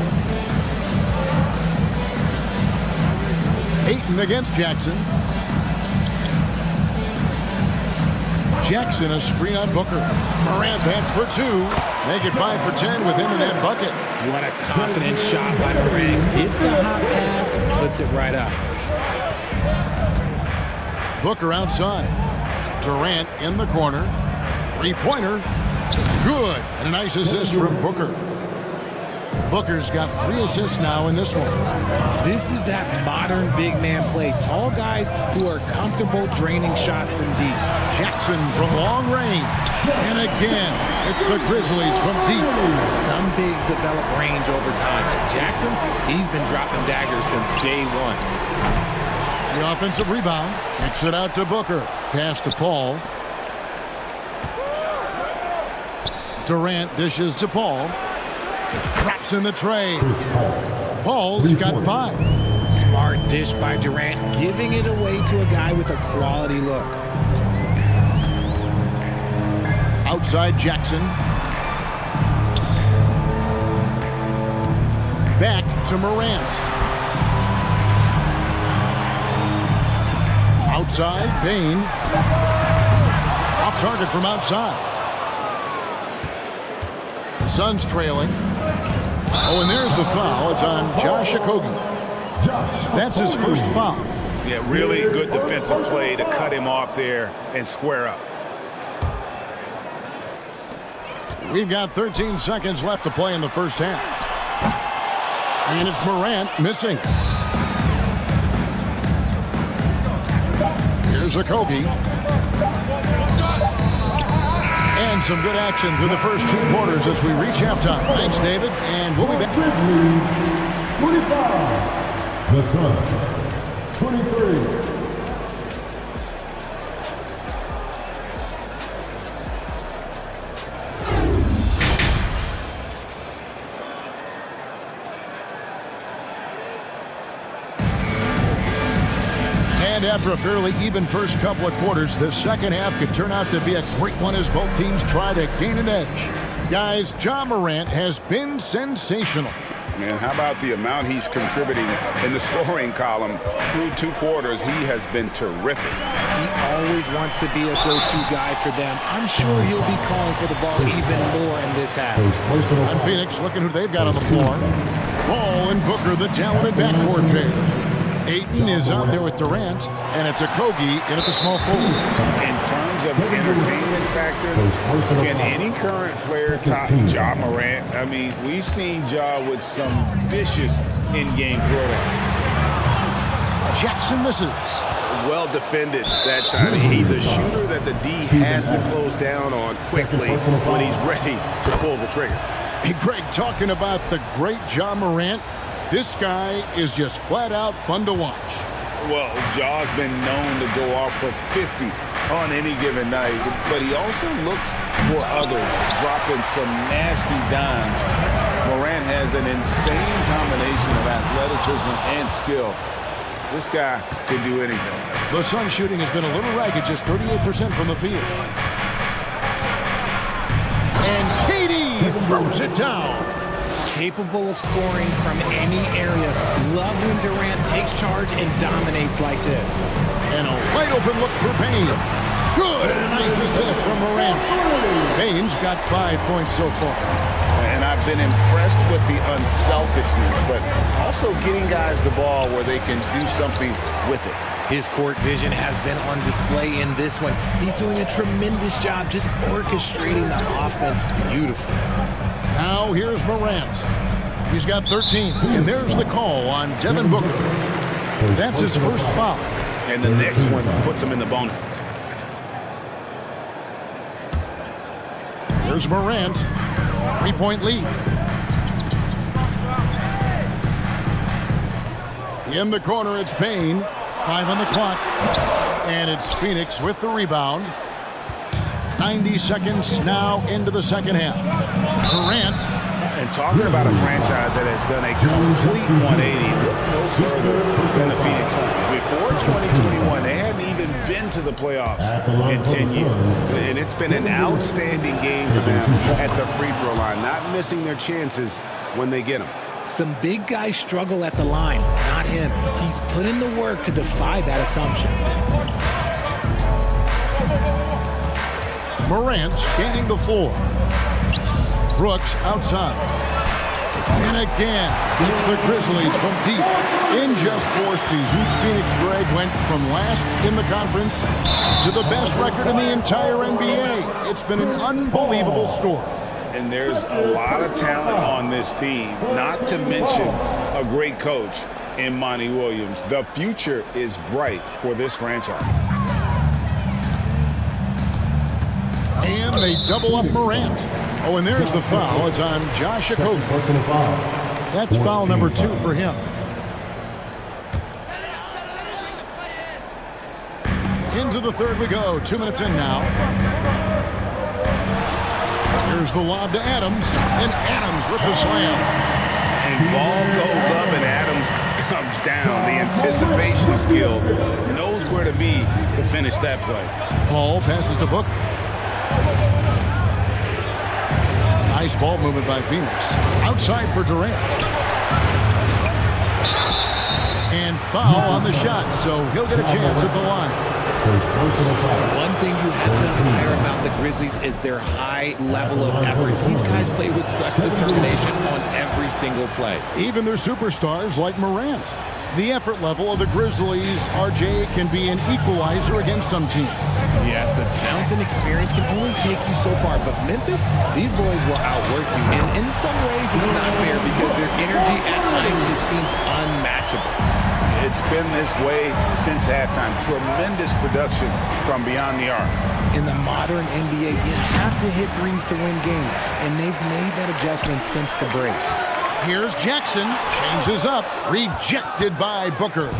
[SPEAKER 13] Ayton
[SPEAKER 1] against Jackson. Jackson a screen on Booker. Morant bats for 2. Make it 5 for 10 with him in that bucket.
[SPEAKER 13] What a confident shot by Morant. Gets the hot pass and puts it right up.
[SPEAKER 1] Booker outside. Durant in the corner. 3-pointer. Good. And a nice assist from Booker. Booker's got 3 assists now in this one.
[SPEAKER 13] This is that modern big man play. Tall guys who are comfortable draining shots from deep.
[SPEAKER 1] Jackson from long range. And again, it's the Grizzlies from deep.
[SPEAKER 13] Some bigs develop range over time. Jackson, he's been dropping daggers since day one.
[SPEAKER 1] The offensive rebound. Kicks it out to Booker. Pass to Paul. Durant dishes to Paul. Drops in the tray. Paul's got 5.
[SPEAKER 13] Smart dish by Durant, giving it away to a guy with a quality look.
[SPEAKER 1] Outside Jackson. Back to Morant. Outside, Payne. Off target from outside. The Suns trailing. Oh, and there's the foul. It's on Josh Okogie. That's his first foul.
[SPEAKER 2] Yeah, really good defensive play to cut him off there and square up.
[SPEAKER 1] We've got 13 seconds left to play in the first half. And it's Morant missing. Here's Okogie. And some good action through the first 2 quarters as we reach halftime. Thanks, David, and we'll be back.
[SPEAKER 15] 25. The Suns, 23.
[SPEAKER 1] And after a fairly even first couple of quarters, the second half could turn out to be a great one as both teams try to gain an edge. Guys, Ja Morant has been sensational.
[SPEAKER 2] And how about the amount he's contributing in the scoring column through 2 quarters? He has been terrific.
[SPEAKER 13] He always wants to be a go-to guy for them. I'm sure he'll be calling for the ball even more in this half.
[SPEAKER 1] And Phoenix looking who they've got on the floor. Paul and Booker, the talented backcourt pair. Ayton is out there with Durant, and it's Okogie in at the small forward.
[SPEAKER 2] In terms of entertainment factor, can any current player top Ja Morant? I mean, we've seen Ja with some vicious in-game throwdown.
[SPEAKER 1] Jackson misses.
[SPEAKER 16] Well defended that time. He's a shooter that the D has to close down on quickly when he's ready to pull the trigger.
[SPEAKER 1] Hey, Greg, talking about the great Ja Morant, this guy is just flat out fun to watch.
[SPEAKER 2] Well, Ja's been known to go off for 50 on any given night, but he also looks for others, dropping some nasty dimes. Morant has an insane combination of athleticism and skill. This guy can do anything.
[SPEAKER 1] The Suns shooting has been a little ragged, just 38% from the field. And Katie throws it down.
[SPEAKER 13] Capable of scoring from any area. Love when Durant takes charge and dominates like this.
[SPEAKER 1] And a wide open look for Payne. Good, and a nice assist from Morant. Payne's got 5 points so far.
[SPEAKER 2] And I've been impressed with the unselfishness, but also getting guys the ball where they can do something with it.
[SPEAKER 13] His court vision has been on display in this one. He's doing a tremendous job just orchestrating the offense beautifully.
[SPEAKER 1] Now here's Morant. He's got 13. And there's the call on Devin Booker. That's his first foul.
[SPEAKER 2] And the next one puts him in the bonus.
[SPEAKER 1] Here's Morant. 3-point lead. In the corner, it's Payne. 5 on the clock. And it's Phoenix with the rebound. 90 seconds now into the second half. Durant.
[SPEAKER 2] And talking about a franchise that has done a complete 180, look no further than the Phoenix Suns. Before 2021, they hadn't even been to the playoffs in 10 years. And it's been an outstanding game for them at the free throw line, not missing their chances when they get them.
[SPEAKER 13] Some big guys struggle at the line, not him. He's put in the work to defy that assumption.
[SPEAKER 1] Morant gaining the floor. Brooks outside. And again, it's the Grizzlies from deep. In just 4 seasons, Phoenix Greg went from last in the conference to the best record in the entire NBA. It's been an unbelievable story.
[SPEAKER 2] And there's a lot of talent on this team, not to mention a great coach in Monty Williams. The future is bright for this franchise.
[SPEAKER 1] And they double up Morant. Oh, and there's the foul. It's on Josh Hakim. That's foul number 2 for him. Into the third we go. 2 minutes in now. Here's the lob to Adams. And Adams with the slam.
[SPEAKER 2] And ball goes up and Adams comes down. The anticipation skills, knows where to be to finish that play.
[SPEAKER 1] Paul passes to Booker. Nice ball movement by Phoenix. Outside for Durant. And foul on the shot, so he'll get a chance at the line.
[SPEAKER 14] One thing you have to admire about the Grizzlies is their high level of effort. These guys play with such determination on every single play.
[SPEAKER 1] Even their superstars like Morant. The effort level of the Grizzlies, RJ, can be an equalizer against some teams.
[SPEAKER 14] Yes, the talent and experience can only take you so far, but Memphis, these boys will outwork you. And in some ways, it's not fair because their energy at times just seems unmatchable.
[SPEAKER 2] It's been this way since halftime. Tremendous production from beyond the arc.
[SPEAKER 14] In the modern NBA, you have to hit threes to win games, and they've made that adjustment since the break.
[SPEAKER 1] Here's Jackson. Changes up. Rejected by Booker.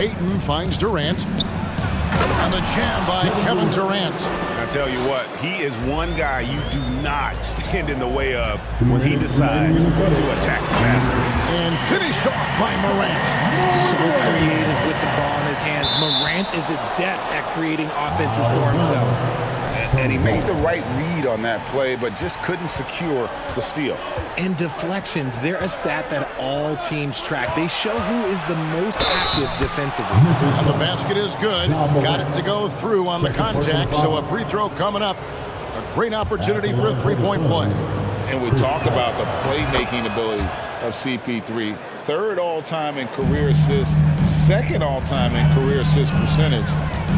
[SPEAKER 1] Ayton finds Durant. And the jam by Kevin Durant.
[SPEAKER 2] I tell you what, he is one guy you do not stand in the way of when he decides to attack the basket.
[SPEAKER 1] And finished off by Morant.
[SPEAKER 14] So creative with the ball in his hands. Morant is adept at creating offenses for himself.
[SPEAKER 2] And he made the right read on that play, but just couldn't secure the steal.
[SPEAKER 14] And deflections, they're a stat that all teams track. They show who is the most active defensively.
[SPEAKER 1] And the basket is good. Got it to go through on the contact, so a free throw coming up. A great opportunity for a three-point play.
[SPEAKER 4] And we talk about the playmaking ability of CP3. 3rd all-time in career assists, 2nd all-time in career assist percentage,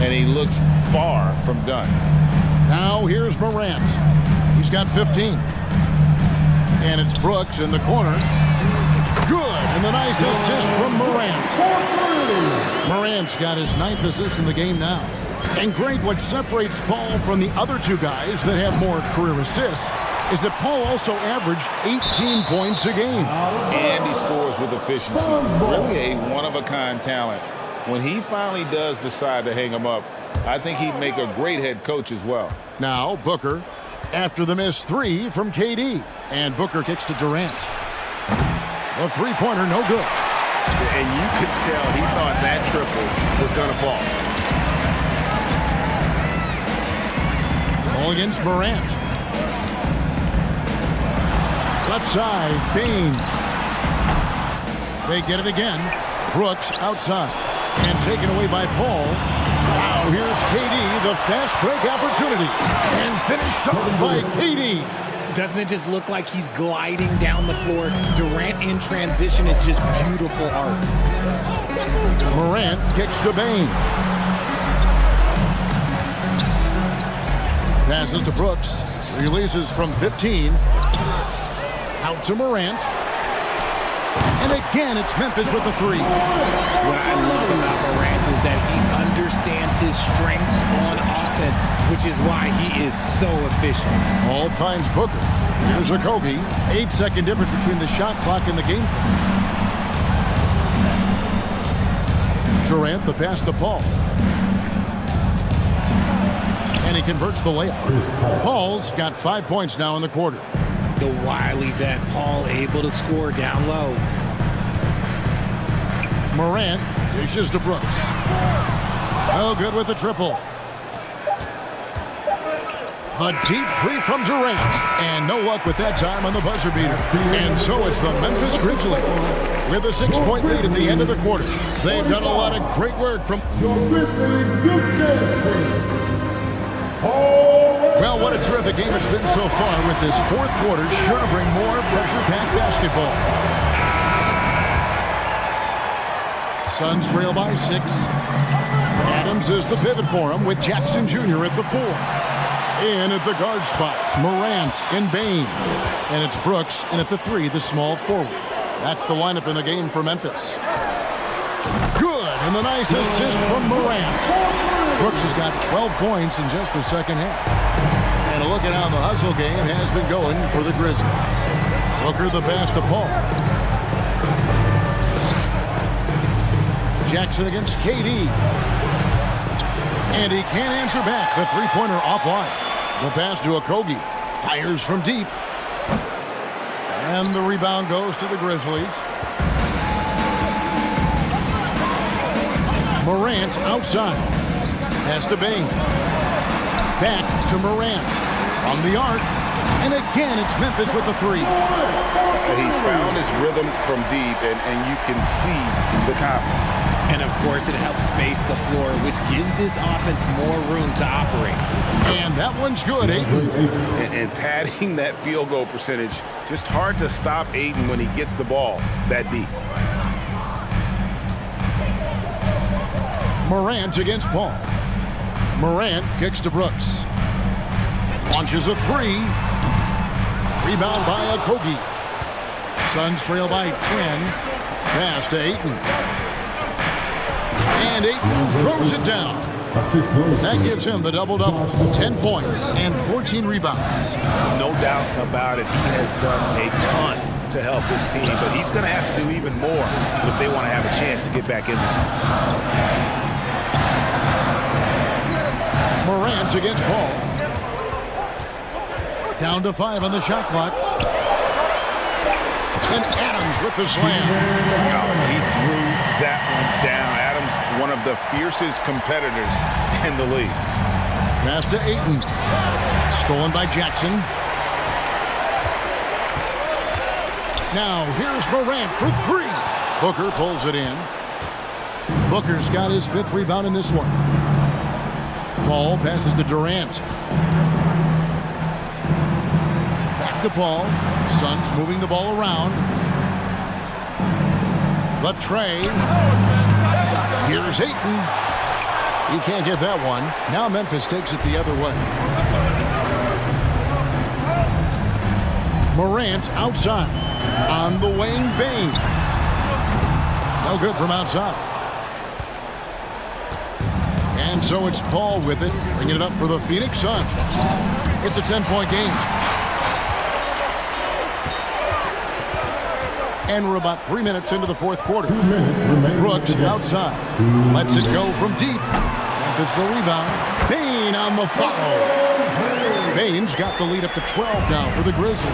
[SPEAKER 4] and he looks far from done.
[SPEAKER 1] Now here's Morant. He's got 15. And it's Brooks in the corner. Good. And the nice assist from Morant. Morant's got his 9th assist in the game now. And great, what separates Paul from the other 2 guys that have more career assists is that Paul also averaged 18 points a game.
[SPEAKER 4] And he scores with efficiency. Really a one-of-a-kind talent. When he finally does decide to hang him up, I think he'd make a great head coach as well.
[SPEAKER 1] Now Booker after the missed 3 from KD. And Booker kicks to Durant. The three-pointer no good.
[SPEAKER 2] And you could tell he thought that triple was going to fall.
[SPEAKER 1] Ball against Morant. Left side, Bain. They get it again. Brooks outside. And taken away by Paul. Now here's KD, the fast break opportunity. And finished off by KD.
[SPEAKER 14] Doesn't it just look like he's gliding down the floor? Durant in transition is just beautiful art.
[SPEAKER 1] Morant kicks to Bain. Passes to Brooks. Releases from 15. Out to Morant. And again, it's Memphis with the 3.
[SPEAKER 14] What I love about Morant is that he understands his strengths on offense, which is why he is so efficient.
[SPEAKER 1] All times Booker. Here's a Kobe. 8-second difference between the shot clock and the game clock. Durant, the pass to Paul. And he converts the layup. Paul's got 5 points now in the quarter.
[SPEAKER 14] The wily vet, Paul, able to score down low.
[SPEAKER 1] Morant dishes to Brooks. Oh, good with the triple. A deep three from Durant. And no luck with that time on the buzzer beater. And so it's the Memphis Grizzlies with a 6-point lead at the end of the quarter. They've done a lot of great work from... Well, what a terrific game it's been so far with this fourth quarter. Sure to bring more pressure-packed basketball. Suns trail by 6. Adams is the pivot for him with Jackson Jr. at the 4. In at the guard spots, Morant and Bain. And it's Brooks in at the 3, the small forward. That's the lineup in the game for Memphis. Good, and the nice assist from Morant. Brooks has got 12 points in just the second half. And a look at how the hustle game has been going for the Grizzlies. Booker the pass to Paul. Jackson against KD. And he can't answer back. The three-pointer offline. The pass to Okogie. Fires from deep. And the rebound goes to the Grizzlies. Morant outside. Pass to Bain. Back to Morant. On the arc. And again, it's Memphis with the 3.
[SPEAKER 16] He's found his rhythm from deep, and you can see the confidence.
[SPEAKER 13] And, of course, it helps space the floor, which gives this offense more room to operate.
[SPEAKER 1] And that one's good, Ayton.
[SPEAKER 16] And padding that field goal percentage, just hard to stop Ayton when he gets the ball that deep.
[SPEAKER 1] Morant against Paul. Morant kicks to Brooks. Launches a 3. Rebound by Okogie. Suns trail by 10. Pass to Ayton. And Ayton throws it down. That gives him the double-double. 10 points and 14 rebounds.
[SPEAKER 16] No doubt about it. He has done a ton to help this team, but he's going to have to do even more if they want to have a chance to get back in this.
[SPEAKER 1] Morant against Paul. Down to 5 on the shot clock. And Adams with the slam.
[SPEAKER 16] He threw that one down. Adams, one of the fiercest competitors in the league.
[SPEAKER 1] Pass to Ayton. Stolen by Jackson. Now here's Morant for 3. Booker pulls it in. Booker's got his 5th rebound in this one. Paul passes to Durant. Back to Paul. Suns moving the ball around. The tray. Here's Ayton. He can't get that one. Now Memphis takes it the other way. Morant outside. On the wing, Bain. No good from outside. And so it's Paul with it, bringing it up for the Phoenix Suns. It's a 10-point game. And we're about 3 minutes into the fourth quarter. Brooks outside. Lets it go from deep. Memphis the rebound. Bain on the foul. Bain's got the lead up to 12 now for the Grizzlies.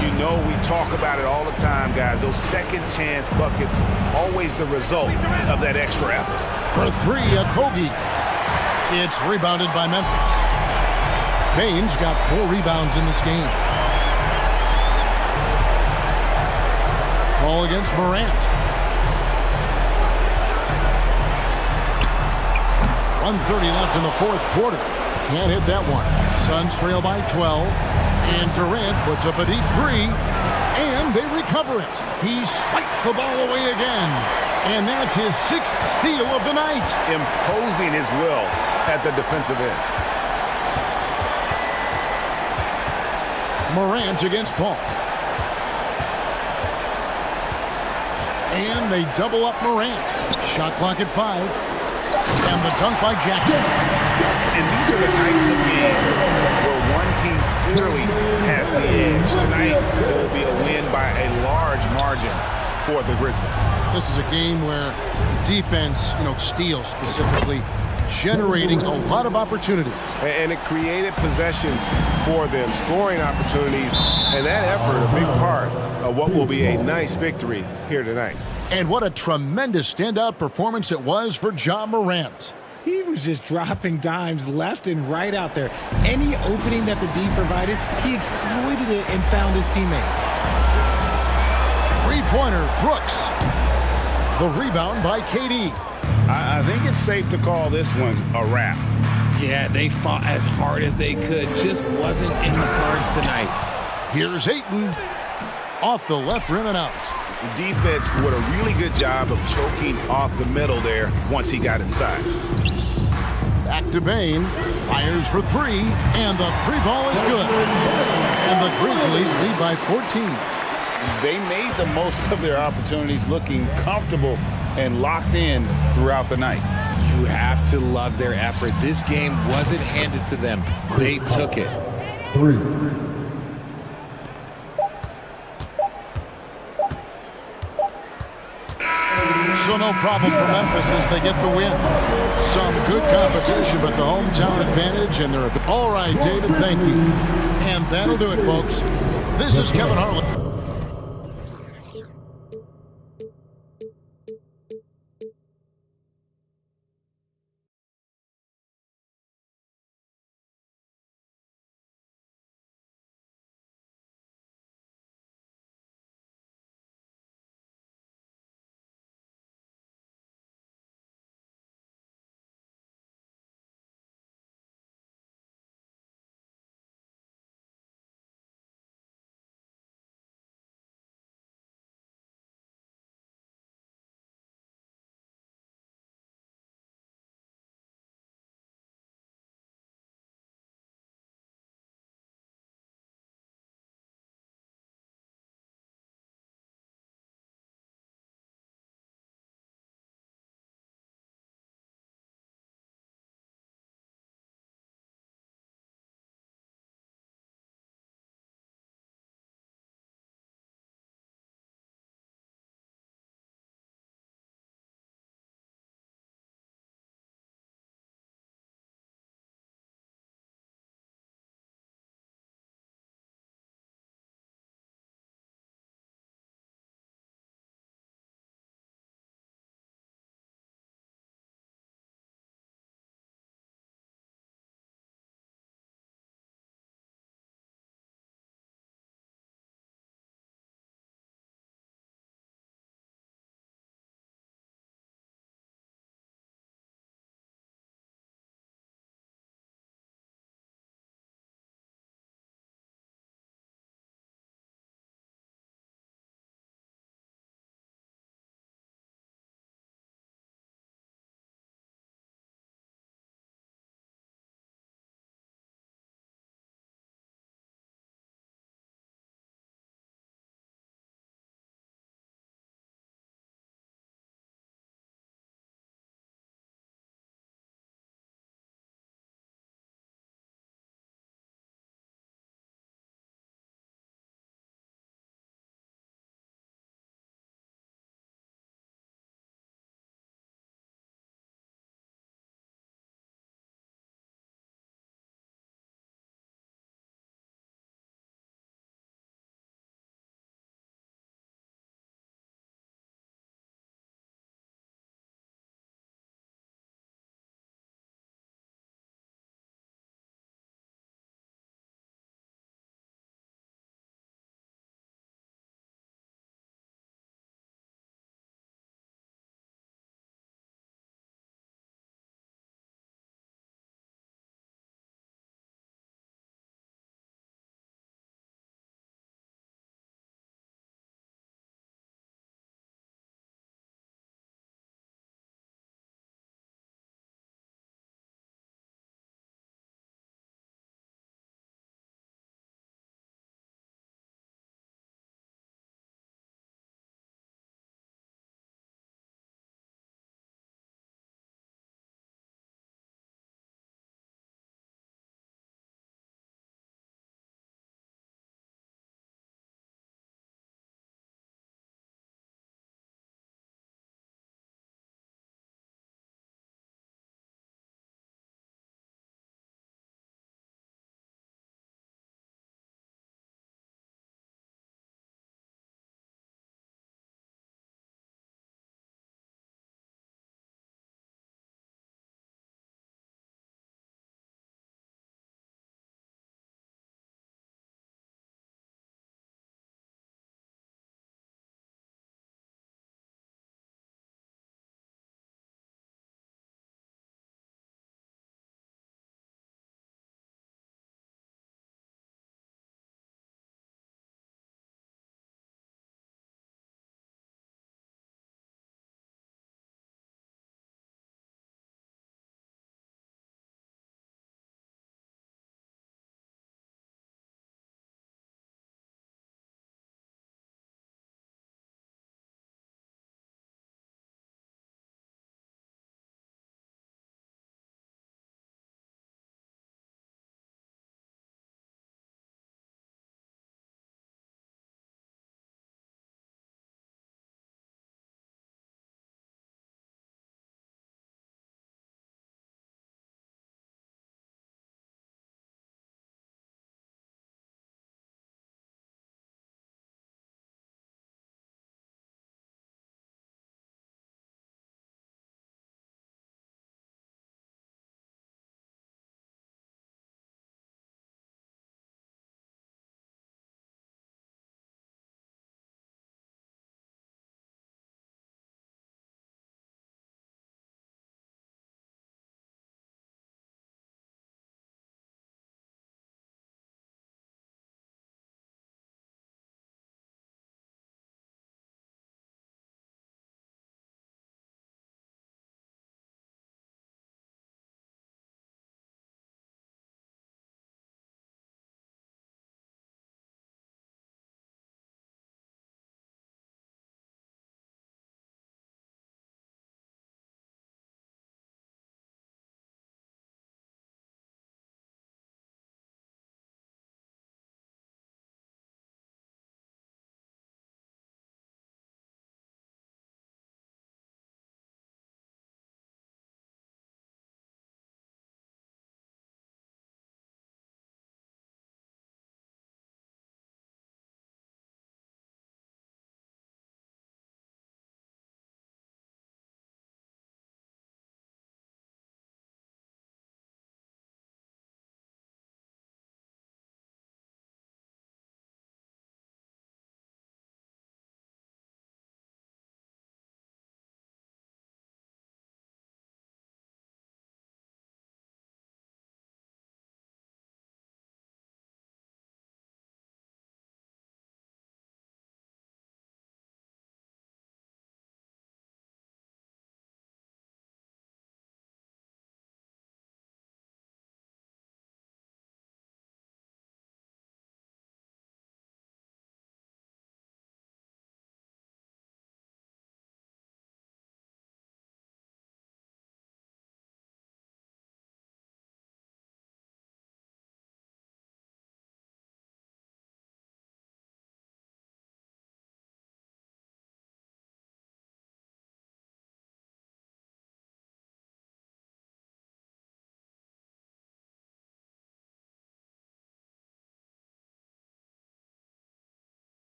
[SPEAKER 16] You know we talk about it all the time, guys. Those second chance buckets, always the result of that extra effort.
[SPEAKER 1] For 3, Okogie. It's rebounded by Memphis. Bain's got 4 rebounds in this game. Ball against Morant. 1:30 left in the fourth quarter. Can't hit that one. Suns trail by 12. And Durant puts up a deep 3. And they recover it. He swipes the ball away again. And that's his 6th steal of the night.
[SPEAKER 16] Imposing his will at the defensive end.
[SPEAKER 1] Morant against Paul. And they double up Morant. Shot clock at 5. And the dunk by Jackson.
[SPEAKER 16] And these are the types of games where one team clearly has the edge. Tonight, it will be a win by a large margin for the Grizzlies.
[SPEAKER 1] This is a game where defense, steals specifically, generating a lot of opportunities.
[SPEAKER 16] And it created possessions for them, scoring opportunities, and that effort, a big part of what will be a nice victory here tonight.
[SPEAKER 1] And what a tremendous standout performance it was for Ja Morant.
[SPEAKER 13] He was just dropping dimes left and right out there. Any opening that the D provided, he exploited it and found his teammates.
[SPEAKER 1] Three-pointer, Brooks. The rebound by KD.
[SPEAKER 2] I think it's safe to call this one a wrap.
[SPEAKER 13] Yeah, they fought as hard as they could. Just wasn't in the cards tonight.
[SPEAKER 1] Here's Ayton. Off the left rim and out.
[SPEAKER 2] The defense did a really good job of choking off the middle there once he got inside.
[SPEAKER 1] Back to Bain. Fires for three. And the three ball is good. And the Grizzlies lead by 14.
[SPEAKER 2] They made the most of their opportunities, looking comfortable and locked in throughout the night.
[SPEAKER 14] You have to love their effort. This game wasn't handed to them. They took it.
[SPEAKER 15] 3.
[SPEAKER 1] So no problem for Memphis as they get the win. Some good competition, but the hometown advantage, and they're all right, David, thank you. And that'll do it, folks. This is Kevin Harlan.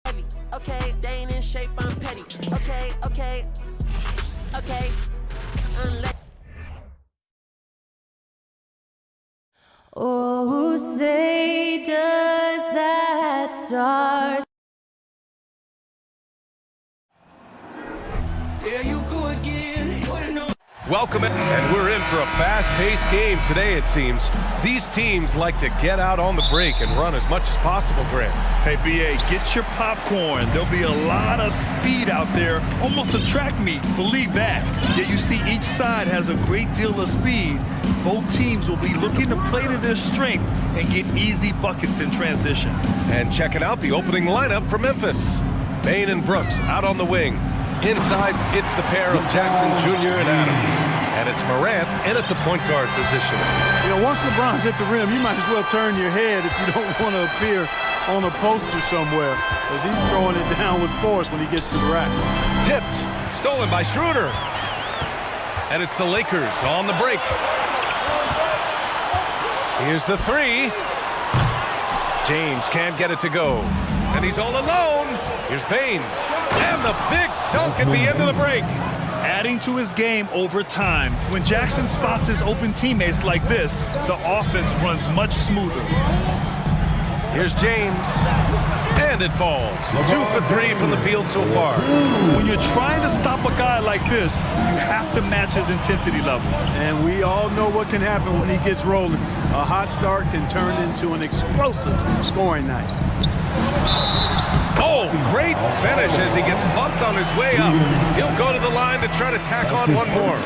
[SPEAKER 17] Okay, they ain't in shape, I'm petty. Okay.
[SPEAKER 6] Oh, say does that star.
[SPEAKER 17] There you go again.
[SPEAKER 7] Welcome in, and we're in for a fast-paced game today, it seems. These teams like to get out on the break and run as much as possible, Grant.
[SPEAKER 9] Hey, BA, get your popcorn. There'll be a lot of speed out there, almost a track meet, believe that. Yet you see each side has a great deal of speed. Both teams will be looking to play to their strength and get easy buckets in transition.
[SPEAKER 7] And checking out the opening lineup for Memphis. Bain and Brooks out on the wing. Inside, it's the pair of Jackson Jr. and Adams. And it's Morant in at the point guard position.
[SPEAKER 5] You know, once LeBron's at the rim, you might as well turn your head if you don't want to appear on a poster somewhere, as he's throwing it down with force when he gets to the rack.
[SPEAKER 7] Tipped, stolen by Schroeder. And it's the Lakers on the break. Here's the three. James can't get it to go. And he's all alone. Here's Bain. And the big dunk at the end of the break.
[SPEAKER 9] Adding to his game over time. When Jackson spots his open teammates like this, the offense runs much smoother.
[SPEAKER 7] Here's James. And it falls. 2 for 3 from the field so far.
[SPEAKER 9] When you're trying to stop a guy like this, you have to match his intensity level.
[SPEAKER 5] And we all know what can happen when he gets rolling. A hot start can turn into an explosive scoring night.
[SPEAKER 7] Oh, great finish as he gets bumped on his way up. He'll go to the line to try to tack on one more.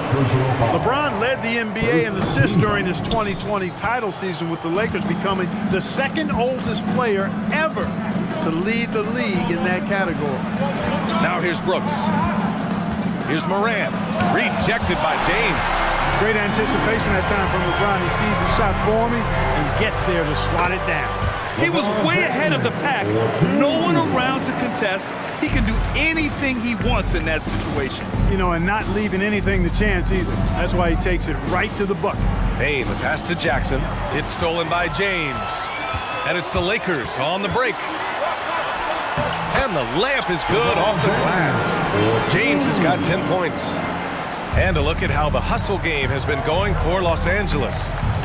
[SPEAKER 5] LeBron led the NBA in assists during his 2020 title season, with the Lakers becoming the second oldest player ever to lead the league in that category.
[SPEAKER 7] Now here's Brooks. Here's Morant. Rejected by James.
[SPEAKER 5] Great anticipation that time from LeBron. He sees the shot forming and gets there to swat it down.
[SPEAKER 9] He was way ahead of the pack. No one around to contest. He can do anything he wants in that situation.
[SPEAKER 5] You know, and not leaving anything to chance either. That's why he takes it right to the bucket.
[SPEAKER 7] Bain, the pass to Jackson. It's stolen by James. And it's the Lakers on the break. And the layup is good off the glass. James has got 10 points. And a look at how the hustle game has been going for Los Angeles.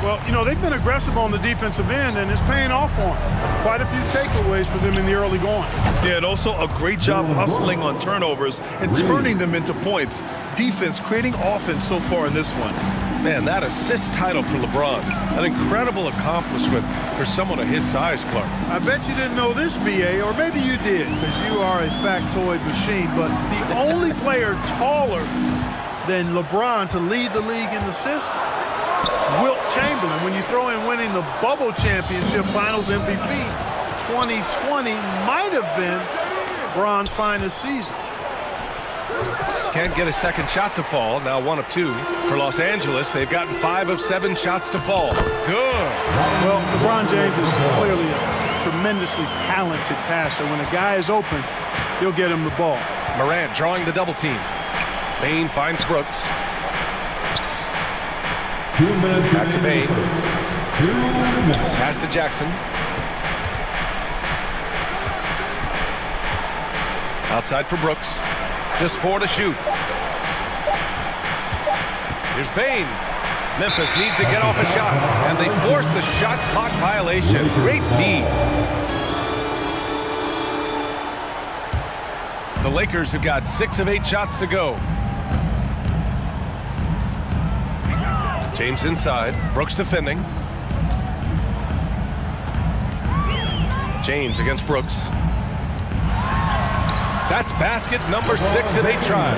[SPEAKER 5] Well, you know, they've been aggressive on the defensive end, and it's paying off for them. Quite a few takeaways for them in the early going.
[SPEAKER 9] Yeah, and also a great job hustling on turnovers and turning them into points. Defense creating offense so far in this one.
[SPEAKER 7] Man, that assist title for LeBron. An incredible accomplishment for someone of his size, Clark.
[SPEAKER 5] I bet you didn't know this, BA, or maybe you did, because you are a factoid machine, but the only player taller than LeBron to lead the league in assists, Wilt Chamberlain. When you throw in winning the Bubble Championship Finals MVP, 2020 might have been LeBron's finest season.
[SPEAKER 7] Can't get a second shot to fall. Now 1 of 2 for Los Angeles. They've gotten 5 of 7 shots to fall. Good.
[SPEAKER 5] Well, LeBron James is clearly a tremendously talented passer. When a guy is open, he'll get him the ball.
[SPEAKER 7] Morant drawing the double team. Bain finds Brooks. Back to Bain. Pass to Jackson. Outside for Brooks. Just 4 to shoot. Here's Bain. Memphis needs to get off a shot, and they force the shot clock violation. Great D. The Lakers have got 6 of 8 shots to go. James inside. Brooks defending. James against Brooks. That's basket number 6 in 8 tries.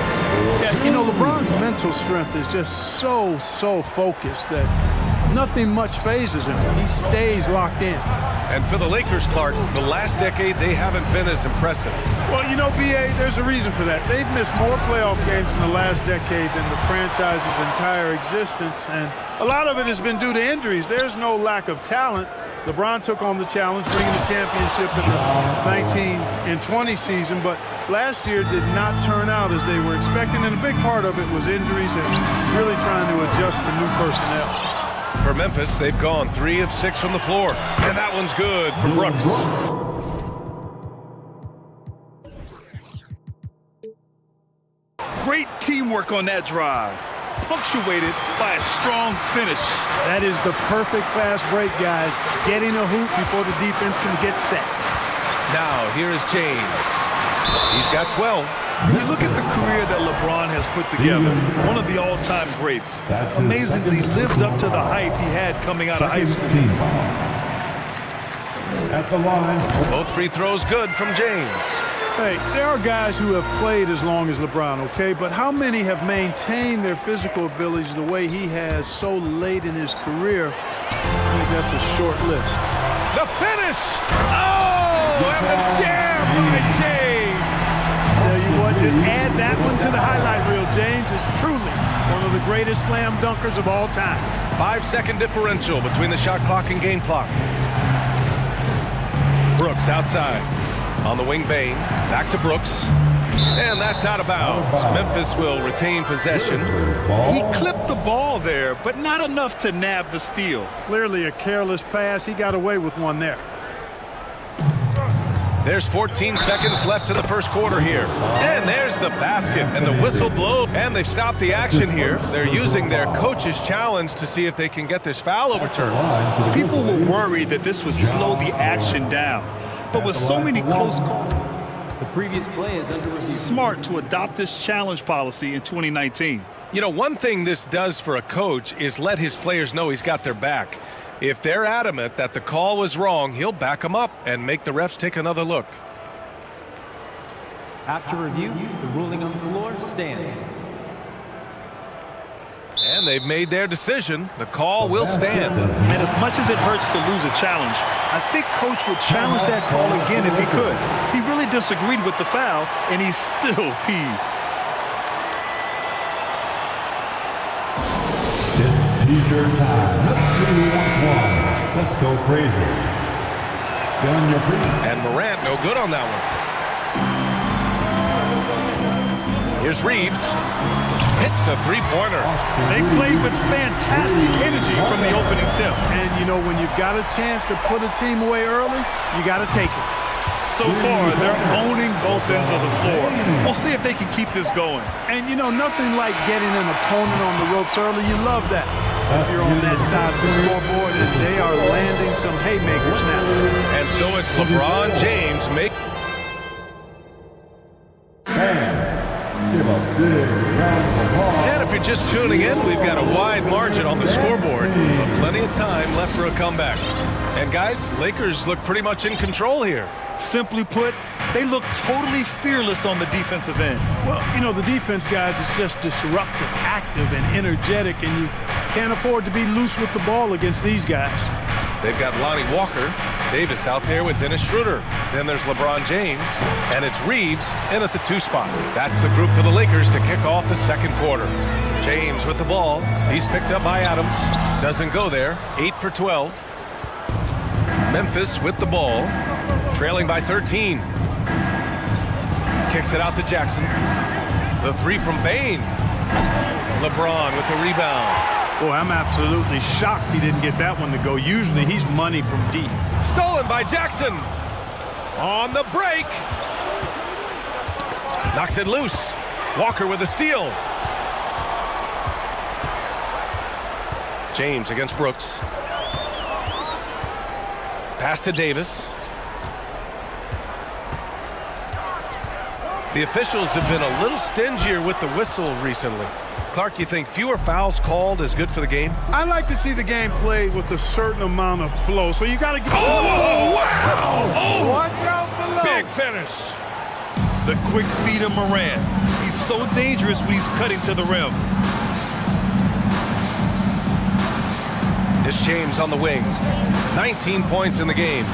[SPEAKER 5] Yeah, you know, LeBron's mental strength is just so focused that nothing much phases him. He stays locked in.
[SPEAKER 7] And for the Lakers, Clark, the last decade, they haven't been as impressive.
[SPEAKER 5] Well, you know, BA, there's a reason for that. They've missed more playoff games in the last decade than the franchise's entire existence, and a lot of it has been due to injuries. There's no lack of talent. LeBron took on the challenge, bringing the championship in the 19 and 20 season, but last year did not turn out as they were expecting, and a big part of it was injuries and really trying to adjust to new personnel.
[SPEAKER 7] For Memphis, they've gone 3 of 6 from the floor, and that one's good for Brooks.
[SPEAKER 9] teamwork on that drive, punctuated by a strong finish.
[SPEAKER 5] That is the perfect fast break, guys. Getting a hoop before the defense can get set.
[SPEAKER 7] Now, here is James. He's got 12.
[SPEAKER 9] You look at the career that LeBron has put together, one of the all-time greats. Amazingly lived up to the hype he had coming out of high school.
[SPEAKER 15] At the line.
[SPEAKER 7] Both free throws good from James.
[SPEAKER 5] Hey, there are guys who have played as long as LeBron, okay? But how many have maintained their physical abilities the way he has so late in his career? I think that's a short list.
[SPEAKER 7] The finish! Oh, and the jam by James!
[SPEAKER 5] Tell you what, just add that one to the highlight reel. James is truly one of the greatest slam dunkers of all time.
[SPEAKER 7] 5-second differential between the shot clock and game clock. Brooks outside. On the wing, Bain. Back to Brooks. And that's out of bounds. Memphis will retain possession.
[SPEAKER 9] He clipped the ball there, but not enough to nab the steal.
[SPEAKER 5] Clearly a careless pass. He got away with one there.
[SPEAKER 7] There's 14 seconds left in the first quarter here. And there's the basket and the whistle blow. And they've stopped the action here. They're using their coach's challenge to see if they can get this foul overturned.
[SPEAKER 9] People were worried that this would slow the action down. But with so many close calls,
[SPEAKER 18] the previous play is under review.
[SPEAKER 9] Smart to adopt this challenge policy in 2019.
[SPEAKER 7] You know, one thing this does for a coach is let his players know he's got their back. If they're adamant that the call was wrong, he'll back them up and make the refs take another look.
[SPEAKER 18] After review, the ruling on the floor stands.
[SPEAKER 7] And they've made their decision. The call will stand.
[SPEAKER 9] And as much as it hurts to lose a challenge, I think Coach would challenge that call again if he could. He really disagreed with the foul, and he's still peeved.
[SPEAKER 15] T-shirt time. Let's go crazy. Down your feet.
[SPEAKER 7] And Morant, no good on that one. Here's Reeves. Hits a three-pointer.
[SPEAKER 9] They played with fantastic energy from the opening tip.
[SPEAKER 5] And, you know, when you've got a chance to put a team away early, you got to take it.
[SPEAKER 9] So far, they're owning both ends of the floor. We'll see if they can keep this going.
[SPEAKER 5] And, you know, nothing like getting an opponent on the ropes early. You love that. If you're on that side of the scoreboard, and they are landing some haymakers now.
[SPEAKER 7] And so it's LeBron James making. And if you're just tuning in, we've got a wide margin on the scoreboard, but plenty of time left for a comeback. And guys, Lakers look pretty much in control here.
[SPEAKER 9] Simply put, they look totally fearless on the defensive end.
[SPEAKER 5] Well, you know, the defense, guys, is just disruptive, active, and energetic, and you can't afford to be loose with the ball against these guys.
[SPEAKER 7] They've got Lonnie Walker, Davis out there with Dennis Schroeder. Then there's LeBron James, and it's Reeves in at the 2 spot. That's the group for the Lakers to kick off the second quarter. James with the ball. He's picked up by Adams. Doesn't go there. 8 for 12. Memphis with the ball, trailing by 13. Kicks it out to Jackson. The 3 from Bain. LeBron with the rebound.
[SPEAKER 5] Boy, I'm absolutely shocked he didn't get that one to go. Usually he's money from deep.
[SPEAKER 7] Stolen by Jackson. On the break. Knocks it loose. Walker with a steal. James against Brooks. Pass to Davis. The officials have been a little stingier with the whistle recently. Clark, you think fewer fouls called is good for the game?
[SPEAKER 5] I like to see the game played with a certain amount of flow, so you got to get...
[SPEAKER 7] Oh, wow!
[SPEAKER 5] Oh, watch out below!
[SPEAKER 7] Big finish.
[SPEAKER 9] The quick feed of Morant. He's so dangerous when he's cutting to the rim.
[SPEAKER 7] It's James on the wing. 19 points in the game.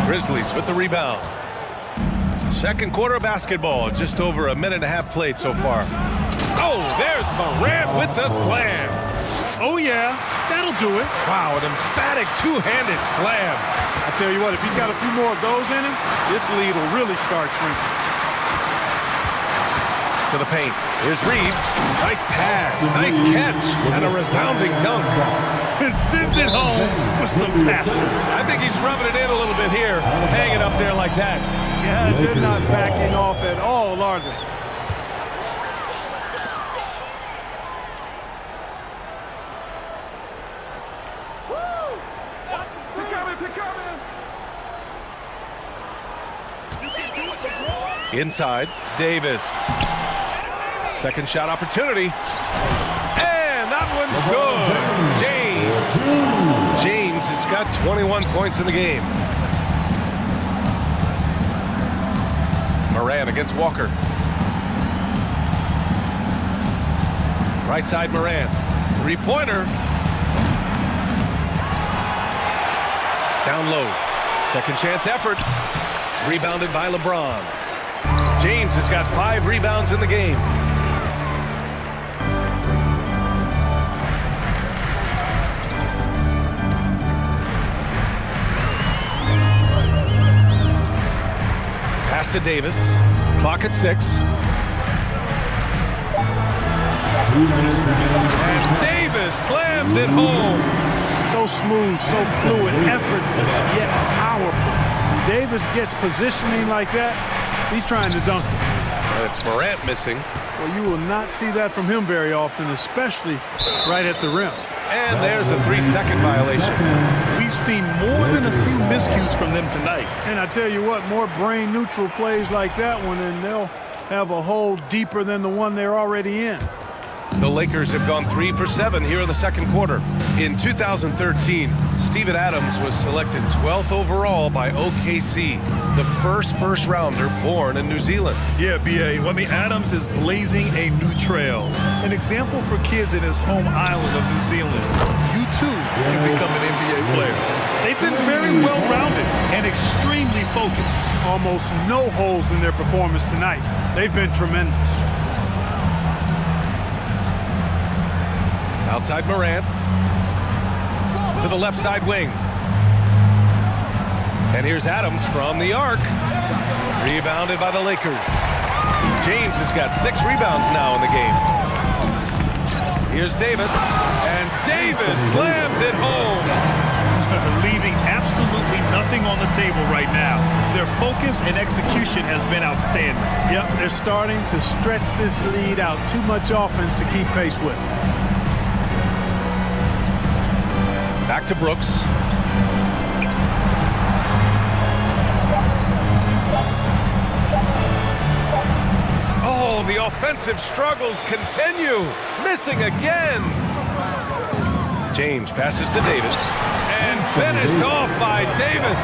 [SPEAKER 7] Grizzlies with the rebound. Second quarter basketball, just over a minute and a half played so far. Oh, there's Morant with the slam.
[SPEAKER 5] Oh, yeah, that'll do it.
[SPEAKER 7] Wow, an emphatic two-handed slam.
[SPEAKER 5] I tell you what, if he's got a few more of those in him, this lead will really start shrinking.
[SPEAKER 7] To the paint. Here's Reeves. Nice pass, nice catch, and a resounding dunk.
[SPEAKER 9] And sends it home with some passion.
[SPEAKER 7] I think he's rubbing it in a little bit here, hanging up there like that.
[SPEAKER 5] Yeah, they're not backing off at all, are they?
[SPEAKER 7] Inside, Davis. Second shot opportunity. And that one's good. James has got 21 points in the game. Moran against Walker. Right side, Moran. Three-pointer. Down low. Second chance effort. Rebounded by LeBron. James has got 5 rebounds in the game. Pass to Davis. Clock at 6. And Davis slams it home.
[SPEAKER 5] So smooth, so fluid, effortless, yet powerful. When Davis gets positioning like that, he's trying to dunk it.
[SPEAKER 7] And it's Morant missing.
[SPEAKER 5] Well, you will not see that from him very often, especially right at the rim.
[SPEAKER 7] And there's a 3-second violation.
[SPEAKER 9] We've seen more than a few miscues from them tonight.
[SPEAKER 5] And I tell you what, more brain-neutral plays like that one, and they'll have a hole deeper than the one they're already in.
[SPEAKER 7] The Lakers have gone 3 for 7 here in the second quarter. In 2013, Steven Adams was selected 12th overall by OKC, the first rounder born in New Zealand.
[SPEAKER 9] Yeah, B.A. I mean, Adams is blazing a new trail. An example for kids in his home island of New Zealand. You, too, can become an NBA player. They've been very well-rounded and extremely focused.
[SPEAKER 5] Almost no holes in their performance tonight. They've been tremendous.
[SPEAKER 7] Outside Morant. To the left side wing. And here's Adams from the arc. Rebounded by the Lakers. James has got 6 rebounds now in the game. Here's Davis. And Davis slams it home.
[SPEAKER 9] Leaving absolutely nothing on the table right now. Their focus and execution has been outstanding.
[SPEAKER 5] Yep, they're starting to stretch this lead out. Too much offense to keep pace with.
[SPEAKER 7] Back to Brooks. Oh, the offensive struggles continue. Missing again. James passes to Davis. And finished off by Davis.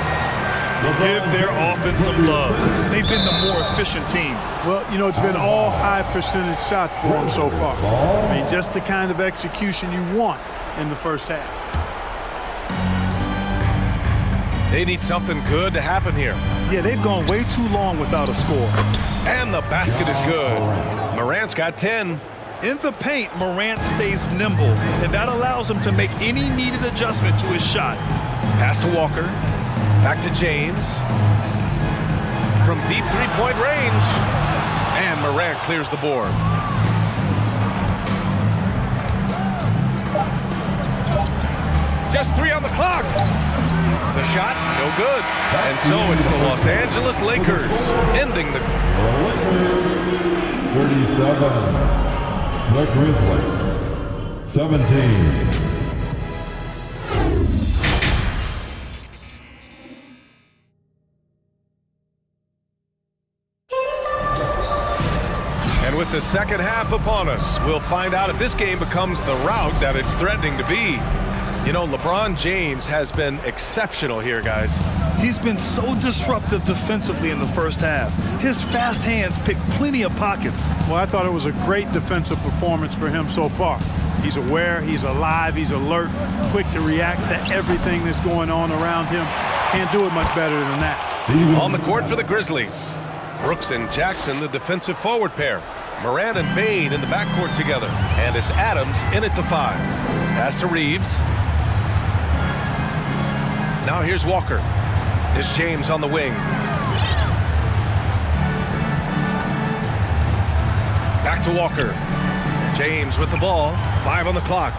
[SPEAKER 9] Give their offense some love. They've been the more efficient team.
[SPEAKER 5] Well, you know, it's been all high percentage shots for them so far. I mean, just the kind of execution you want in the first half.
[SPEAKER 7] They need something good to happen here.
[SPEAKER 9] Yeah, they've gone way too long without a score.
[SPEAKER 7] And the basket is good. Morant's got 10.
[SPEAKER 9] In the paint, Morant stays nimble, and that allows him to make any needed adjustment to his shot.
[SPEAKER 7] Pass to Walker. Back to James. From deep three-point range. And Morant clears the board. Just 3 on the clock. The shot, no good. And so it's the Los Angeles Lakers ending the...
[SPEAKER 15] 37. The Grizzlies. 17.
[SPEAKER 7] And with the second half upon us, we'll find out if this game becomes the rout that it's threatening to be. You know, LeBron James has been exceptional here, guys.
[SPEAKER 9] He's been so disruptive defensively in the first half. His fast hands pick plenty of pockets.
[SPEAKER 5] Well, I thought it was a great defensive performance for him so far. He's aware, he's alive, he's alert, quick to react to everything that's going on around him. Can't do it much better than that.
[SPEAKER 7] On the court for the Grizzlies, Brooks and Jackson, the defensive forward pair. Moran and Bain in the backcourt together. And it's Adams in at the 5. Pass to Reeves. Now here's Walker. It's James on the wing. Back to Walker. James with the ball. 5 on the clock.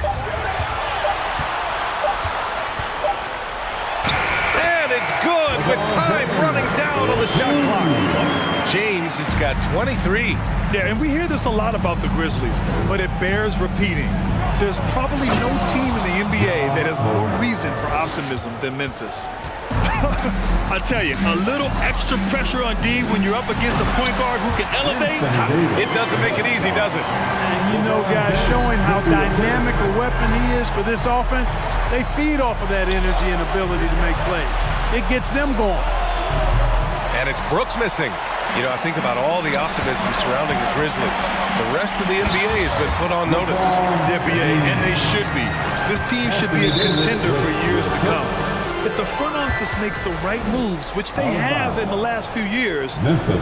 [SPEAKER 7] And it's good with time running down on the shot clock. James has got 23.
[SPEAKER 9] Yeah, and we hear this a lot about the Grizzlies, but it bears repeating. There's probably no team in the NBA that has more reason for optimism than Memphis. I tell you, a little extra pressure on D when you're up against a point guard who can elevate.
[SPEAKER 7] It doesn't make it easy, does it?
[SPEAKER 5] And you know, guys, showing how dynamic a weapon he is for this offense, they feed off of that energy and ability to make plays. It gets them going.
[SPEAKER 7] And it's Brooks missing. You know, I think about all the optimism surrounding the Grizzlies. The rest of the NBA has been put on notice.
[SPEAKER 9] The NBA, and they should be. This team should be a contender for years to come. If the front office makes the right moves, which they have in the last few years,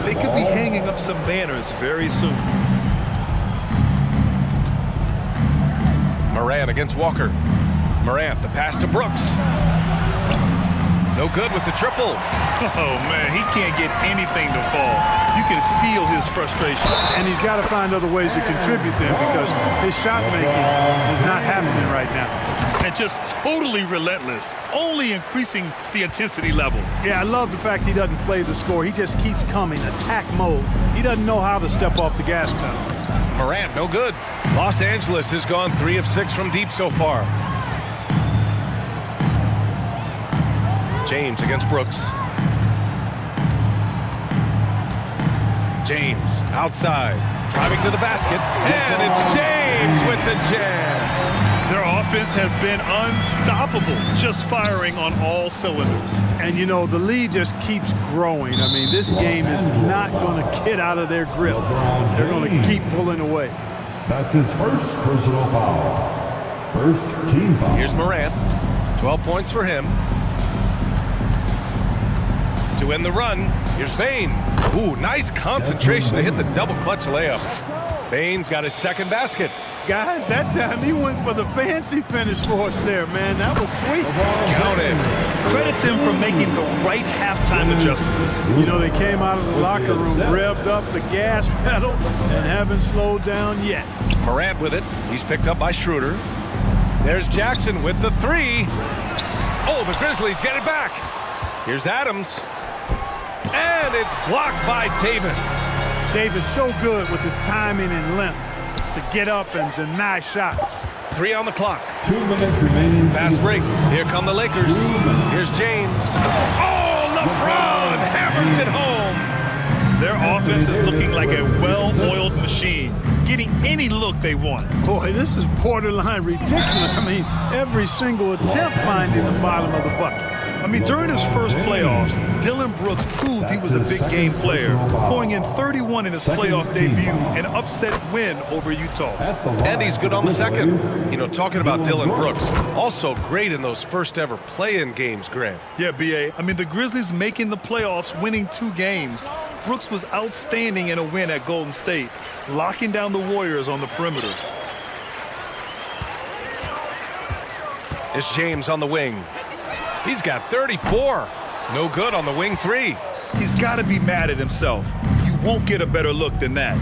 [SPEAKER 9] they could be hanging up some banners very soon.
[SPEAKER 7] Morant against Walker. Morant, the pass to Brooks. No good with the triple.
[SPEAKER 9] Oh, man, he can't get anything to fall. You can feel his frustration.
[SPEAKER 5] And he's got to find other ways to contribute then because his shot making is not happening right now.
[SPEAKER 9] And just totally relentless, only increasing the intensity level.
[SPEAKER 5] Yeah, I love the fact he doesn't play the score. He just keeps coming, attack mode. He doesn't know how to step off the gas pedal.
[SPEAKER 7] Morant, no good. Los Angeles has gone 3 of 6 from deep so far. James against Brooks. James outside, driving to the basket, and it's James with the jam.
[SPEAKER 9] Their offense has been unstoppable, just firing on all cylinders.
[SPEAKER 5] And, you know, the lead just keeps growing. I mean, this game is not going to get out of their grip. They're going to keep pulling away.
[SPEAKER 15] That's his first personal foul. First team foul.
[SPEAKER 7] Here's Morant. 12 points for him. To end the run, here's Bain. Ooh, nice concentration to hit the double clutch layup. Bain's got his second basket.
[SPEAKER 5] Guys, that time he went for the fancy finish for us there, man. That was sweet.
[SPEAKER 7] Count it.
[SPEAKER 9] Credit them for making the right halftime adjustments.
[SPEAKER 5] You know, they came out of the locker room, revved up the gas pedal, and haven't slowed down yet.
[SPEAKER 7] Morant with it. He's picked up by Schroeder. There's Jackson with the 3. Oh, the Grizzlies get it back. Here's Adams. And it's blocked by Davis.
[SPEAKER 5] Davis so good with his timing and length to get up and deny shots.
[SPEAKER 7] 3 on the clock.
[SPEAKER 15] 2 minutes remaining.
[SPEAKER 7] Fast break. Here come the Lakers. Here's James. Oh, LeBron hammers it home.
[SPEAKER 9] Their offense is looking like a well-oiled machine, getting any look they want.
[SPEAKER 5] Boy, this is borderline ridiculous. I mean, every single attempt finding the bottom of the bucket.
[SPEAKER 9] I mean, during his first playoffs, Dillon Brooks proved he was a big-game player, going in 31 in his playoff debut, an upset win over Utah.
[SPEAKER 7] And he's good on the second. You know, talking about Dillon Brooks, also great in those first-ever play-in games, Grant.
[SPEAKER 9] Yeah, B.A. I mean, the Grizzlies making the playoffs, winning 2 games. Brooks was outstanding in a win at Golden State, locking down the Warriors on the perimeter.
[SPEAKER 7] It's James on the wing. He's got 34. No good on the wing 3.
[SPEAKER 9] He's got to be mad at himself. You won't get a better look than that.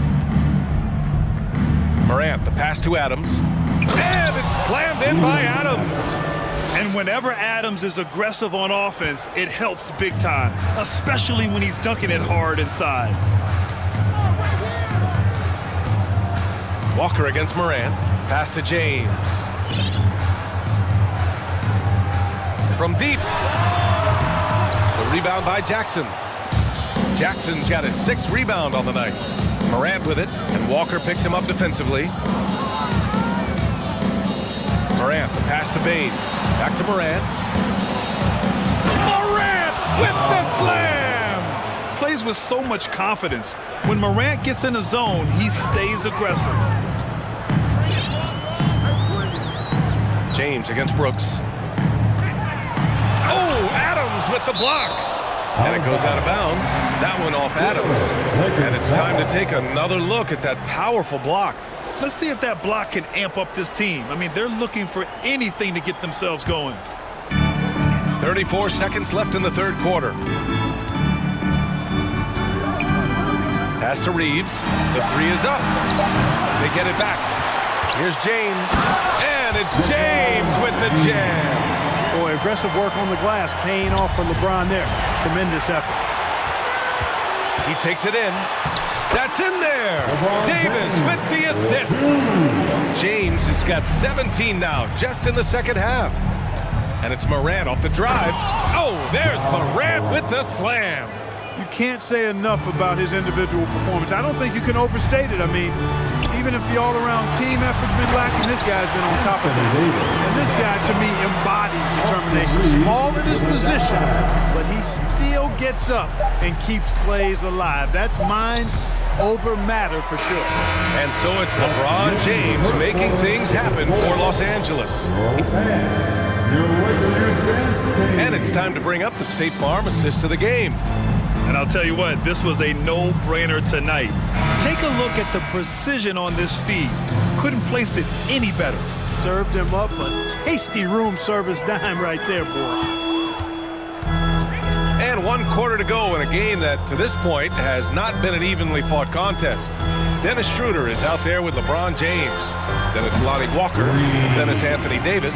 [SPEAKER 7] Morant, the pass to Adams. And it's slammed in by Adams.
[SPEAKER 9] And whenever Adams is aggressive on offense, it helps big time, especially when he's dunking it hard inside.
[SPEAKER 7] Walker against Morant. Pass to James. From deep. The rebound by Jackson. Jackson's got his 6th rebound on the night. Morant with it, and Walker picks him up defensively. Morant, the pass to Bain. Back to Morant. Morant with the slam!
[SPEAKER 9] Plays with so much confidence. When Morant gets in the zone, he stays aggressive.
[SPEAKER 7] James against Brooks. Oh, Adams with the block. And it goes out of bounds. That one off Adams. And it's time to take another look at that powerful block.
[SPEAKER 9] Let's see if that block can amp up this team. I mean, they're looking for anything to get themselves going.
[SPEAKER 7] 34 seconds left in the 3rd quarter. Pass to Reeves. The 3 is up. They get it back. Here's James. And it's James with the jam.
[SPEAKER 5] Boy, aggressive work on the glass, paying off for LeBron there. Tremendous effort.
[SPEAKER 7] He takes it in. That's in there. Davis with the assist. James has got 17 now, just in the second half. And it's Morant off the drive. Oh, there's Morant with the slam.
[SPEAKER 5] You can't say enough about his individual performance. I don't think you can overstate it. I mean, even if the all-around team effort's been lacking, this guy's been on top of it. And this guy, to me, embodies determination. Small in his position, but he still gets up and keeps plays alive. That's mind over matter for sure.
[SPEAKER 7] And so it's LeBron James making things happen for Los Angeles. And it's time to bring up the State Farm assist of the game.
[SPEAKER 9] And I'll tell you what, this was a no-brainer tonight. Take a look at the precision on this feed. Couldn't place it any better.
[SPEAKER 5] Served him up a tasty room service dime right there, boy.
[SPEAKER 7] And 1 quarter to go in a game that, to this point, has not been an evenly fought contest. Dennis Schroeder is out there with LeBron James. Then it's Lonnie Walker. Then it's Anthony Davis.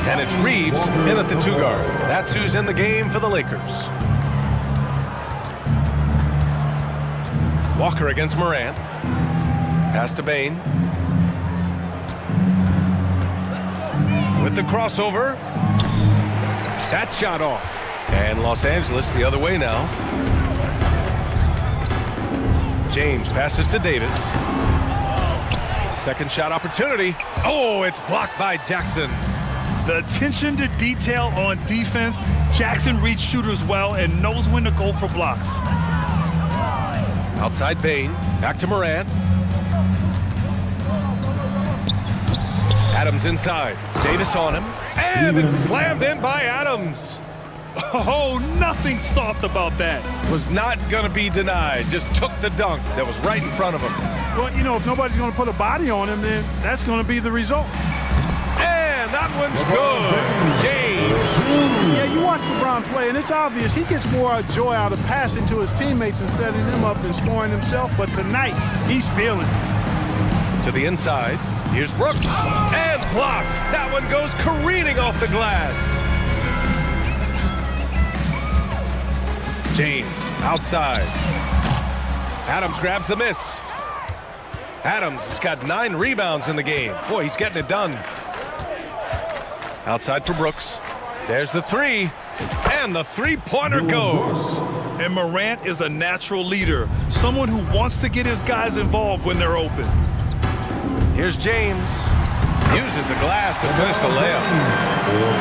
[SPEAKER 7] And it's Reeves in at the 2-guard. That's who's in the game for the Lakers. Walker against Morant. Pass to Bain. With the crossover. That shot off. And Los Angeles the other way now. James passes to Davis. Second shot opportunity. Oh, it's blocked by Jackson.
[SPEAKER 9] The attention to detail on defense. Jackson reads shooters well and knows when to go for blocks.
[SPEAKER 7] Outside Bain. Back to Morant. Adams inside. Davis on him. And it's slammed in by Adams.
[SPEAKER 9] Oh, nothing soft about that.
[SPEAKER 7] Was not going to be denied. Just took the dunk that was right in front of him.
[SPEAKER 5] Well, you know, if nobody's going to put a body on him, then that's going to be the result.
[SPEAKER 7] And that one's good. James.
[SPEAKER 5] Yeah, you watch LeBron play, and it's obvious he gets more joy out of passing to his teammates and setting them up than scoring himself. But tonight, he's feeling it.
[SPEAKER 7] To the inside. Here's Brooks. And blocked. That one goes careening off the glass. James outside. Adams grabs the miss. Adams has got 9 rebounds in the game. Boy, he's getting it done. Outside for Brooks. There's the 3. And the 3-pointer goes.
[SPEAKER 9] And Morant is a natural leader. Someone who wants to get his guys involved when they're open.
[SPEAKER 7] Here's James. Uses the glass to finish the layup.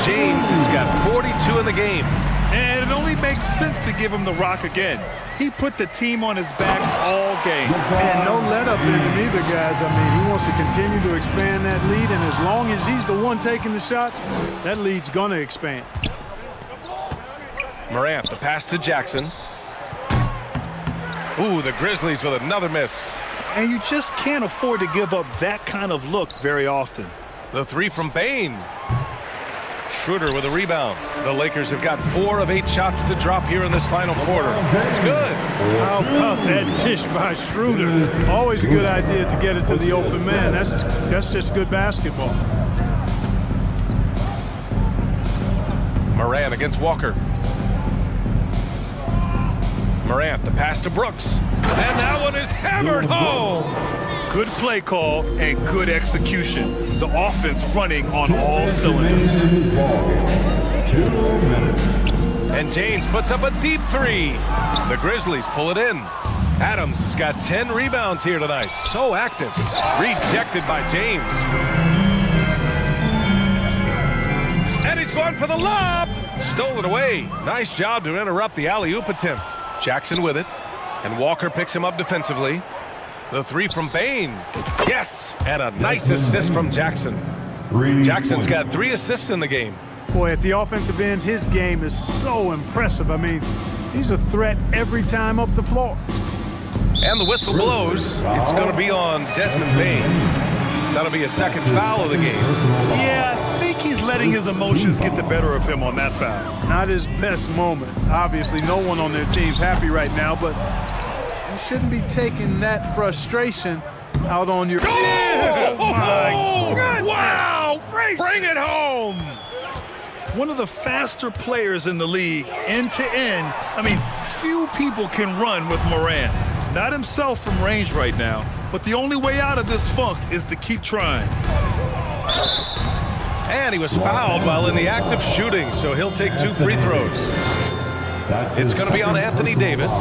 [SPEAKER 7] James has got 42 in the game.
[SPEAKER 9] And it only makes sense to give him the rock again. He put the team on his back all game.
[SPEAKER 5] And no let up in him either, guys. I mean, he wants to continue to expand that lead, and as long as he's the one taking the shots, that lead's going to expand.
[SPEAKER 7] Morant, the pass to Jackson. Ooh, the Grizzlies with another miss.
[SPEAKER 9] And you just can't afford to give up that kind of look very often.
[SPEAKER 7] The 3 from Bain. Schroeder with a rebound. The Lakers have got 4 of 8 shots to drop here in this final quarter. It's good.
[SPEAKER 5] How about that dish by Schroeder? Always a good idea to get it to the open man. That's just good basketball.
[SPEAKER 7] Morant against Walker. Morant, the pass to Brooks. And that one is hammered home.
[SPEAKER 9] Good play call and good execution. The offense running on all cylinders.
[SPEAKER 7] And James puts up a deep 3. The Grizzlies pull it in. Adams has got 10 rebounds here tonight. So active. Rejected by James. And he's going for the lob. Stole it away. Nice job to interrupt the alley-oop attempt. Jackson with it. And Walker picks him up defensively. The 3 from Bain. Yes! And a nice assist from Jackson. Jackson's got 3 assists in the game.
[SPEAKER 5] Boy, at the offensive end, his game is so impressive. I mean, he's a threat every time up the floor.
[SPEAKER 7] And the whistle blows. It's going to be on Desmond Bain. That'll be a second foul of the game.
[SPEAKER 9] Yeah, I think he's letting his emotions get the better of him on that foul.
[SPEAKER 5] Not his best moment. Obviously, no one on their team's happy right now, but you shouldn't be taking that frustration out on your...
[SPEAKER 7] Oh, my goodness! Wow! Bring it home!
[SPEAKER 9] one of the faster players in the league, end to end. I mean, few people can run with Moran. Not himself from range right now, but the only way out of this funk is to keep trying.
[SPEAKER 7] And he was fouled while in the act of shooting, so he'll take 2 free throws. It's going to be on Anthony Davis.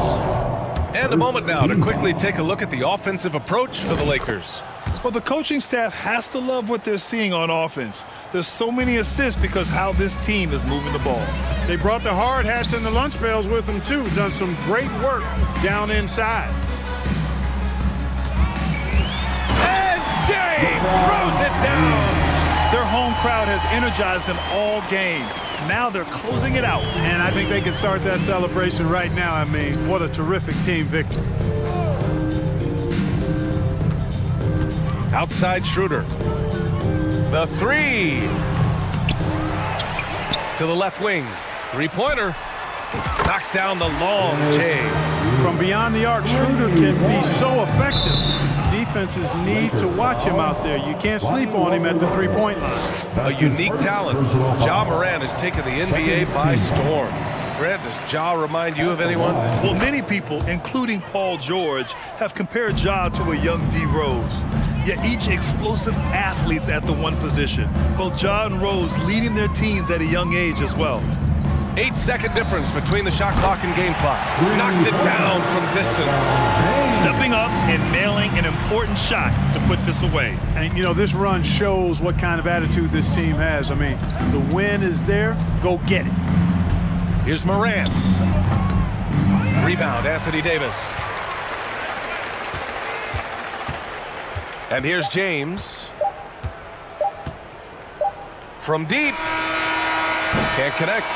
[SPEAKER 7] And a moment now to quickly take a look at the offensive approach for the Lakers.
[SPEAKER 9] Well, the coaching staff has to love what they're seeing on offense. There's so many assists because how this team is moving the ball.
[SPEAKER 5] They brought the hard hats and the lunch pails with them, too. Done some great work down inside.
[SPEAKER 9] And James throws it down. Their home crowd has energized them all game. Now they're closing it out.
[SPEAKER 5] And I think they can start that celebration right now. I mean, what a terrific team victory.
[SPEAKER 7] Outside Schroeder. The 3. To the left wing. 3-pointer. Knocks down the long J.
[SPEAKER 5] From beyond the arc, Schroeder can be so effective. Defenses need to watch him out there. You can't sleep on him at the three-point line.
[SPEAKER 7] A unique talent. Ja Morant has taken the NBA by storm. Grant, does Ja remind you of anyone?
[SPEAKER 9] Well, many people, including Paul George, have compared Ja to a young D. Rose. Yet each explosive athletes at the one position. Both Ja and Rose leading their teams at a young age as well.
[SPEAKER 7] 8-second difference between the shot clock and game clock. Knocks it down from distance.
[SPEAKER 9] Stepping up and nailing an important shot to put this away.
[SPEAKER 5] And, you know, this run shows what kind of attitude this team has. I mean, the win is there. Go get it.
[SPEAKER 7] Here's Moran. Rebound, Anthony Davis. And here's James. From deep. Can't connect.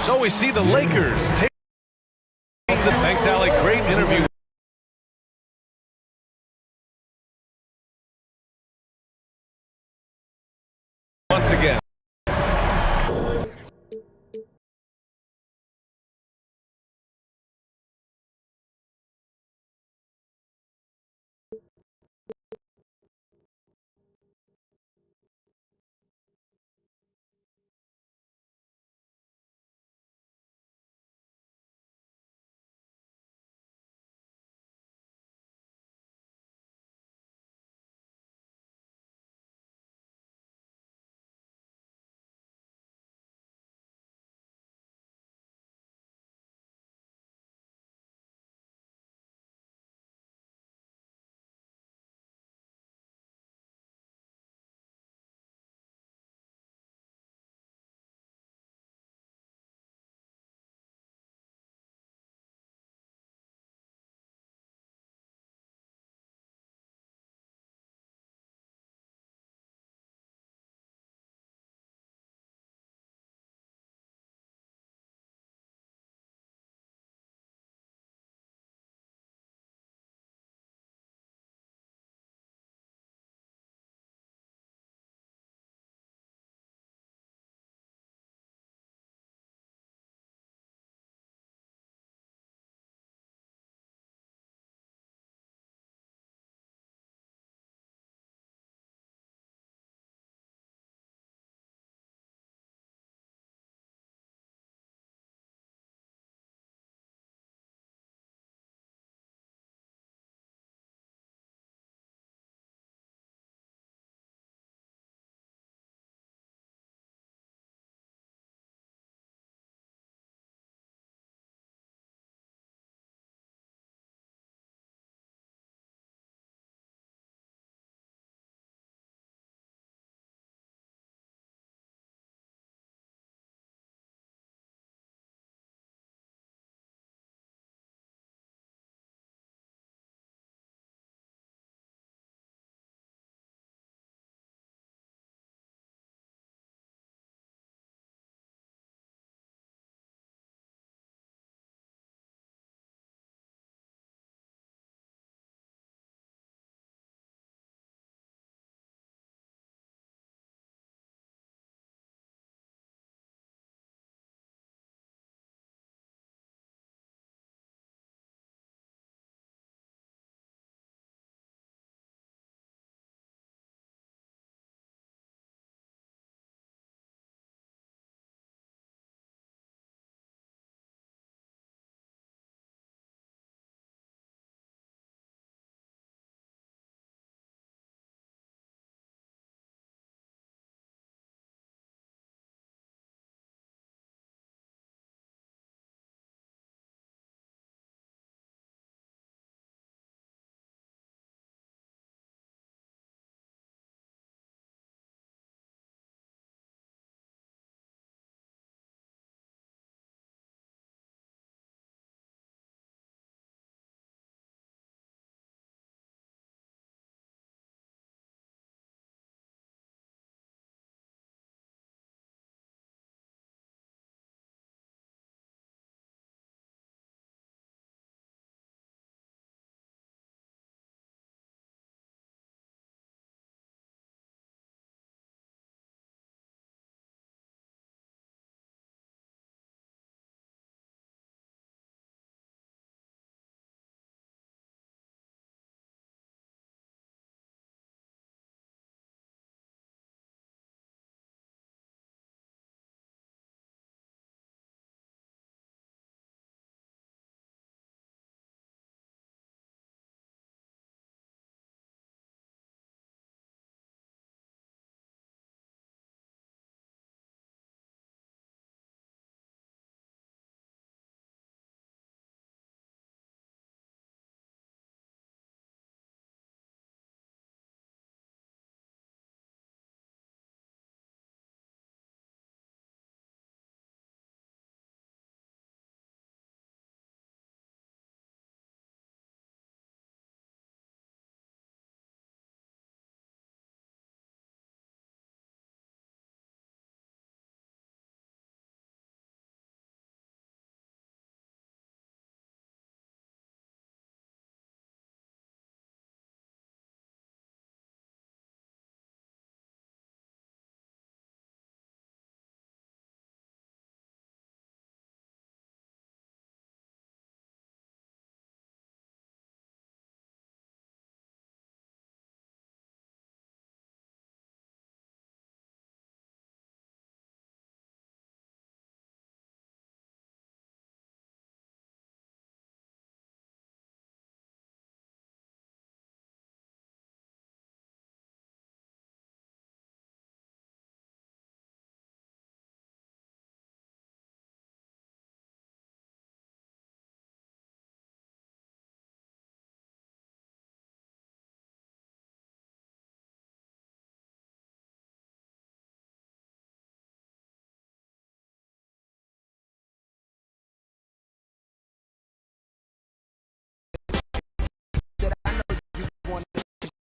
[SPEAKER 7] So we see the Lakers take the... Thanks, Allie. Great interview. Once again.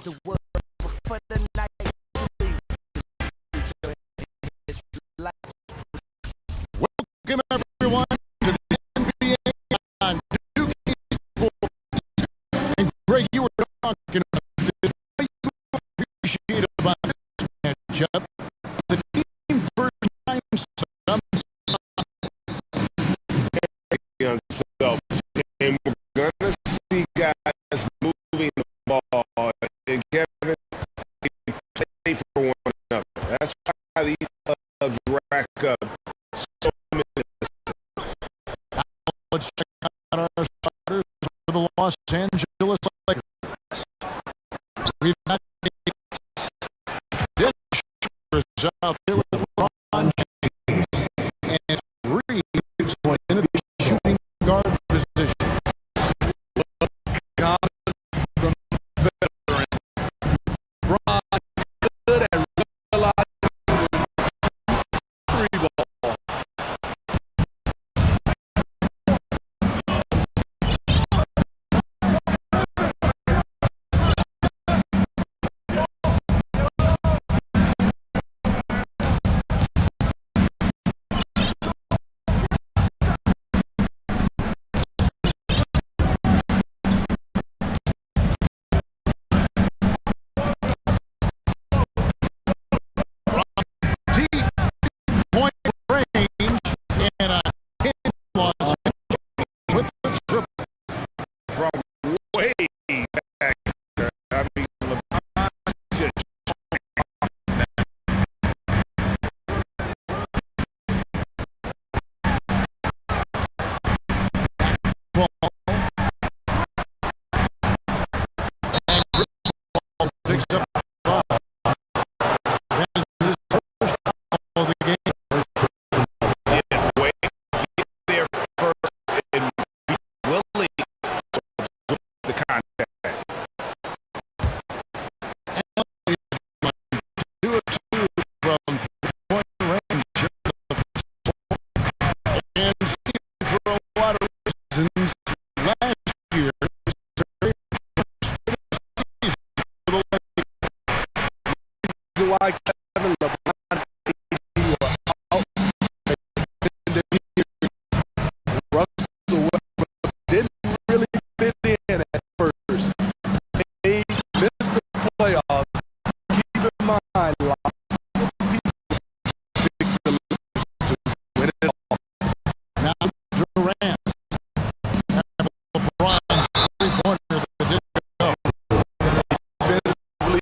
[SPEAKER 19] the world for the night.
[SPEAKER 1] Welcome everyone to the NBA on Duke Sports. And Greg, you were talking about this. What you appreciate about this matchup? The team first time
[SPEAKER 2] and we're gonna see guys moving the ball and Kevin play for one another. That's why these clubs rack up so many.
[SPEAKER 1] Let's check out our starters for the Los Angeles Lakers. We've got Dennis out there with LeBron James and Reeves in the shooting guard position.
[SPEAKER 3] Good at realizing three ball.
[SPEAKER 1] Point range and a hit launch with the triple.
[SPEAKER 2] From way back there. I mean, LeBron just
[SPEAKER 1] Ball picks up the ball. That is his first foul of the game.
[SPEAKER 2] way get there first and be willing to absorb the contact.
[SPEAKER 1] 2 of 2 from three-point range. And for a lot of reasons, last year was the very first season for the Lakers.
[SPEAKER 3] Why Kevin LeBron Russell didn't really fit in at first. They missed the playoffs. Keep in mind, lots of people picked the Lakers to win it all.
[SPEAKER 1] Now Durant. LeBron's three-pointer that didn't go.
[SPEAKER 3] Defensively,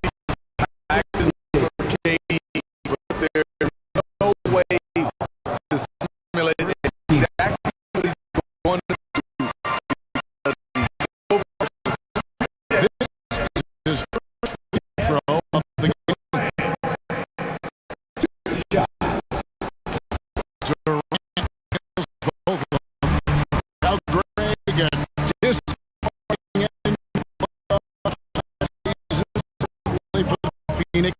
[SPEAKER 3] practice for KD, but there's no way to simulate exactly what he's going to do.
[SPEAKER 1] His first free throw of the game. Durant kills both of them. Now Greg and disappointing ending of the season for the Phoenix.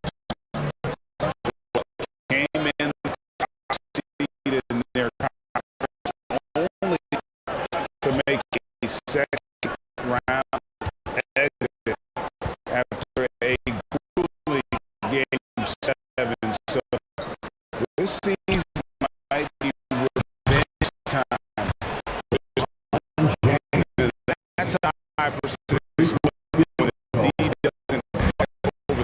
[SPEAKER 2] Came in top seed in their conference only to make a second round exit after a grueling game 7. So this season might be revenge time. That's a high percentage when the lead doesn't over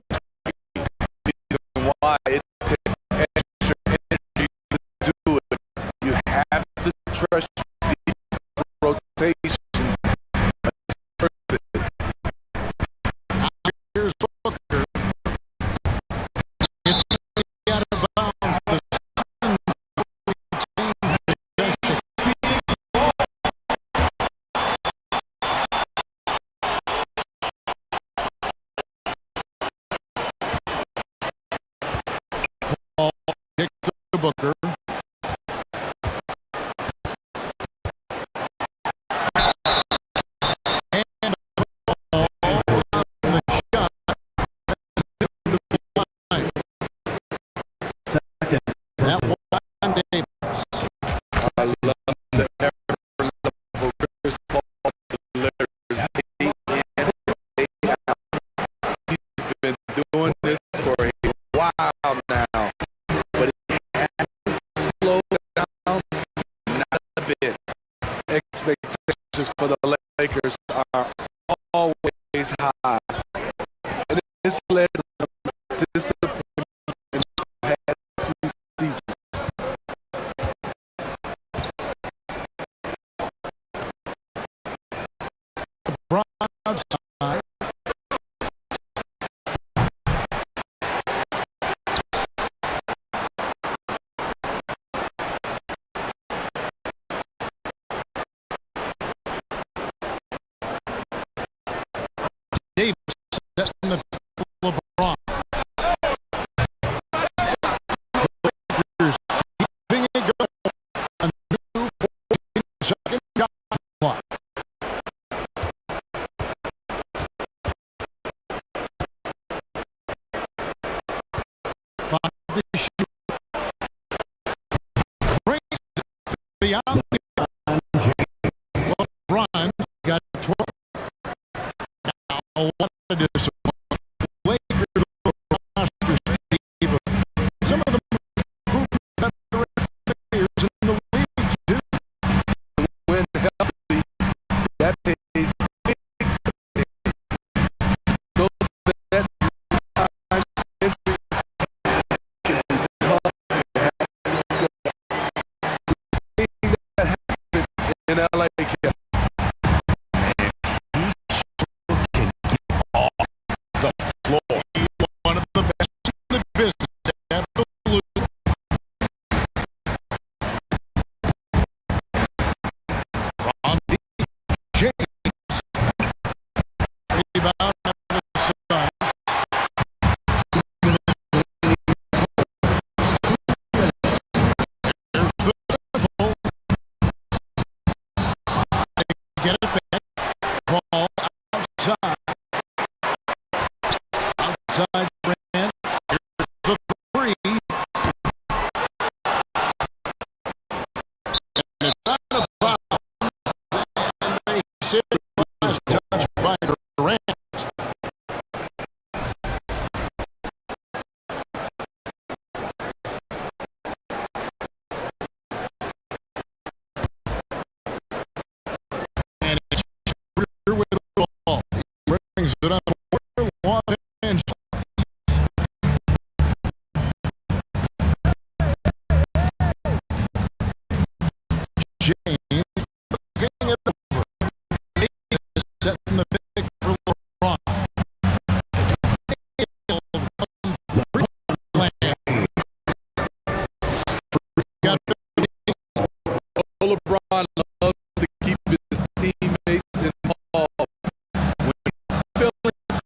[SPEAKER 3] Reason why it takes extra energy to do it. You have to trust your defensive rotations.
[SPEAKER 1] Here's Booker. It's out of bounds. The Suns retain possession.
[SPEAKER 3] is high. And it's led to disappointment in the past few seasons.
[SPEAKER 1] Broadside. Davis setting the LeBron. Lakers keeping it going. A new 14-second shot clock. Five to shoot. Drinks beyond the LeBron got 12. Now what a disappointment. Lakers roster Steve. Some of the most veteran players in the league too.
[SPEAKER 3] When healthy, that pays big. Those that time entry can come to have success. We've seen that happen in LA.
[SPEAKER 1] One of the best in the business. Absolutely. From James. Rebound on the side. There's the Liverpool. They get it back. Ball outside. Outside Brand. Here's the three. And it's out of bounds. And they say it was touched by Durant. And it's Schroeder with the ball. He brings it up. One inch. James getting it over. Davis setting the pick for LeBron. Got
[SPEAKER 3] LeBron loves to keep his teammates involved. When he's feeling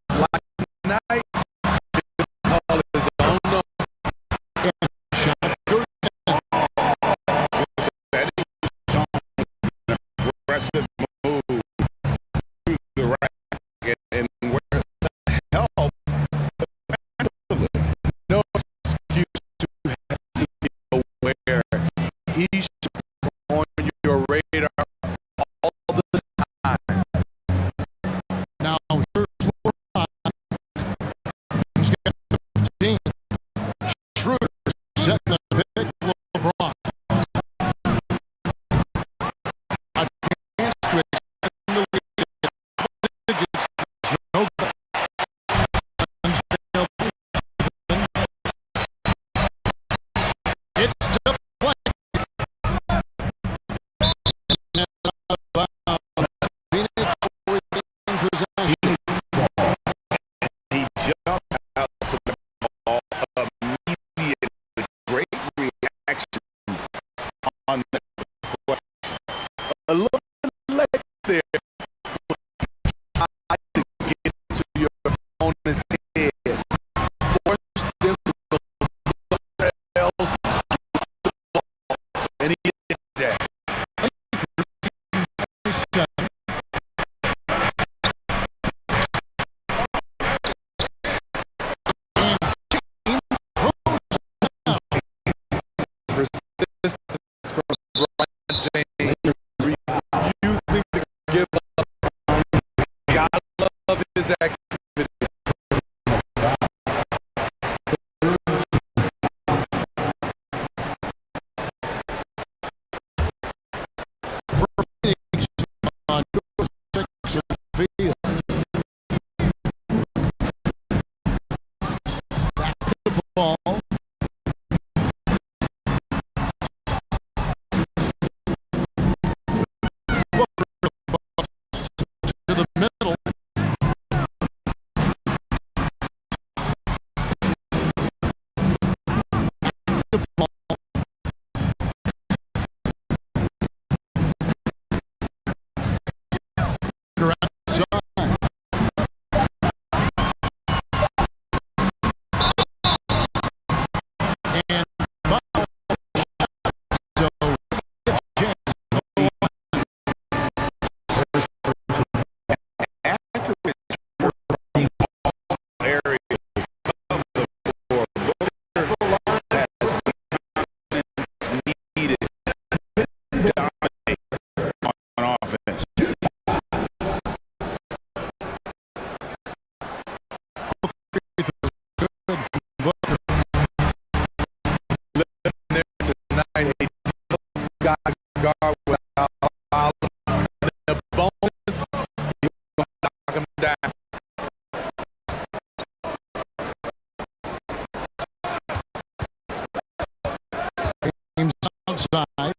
[SPEAKER 1] ball. To the middle. Outside.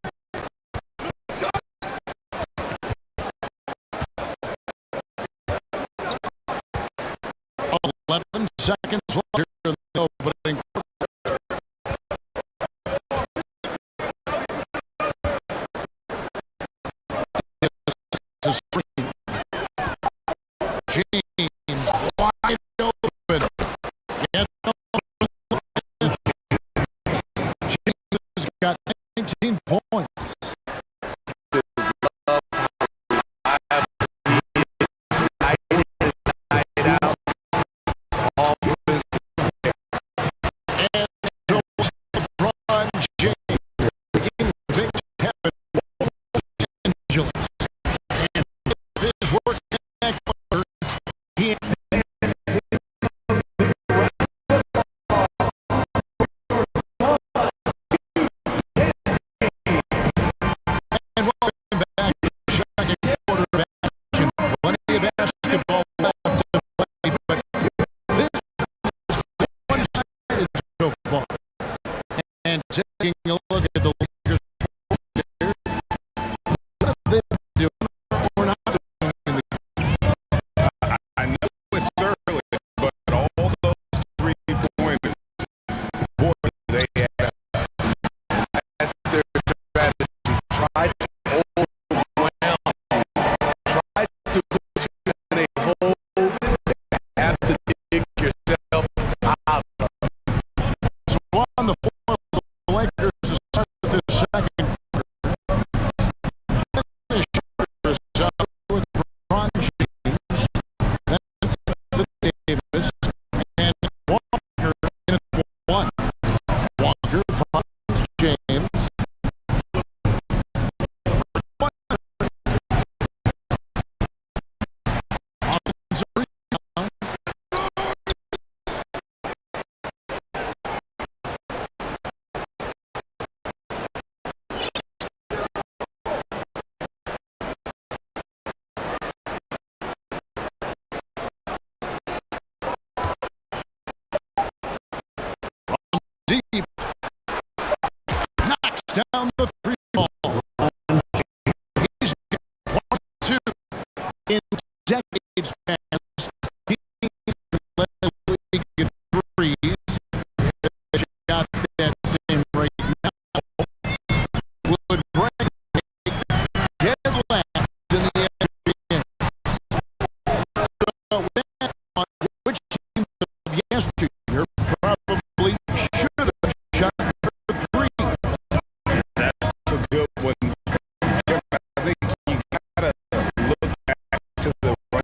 [SPEAKER 1] 11 seconds later in the opening. James wide open. James got 19 points. Taking a look at the Lakers, what have they been doing or not doing?
[SPEAKER 2] I know it's early, but all those 3-pointers, boy, they have. That's their strategy. Try to overwhelm, try to put you in a hole that you have to dig yourself out of.
[SPEAKER 1] So on the floor, the Lakers to start the second with LeBron James, then the Davis, and Walker in at 1. Walker finds James. Offensive rebound. Deep, knocks down the 3 ball. He's got 2 in decades past. He's led the league in threes. He got that same right now. Would break dead last in the NBA. So with that thought, which teams of yesteryear probably should have shot for 3?
[SPEAKER 2] That's a good one. I think you gotta look back to the run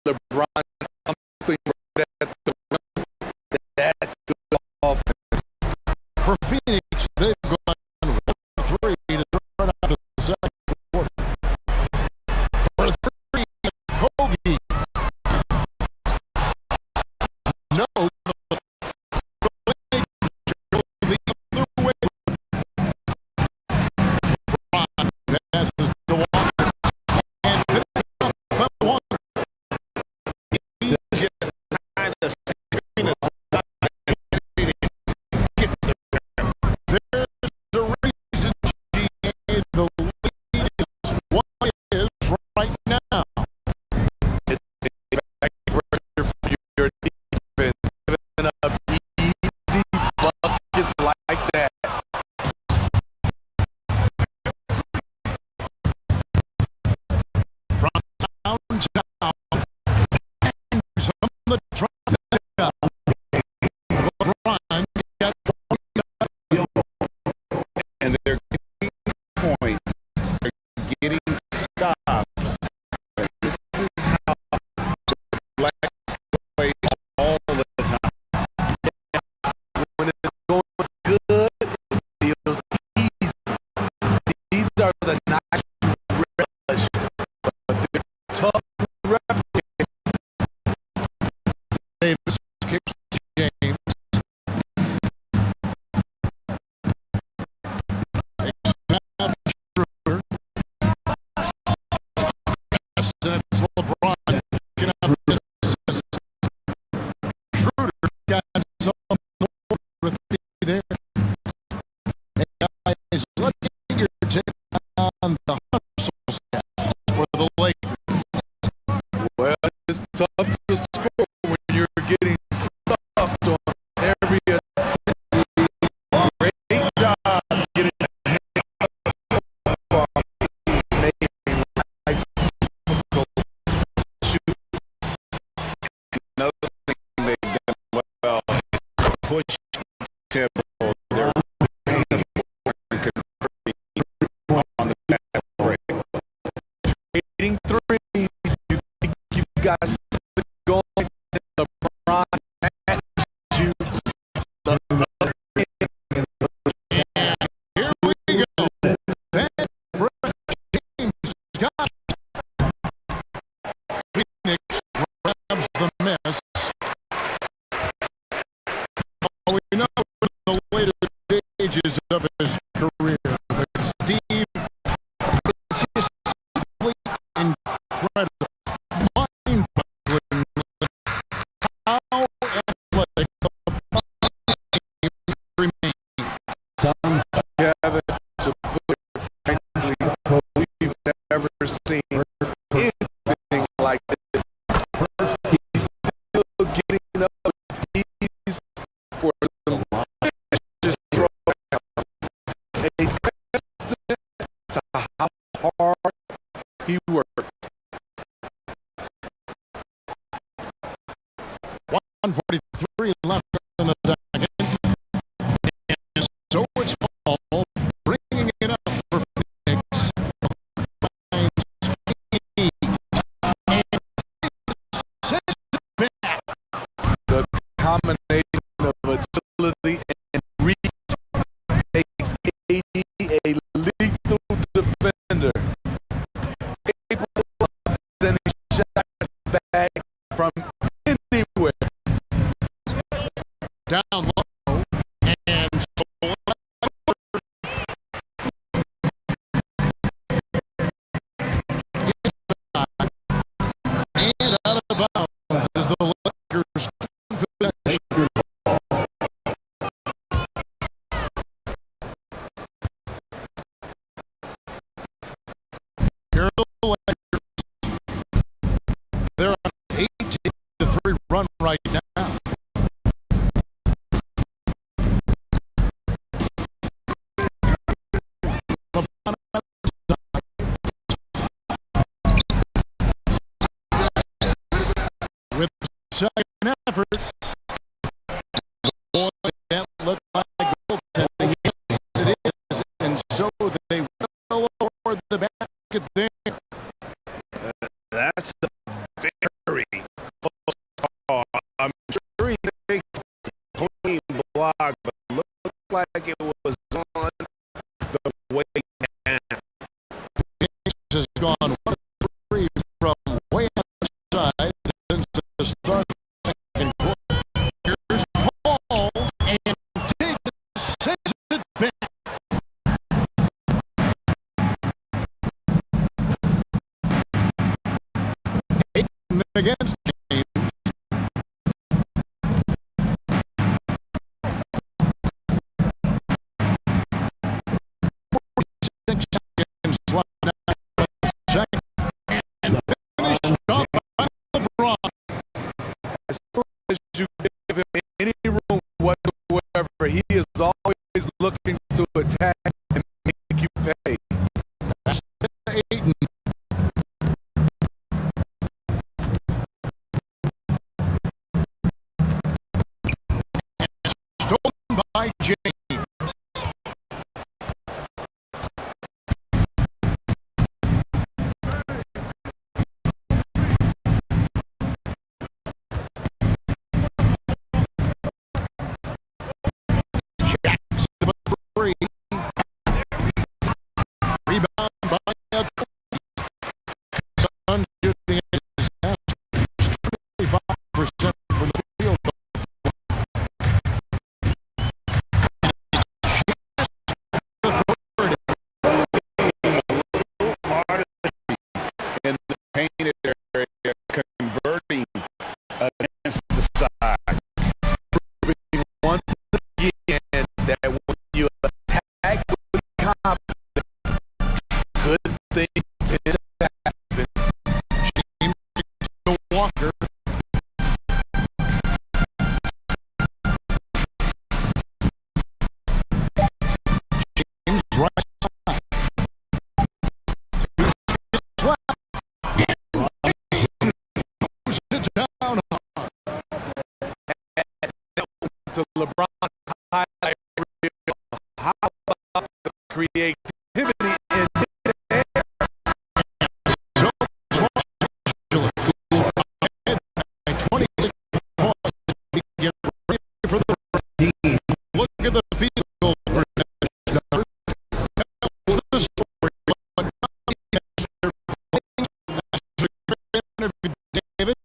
[SPEAKER 3] LeBron something right at the rim. That's the offense.
[SPEAKER 1] For Phoenix, they've gone 1-3 to start out the second quarter. For 3, Kobe. No, the other way. LeBron passes to Walker. And picked up by Walker.
[SPEAKER 16] He just kind of screen aside and get to the rim.
[SPEAKER 1] There's a reason, GA, the lead is what it is right now.
[SPEAKER 3] Back pressure for your defense, giving up easy buckets like that.
[SPEAKER 1] From downtown, and some of the traffic. LeBron got
[SPEAKER 16] And they're getting points. They're getting stops. This is how the Black play all the time.
[SPEAKER 3] When it's going good, it feels easy. These are the nights you relish, but they're tough to replicate.
[SPEAKER 1] Davis kicked to James. Schroeder. Yes, and it's LeBron picking up the assist. Schroeder got some with there. Hey guys, let's take your take on the hustle stats for the Lakers.
[SPEAKER 3] Well, it's tough to score when you're getting stuffed on every attempt. Great job getting a hand from making life difficult to shoot.
[SPEAKER 16] Another thing they've done well is push tempo. They're running the floor and converting on the fast break.
[SPEAKER 3] Trading three, you think you've got something going. LeBron at you.
[SPEAKER 1] And here we go. That Brett James got Phoenix grabs the miss. We know the later stages of his career, but Steve, it's just simply incredible, mind-boggling how athletic the remains.
[SPEAKER 3] Together to put it frankly, we've never seen anything like this. He's still getting up these for the just throw out. A testament to how hard he worked.
[SPEAKER 1] 1:43 left in the second. And so it's Paul bringing it up for Phoenix. Finds Key. And sends it back.
[SPEAKER 3] The combination of agility and reach makes AD a lethal defender, capable of sending shots back from anywhere.
[SPEAKER 1] Down low. And so inside. And out of bounds as the Lakers possession. Here are the Lakers. They're on an 18-3 run right now. With the second effort, the boy can't look like goaltending. Yes, it is, and so they will lower the basket there.
[SPEAKER 16] That's a very
[SPEAKER 1] it back. Against James. 46 seconds left now. Second. And finished off by LeBron.
[SPEAKER 3] As soon as you give him any room whatsoever, he is always looking to attack and make you pay.
[SPEAKER 1] That's Aiden. Stolen by James. Jackson with three. Rebound by Hector. Sun shooting at his best. 25% from the field.
[SPEAKER 16] In the painted area, converting against the side.
[SPEAKER 3] Proving once again that when you attack with confidence, good things tend to happen.
[SPEAKER 1] James to Walker. James right side. 3 seconds left. Push it down hard.
[SPEAKER 3] To LeBron's highlight reel. How about the creativity in there?
[SPEAKER 1] So, 26 points. We get ready for the team. Look at the field goal percentage numbers. Tells the story. But nothing as they're playing. That's the great interview, David.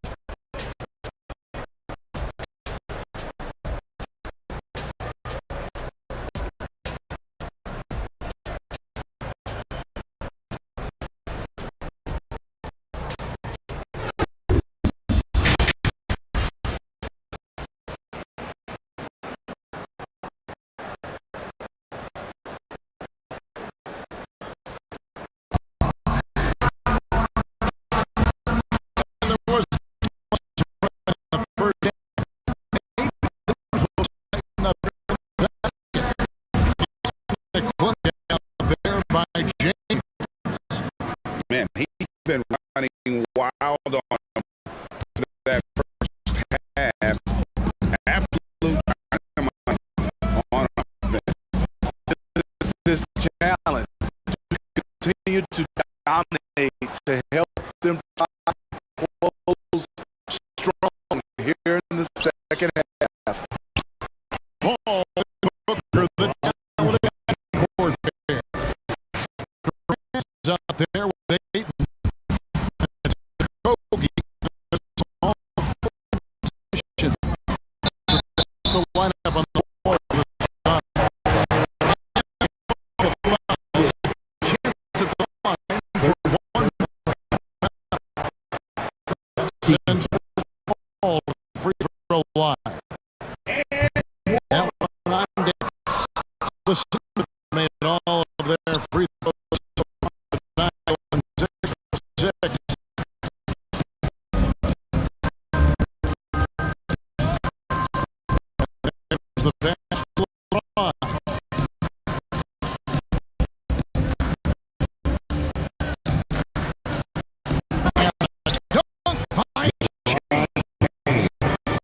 [SPEAKER 1] There was the first half. The clip out there by James.
[SPEAKER 16] Man, he's been running wild on him for that first half. Absolute dynamite on offense.
[SPEAKER 3] This challenge to continue to dominate, to help them close strong here in the second half.
[SPEAKER 1] Paul Booker, the talented backcourt pair. Durant's out there with Ayton. Kogi, a small position. That's the lineup on the floor for the Suns. Fouls. Chance at the line for one. Sends ball free throw line. That one on Davis. The Suns made all of their free throws. Now 6 for 6. There's the pass to LeBron. And a dunk by James.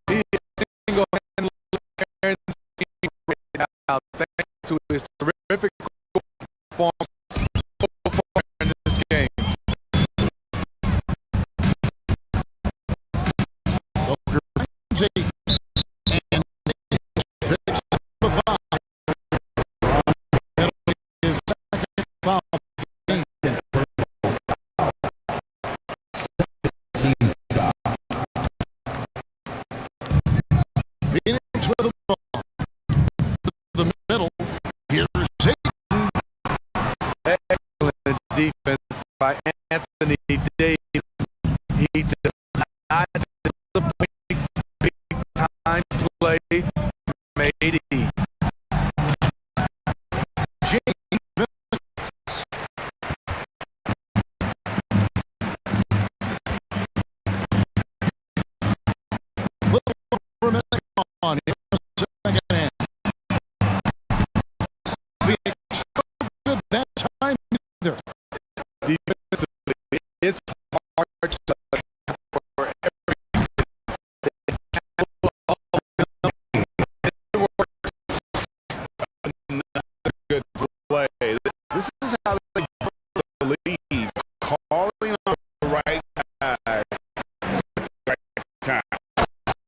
[SPEAKER 3] He is single-handedly carrying the team right now, thanks to his terrific by Anthony Davis. He does not disappoint. Big time play from AD.
[SPEAKER 1] On in the second half. Phoenix good that time either.
[SPEAKER 3] Defensively, it's hard to for
[SPEAKER 2] Good play. This is how they lead. Calling on the right guy at the right time.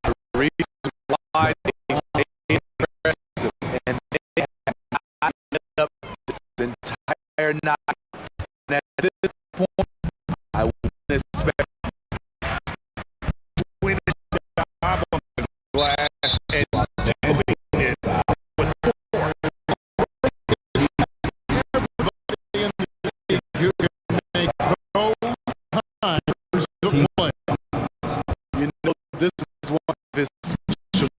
[SPEAKER 3] the reason why they stay aggressive and they have not let up this entire night. And at this point, I wouldn't expect
[SPEAKER 2] Win the job on the glass and doing it with four.
[SPEAKER 1] Everybody in the league who can make no time to play.
[SPEAKER 3] You know, this is one of his special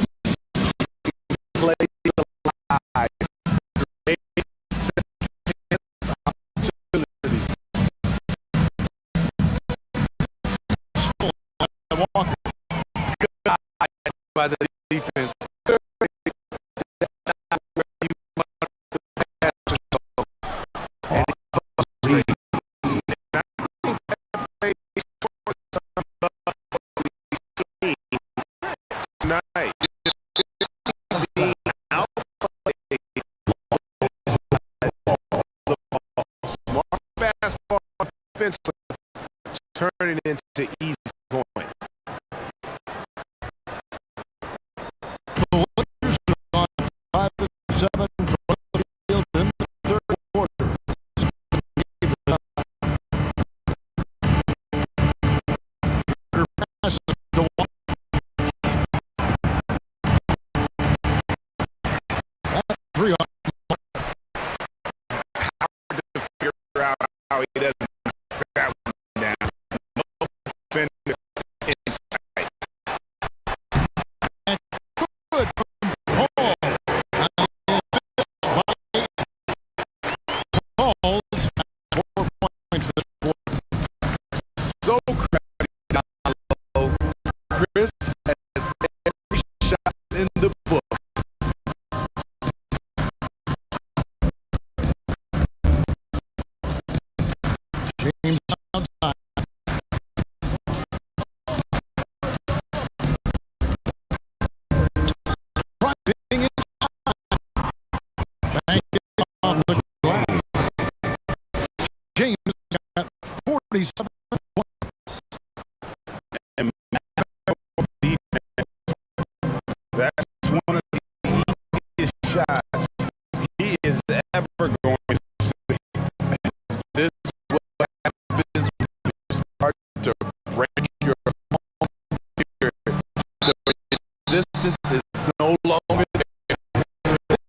[SPEAKER 3] plays alive. Great opportunities.
[SPEAKER 1] Walker.
[SPEAKER 3] Good eye by the defense. That's not where you want the pass to go. And it's so straight.
[SPEAKER 2] Tonight, being outplayed, smart basketball offensively, turning into easy points.
[SPEAKER 1] The Lakers are on 5-7 from the field in the third quarter. Passes to Walker. That's 3 on.
[SPEAKER 2] To figure out how he doesn't knock that one down. No defender inside.
[SPEAKER 1] And good from Paul. Paul's 4 points this quarter.
[SPEAKER 3] So crafty down low. Chris has every shot in the book.
[SPEAKER 1] James outside. Driving inside. Banged it off the glass. James got 47 points.
[SPEAKER 2] And defense, that's one of the easiest shots he is ever going to see.
[SPEAKER 3] This is what happens when you start to break your own spirit. The resistance is no longer there.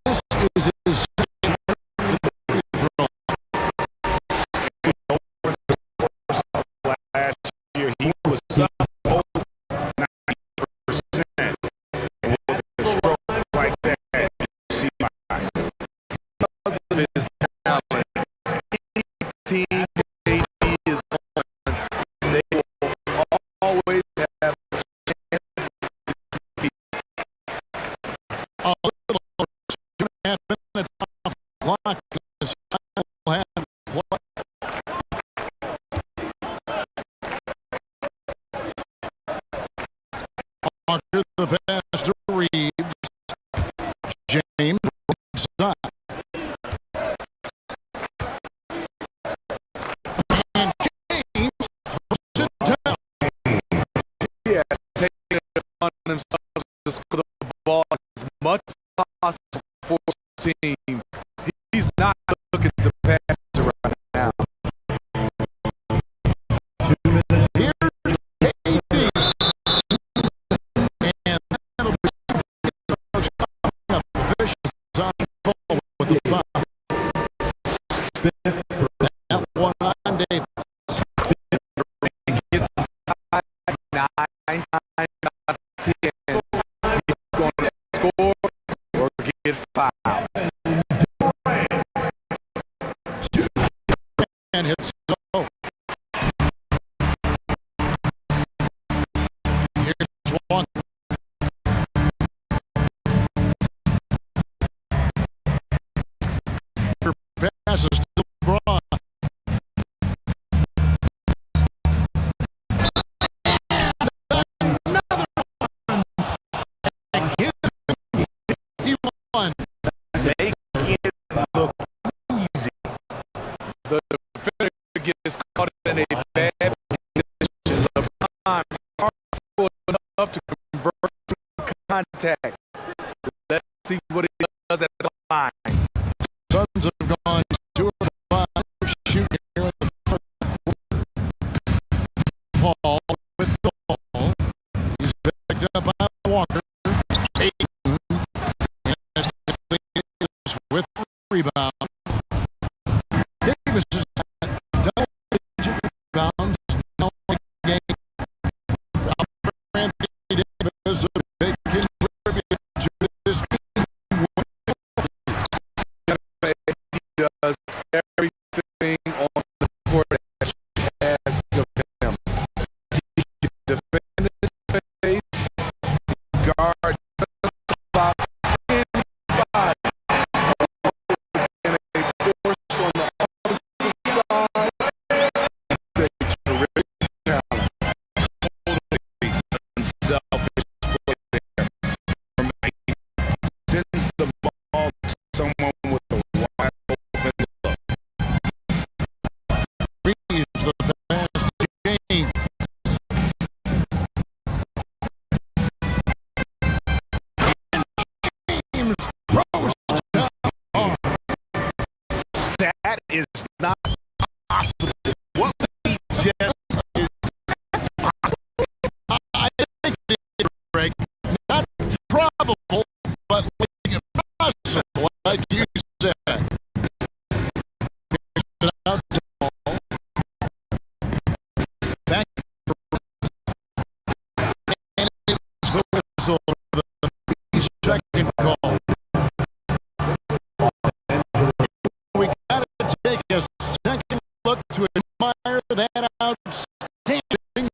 [SPEAKER 1] This is his second free throw.
[SPEAKER 2] Last year, he was up over 90%. And with a stroke like that, you see why.
[SPEAKER 3] Because of his talent, any team AD is on, they will always have a chance to beat.
[SPEAKER 1] A little over 2.5 minutes off the clock. This final half play. Walker the pass to Reeves. James side. And James puts it down.
[SPEAKER 3] Yeah, taking it upon themselves to score the ball as much as possible for his team. He's not looking to pass it right now.
[SPEAKER 1] Here's KD. And that'll be coming up. Officials on ball with the foul. That one on Davis. and hits zone. Here's one. Passes to LeBron. Another one. Again, 51.
[SPEAKER 3] Make it look easy. The defender gets caught in a bad position. LeBron powerful enough to convert contact. Let's see what he does at the line.
[SPEAKER 1] Suns have gone 2 of 5 shooting here in the first quarter. Paul with the ball. He's picked up by Walker. Ayton. And Davis with the rebound. Davis has had double-digit rebounds in all the game. Anthony Davis, a big contributor to this team.
[SPEAKER 3] He does everything on the court as asked of him. He can defend his space, guard about anybody. And a force on the opposite side. It's a terrific talent. Totally unselfish play there. Sends the ball to someone with a wide open look.
[SPEAKER 1] Reeves the pass to James. And James throws it down hard.
[SPEAKER 16] That is not possible. What we just is
[SPEAKER 1] I think it's Greg, not probable, but possible, like you said. Gets it out to Paul. Back and it's the whistle of the second call. We got to take a second look to admire that outstanding.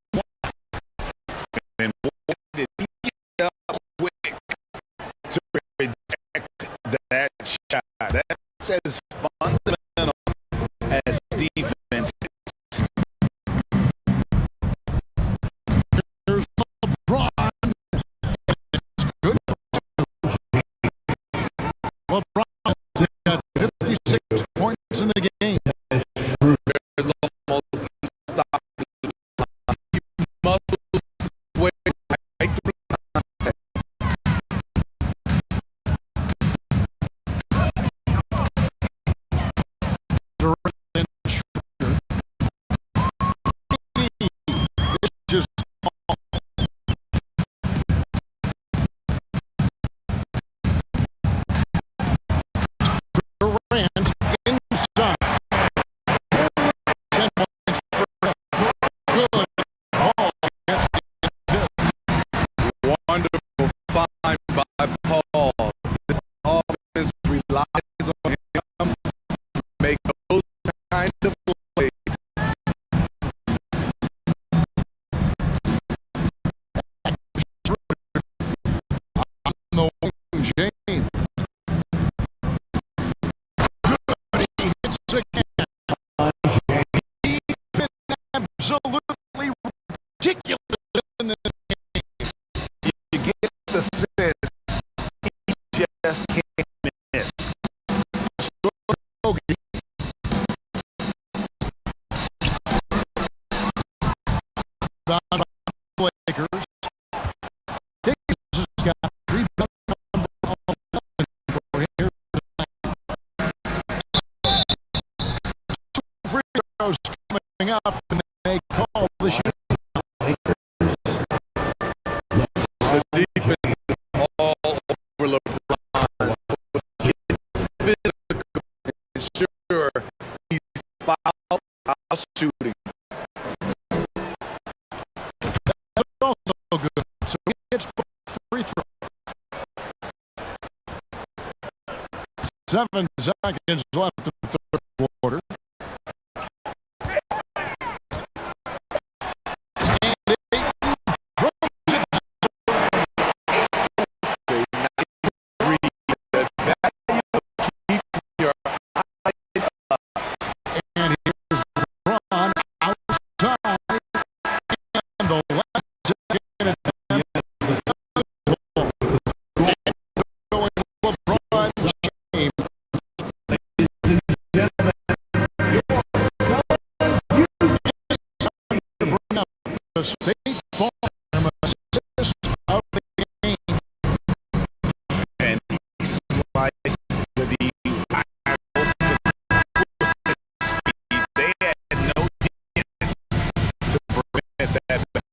[SPEAKER 16] and boy, did he get up quick to reject that shot. That's as fundamental as defense is.
[SPEAKER 1] There's LeBron. It's good. LeBron's got 56 points in the game.
[SPEAKER 3] There's almost stop. Muscles sway right through contact.
[SPEAKER 1] Durant and Schroeder. It's just Durant inside. 10 points for good. Ball against the assist.
[SPEAKER 3] Wonderful find by Paul. This offense relies on him to make those kind of plays.
[SPEAKER 1] On the wing, James. Good, he hits again. He's been absolutely ridiculous in this game.
[SPEAKER 3] You get the sense he just can't miss.
[SPEAKER 1] Bogey. Rebound by the Lakers. Davis has got rebound number 11 for here tonight. 2 free throws coming up, and they call the shooting.
[SPEAKER 3] The defense is all over LeBron. He's physical and sure he's foul shooting.
[SPEAKER 1] That's also good. So he gets free throw. 7 seconds left in the third quarter. the State Farm assist of the game.
[SPEAKER 16] And he sliced the D. They had no chance to prevent that basket.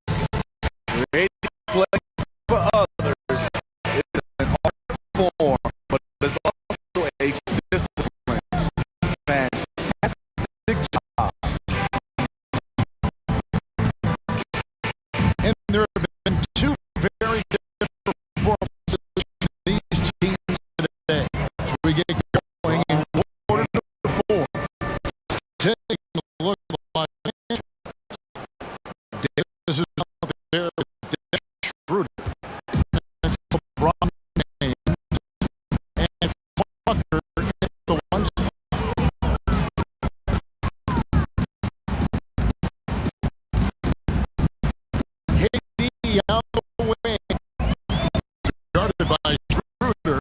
[SPEAKER 3] Great play for others is an art form, but it's also a discipline. Fantastic job.
[SPEAKER 1] And there have been two very different performances from these teams today. As we get going in quarter number 4. Taking a look at the line. Davis is out there with Dennis Schroeder. That's LeBron James. And Fucker at the one spot. KD out the wing. Guarded by Schroeder.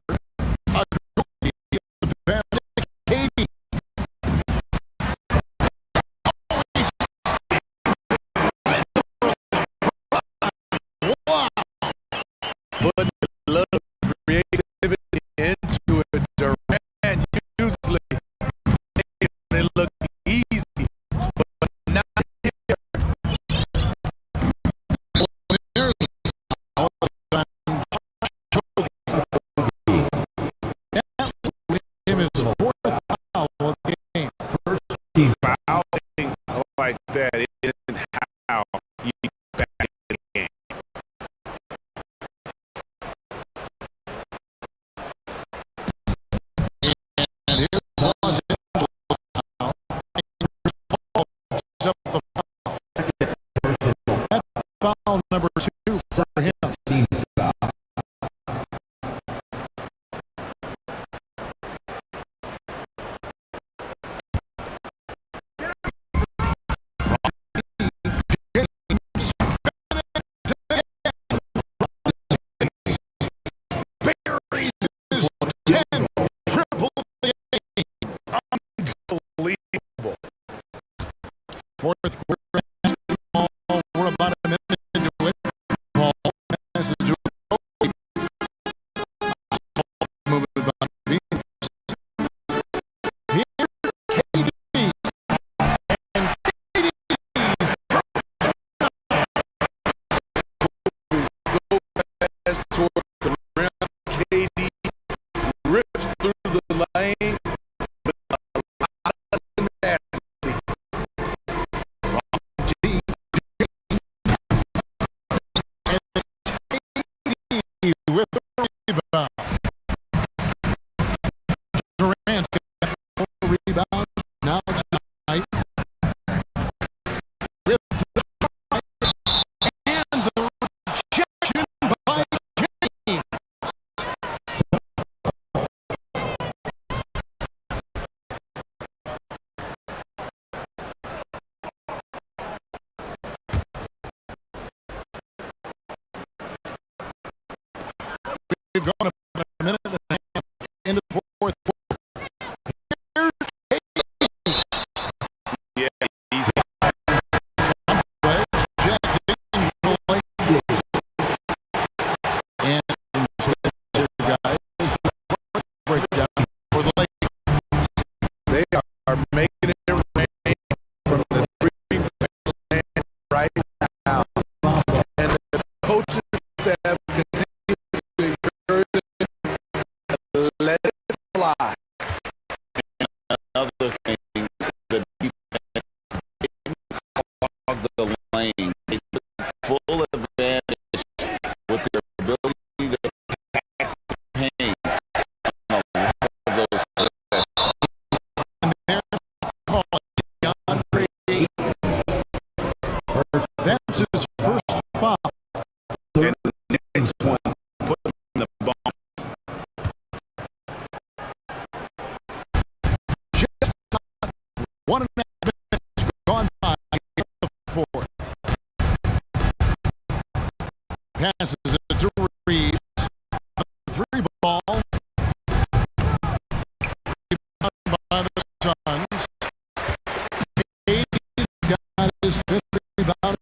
[SPEAKER 1] A cookie at the pass to KD.
[SPEAKER 3] Wow. Put a little creativity into it. Durant usually makes it look easy, but not here.
[SPEAKER 1] Him his fourth foul of the game.
[SPEAKER 16] Fouling like that isn't how you get back in the game.
[SPEAKER 1] And here's Los Angeles now. Picks up the foul. That foul number 2 for him. Barry is 10th triple the game.
[SPEAKER 16] Unbelievable.
[SPEAKER 1] Fourth quarter basketball. We're about a minute into it. Ball passes to Kobe. Moving by Phoenix. Here, KD. And KD.
[SPEAKER 3] Pass toward the rim. KD rips through the lane with a lot of tenacity.
[SPEAKER 1] G. And KD with the rebound. Durant got 4 rebounds. Now it's tight. With the and the rejection by James. We've gone about a minute and a half into the fourth quarter. Here's KD.
[SPEAKER 16] Yeah, he's
[SPEAKER 1] Jackson the Lakers. And some guys breakdown for the Lakers.
[SPEAKER 3] They are making it rain from the three-point land right now. And the coaching staff continues to encourage them to let it fly.
[SPEAKER 16] another thing. The defense didn't clog the lane. They took full advantage with their ability to attack the paint on a lot of those players.
[SPEAKER 1] And they're calling DeAndre. That's his first foul.
[SPEAKER 16] And the next one put them in the bombs.
[SPEAKER 1] Just 1.5 minutes gone by. Get the fourth. Passes it to Reeves. Three ball. Rebound by the Suns. KD's got his fifth rebound.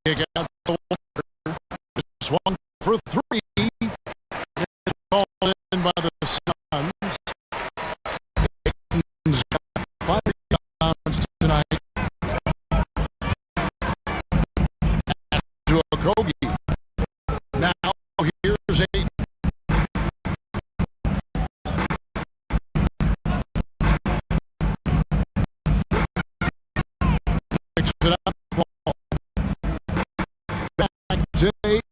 [SPEAKER 1] kick out the water. Swung for three. It's called in by the Suns. Aiton's got 5 rebounds tonight. To a Kogi. Now here's Aiton. Picks it up. Back to Aiton.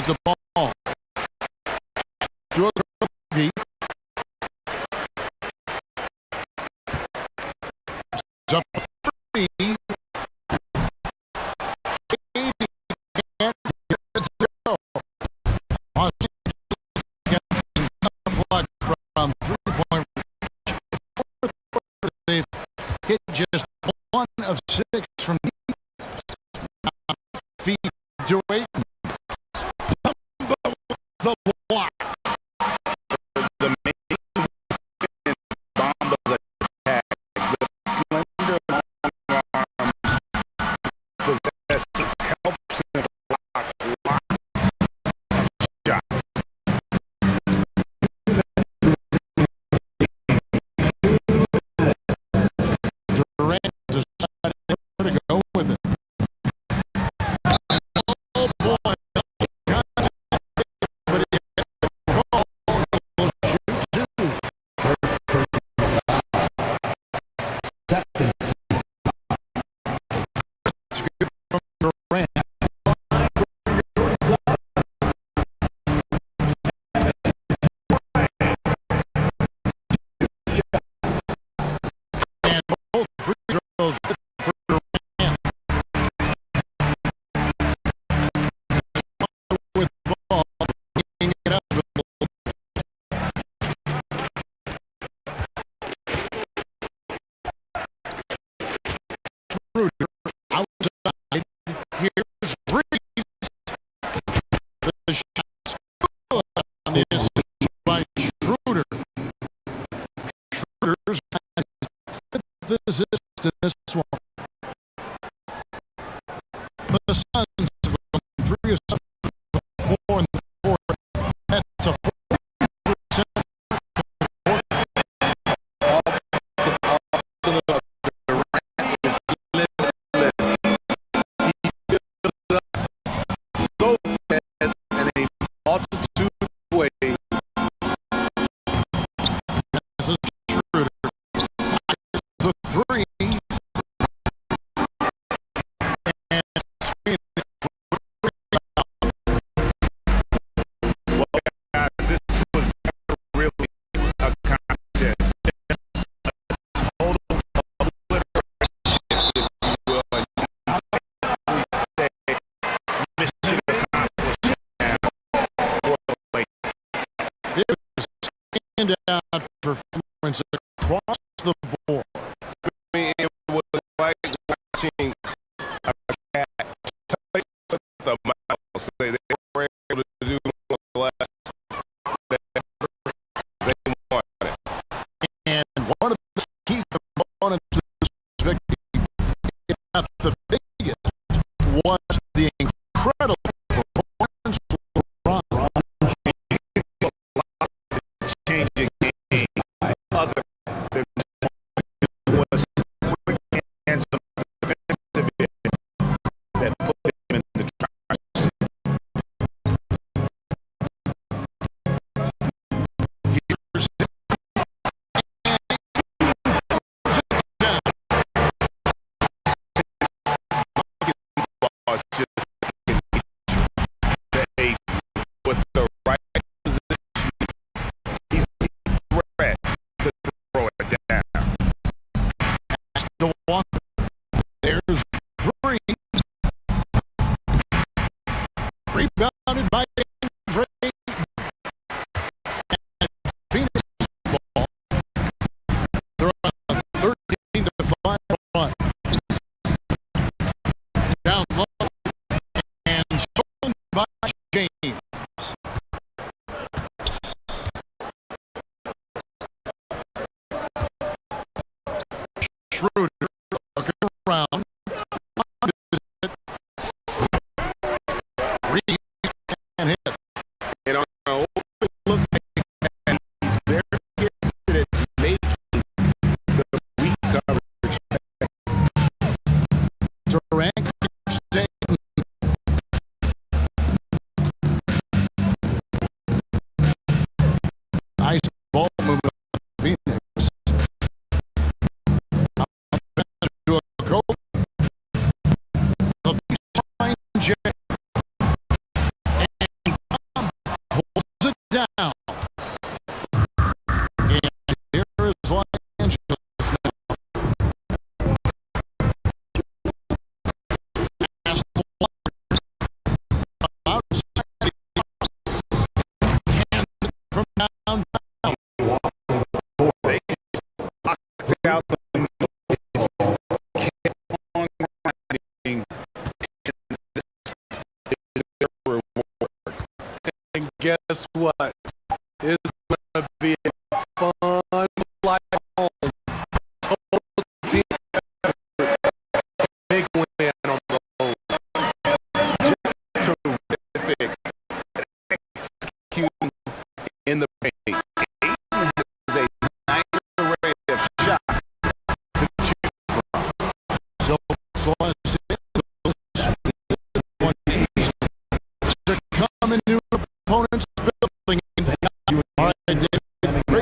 [SPEAKER 1] The ball to a Kogi. It's up three. Let's go. Gets flag from 3-point range. They've hit just 1 of 6 from feet to Aiton. The block. The main Bamba's attack. The slender long arms possesses helps in the block lots of shots. Durant decided where to go with it. Oh boy. Outside, here's Reeves. The shot's good on this by Schroeder. Schroeder's got the assist in this one. The Suns have gone 3 of 7, 4 in the fourth. That's a 40%. The three. Well, guys, this was really a contest. Total mission accomplished now for the Lakers. It was a standout performance across the board. I mean, it was like watching a cat play with the mouse. They were able to do the last they wanted. And one of the key components of this victory, if not the biggest, was the incredible performance for Ron. Change the game other than was quick and some defensive that put him in the driver's seat. Here's just they with the right position. He's a threat to throw it down. To one. There's three. Rebounded by Eintracht. And Phoenix ball. They're on a 13-5 run. Down low.
[SPEAKER 3] winning. And guess what? It's going to be a fun flight home. Total team effort. Big win on the whole. Just terrific execution in the paint. Is a nice array of shots to choose from.
[SPEAKER 1] So as long as to come into opponent's building. All right, David, great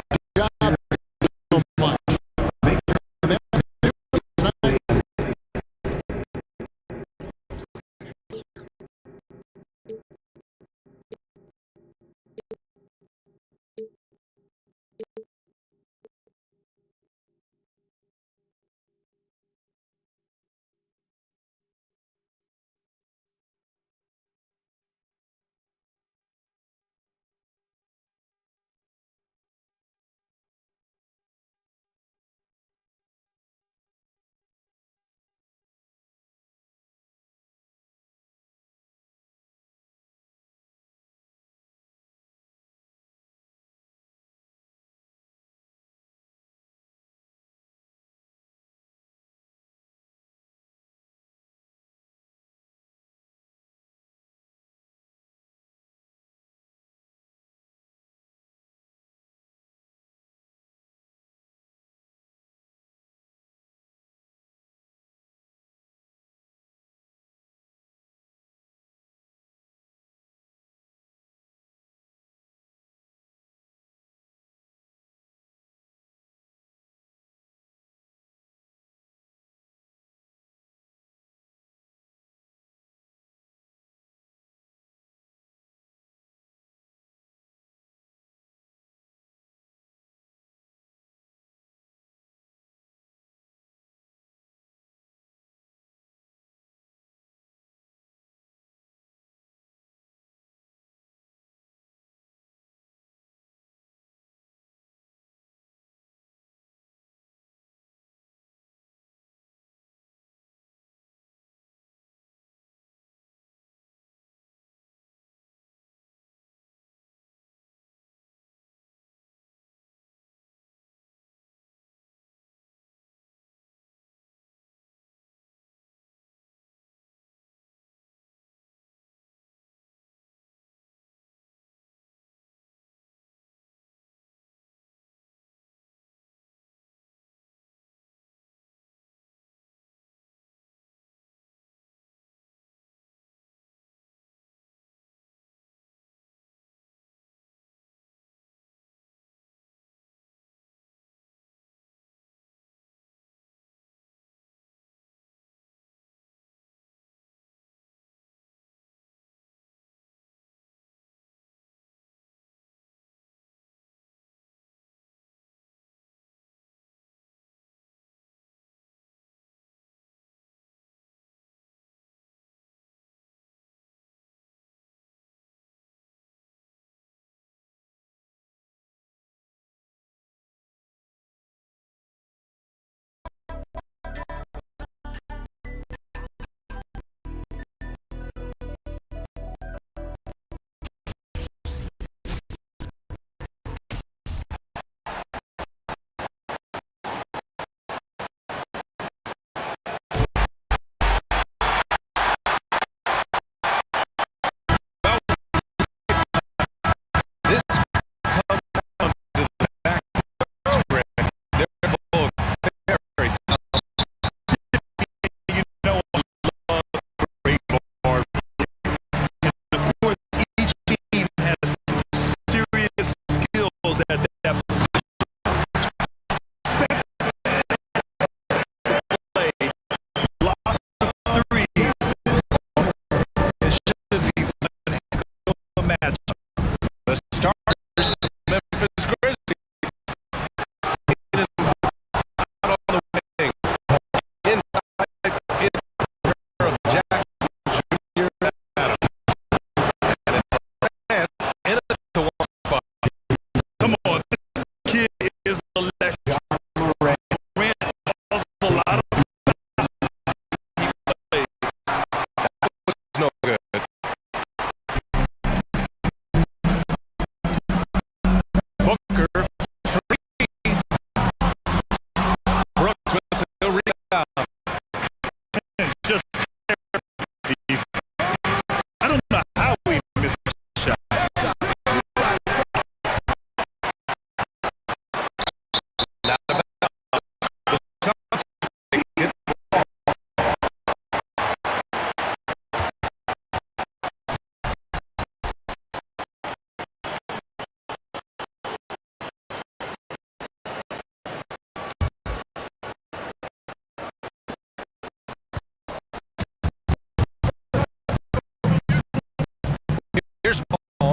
[SPEAKER 7] Here's ball.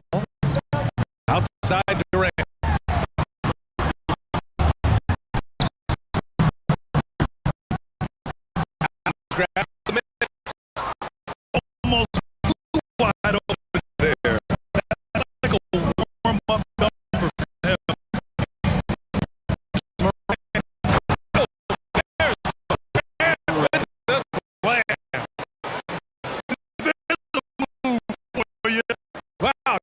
[SPEAKER 7] Outside Durant. Grabs the miss.
[SPEAKER 9] Almost wide open there. That's like a warm-up jumper for him.
[SPEAKER 7] Wow,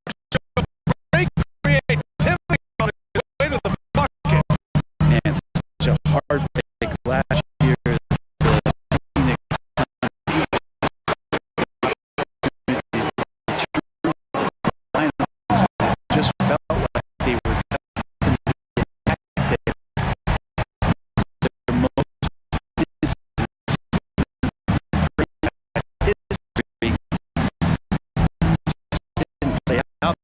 [SPEAKER 7] great creativity on his way to the bucket.
[SPEAKER 8] And such a hard pick last year. The Phoenix Suns just felt like they were destined to be attacked there. Their most instant history didn't play out.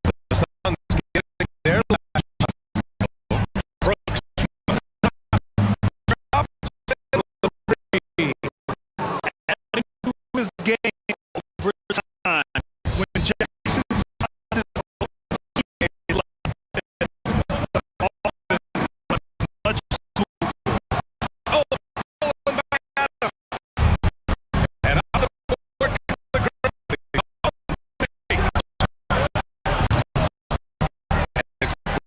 [SPEAKER 7] The Suns getting their last Brooks drops the free.
[SPEAKER 9] Adding to his game over time. When Jackson started his teammate like this, the offense was much smoother.
[SPEAKER 7] Oh, pulling back at him. And out the board comes the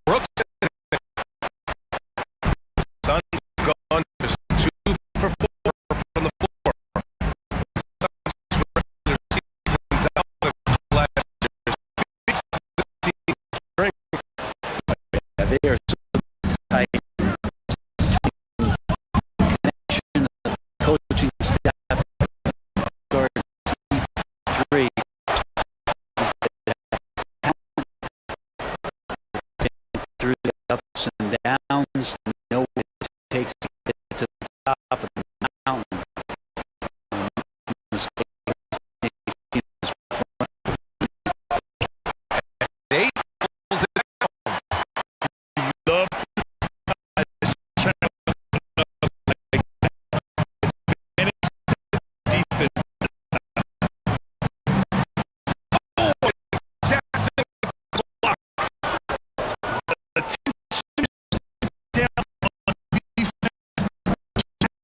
[SPEAKER 7] Brooks. Suns gone just 2 for 4 from the floor. Suns were their season dominant last year. This team strength.
[SPEAKER 8] Yeah, they are so tight. Connection of coaching staff guard C3 is through the ups and downs, know what it takes to get to the top of the mountain.
[SPEAKER 7] They pulls it down.
[SPEAKER 9] Love to see this channel like and defense.
[SPEAKER 7] Oh, Jackson block.
[SPEAKER 9] Attention down on defense.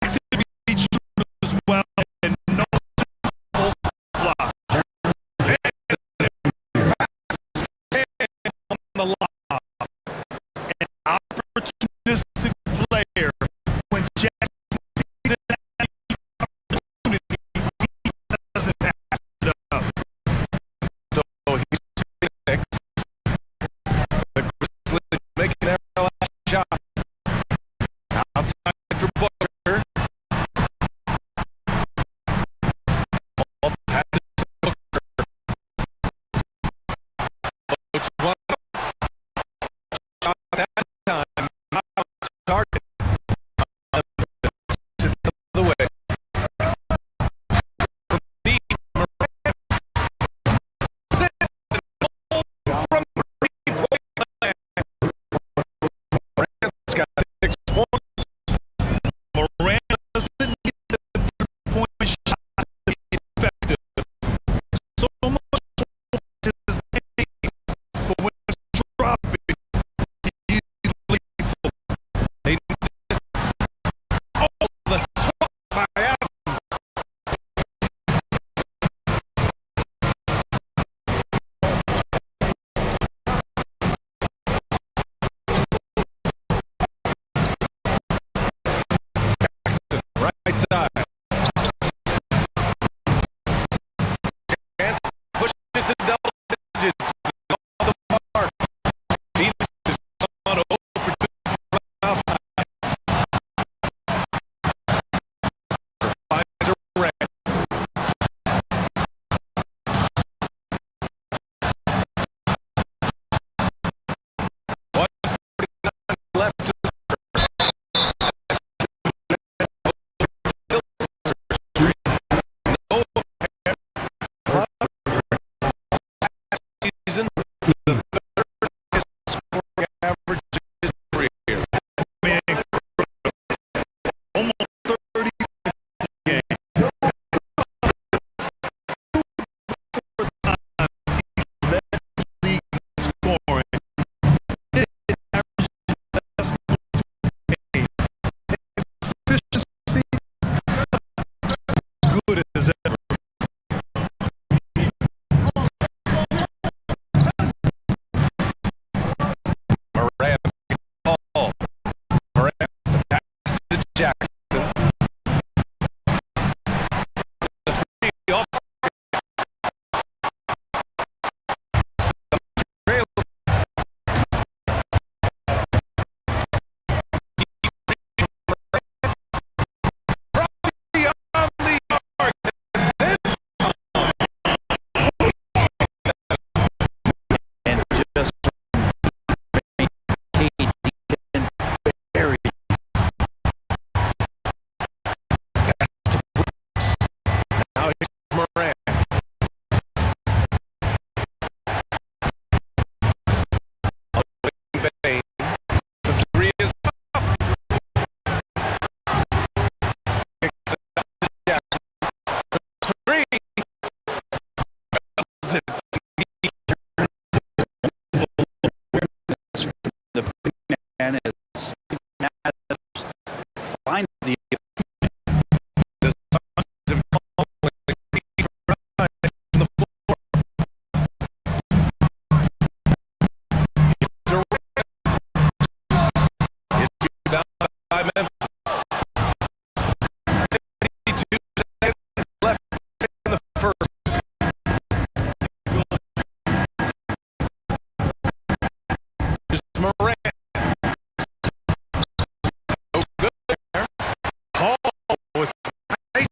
[SPEAKER 9] Jackson reached as well and no block.
[SPEAKER 7] On the lob.
[SPEAKER 9] An opportunistic player. When Jackson sees an opportunity, he doesn't pass it up.
[SPEAKER 7] So he's Phoenix. The Grizzlies making their last shot. Outside for Booker. Ball passes to Booker. Coach one. Shot that time. Out target. To the way. Deep. Sits and goal from three-point land. Morant's got 6 points.
[SPEAKER 9] Morant doesn't need the three-point shot to be effective. So much is his name, but when it's dropping, he's lethal.
[SPEAKER 7] They miss. Oh, the swat by Adams. Jackson, right side. Chance to push it to double digits. Off the mark. Phoenix is on over for 2 from outside. Finds a red. Left to the by Memphis. 52 seconds left in the first. Here's Morant. No good there. Hall was nice.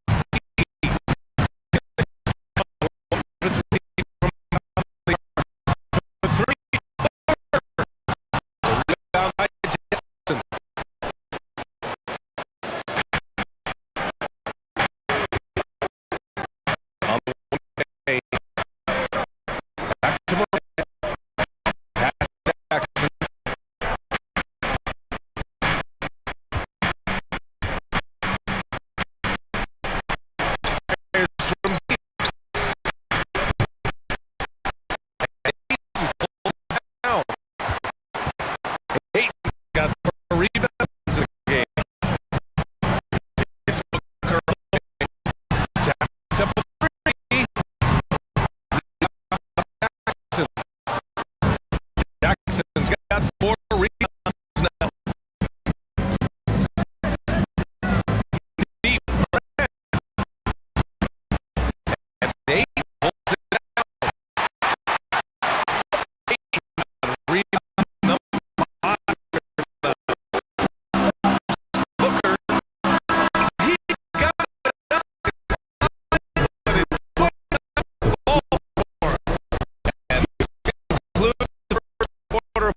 [SPEAKER 7] Jackson's got 4 rebounds now. Deep. And 8 holds it down. 8 rebound number 5. Booker. He got it up. But it put the ball for him. And concludes the first quarter.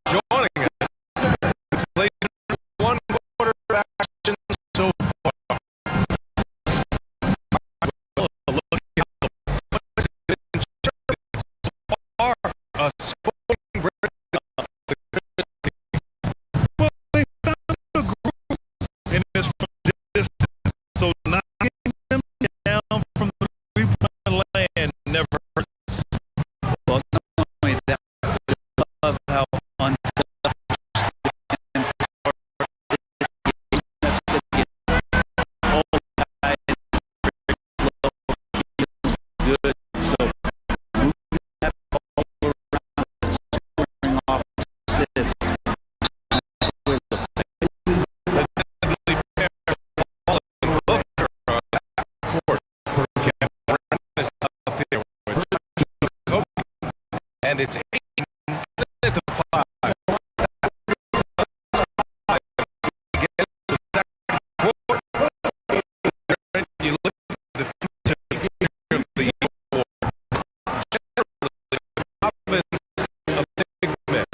[SPEAKER 7] Joining us. Played 1 quarter action so far. Look at what's been so far. A scoring breakdown.
[SPEAKER 9] Well, they found a group in this from distance, so knocking them down from the three-point land never hurts.
[SPEAKER 8] Well, not only that, I love how unselfish and that's good. All guys very low, feeling good. So moving that ball around, scoring off assists. That's where the
[SPEAKER 7] and it's 8 to 5. You look at the future of the war. Generally, the province of big men.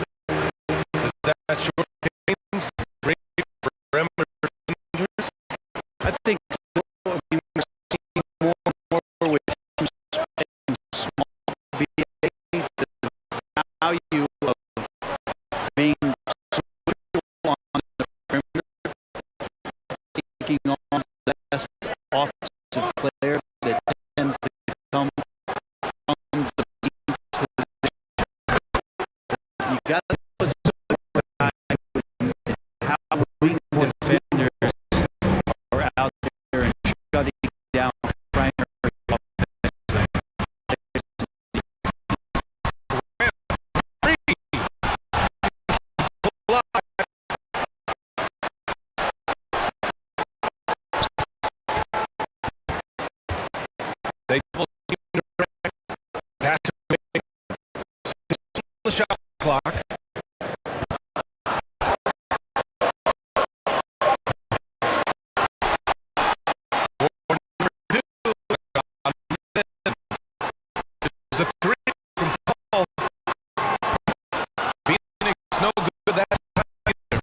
[SPEAKER 7] Is that short games? Great perimeter defenders?
[SPEAKER 8] I think we're seeing more and more with teams playing small BA, the value of being switchable on the perimeter, taking on the best offensive player that tends to come from the main position. You got to put some guy how weak defenders are out there and shutting down primary offense.
[SPEAKER 7] They double team pass to the shot clock. There's a 3 from Paul. Phoenix no good that time either.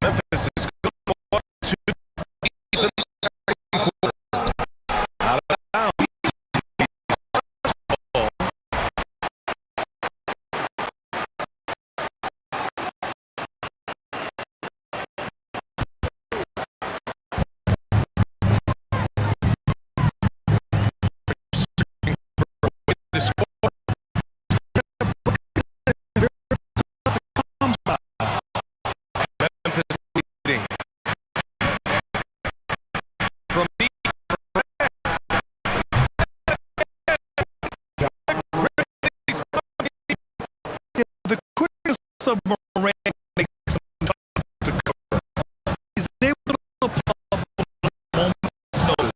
[SPEAKER 7] Memphis is going to deep in the second quarter. Out of bounds.
[SPEAKER 9] Regardless of Moran makes some to cover, he's able to pull up on a moment's notice.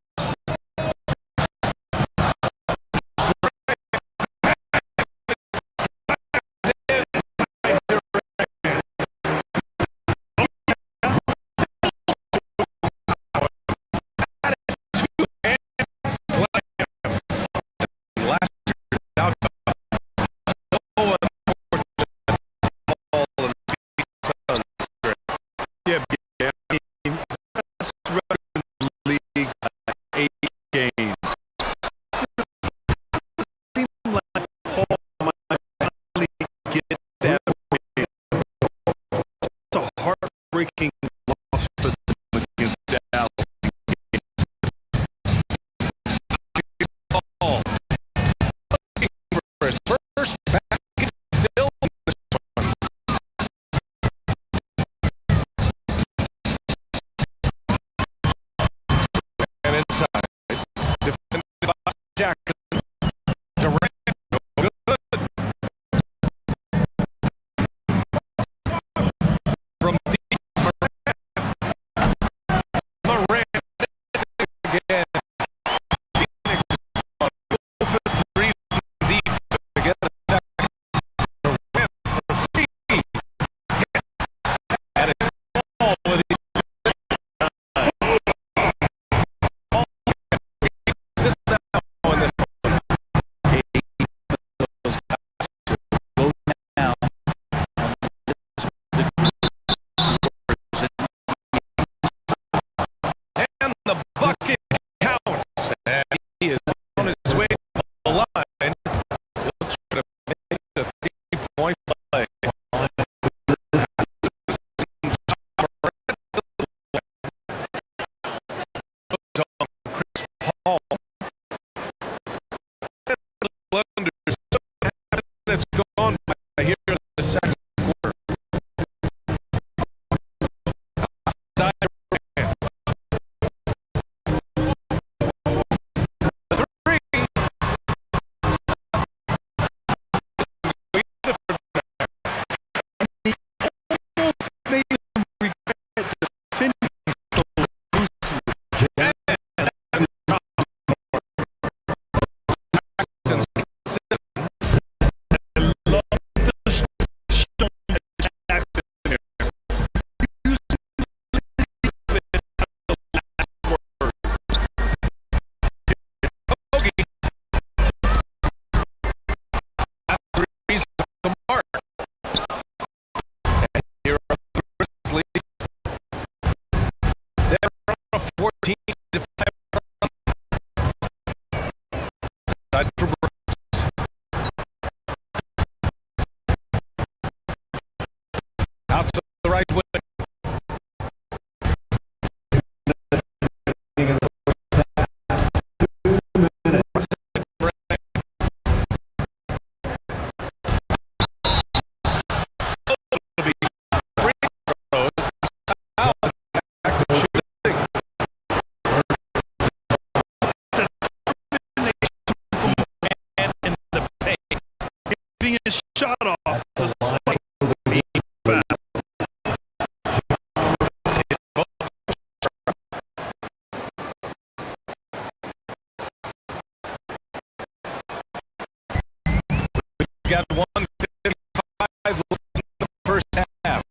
[SPEAKER 7] Got 1:55 left in the first half.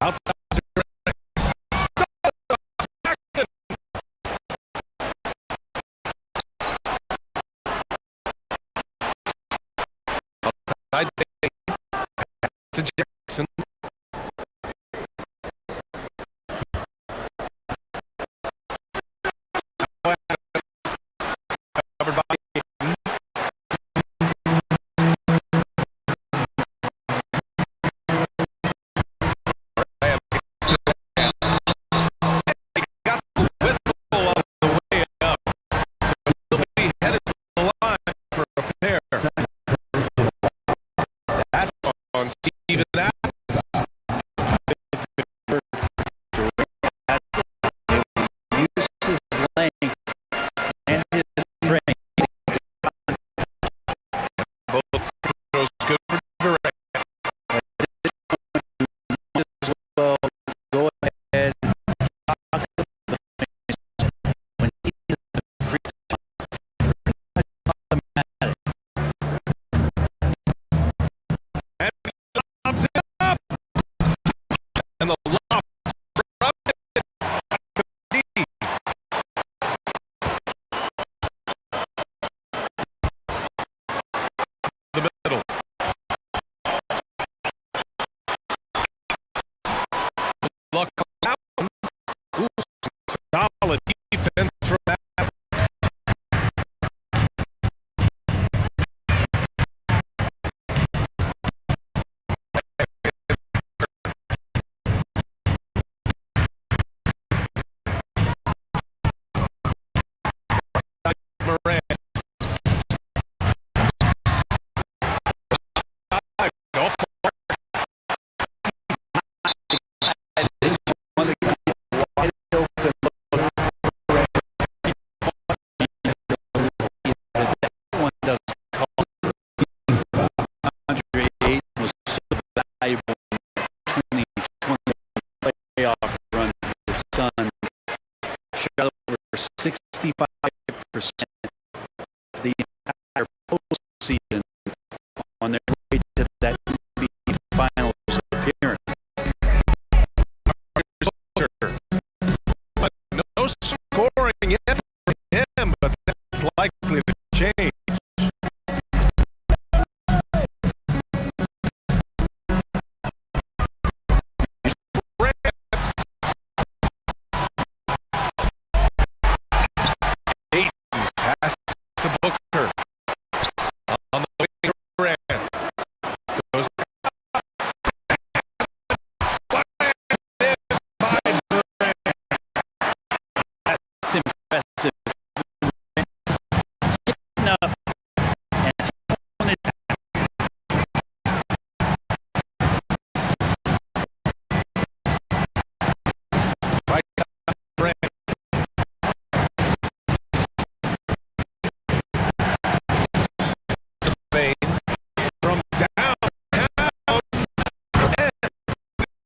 [SPEAKER 7] Outside. To Jackson.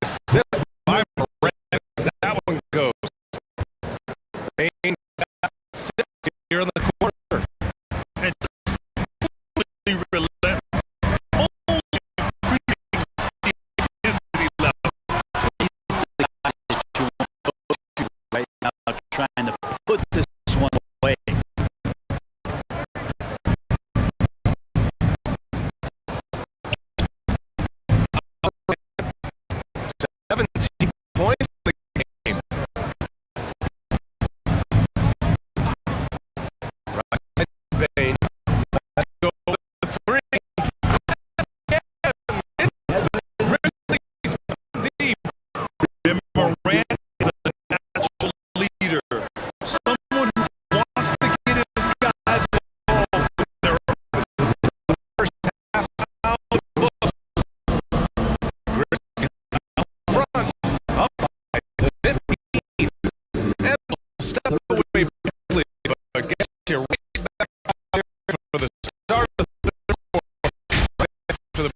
[SPEAKER 7] assist by Perez. That one goes. Bain here in the corner.
[SPEAKER 9] And completely relentless. Only intensity level.
[SPEAKER 8] Right now, trying to put this one away.
[SPEAKER 7] Points in the game. Right, Bain. Let's go with the three.
[SPEAKER 9] And Morant is a natural leader. Someone who wants to get his guys involved when they're first half out of the books.
[SPEAKER 7] Front, up by 15, and step away briefly, but get you right back out there for the start of the third quarter. To the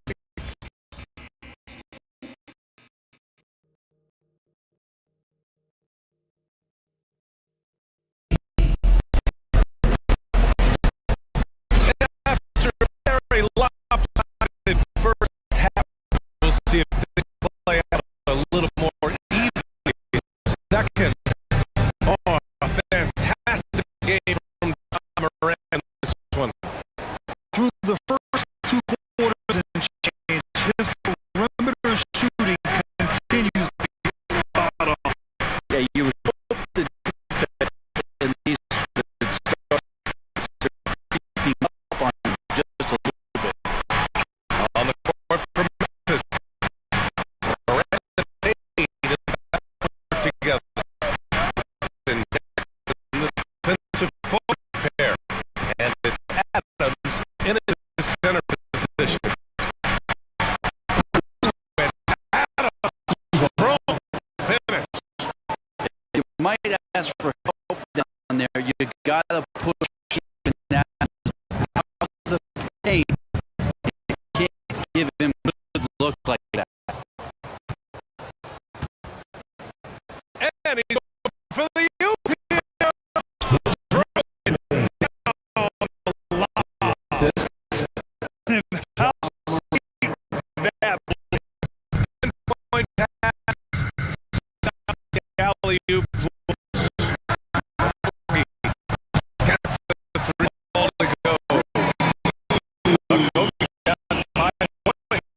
[SPEAKER 7] after a very lopsided first half, we'll see if they play out a little more evenly. Second, oh, a fantastic game from Tom Moran in this one.
[SPEAKER 9] Through the first two quarters and change, his perimeter shooting continues to be spot on.
[SPEAKER 8] Yeah, you would hope the defense at least would start keeping up on him just a little bit.
[SPEAKER 7] On the court from Memphis. Moran and Bain is back together. And the defensive forward pair. And it's Adams in his center position. And Adams, strong finish.
[SPEAKER 8] You might ask for help down there. You gotta push him down out of the paint. You can't give him good look like that.
[SPEAKER 7] And he's over for the UPL.
[SPEAKER 9] And how sweet that point pass, alley-oop.
[SPEAKER 7] Gets the three ball to go. A coach got 5 points.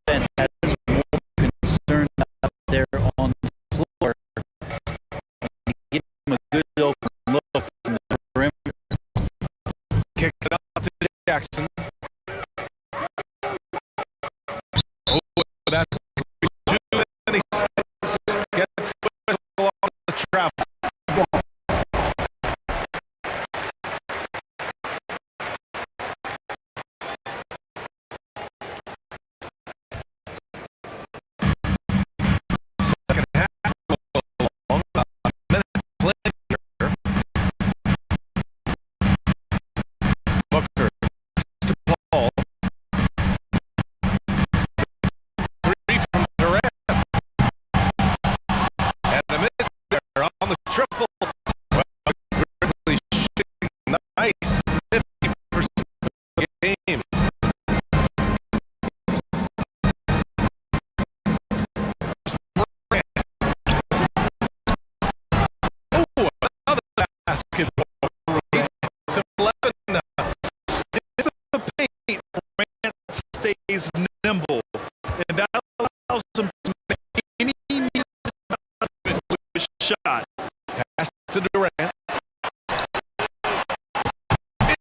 [SPEAKER 8] Defense has more concern out there on the floor. You give him a good open look from the perimeter.
[SPEAKER 7] Kicks it out to Jackson. Oh, that's too many steps. Gets the whistle on the travel. Second half along a minute later. Booker to Paul. Three from Durant. And a miss there on the triple. Well, Grizzlies shooting nice. 50% of the game. Oh, another basketball release. 11 now.
[SPEAKER 9] In the paint, Morant stays nimble, and that allows him to make any needed adjustment with his shot.
[SPEAKER 7] Pass to Durant.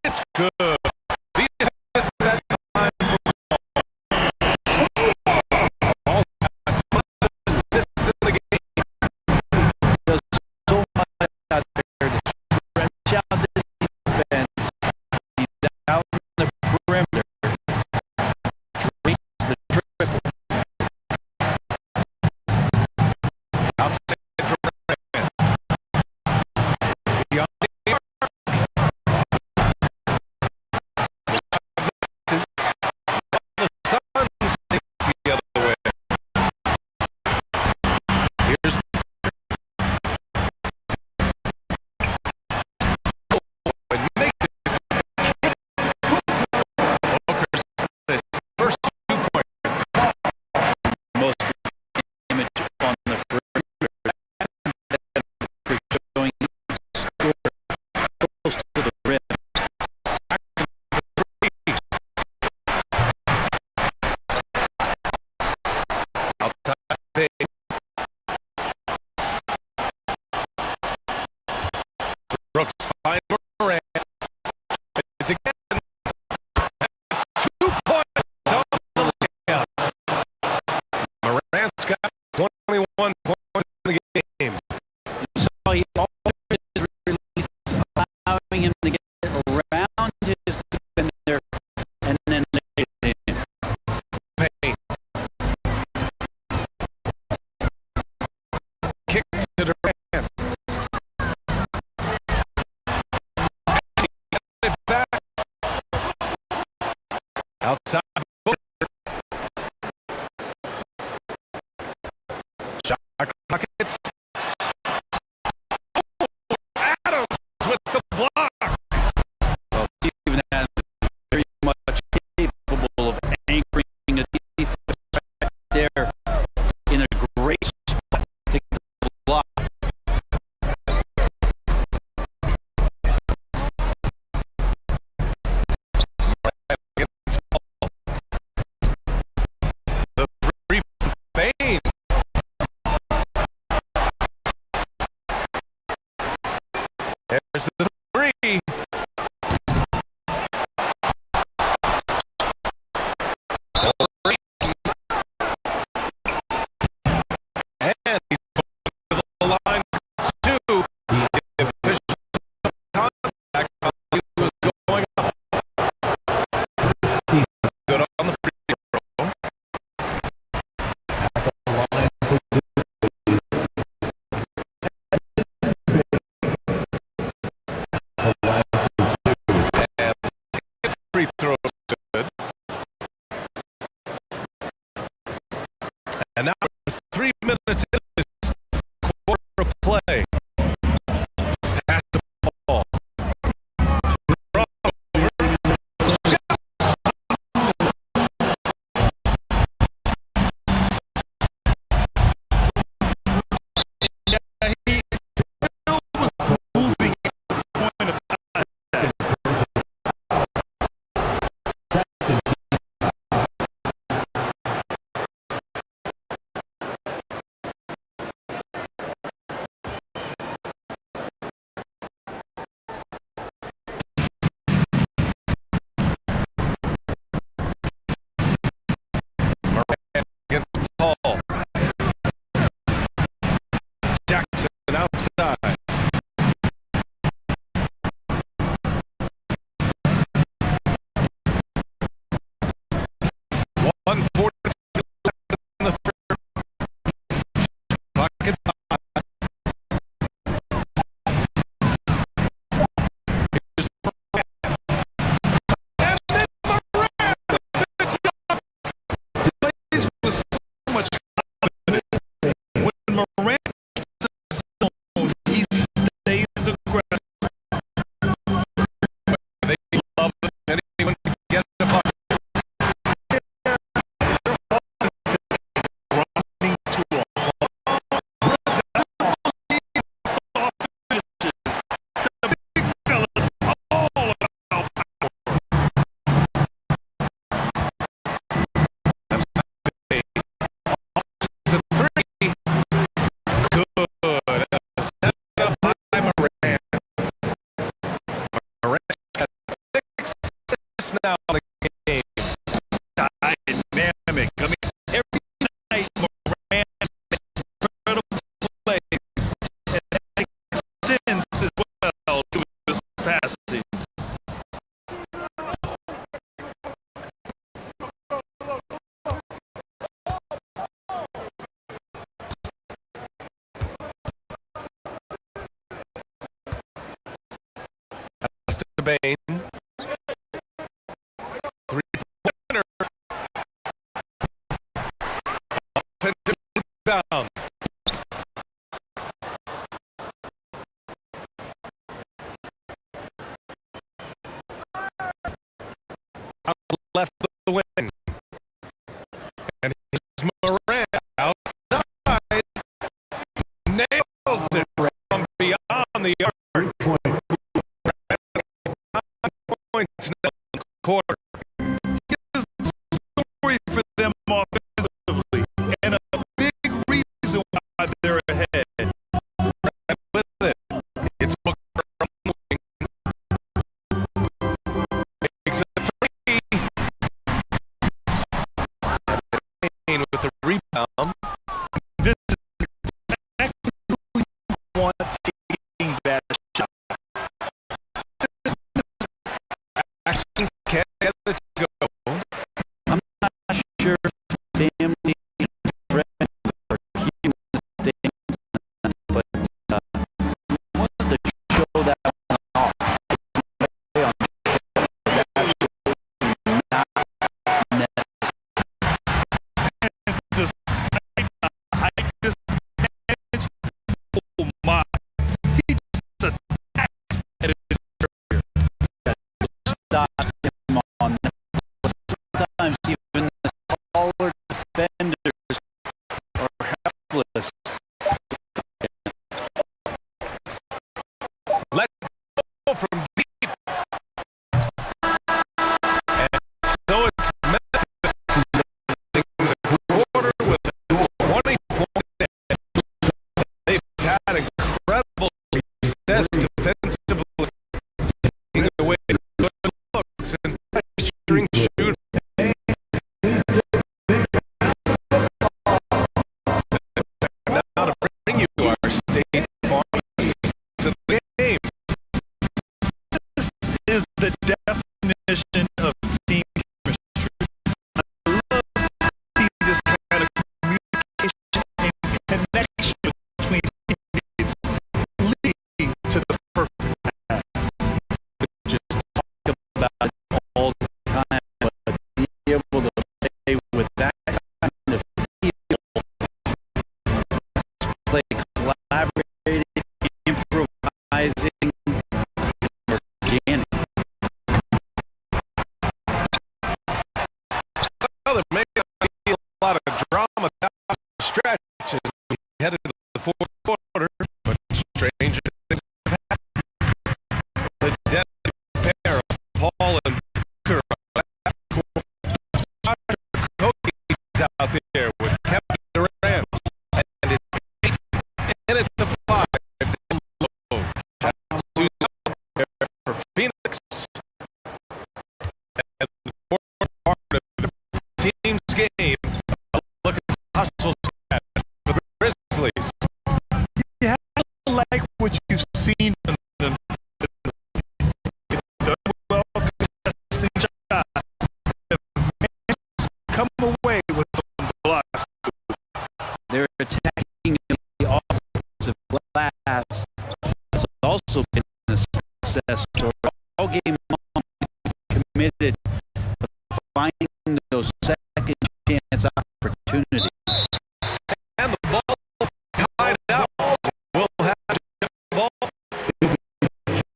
[SPEAKER 7] It's good. The assist that time for all time. Assists in the game.
[SPEAKER 8] Does so much out there to stretch out the defense. He's out in the perimeter. Drinks the triple.
[SPEAKER 7] And now 3 minutes in this quarter of play. Pass the ball. Outside. 1:40 left in the third. Clock at 5. Here's Moran. And then Moran plays with so much confidence. When Moran now the game. Dynamic. I mean, every night Moran makes incredible plays, and that extends as well to his passing. Pass to Bain. Down. Left the wing. And here's Moran outside. Nails it from beyond the arc. Points now in the quarter. Here's the story for them offensively. And a reason why they're ahead. Right with it. It's Booker from wing. Makes it free. With the rebound. This is exactly who you want taking that shot. Action can't get it to go.
[SPEAKER 8] I'm not sure if family friend or human thing, but we wanted to show that one off.
[SPEAKER 9] Despite the height disadvantage, oh my, he just attacks at his career.
[SPEAKER 8] Stop him on that. Sometimes even the taller defenders are helpless.
[SPEAKER 7] Let go from deep. And so it's Memphis a quarter with a 20-point edge. They've had incredible success defensively, taking away good looks and pressuring shooters.
[SPEAKER 8] They're attacking in the offensive glass. It's also been a success story. All game long, committed to finding those second chance opportunities.
[SPEAKER 7] And the ball's tied up. We'll have the ball.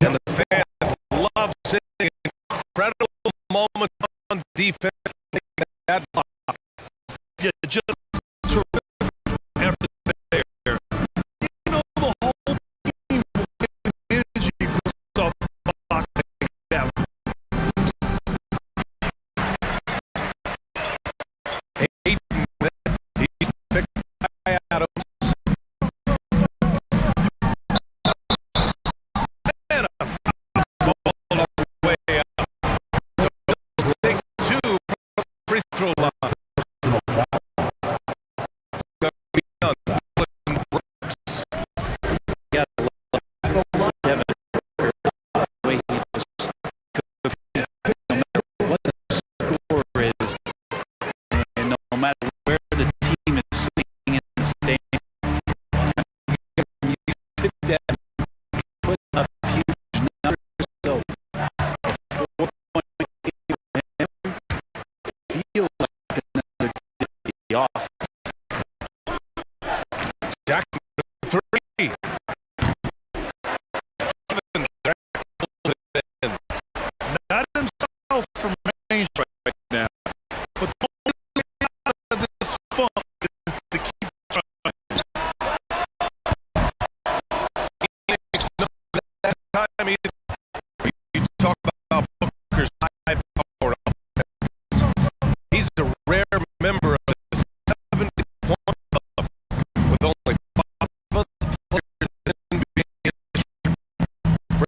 [SPEAKER 7] And the fans love seeing incredible moments on defense. That block.
[SPEAKER 9] Yeah, just terrific effort there. You know, the whole team will get energy off the box like that.
[SPEAKER 7] He's picked by Adams. And a foul ball way up. So it'll take two from the free throw line.
[SPEAKER 9] Not himself from range right now. But the only way out of this funk is to keep trying.
[SPEAKER 7] That time you talk about Booker's high-powered offense. He's a rare member of the 70-point club with only 5 other players in the NBA.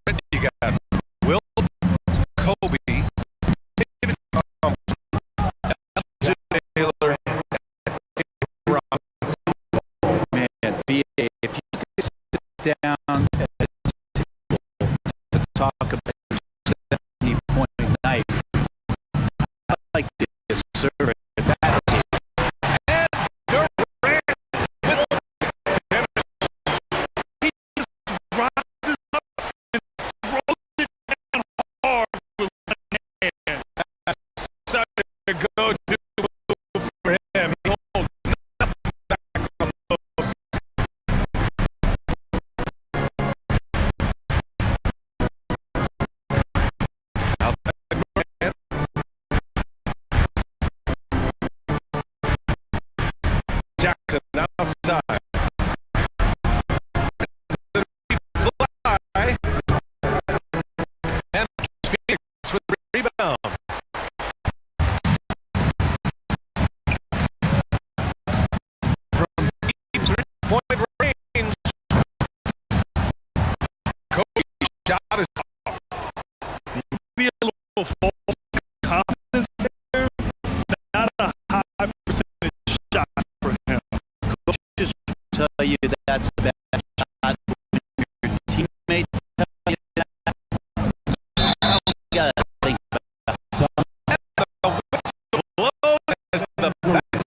[SPEAKER 7] Brent, you got Will, Kobe, David Thompson, Elgin Taylor, and Robinson.
[SPEAKER 8] Man, BA, if you could sit down at the table to talk about 70-point night, I'd like to serve that game.
[SPEAKER 7] And Durant with
[SPEAKER 9] He just rises up and throws it down hard with one hand.
[SPEAKER 7] such a go-to for him. He holds nothing back on those. Outside Durant. Jackson outside. Fly. And Phoenix with the rebound. From deep three-point range. Kobe's shot is off.
[SPEAKER 9] Be a little false confidence there. Not a high percentage shot for him.
[SPEAKER 8] Just tell you that's a bad shot. When your teammate tell you that, you gotta think about something.
[SPEAKER 7] The whistle blown as the basket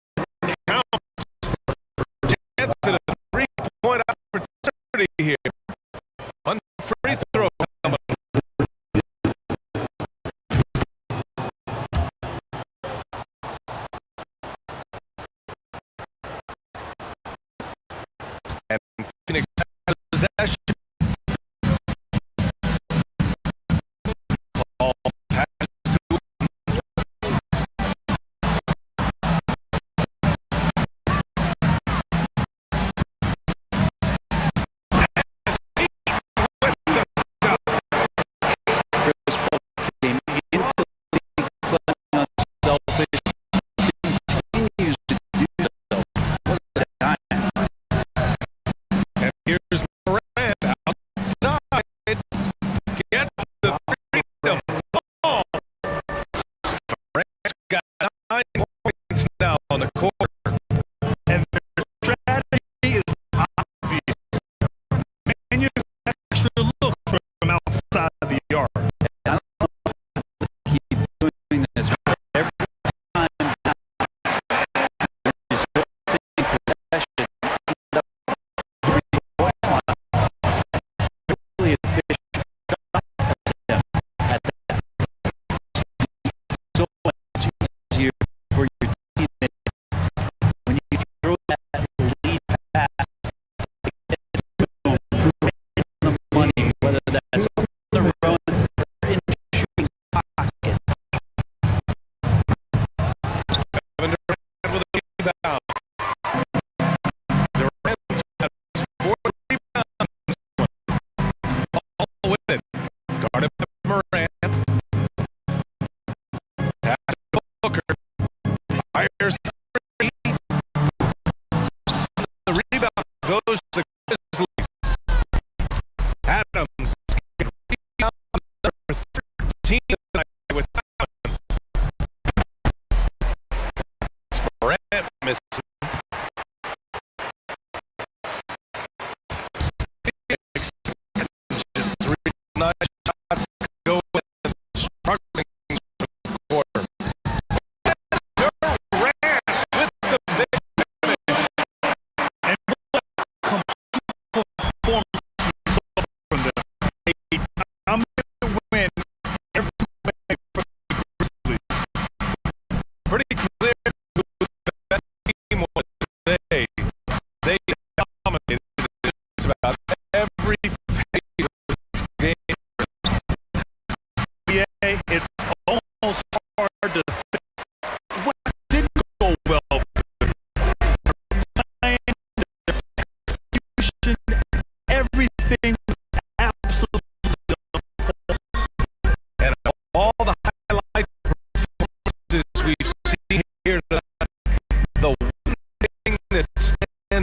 [SPEAKER 7] counts for chance at a three-point opportunity here. One free throw coming. And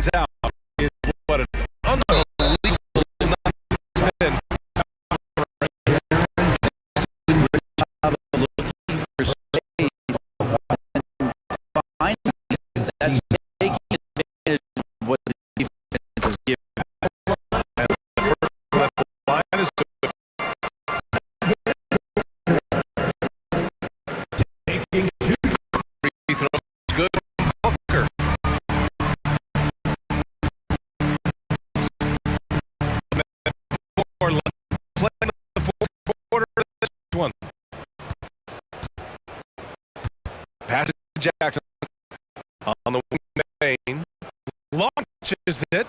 [SPEAKER 7] stands out is what an unbelievable spin.
[SPEAKER 8] That's taking advantage of what the defense is giving.
[SPEAKER 7] Taking 2 free throws. Good. Hooker. Playing the fourth quarter of this one. Pass to Jackson on the wing main. Launches it.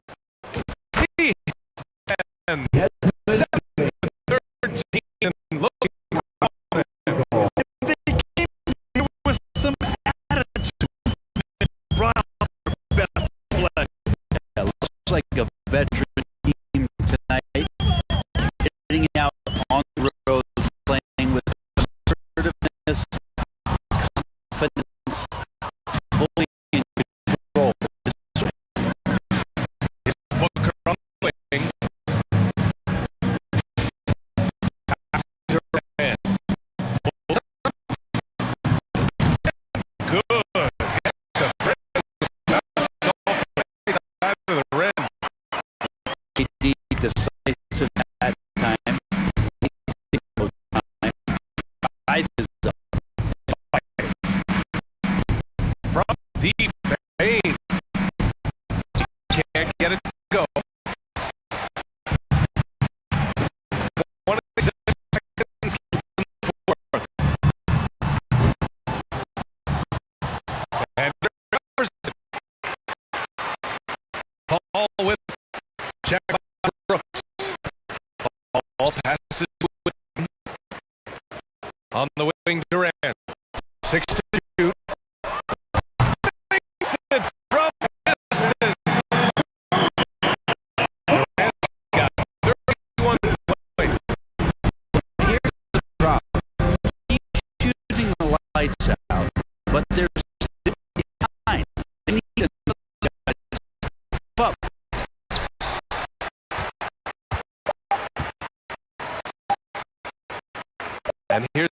[SPEAKER 7] And 7-13 and looking confident.
[SPEAKER 9] There was some attitude. Brought out their best play.
[SPEAKER 8] Yeah, looks like a veteran team tonight. Getting out on the road, playing with assertiveness, confidence, fully in control.
[SPEAKER 7] Booker on the wing.
[SPEAKER 8] Decisive at time. Rises up.
[SPEAKER 7] From deep pain. Can't get it to go. 26 seconds in the fourth. And Paul with check by Brooks. All passes on the wing, Durant. 6 to shoot. Makes it from distance. Durant got 31 points.
[SPEAKER 8] Here's the drop. Keep shooting the lights out, but there's still time. They need another guy to step up.
[SPEAKER 7] And here's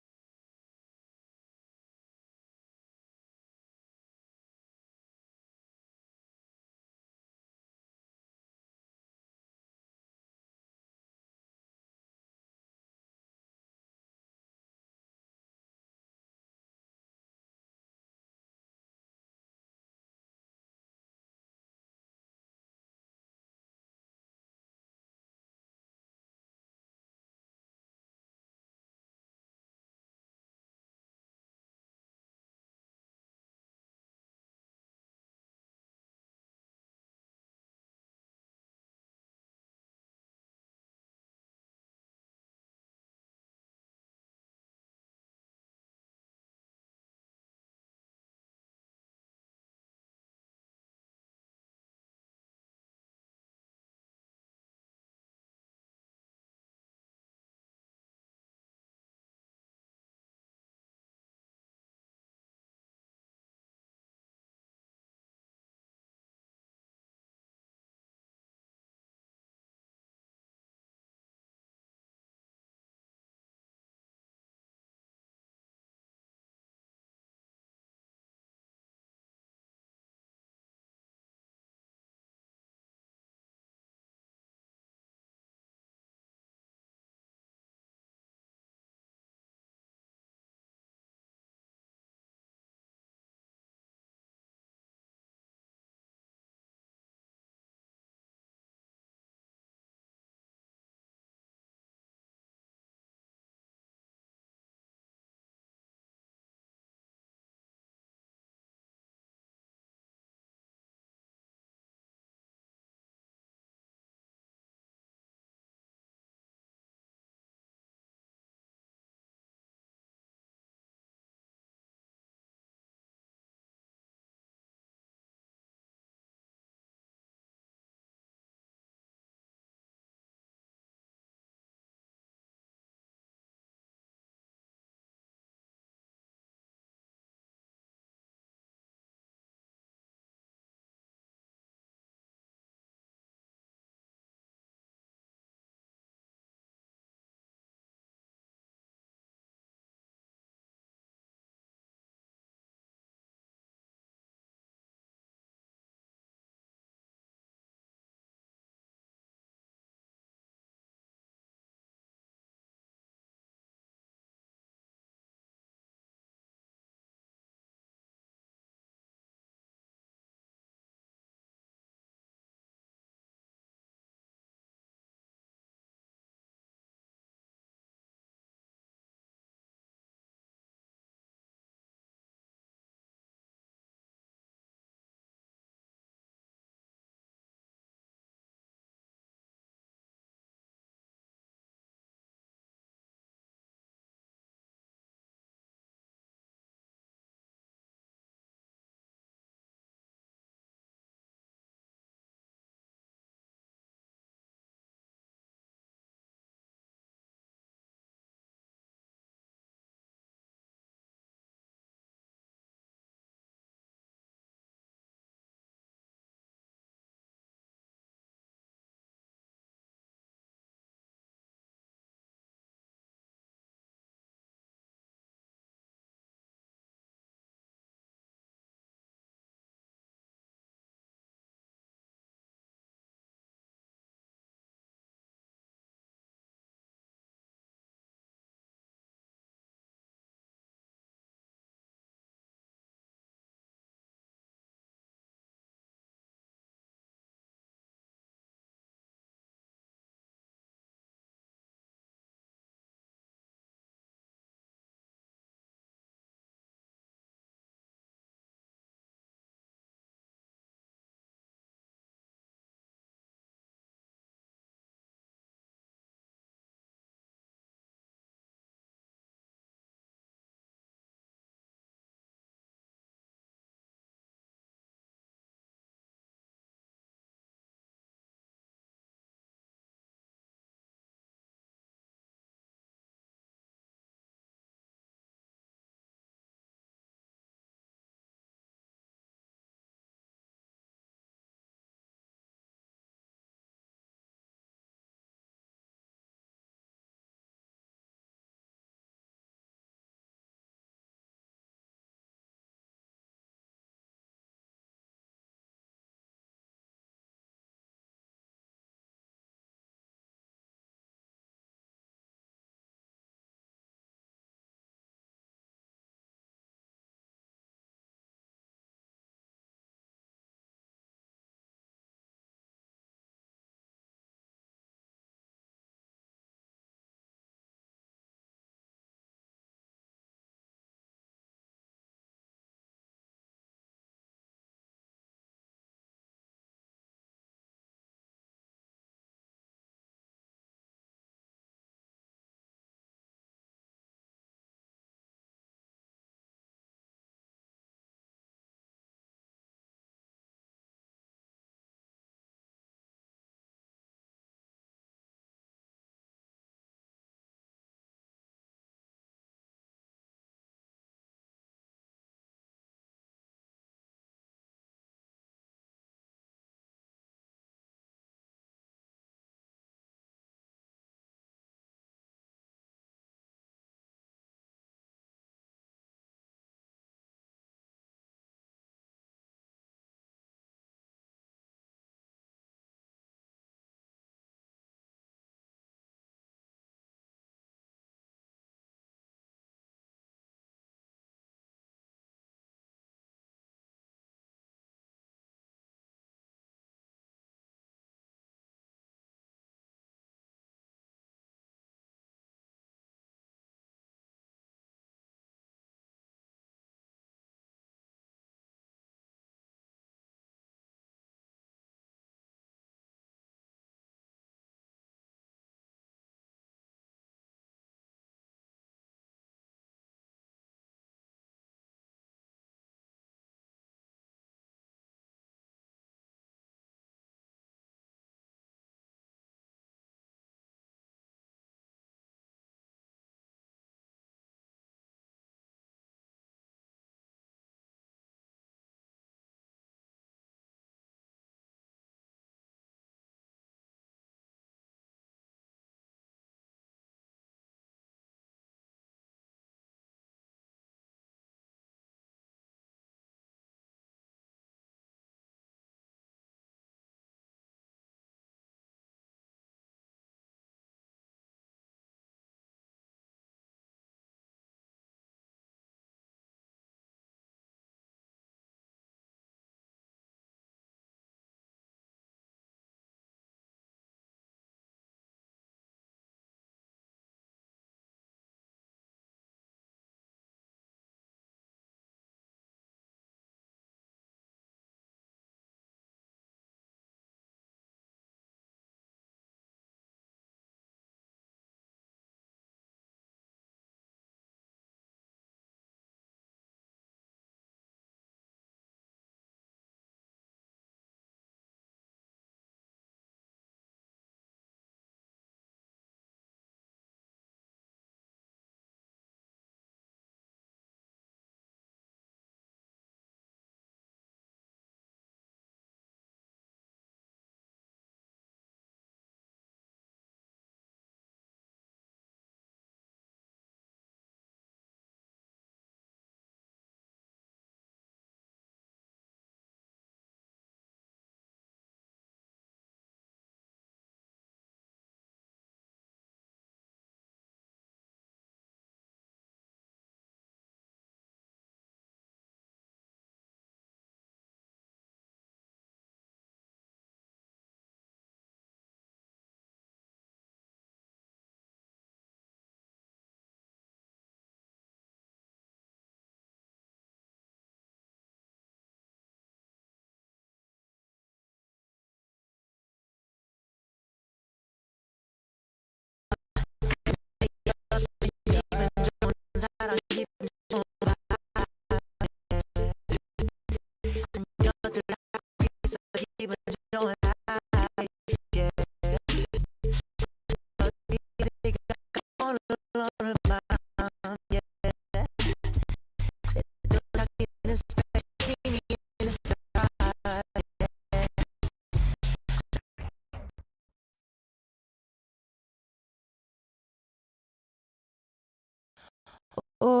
[SPEAKER 6] Oh,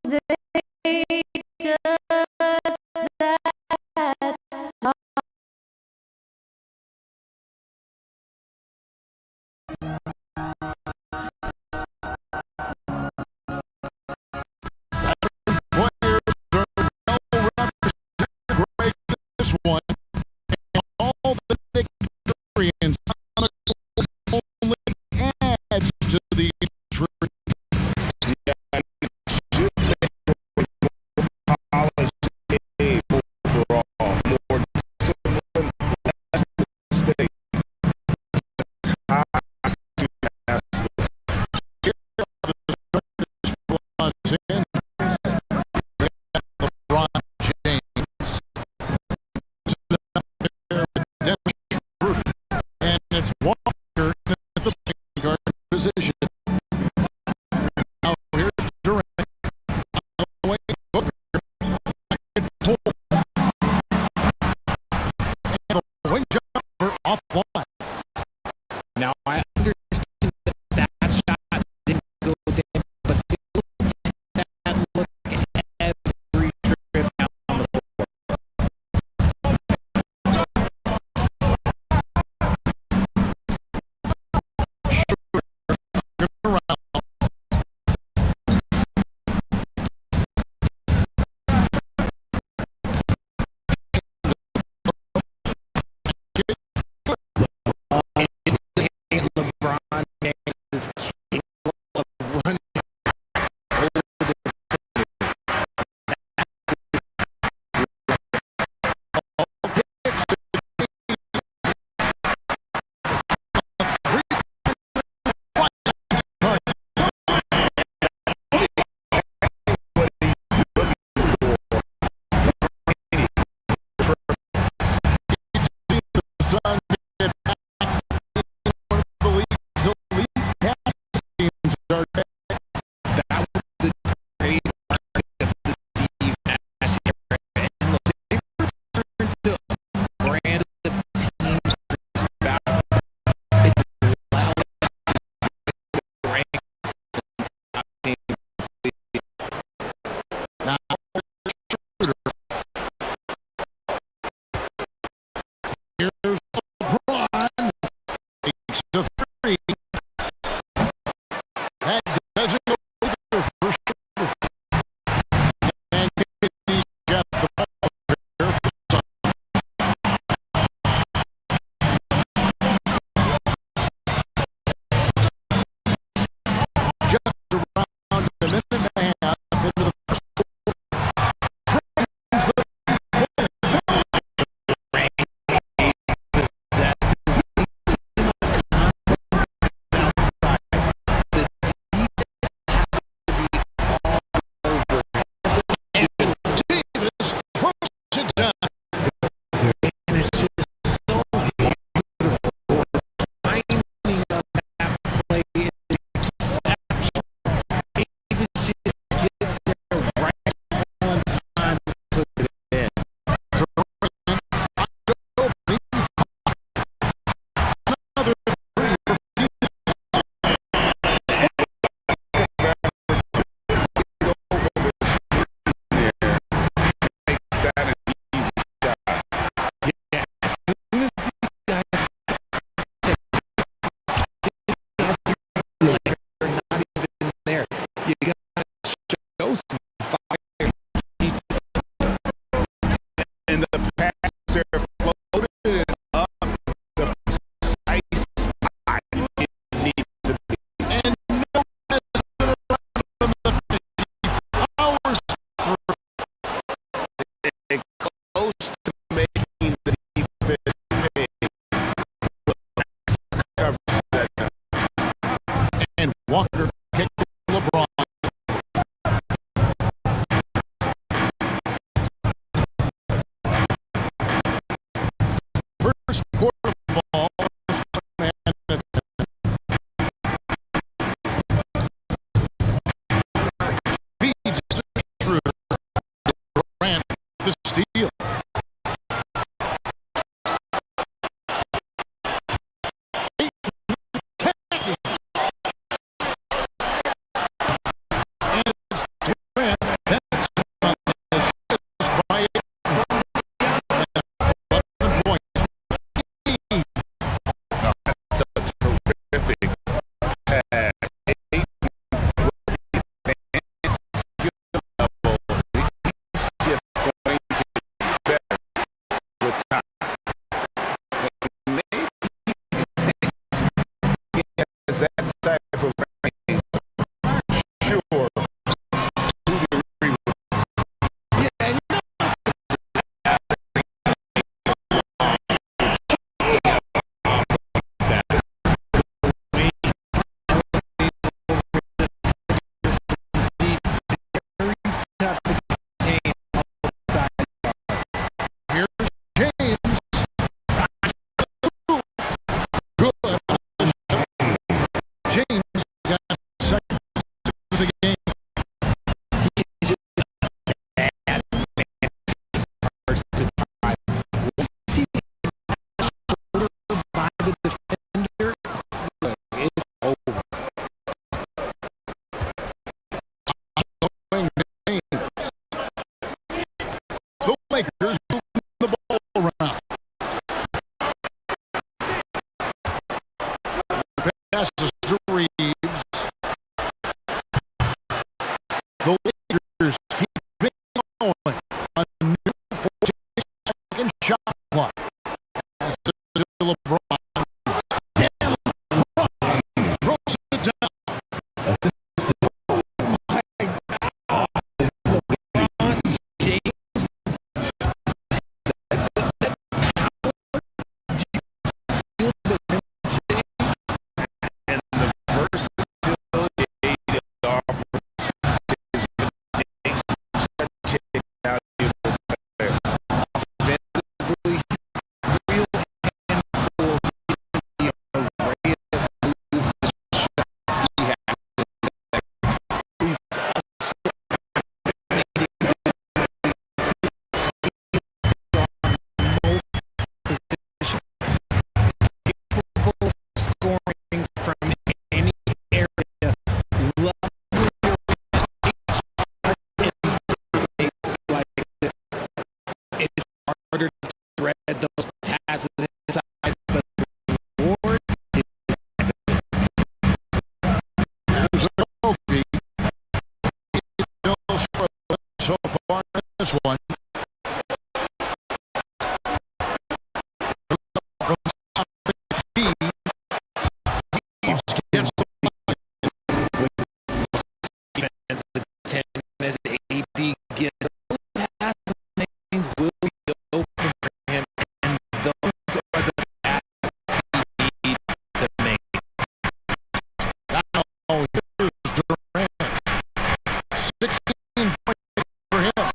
[SPEAKER 6] say does that song
[SPEAKER 1] This one, all the experience on the only adds to the and it's Walker at the point guard position. Now here's Durant on the way. Booker back full. And the wing jumper offline.
[SPEAKER 14] Now I understand that shot didn't go down, but they looked at that look every trip down the floor. LeBron James is capable of running over the
[SPEAKER 1] Son get back in one of the league's elite pass teams are back.
[SPEAKER 14] That was the great market of the Steve Nash era. And look, they returned to a brand of team first basketball. It allowed them to rank some top teams.
[SPEAKER 1] Now, Schroeder. Here's LeBron. Takes the three. That doesn't go over for Schroeder. And he's got the ball here. Just around a minute and a half into the first Davis throws it down.
[SPEAKER 14] And it's just so beautiful. Finding of that play is exceptional. Davis just gets there right on time to put it in.
[SPEAKER 1] Another three for
[SPEAKER 14] Yeah, as soon as these guys take they're not even there. You gotta show some fire.
[SPEAKER 2] And the pass there floated it up the precise spot it needs to be.
[SPEAKER 1] and no has been around from the 50 hours through. The Lakers keep going. A new 14-second shot clock. Pass to LeBron. And LeBron throws it down. So far in this one.
[SPEAKER 14] As AD gets names will be open for him, and those are the passes he needs to make.
[SPEAKER 1] Now, here's Durant. 16 points for him.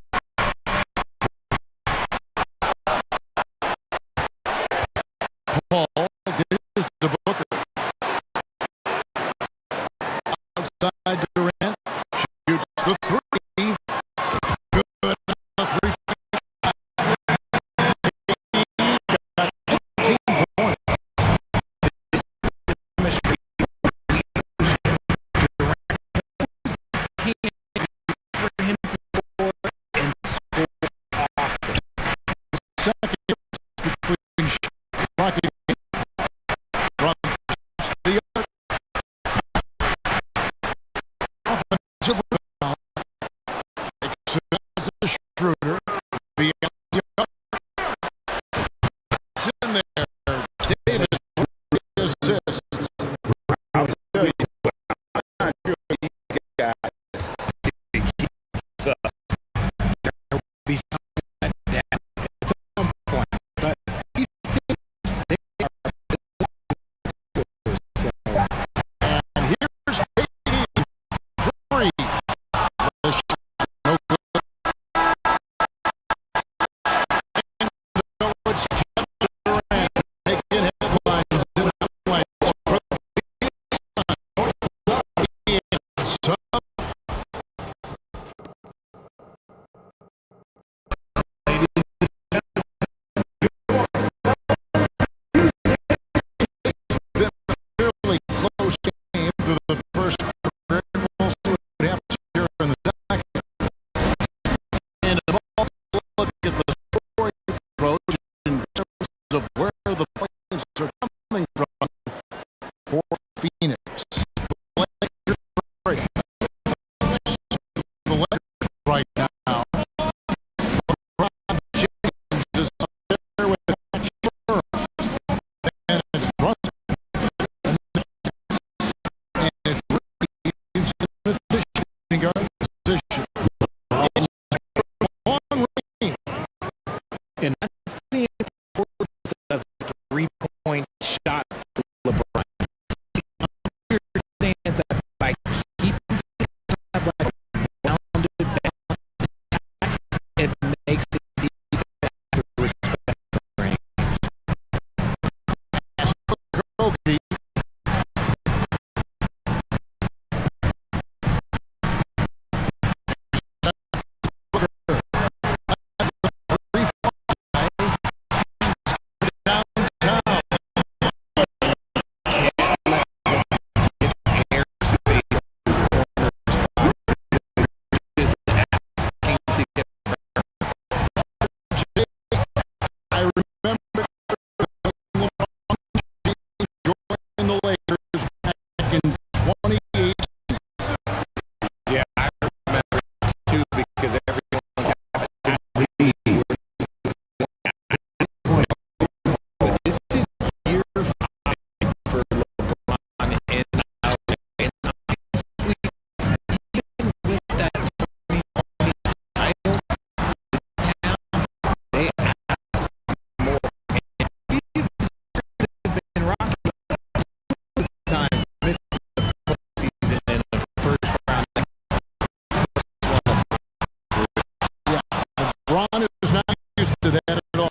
[SPEAKER 1] Braun is not used to that at all.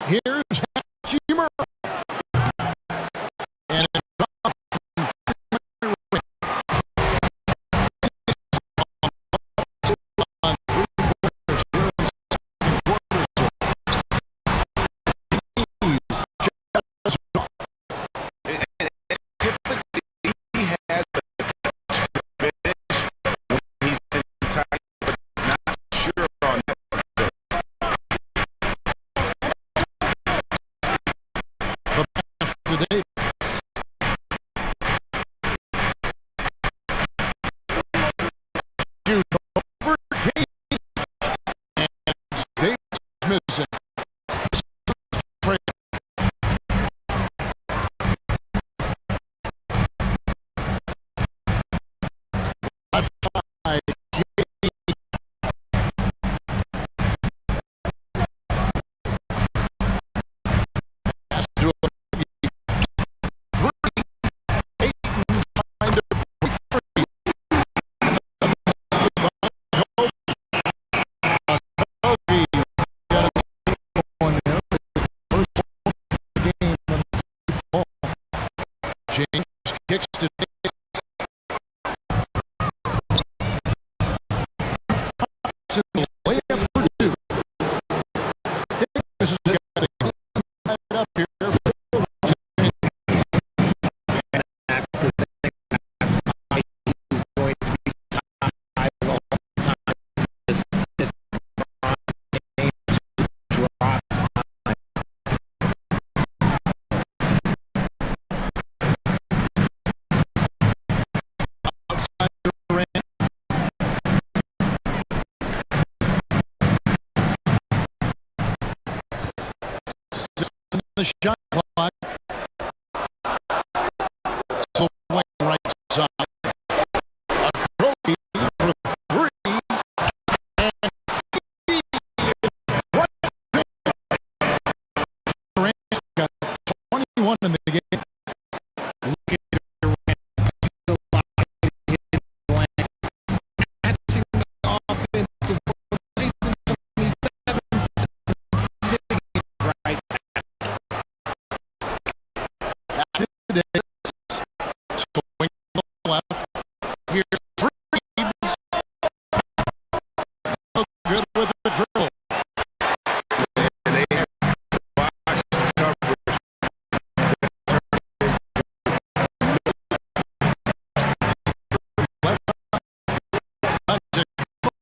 [SPEAKER 1] Here's Hakim. And it's off kicks to the shot clock. So Wayne right side. A Crowley for three. And Durant got 21 in the game. Look at Durant. Matching the offensive plays in 27 sitting right today. Swing to the left. Here's Reeves. So good with the dribble.
[SPEAKER 2] They watched coverage.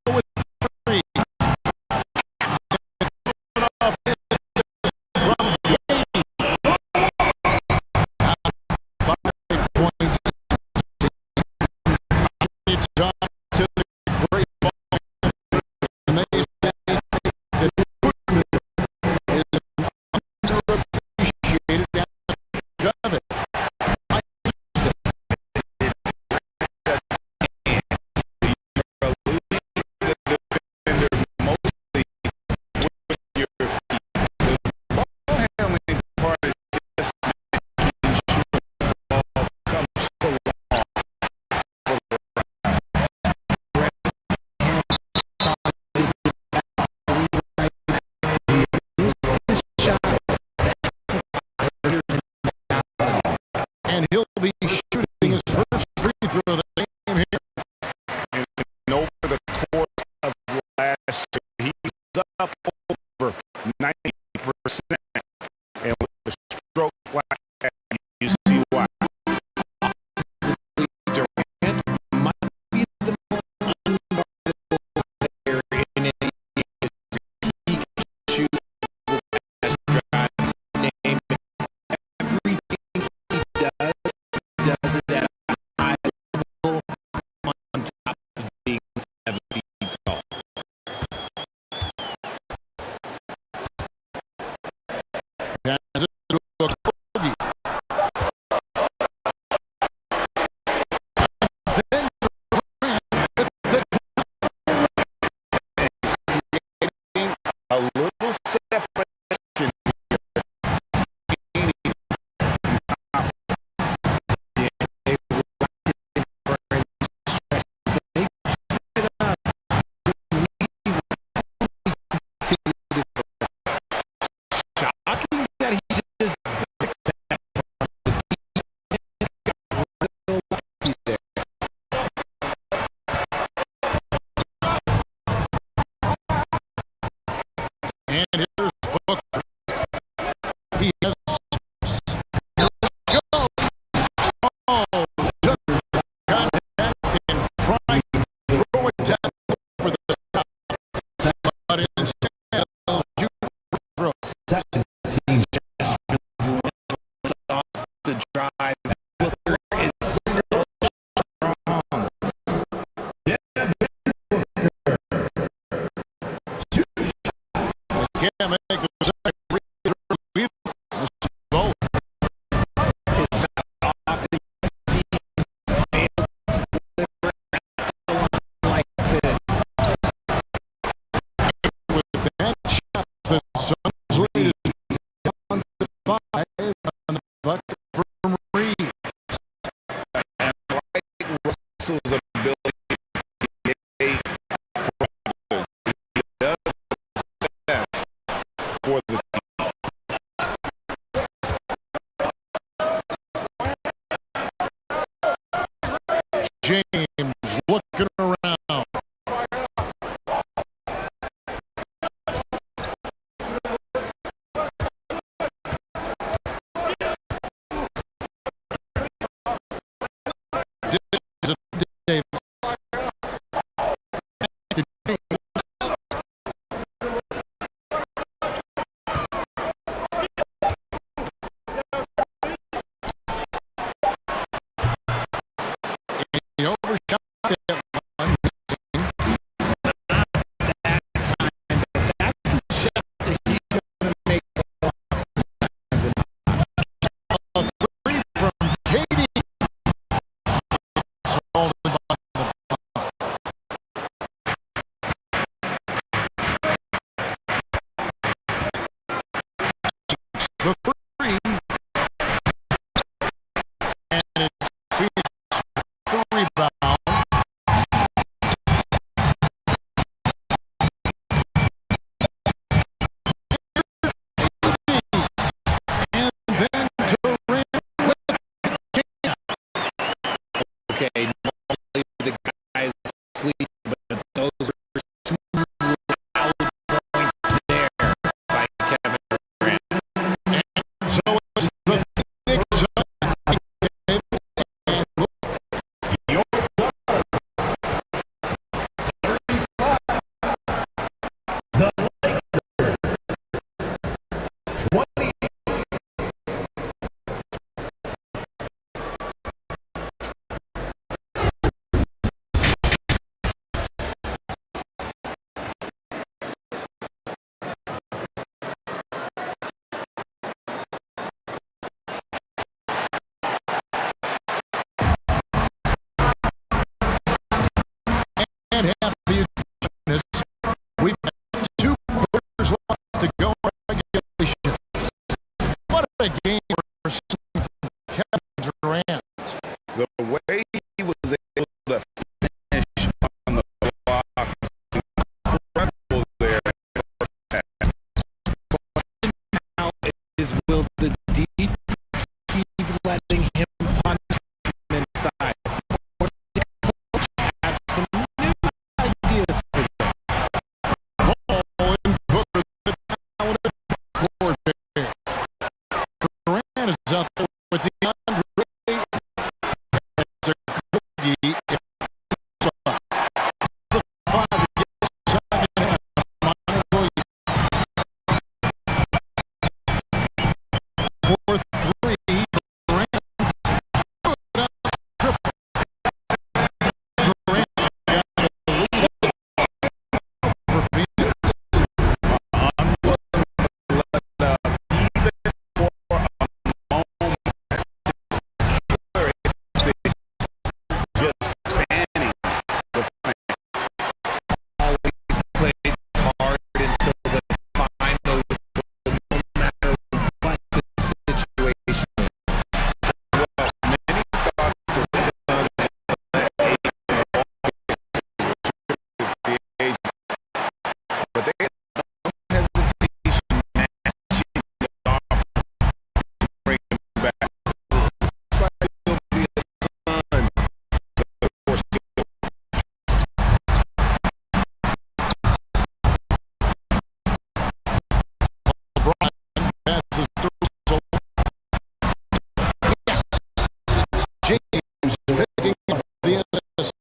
[SPEAKER 1] With three. And he'll be shooting his first free throw of the game here.
[SPEAKER 2] And over the course of last year, he's up over 90%. And with the stroke like that, you see why.
[SPEAKER 14] Durant might be the most unguardable player in any he can shoot the pass, drive, name it. Everything he does
[SPEAKER 1] James looking around. Davis. He overshot that one.
[SPEAKER 14] That's a shot that he couldn't make.
[SPEAKER 1] A three from Katie. Hold the ball. The three. And it's Phoenix the rebound. And then Durant with
[SPEAKER 14] Okay, normally the guys sleep, but those were two loud points there by Kevin Durant.
[SPEAKER 1] so it's the Phoenix and happy goodness. We've got 2 quarters left to go in regulation. What a game we're seeing from Kevin Durant.
[SPEAKER 2] The way he was able to finish on the block was incredible there.
[SPEAKER 14] Now is will the defense keep letting him punch him inside? Or does the coach have some new ideas for them?
[SPEAKER 1] Ball in Booker the down at court there. Durant is out there with the Andre. It's a cookie. The 5 second half. Minor Williams. For 3, Durant. Good out triple. Durant's got the lead for Phoenix.
[SPEAKER 2] Just fanning the fan.
[SPEAKER 14] Always played hard until the final whistle, no matter what the situation is.
[SPEAKER 2] Well, many thought the Sun had that 8 the age, but they had no hesitation matching it off to bring him back. Looks like it'll be a Sun the foreseeable.
[SPEAKER 1] LeBron passes through. Yes, it's James picking up the assist.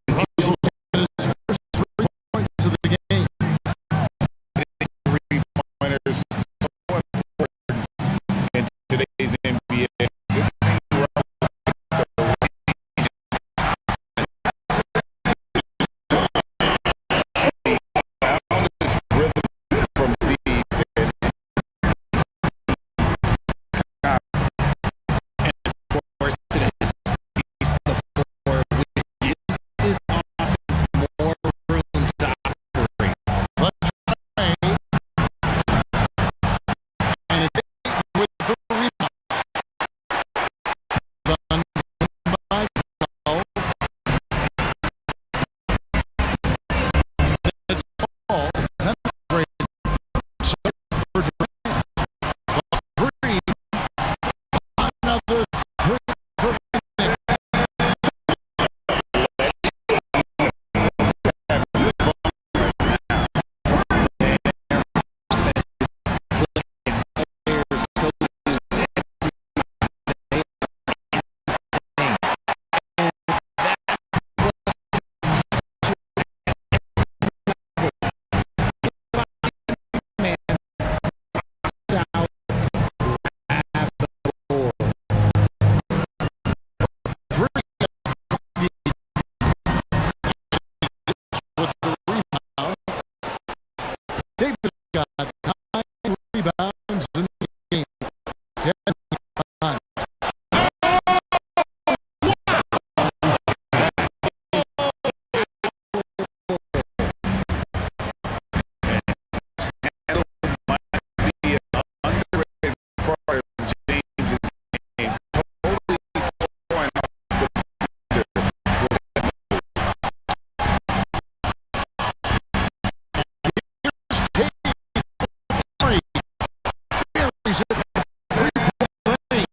[SPEAKER 1] Russell getting his first 3 points of the game.
[SPEAKER 2] 3-pointers so important in today's NBA. Good thing we're all at the range. Found his rhythm from deep and
[SPEAKER 14] Of course, it has to be the floor, which gives this offense more room to operate.
[SPEAKER 1] Let's try. And it's with the rebound. He's at the three-point lane.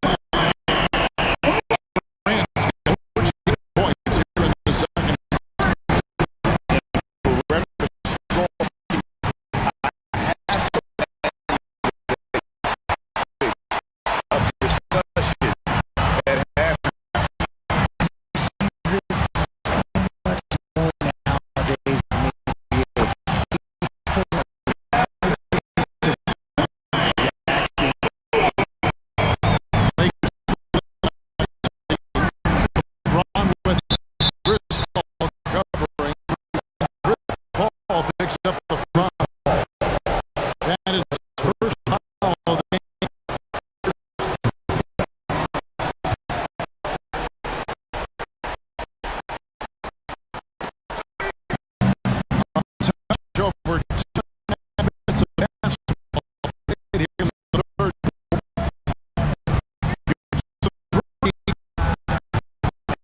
[SPEAKER 1] Durant's got 14 points here in the second. Picks up the foul. That is his first foul of the game. Touch over 10 minutes of basketball played here in the third.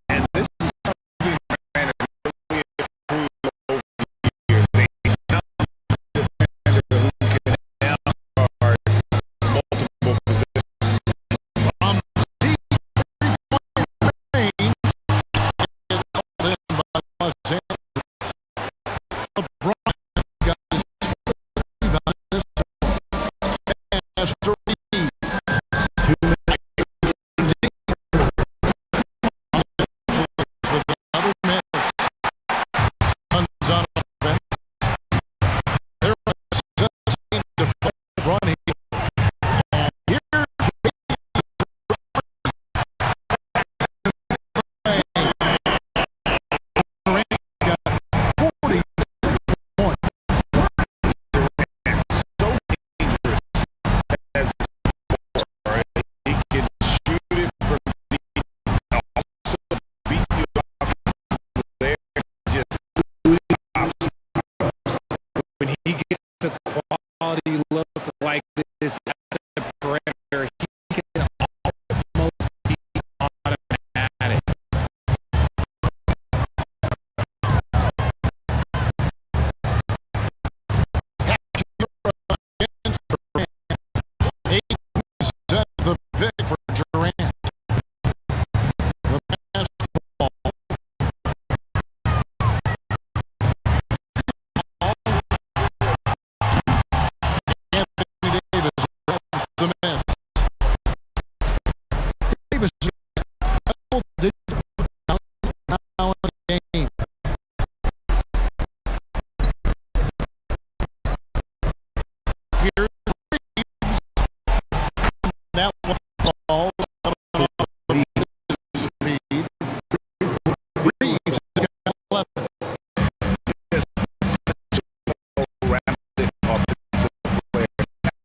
[SPEAKER 2] And this is something Brandon really improved over the years. They when he gets a quality look like this at the perimeter, he can almost be automatic.
[SPEAKER 1] Set the pick for Durant. The basketball. Anthony Davis grabs the miss. Davis did now in the game. Here's Reeves. That one falls speed. Reeves got 11.
[SPEAKER 2] Rounded offensive player.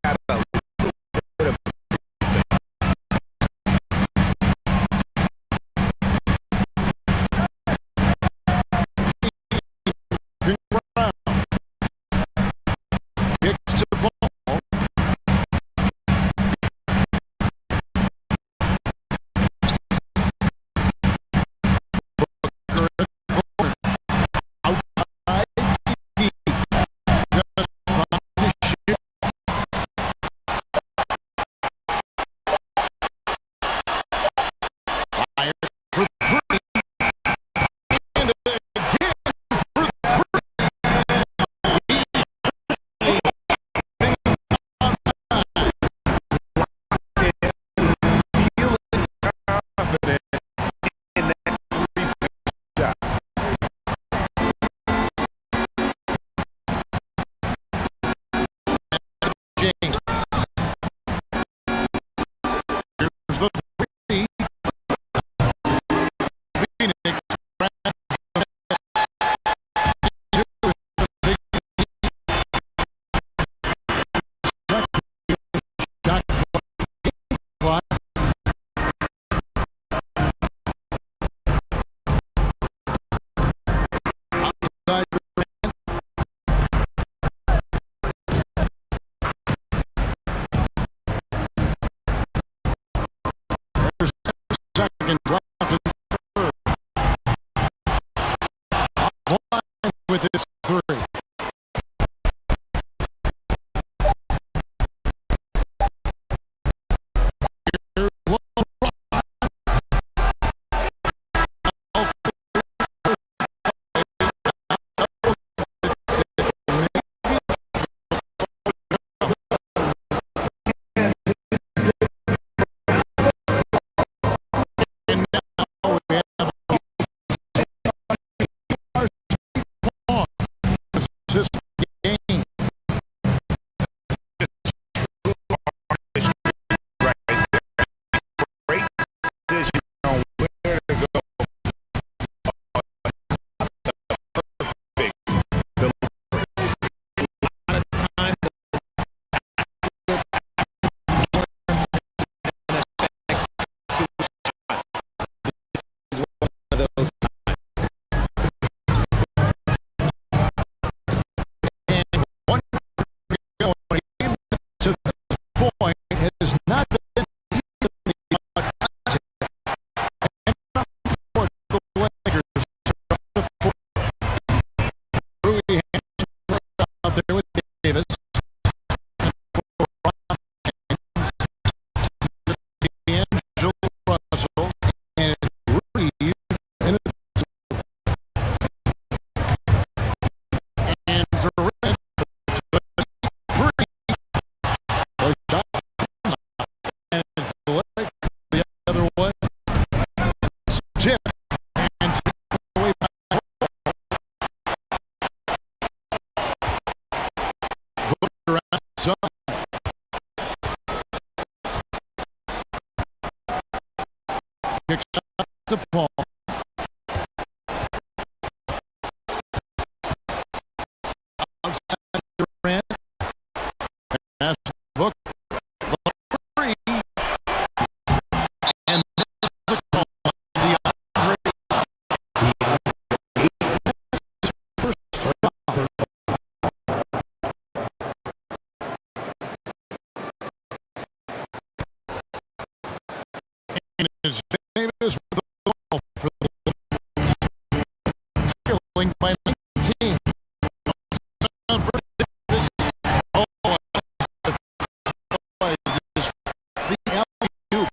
[SPEAKER 2] Had a little bit of
[SPEAKER 1] Brown kicks the ball. Kicks out to Paul. Outside Durant. Pass to Book. Three. And the call. It's Davis with the ball for the trailing by 19. The alley-oop.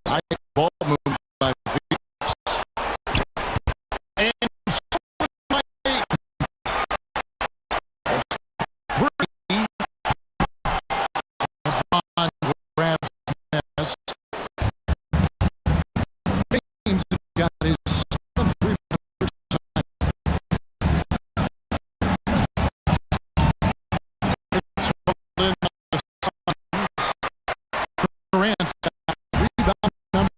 [SPEAKER 1] High ball move by Felix. And by 8. LeBron grabs Ness. James got his 7th three-point shot. It's rolled in by the Suns. Durant's got rebound number.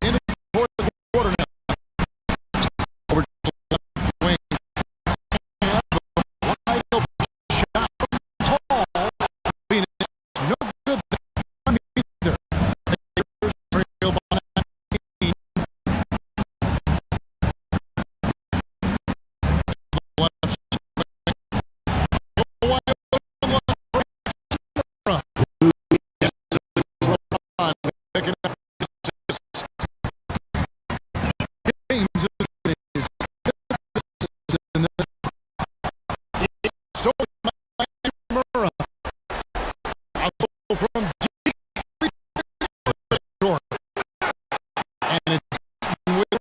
[SPEAKER 1] In the fourth quarter now. Over to the left wing. Wide open shot from Paul. Phoenix, no good there either. Lakers trail by 19. Left wing. Wide open left wing. Yes, it's LeBron picking up. James is in this. Stolen by Murrah. A goal from deep short. And it's with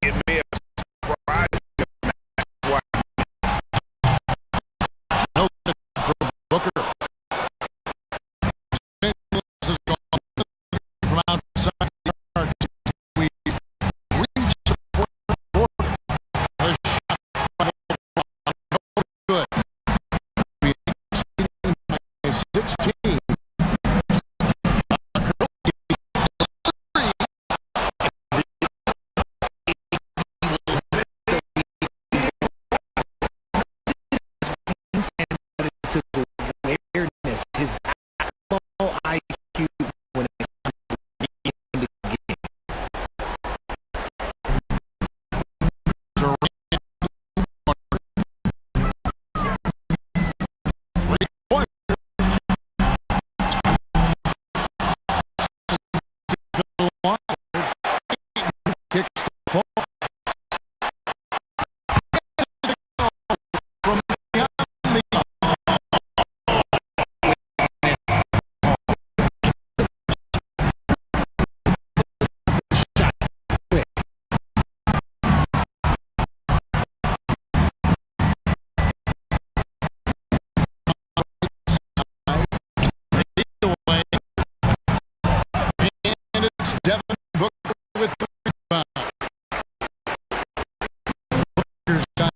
[SPEAKER 2] It may have surprised
[SPEAKER 1] no good for Booker. St. Louis has gone from outside the arc. We reach the fourth quarter. A shot by LeBron. No good. We exceeding by 16.
[SPEAKER 14] To the awareness, his basketball IQ when it comes to being in the game.
[SPEAKER 1] Three-point. Kicks to Paul. From beyond the away. And it's Devin Booker with the rebound. Booker's got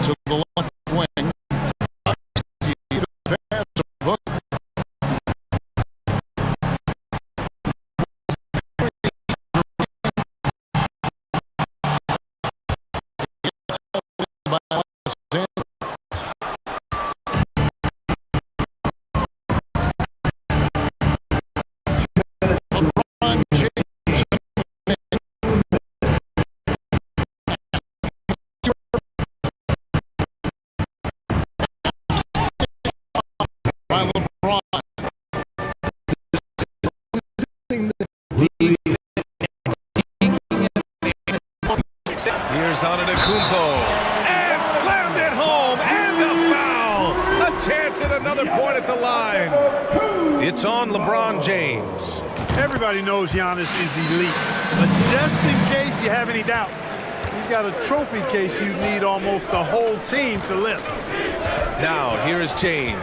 [SPEAKER 1] to the left wing. The pass to Booker. By Alexander. LeBron James. By LeBron.
[SPEAKER 7] Here's Antetokounmpo. And James.
[SPEAKER 5] Everybody knows Giannis is elite, but just in case you have any doubt, he's got a trophy case you need almost the whole team to lift.
[SPEAKER 7] Now, here is James.